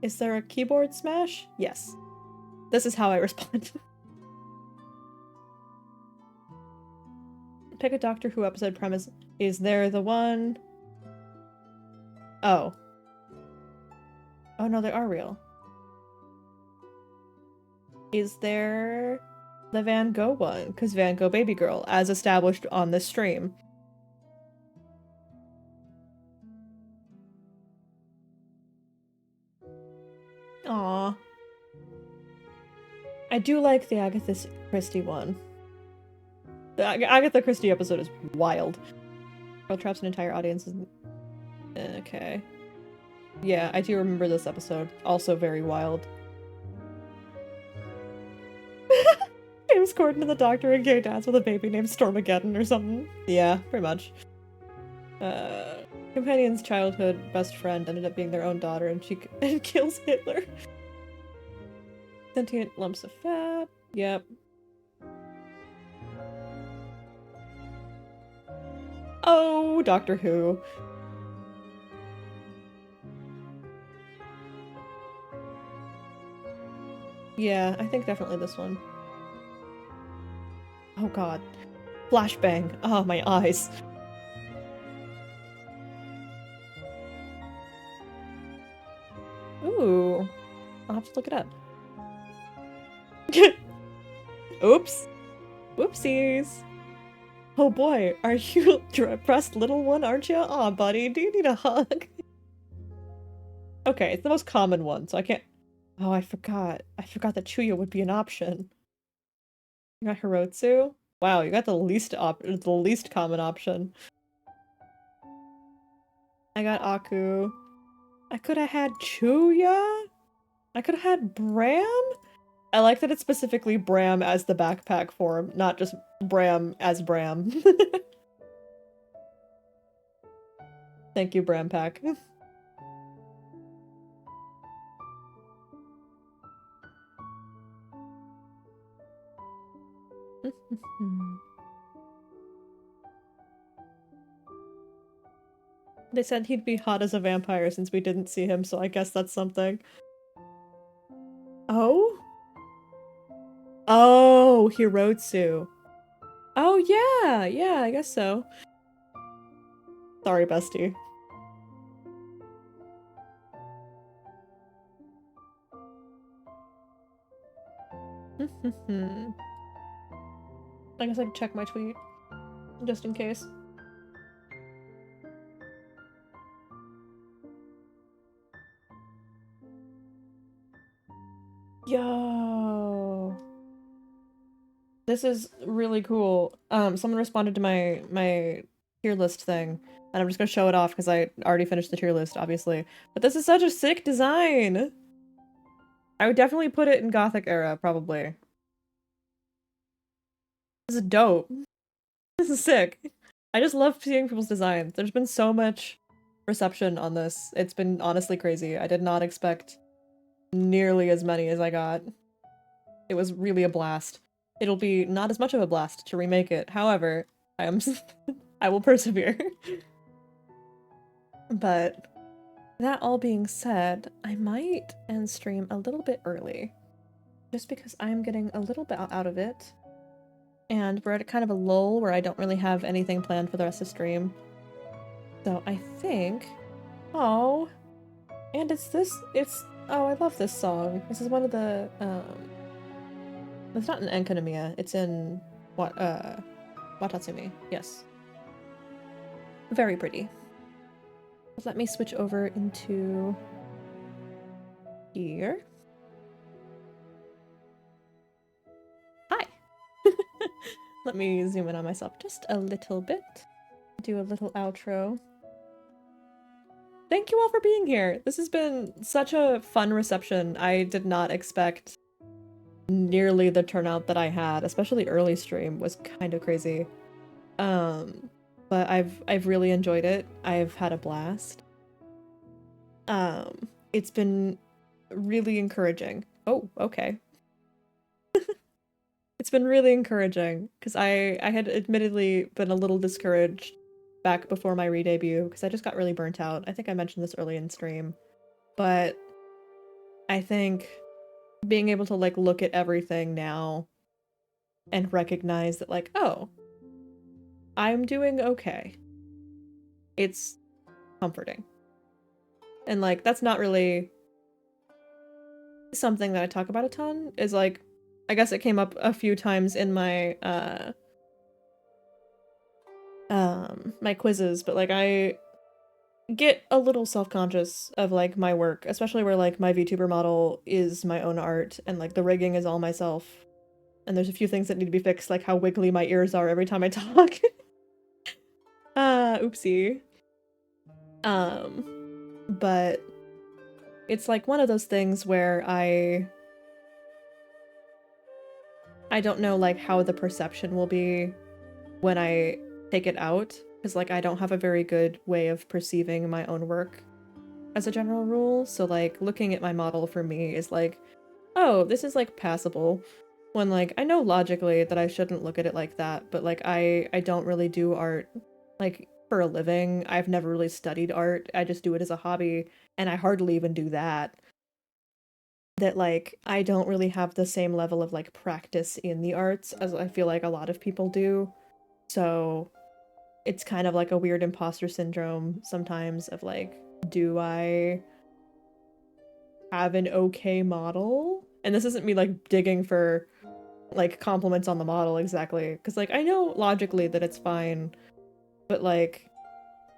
Is there a keyboard smash? Yes. This is how I respond. Pick a Doctor Who episode premise. Is there the one... Oh. Oh no, they are real. Is there the Van Gogh one? Because Van Gogh Baby Girl, as established on this stream. Aww. I do like the Agatha Christie one. The Agatha Christie episode is wild. Girl traps an entire audience. Okay. Yeah, I do remember this episode. Also very wild. James Corden and the Doctor and gay dads with a baby named Stormageddon or something. Yeah, pretty much. Companion's childhood best friend ended up being their own daughter, and she kills Hitler. Sentient lumps of fat. Yep. Oh, Doctor Who. Yeah, I think definitely this one. Oh god. Flashbang. Oh, my eyes. Ooh. I'll have to look it up. Oops. Whoopsies. Oh boy, are you a depressed little one, aren't you? Aw, buddy, do you need a hug? Okay, it's the most common one, so I can't... Oh, I forgot. I forgot that Chuya would be an option. You got Hirotsu? Wow, you got the least common option. I got Aku. I could have had Chuya? I could have had Bram? I like that it's specifically Bram as the backpack form, not just Bram as Bram. Thank you, Bram Pack. They said he'd be hot as a vampire since we didn't see him, so I guess that's something. Oh? Oh, Hirotsu. Oh, yeah, yeah, I guess so. Sorry, bestie. I guess I can check my tweet, just in case. Yo! This is really cool. Someone responded to my tier list thing, and I'm just gonna show it off because I already finished the tier list, obviously. But this is such a sick design! I would definitely put it in Gothic era, probably. This is dope. This is sick. I just love seeing people's designs. There's been so much reception on this. It's been honestly crazy. I did not expect nearly as many as I got. It was really a blast. It'll be not as much of a blast to remake it. However, I will persevere. But that all being said, I might end stream a little bit early. Just because I'm getting a little bit out of it. And we're at kind of a lull where I don't really have anything planned for the rest of stream. So I think... Oh! And it's... Oh, I love this song. This is one of the, It's not in Enkanomiya, it's in... Watatsumi. Yes. Very pretty. Let me switch over into... here. Hi! Let me zoom in on myself just a little bit. Do a little outro. Thank you all for being here. This has been such a fun reception. I did not expect nearly the turnout that I had, especially early stream was kind of crazy. But I've really enjoyed it. I've had a blast. It's been really encouraging. Oh, okay. It's been really encouraging because I had admittedly been a little discouraged back before my re-debut because I just got really burnt out. I think I mentioned this early in stream, but I think being able to like look at everything now and recognize that like, oh, I'm doing okay. It's comforting. And like, that's not really something that I talk about a ton, is like, I guess it came up a few times in my, my quizzes, but like, I get a little self-conscious of like my work, especially where like my VTuber model is my own art and like the rigging is all myself. And there's a few things that need to be fixed, like how wiggly my ears are every time I talk. Oopsie. But it's like one of those things where I don't know like how the perception will be when I take it out, because like I don't have a very good way of perceiving my own work as a general rule. So like looking at my model for me is like, oh, this is like passable. When like I know logically that I shouldn't look at it like that, but like I don't really do art like for a living. I've never really studied art. I just do it as a hobby, and I hardly even do that. That like I don't really have the same level of like practice in the arts as I feel like a lot of people do. So it's kind of like a weird imposter syndrome sometimes of like, do I have an okay model? And this isn't me like digging for like compliments on the model exactly, because like I know logically that it's fine, but like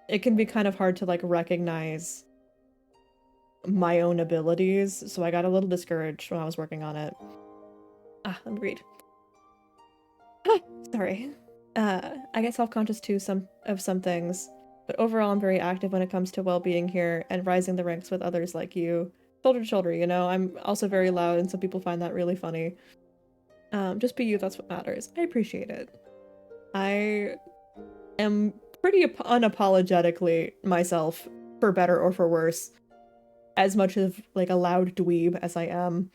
it can be kind of hard to like recognize my own abilities, so I got a little discouraged when I was working on it. Let me read. Sorry. I get self-conscious too of some things, but overall I'm very active when it comes to well-being here and rising the ranks with others like you. Shoulder to shoulder, you know? I'm also very loud and some people find that really funny. Just be you, that's what matters. I appreciate it. I am pretty unapologetically myself, for better or for worse. As much of like a loud dweeb as I am,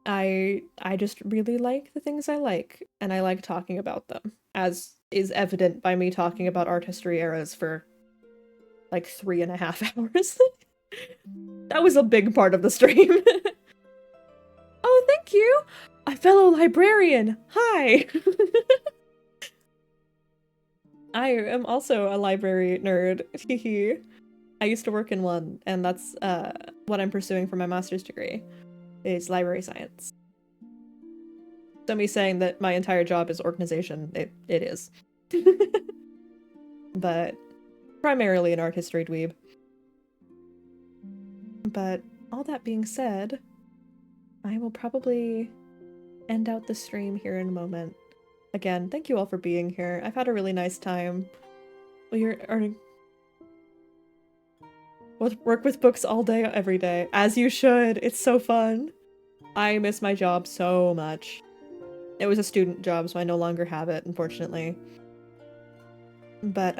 I just really like the things I like, and I like talking about them, as is evident by me talking about art history eras for like 3.5 hours. That was a big part of the stream. Oh, thank you! A fellow librarian! Hi! I am also a library nerd. I used to work in one, and that's what I'm pursuing for my master's degree, is library science. So me saying that my entire job is organization, it is. But primarily an art history dweeb. But all that being said, I will probably end out the stream here in a moment. Again, thank you all for being here. I've had a really nice time. We're work with books all day, every day. As you should. It's so fun. I miss my job so much. It was a student job, so I no longer have it, unfortunately. But,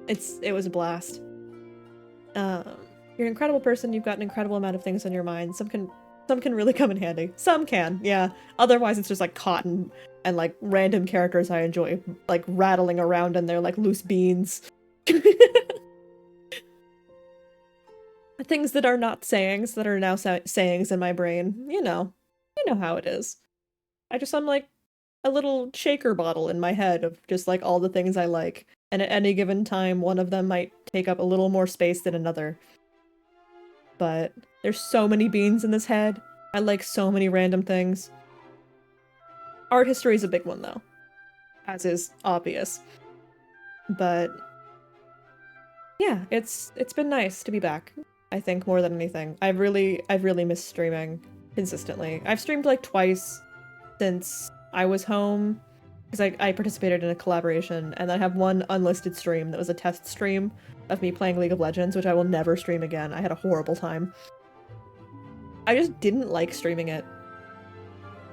it was a blast. You're an incredible person, you've got an incredible amount of things on your mind. Some can really come in handy. Some can, yeah. Otherwise it's just like cotton and like random characters I enjoy like rattling around and they're like loose beans. Things that are not sayings that are now sayings in my brain. You know how it is. I'm like a little shaker bottle in my head of just like all the things I like, and at any given time one of them might take up a little more space than another. But there's so many beans in this head. I like so many random things. Art history is a big one though, as is obvious. But yeah, it's been nice to be back. I think more than anything. I've really missed streaming consistently. I've streamed like twice since I was home, because I participated in a collaboration, and I have one unlisted stream that was a test stream of me playing League of Legends, which I will never stream again. I had a horrible time. I just didn't like streaming it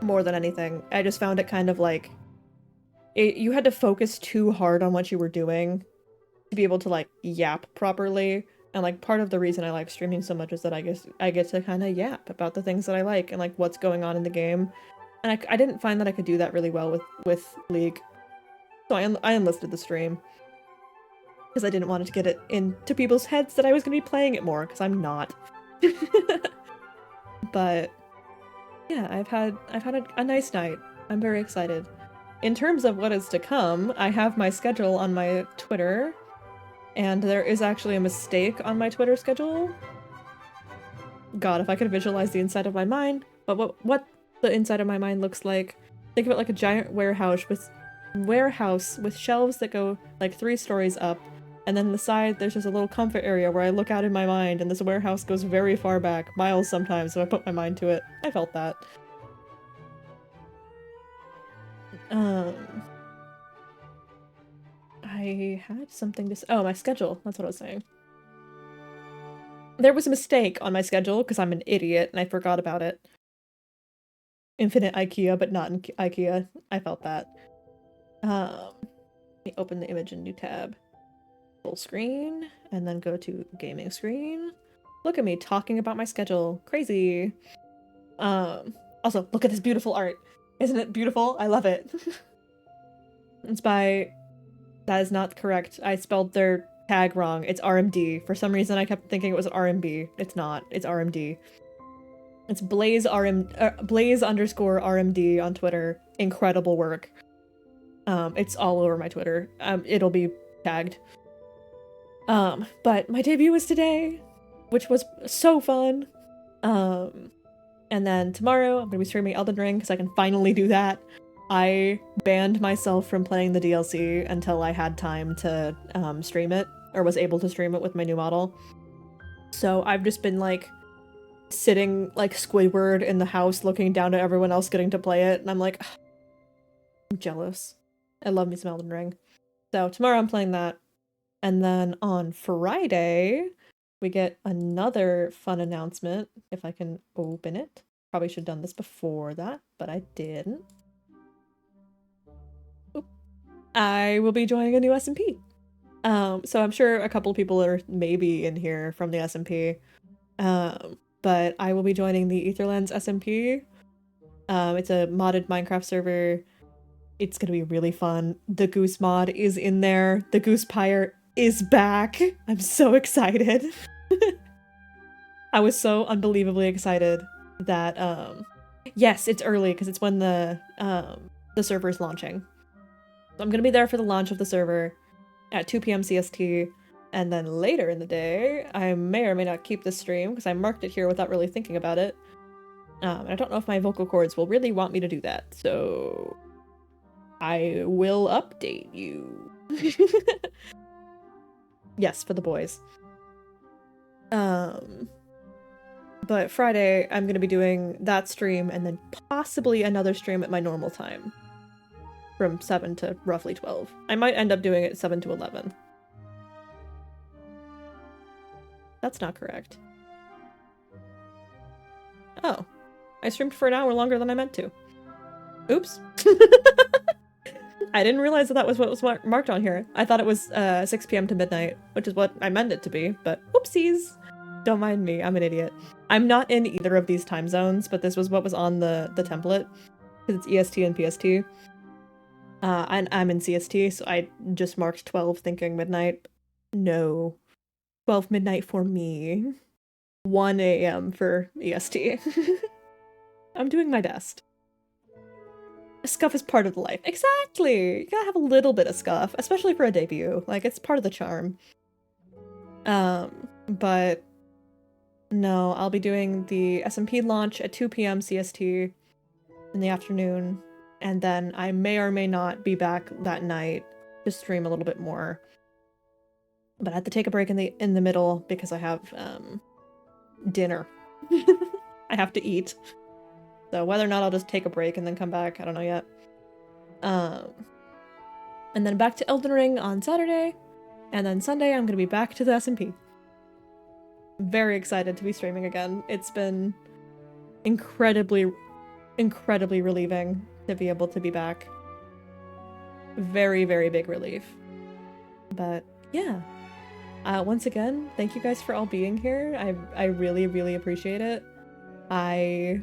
more than anything. I just found it kind of like you had to focus too hard on what you were doing to be able to like yap properly. And like part of the reason I like streaming so much is that I get to kind of yap about the things that I like and like what's going on in the game. And I didn't find that I could do that really well with League. So I enlisted the stream. Because I didn't want it to get it into people's heads that I was going to be playing it more, because I'm not. But yeah, I've had a nice night. I'm very excited. In terms of what is to come, I have my schedule on my Twitter, and there is actually a mistake on my Twitter schedule. God, if I could visualize the inside of my mind, but what the inside of my mind looks like. Think of it like a giant warehouse with shelves that go like 3 stories up, and then the side there's just a little comfort area where I look out in my mind, and this warehouse goes very far back, miles sometimes, so I put my mind to it. I felt that. I had something to say. Oh, my schedule. That's what I was saying. There was a mistake on my schedule because I'm an idiot and I forgot about it. Infinite IKEA, but not in IKEA. I felt that. Let me open the image in new tab. Full screen, and then go to gaming screen. Look at me talking about my schedule. Crazy. Also, look at this beautiful art. Isn't it beautiful? I love it. It's by... That is not correct. I spelled their tag wrong. It's RMD. For some reason, I kept thinking it was RMB. It's not. It's RMD. It's Blaze _ RMD on Twitter. Incredible work. It's all over my Twitter. It'll be tagged. But my debut was today, which was so fun. And then tomorrow I'm gonna be streaming Elden Ring because I can finally do that. I banned myself from playing the DLC until I had time to stream it, or was able to stream it with my new model. So I've just been like sitting like Squidward in the house looking down at everyone else getting to play it, and I'm like, I'm jealous. I love me some Elden Ring. So tomorrow I'm playing that. And then on Friday, we get another fun announcement, if I can open it. Probably should have done this before that, but I didn't. Oop. I will be joining a new SMP. So I'm sure a couple people are maybe in here from the SMP. But I will be joining the Etherlands SMP. It's a modded Minecraft server. It's gonna be really fun. The Goose mod is in there. The Goose Pyre is back. I'm so excited. I was so unbelievably excited that yes, it's early because it's when the server is launching. So I'm gonna be there for the launch of the server at 2 p.m. CST, and then later in the day I may or may not keep this stream because I marked it here without really thinking about it. And I don't know if my vocal cords will really want me to do that, so I will update you. Yes, for the boys. But Friday, I'm gonna be doing that stream and then possibly another stream at my normal time. From 7 to roughly 12. I might end up doing it 7 to 11. That's not correct. Oh. I streamed for an hour longer than I meant to. Oops. I didn't realize that was what was marked on here. I thought it was 6 p.m. to midnight, which is what I meant it to be, but oopsies. Don't mind me, I'm an idiot. I'm not in either of these time zones, but this was what was on the template, because it's EST and PST. And I'm in CST, so I just marked 12 thinking midnight. No. 12 midnight for me. 1 a.m. for EST. I'm doing my best. Scuff is part of the life. Exactly! You gotta have a little bit of scuff, especially for a debut. Like, it's part of the charm. But no, I'll be doing the SMP launch at 2 p.m. CST in the afternoon, and then I may or may not be back that night to stream a little bit more. But I have to take a break in the middle because I have dinner. I have to eat. So whether or not I'll just take a break and then come back, I don't know yet. And then back to Elden Ring on Saturday, and then Sunday I'm gonna be back to the SMP. Very excited to be streaming again. It's been incredibly relieving to be able to be back. Very, very big relief. But yeah. Once again, thank you guys for all being here. I really, really appreciate it. I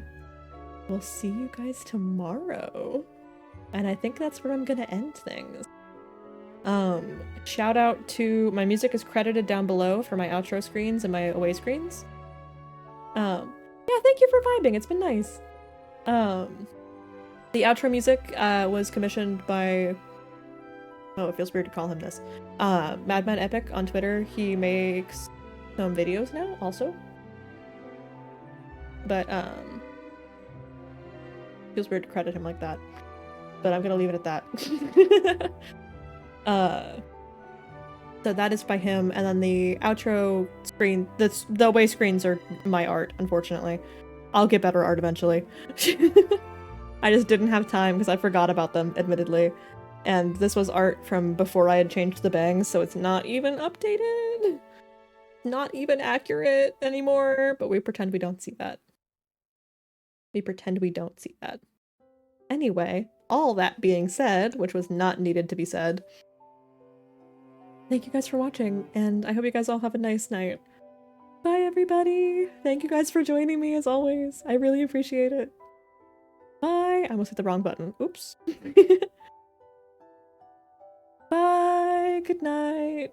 will see you guys tomorrow. And I think that's where I'm gonna end things. Shout out to my music is credited down below for my outro screens and my away screens. Yeah, thank you for vibing. It's been nice. The outro music was commissioned by, oh, it feels weird to call him this. Madman Epic on Twitter. He makes some videos now also. But feels weird to credit him like that. But I'm gonna leave it at that. So that is by him, and then the outro screen, the away screens are my art, unfortunately. I'll get better art eventually. I just didn't have time because I forgot about them, admittedly. And this was art from before I had changed the bangs, so it's not even updated. not even accurate anymore, but we pretend we don't see that. We pretend we don't see that. Anyway, all that being said, which was not needed to be said, thank you guys for watching, and I hope you guys all have a nice night. Bye, everybody! Thank you guys for joining me, as always. I really appreciate it. Bye! I almost hit the wrong button. Oops. Bye! Good night!